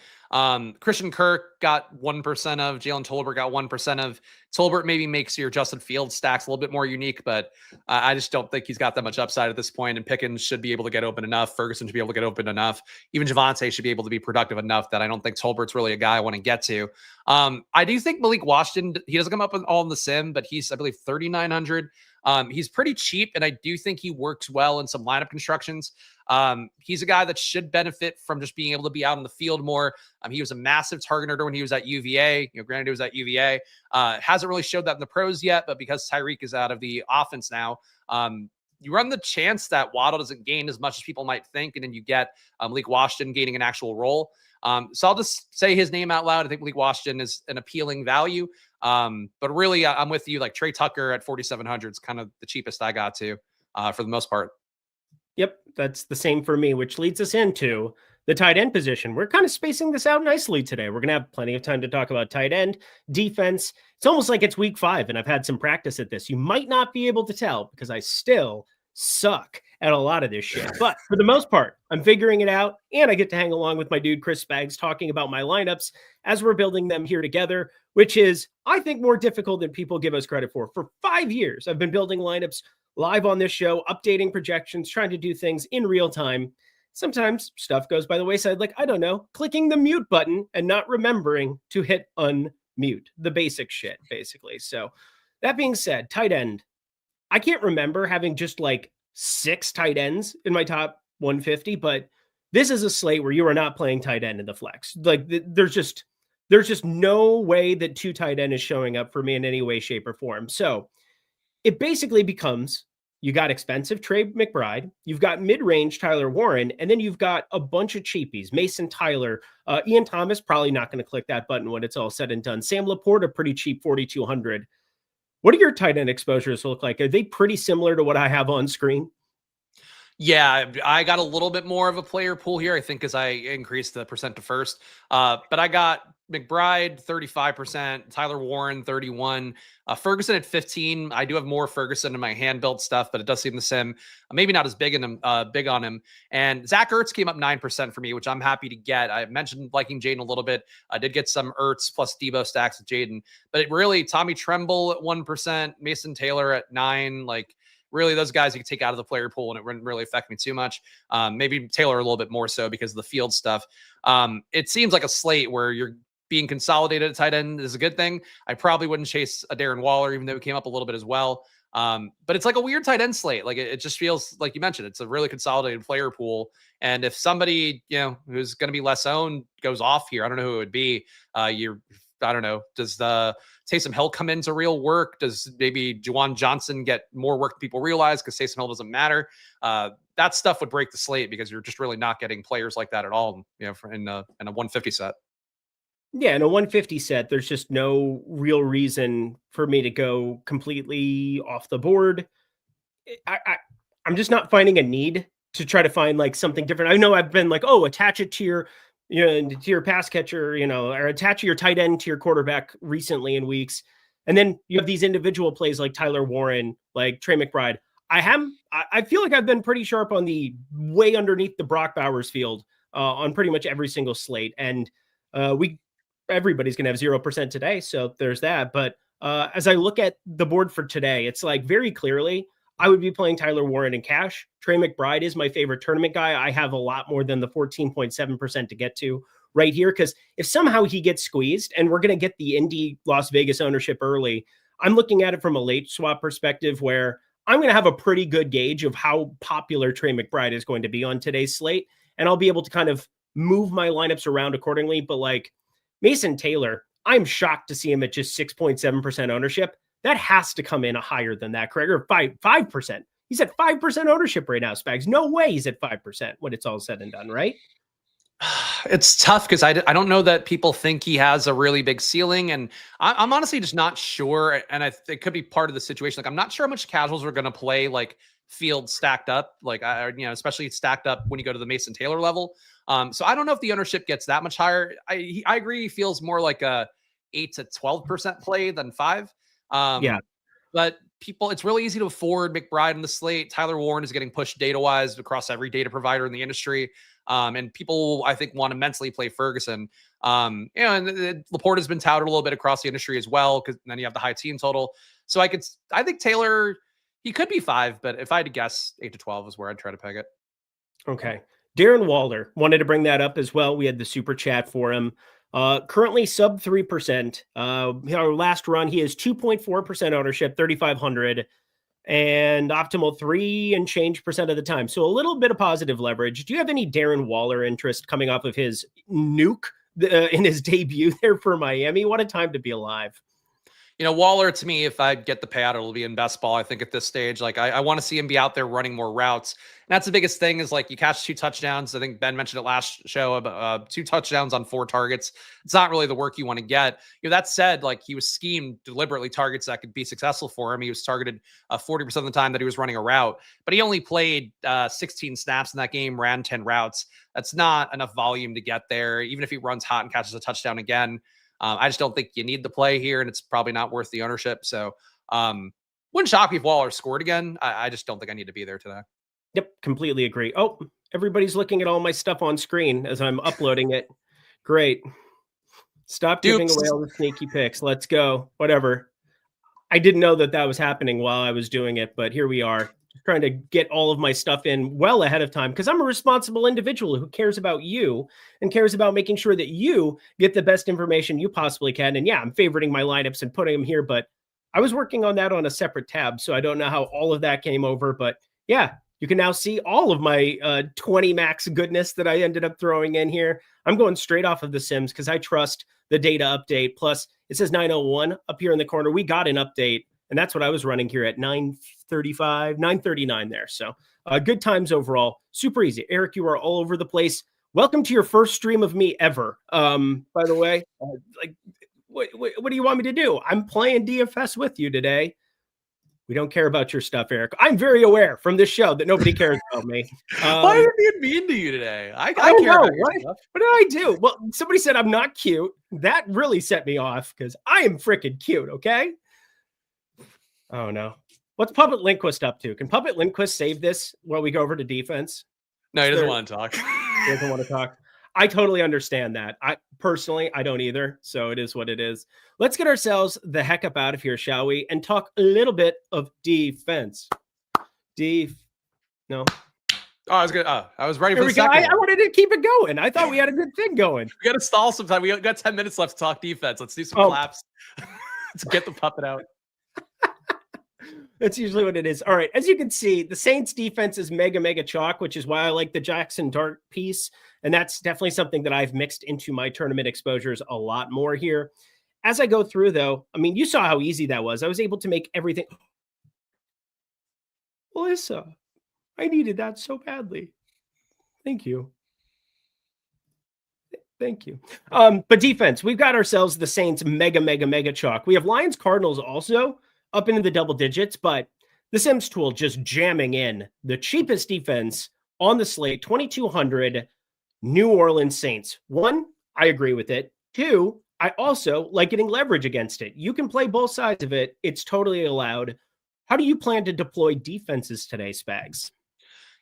Christian Kirk got 1% of, Jalen Tolbert got 1% of. Tolbert maybe makes your Justin Fields stacks a little bit more unique, but I just don't think he's got that much upside at this point. And Pickens should be able to get open enough. Ferguson should be able to get open enough. Even Javonte should be able to be productive enough that I don't think Tolbert's really a guy I want to get to. I do think Malik Washington, he doesn't come up all in the sim, but he's, I believe, 3,900. He's pretty cheap, and I do think he works well in some lineup constructions. He's a guy that should benefit from just being able to be out on the field more. He was a massive targeter when he was at UVA. Granted, he was at UVA. Hasn't really showed that in the pros yet, but because Tyreek is out of the offense now, you run the chance that Waddle doesn't gain as much as people might think, and then you get Malik Washington gaining an actual role. So I'll just say his name out loud. I think Malik Washington is an appealing value. But really, I'm with you. Like Trey Tucker at 4,700 is kind of the cheapest I got to for the most part. Yep, that's the same for me, which leads us into the tight end position. We're kind of spacing this out nicely today. We're going to have plenty of time to talk about tight end, defense. It's almost like it's week 5, and I've had some practice at this. You might not be able to tell because I still suck at a lot of this shit. But for the most part, I'm figuring it out, and I get to hang along with my dude Chris Spags talking about my lineups as we're building them here together, which is, I think, more difficult than people give us credit for. For 5 years, I've been building lineups live on this show, updating projections, trying to do things in real time. Sometimes stuff goes by the wayside, like, I don't know, clicking the mute button and not remembering to hit unmute, the basic shit, basically. So that being said, tight end, I can't remember having just like 6 tight ends in my top 150, but this is a slate where you are not playing tight end in the flex. Like there's there's just no way that 2 tight end is showing up for me in any way, shape, or form. So it basically becomes, you got expensive Trey McBride, you've got mid-range Tyler Warren, and then you've got a bunch of cheapies, Mason Tyler, Ian Thomas, probably not going to click that button when it's all said and done. Sam Laporta, pretty cheap, 4,200. What do your tight end exposures look like? Are they pretty similar to what I have on screen? Yeah, I got a little bit more of a player pool here, I think, as I increased the percent to first. But I got McBride 35%, Tyler Warren 31, Ferguson at 15. I do have more Ferguson in my hand-built stuff, but it does seem the same. Maybe not as big on him. And Zach Ertz came up 9% for me, which I'm happy to get. I mentioned liking Jaden a little bit. I did get some Ertz plus Debo stacks with Jaden, but it really, Tommy Tremble at 1%, Mason Taylor at 9%, like, really, those guys you can take out of the player pool and it wouldn't really affect me too much. Maybe Taylor a little bit more so because of the field stuff. It seems like a slate where you're being consolidated at tight end is a good thing. I probably wouldn't chase a Darren Waller, even though he came up a little bit as well. But it's like a weird tight end slate. Like it just feels like you mentioned, it's a really consolidated player pool. And if somebody, who's going to be less owned goes off here, I don't know who it would be. I don't know. Does the Taysom Hill come into real work? Does maybe Juwan Johnson get more work than people realize because Taysom Hill doesn't matter? That stuff would break the slate because you're just really not getting players like that at all, in a 150 set. Yeah, in a 150 set, there's just no real reason for me to go completely off the board. I'm just not finding a need to try to find like something different. I know I've been like, attach it to your to your pass catcher, or attach your tight end to your quarterback recently in weeks. And then you have these individual plays like Tyler Warren, like Trey McBride. I feel like I've been pretty sharp on the way underneath the Brock Bowers field on pretty much every single slate. And everybody's going to have 0% today. So there's that. But as I look at the board for today, it's like very clearly, I would be playing Tyler Warren in cash. Trey McBride is my favorite tournament guy. I have a lot more than the 14.7% to get to right here. Because if somehow he gets squeezed and we're going to get the Indy Las Vegas ownership early, I'm looking at it from a late swap perspective where I'm going to have a pretty good gauge of how popular Trey McBride is going to be on today's slate. And I'll be able to kind of move my lineups around accordingly. But like Mason Taylor, I'm shocked to see him at just 6.7% ownership. That has to come in higher than that, Craig, or 5%. He's at 5% ownership right now, Spags. No way he's at 5% when it's all said and done, right? It's tough because I don't know that people think he has a really big ceiling. And I'm honestly just not sure. And it could be part of the situation. Like, I'm not sure how much casuals are going to play like field stacked up, like, especially stacked up when you go to the Mason Taylor level. So I don't know if the ownership gets that much higher. I agree. He feels more like a 8 to 12% play than 5. But people, it's really easy to afford McBride in the slate. Tyler Warren is getting pushed data-wise across every data provider in the industry. And people, I think, want to mentally play Ferguson. And Laporta has been touted a little bit across the industry as well, because then you have the high team total. So I think Taylor, he could be 5, but if I had to guess, 8 to 12 is where I'd try to peg it. Okay. Darren Waller wanted to bring that up as well. We had the super chat for him. Currently sub 3%. Our last run, he is 2.4% ownership, 3,500, and optimal 3 and change percent of the time. So a little bit of positive leverage. Do you have any Darren Waller interest coming off of his nuke in his debut there for Miami? What a time to be alive. Waller, to me, if I get the payout, it'll be in best ball. I think at this stage, like I want to see him be out there running more routes. And that's the biggest thing is like you catch 2 touchdowns. I think Ben mentioned it last show about 2 touchdowns on 4 targets. It's not really the work you want to get. That said, like he was schemed deliberately targets that could be successful for him. He was targeted 40% of the time that he was running a route, but he only played 16 snaps in that game, ran 10 routes. That's not enough volume to get there. Even if he runs hot and catches a touchdown again, I just don't think you need the play here, and it's probably not worth the ownership. So wouldn't shock me if Waller scored again. I just don't think I need to be there today. Yep, completely agree. Oh, everybody's looking at all my stuff on screen as I'm uploading it. Great. Stop giving away all the sneaky picks. Let's go. Whatever. I didn't know that was happening while I was doing it, but here we are. Trying to get all of my stuff in well ahead of time because I'm a responsible individual who cares about you and cares about making sure that you get the best information you possibly can. And yeah, I'm favoriting my lineups and putting them here, but I was working on that on a separate tab. So I don't know how all of that came over, but yeah, you can now see all of my 20 max goodness that I ended up throwing in here. I'm going straight off of the Sims because I trust the data update. Plus, it says 9:01 up here in the corner. We got an update, and that's what I was running here at 9:35, 9:39 there. So good times overall. Super easy. Eric, you are all over the place. Welcome to your first stream of me ever. By the way, what do you want me to do? I'm playing DFS with you today. We don't care about your stuff, Eric. I'm very aware from this show that nobody cares about me. Why are you being mean to you today? I care know. about your stuff. What did I do? Well, somebody said I'm not cute. That really set me off because I am freaking cute, okay? Oh, no. What's Puppet Lindquist up to? Can Puppet Lindquist save this while we go over to defense? No, he doesn't want to talk. He doesn't want to talk. I totally understand that. I personally don't either. So it is what it is. Let's get ourselves the heck up out of here, shall we? And talk a little bit of defense. No. Oh, I was good. I was ready for Here the second. I wanted to keep it going. I thought we had a good thing going. We got to stall sometime. We got 10 minutes left to talk defense. Let's do some claps. Let's get the puppet out. That's usually what it is. All right. As you can see, the Saints defense is mega chalk, which is why I like the Jackson Dart piece. And that's definitely something that I've mixed into my tournament exposures a lot more here. As I go through, though, I mean, you saw how easy that was. I was able to make everything. Melissa, I needed that so badly. Thank you. Thank you. But defense, we've got ourselves the Saints mega chalk. We have Lions Cardinals also up into the double digits, but the Sims tool just jamming in the cheapest defense on the slate, 2,200 New Orleans Saints. One, I agree with it. Two, I also like getting leverage against it. You can play both sides of it. It's totally allowed. How do you plan to deploy defenses today, Spags?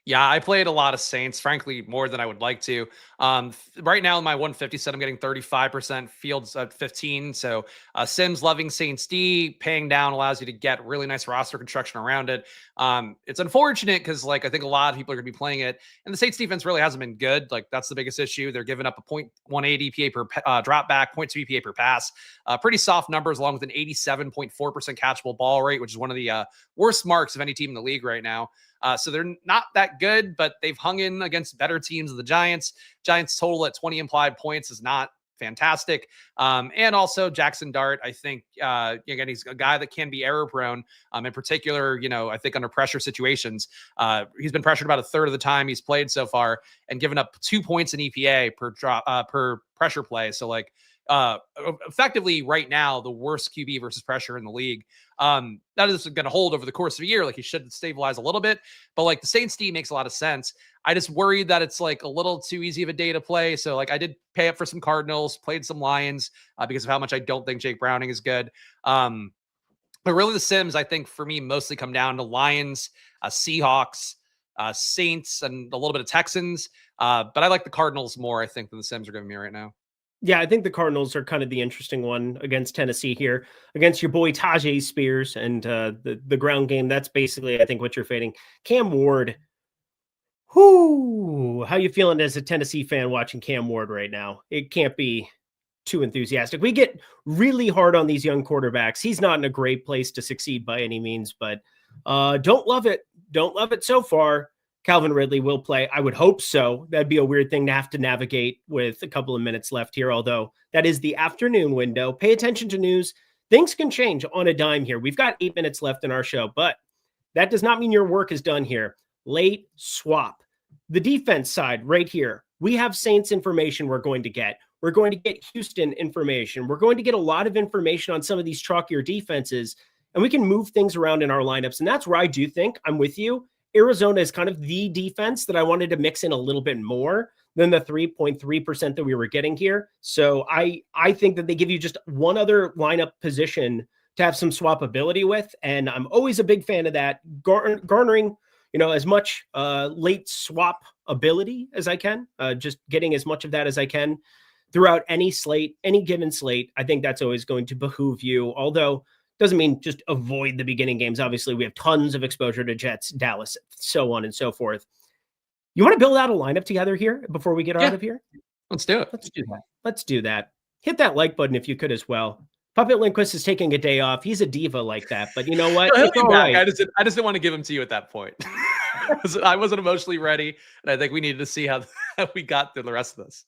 Yeah, I played a lot of Saints, frankly, more than I would like to. Right now, in my 150 set, I'm getting 35%, Fields at 15. So Sims loving Saints D, paying down allows you to get really nice roster construction around it. It's unfortunate because, like, I think a lot of people are going to be playing it, and the Saints defense really hasn't been good. Like, that's the biggest issue. They're giving up a 0.18 EPA per drop back, 0.2 EPA per pass. Pretty soft numbers, along with an 87.4% catchable ball rate, which is one of the worst marks of any team in the league right now. So they're not that good, but they've hung in against better teams than the Giants. Giants total at 20 implied points is not fantastic. And also Jackson Dart, I think, again, he's a guy that can be error prone. In particular, I think under pressure situations, he's been pressured about a third of the time he's played so far and given up 2 points in EPA per pressure play. So effectively right now, the worst QB versus pressure in the league. That is going to hold over the course of a year. Like, he should stabilize a little bit, but like the Saints D makes a lot of sense. I just worried that it's like a little too easy of a day to play. So like I did pay up for some Cardinals, played some Lions because of how much I don't think Jake Browning is good. But really the Sims, I think for me, mostly come down to Lions, Seahawks, Saints, and a little bit of Texans. But I like the Cardinals more, I think, than the Sims are giving me right now. Yeah, I think the Cardinals are kind of the interesting one against Tennessee here, against your boy Tajay Spears and the ground game. That's basically, I think, what you're fading. Cam Ward. How you feeling as a Tennessee fan watching Cam Ward right now? It can't be too enthusiastic. We get really hard on these young quarterbacks. He's not in a great place to succeed by any means, but don't love it. Don't love it so far. Calvin Ridley will play. I would hope so. That'd be a weird thing to have to navigate with a couple of minutes left here, although that is the afternoon window. Pay attention to news. Things can change on a dime here. We've got 8 minutes left in our show, but that does not mean your work is done here. Late swap. The defense side right here. We have Saints information we're going to get. We're going to get Houston information. We're going to get a lot of information on some of these chalkier defenses, and we can move things around in our lineups. And that's where I do think I'm with you. Arizona is kind of the defense that I wanted to mix in a little bit more than the 3.3% that we were getting here. So I think that they give you just one other lineup position to have some swapability with. And I'm always a big fan of that, garnering, as much late swap ability as I can, just getting as much of that as I can throughout any slate, any given slate. I think that's always going to behoove you. Although doesn't mean just avoid the beginning games. Obviously, we have tons of exposure to Jets, Dallas, so on and so forth. You want to build out a lineup together here before we get out of here? Let's do it. Let's do that. Hit that like button if you could as well. Puppet Lindquist is taking a day off. He's a diva like that, but you know what? It's all right. I just didn't want to give him to you at that point. I wasn't emotionally ready, and I think we needed to see how we got through the rest of this.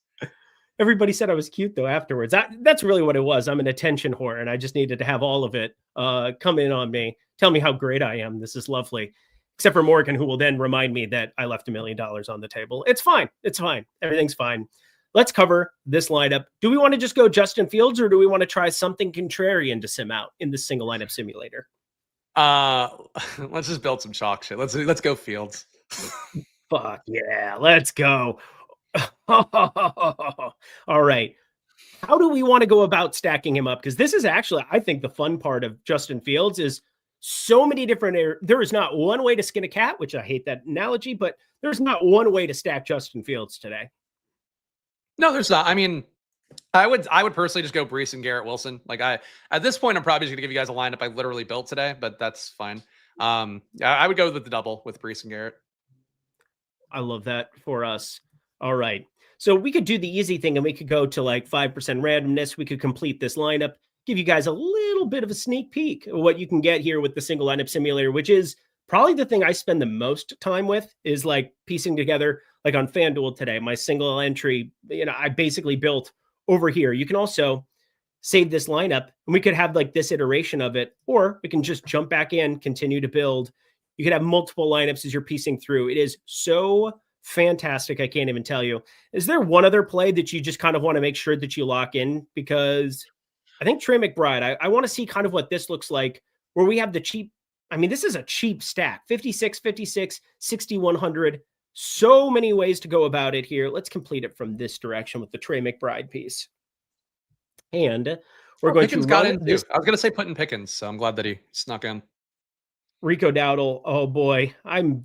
Everybody said I was cute though afterwards. That's really what it was. I'm an attention whore, and I just needed to have all of it come in on me, tell me how great I am. This is lovely. Except for Morgan, who will then remind me that I left $1 million on the table. It's fine. It's fine. Everything's fine. Let's cover this lineup. Do we want to just go Justin Fields, or do we want to try something contrarian to sim out in the single lineup simulator? Let's just build some chalk shit. Let's go Fields. Fuck yeah, let's go. All right. How do we want to go about stacking him up? Because this is actually, I think, the fun part of Justin Fields is so many different. There is not one way to skin a cat, which I hate that analogy, but there's not one way to stack Justin Fields today. No, there's not. I mean, I would personally just go Brees and Garrett Wilson. Like at this point, I'm probably just gonna give you guys a lineup I literally built today, but that's fine. I would go with the double with Brees and Garrett. I love that for us. All right. So we could do the easy thing and we could go to like 5% randomness. We could complete this lineup, give you guys a little bit of a sneak peek of what you can get here with the single lineup simulator, which is probably the thing I spend the most time with, is like piecing together, like on FanDuel today, my single entry, I basically built over here. You can also save this lineup and we could have like this iteration of it, or we can just jump back in, continue to build. You could have multiple lineups as you're piecing through. It is so fantastic. I can't even tell you. Is there one other play that you just kind of want to make sure that you lock in? Because I think Trey McBride, I want to see kind of what this looks like, where we have the cheap. I mean, this is a cheap stack, 56, 6,100. So many ways to go about it here. Let's complete it from this direction with the Trey McBride piece. And we're going Pickens to got in. I was going to say putting Pickens, so I'm glad that he snuck in. Rico Dowdle. Oh boy, I'm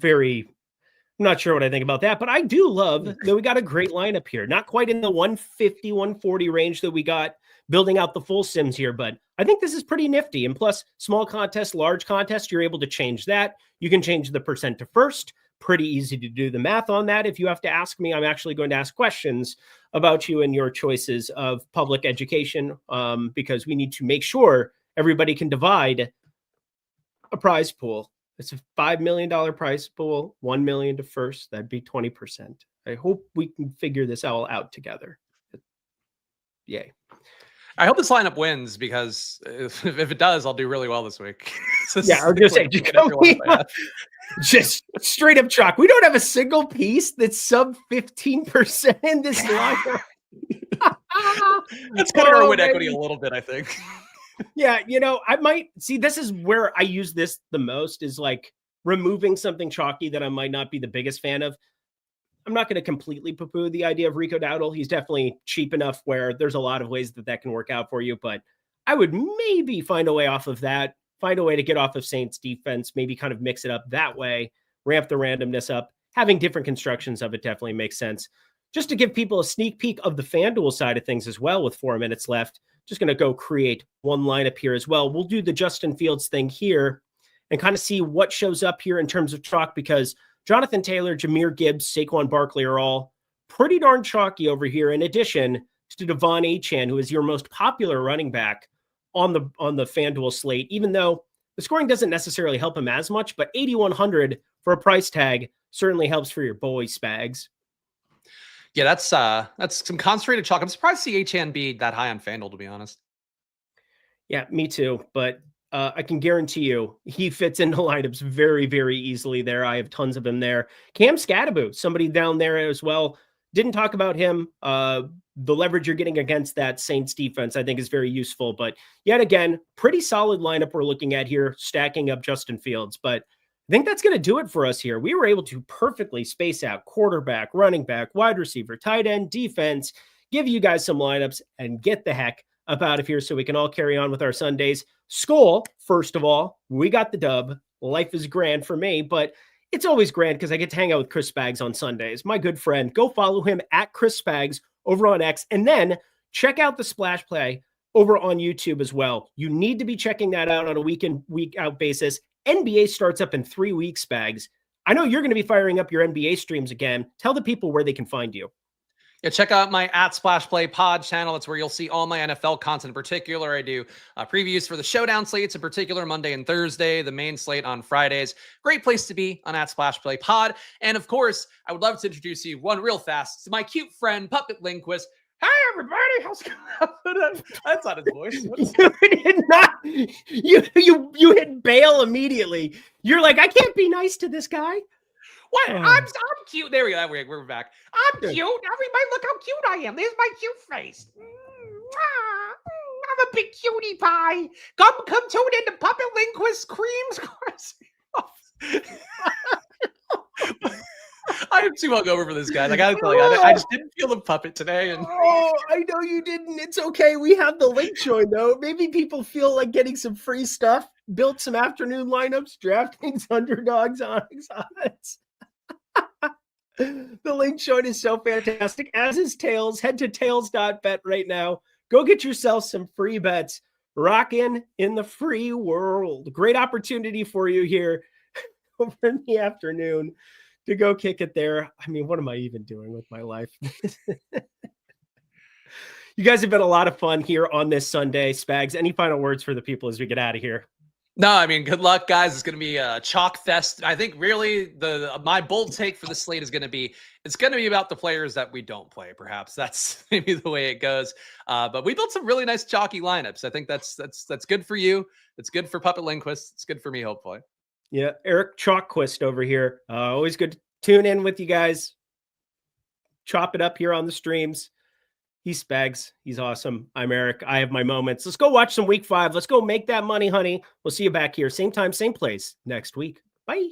not sure what I think about that, but I do love that we got a great lineup here. Not quite in the 150, 140 range that we got building out the full sims here, but I think this is pretty nifty. And plus, small contest, large contest, you're able to change that. You can change the percent to first. Pretty easy to do the math on that. If you have to ask me, I'm actually going to ask questions about you and your choices of public education, because we need to make sure everybody can divide a prize pool. It's a $5 million prize pool, $1 million to first. That'd be 20%. I hope we can figure this all out together. Yay. I hope this lineup wins, because if it does, I'll do really well this week. Yeah, I was just saying, just straight up chalk. We don't have a single piece that's sub 15% in this lineup. Let's cut our win equity a little bit, I think. Yeah, I might see, this is where I use this the most, is like removing something chalky that I might not be the biggest fan of. I'm not going to completely poo-poo the idea of Rico Dowdle. He's definitely cheap enough where there's a lot of ways that can work out for you, but I would maybe find a way off of that, find a way to get off of Saints defense, maybe kind of mix it up that way, ramp the randomness up. Having different constructions of it definitely makes sense. Just to give people a sneak peek of the FanDuel side of things as well with 4 minutes left, just going to go create one lineup here as well. We'll do the Justin Fields thing here and kind of see what shows up here in terms of chalk, because Jonathan Taylor, Jahmyr Gibbs, Saquon Barkley are all pretty darn chalky over here, in addition to Devon Achane, who is your most popular running back on the FanDuel slate, even though the scoring doesn't necessarily help him as much, but 8,100 for a price tag certainly helps for your boy Spags. Yeah, that's some concentrated chalk. I'm surprised to see Achane be that high on FanDuel, to be honest. Yeah, me too. But I can guarantee you he fits into lineups very, very easily there. I have tons of him there. Cam Scadaboo, somebody down there as well. Didn't talk about him. The leverage you're getting against that Saints defense, I think, is very useful. But yet again, pretty solid lineup we're looking at here, stacking up Justin Fields. But I think that's going to do it for us here. We were able to perfectly space out quarterback, running back, wide receiver, tight end, defense, give you guys some lineups, and get the heck up out of here so we can all carry on with our Sundays. Skol, first of all, we got the dub. Life is grand for me, but it's always grand because I get to hang out with Chris Spags on Sundays. My good friend. Go follow him at Chris Spags over on X, and then check out the Splash Play over on YouTube as well. You need to be checking that out on a week in, week out basis. NBA starts up in 3 weeks, Spags. I know you're going to be firing up your NBA streams again. Tell the people where they can find you. Yeah, check out my at Splash Play Pod channel. That's where you'll see all my NFL content. In particular, I do previews for the showdown slates, in particular Monday and Thursday, the main slate on Fridays. Great place to be on at Splash Play Pod. And of course, I would love to introduce you one real fast to my cute friend, Puppet Linquist. Hi, everybody. How's it going? That's not his voice. You did not. You hit bail immediately. You're like, I can't be nice to this guy. What? Oh. I'm cute. There we go. We're back. I'm Good. cute. Everybody, look how cute I am. There's my cute face. I'm a big cutie pie. Come tune in to Puppet Linguist Creams. I am too hungover for this guy. Like I tell you, I just didn't feel the puppet today. And I know you didn't. It's okay. We have the link join though. Maybe people feel like getting some free stuff. Built some afternoon lineups, DraftKings underdogs, Onyx odds. The link join is so fantastic, as is Tails. Head to tails.bet right now. Go get yourself some free bets. Rockin' in the free world. Great opportunity for you here over in the afternoon to go kick it there. I mean, what am I even doing with my life? You guys have been a lot of fun here on this Sunday. Spags, any final words for the people as we get out of here? no, I mean, good luck, guys. It's going to be a chalk fest. I think really my bold take for the slate is going to be, it's going to be about the players that we don't play. Perhaps that's maybe the way it goes. But we built some really nice chalky lineups. I think that's good for you. It's good for Puppet Linguist. It's good for me, hopefully. Yeah, Eric Chalkquist over here. Always good to tune in with you guys. Chop it up here on the streams. He's Spags. He's awesome. I'm Eric. I have my moments. Let's go watch some week 5. Let's go make that money, honey. We'll see you back here. Same time, same place next week. Bye.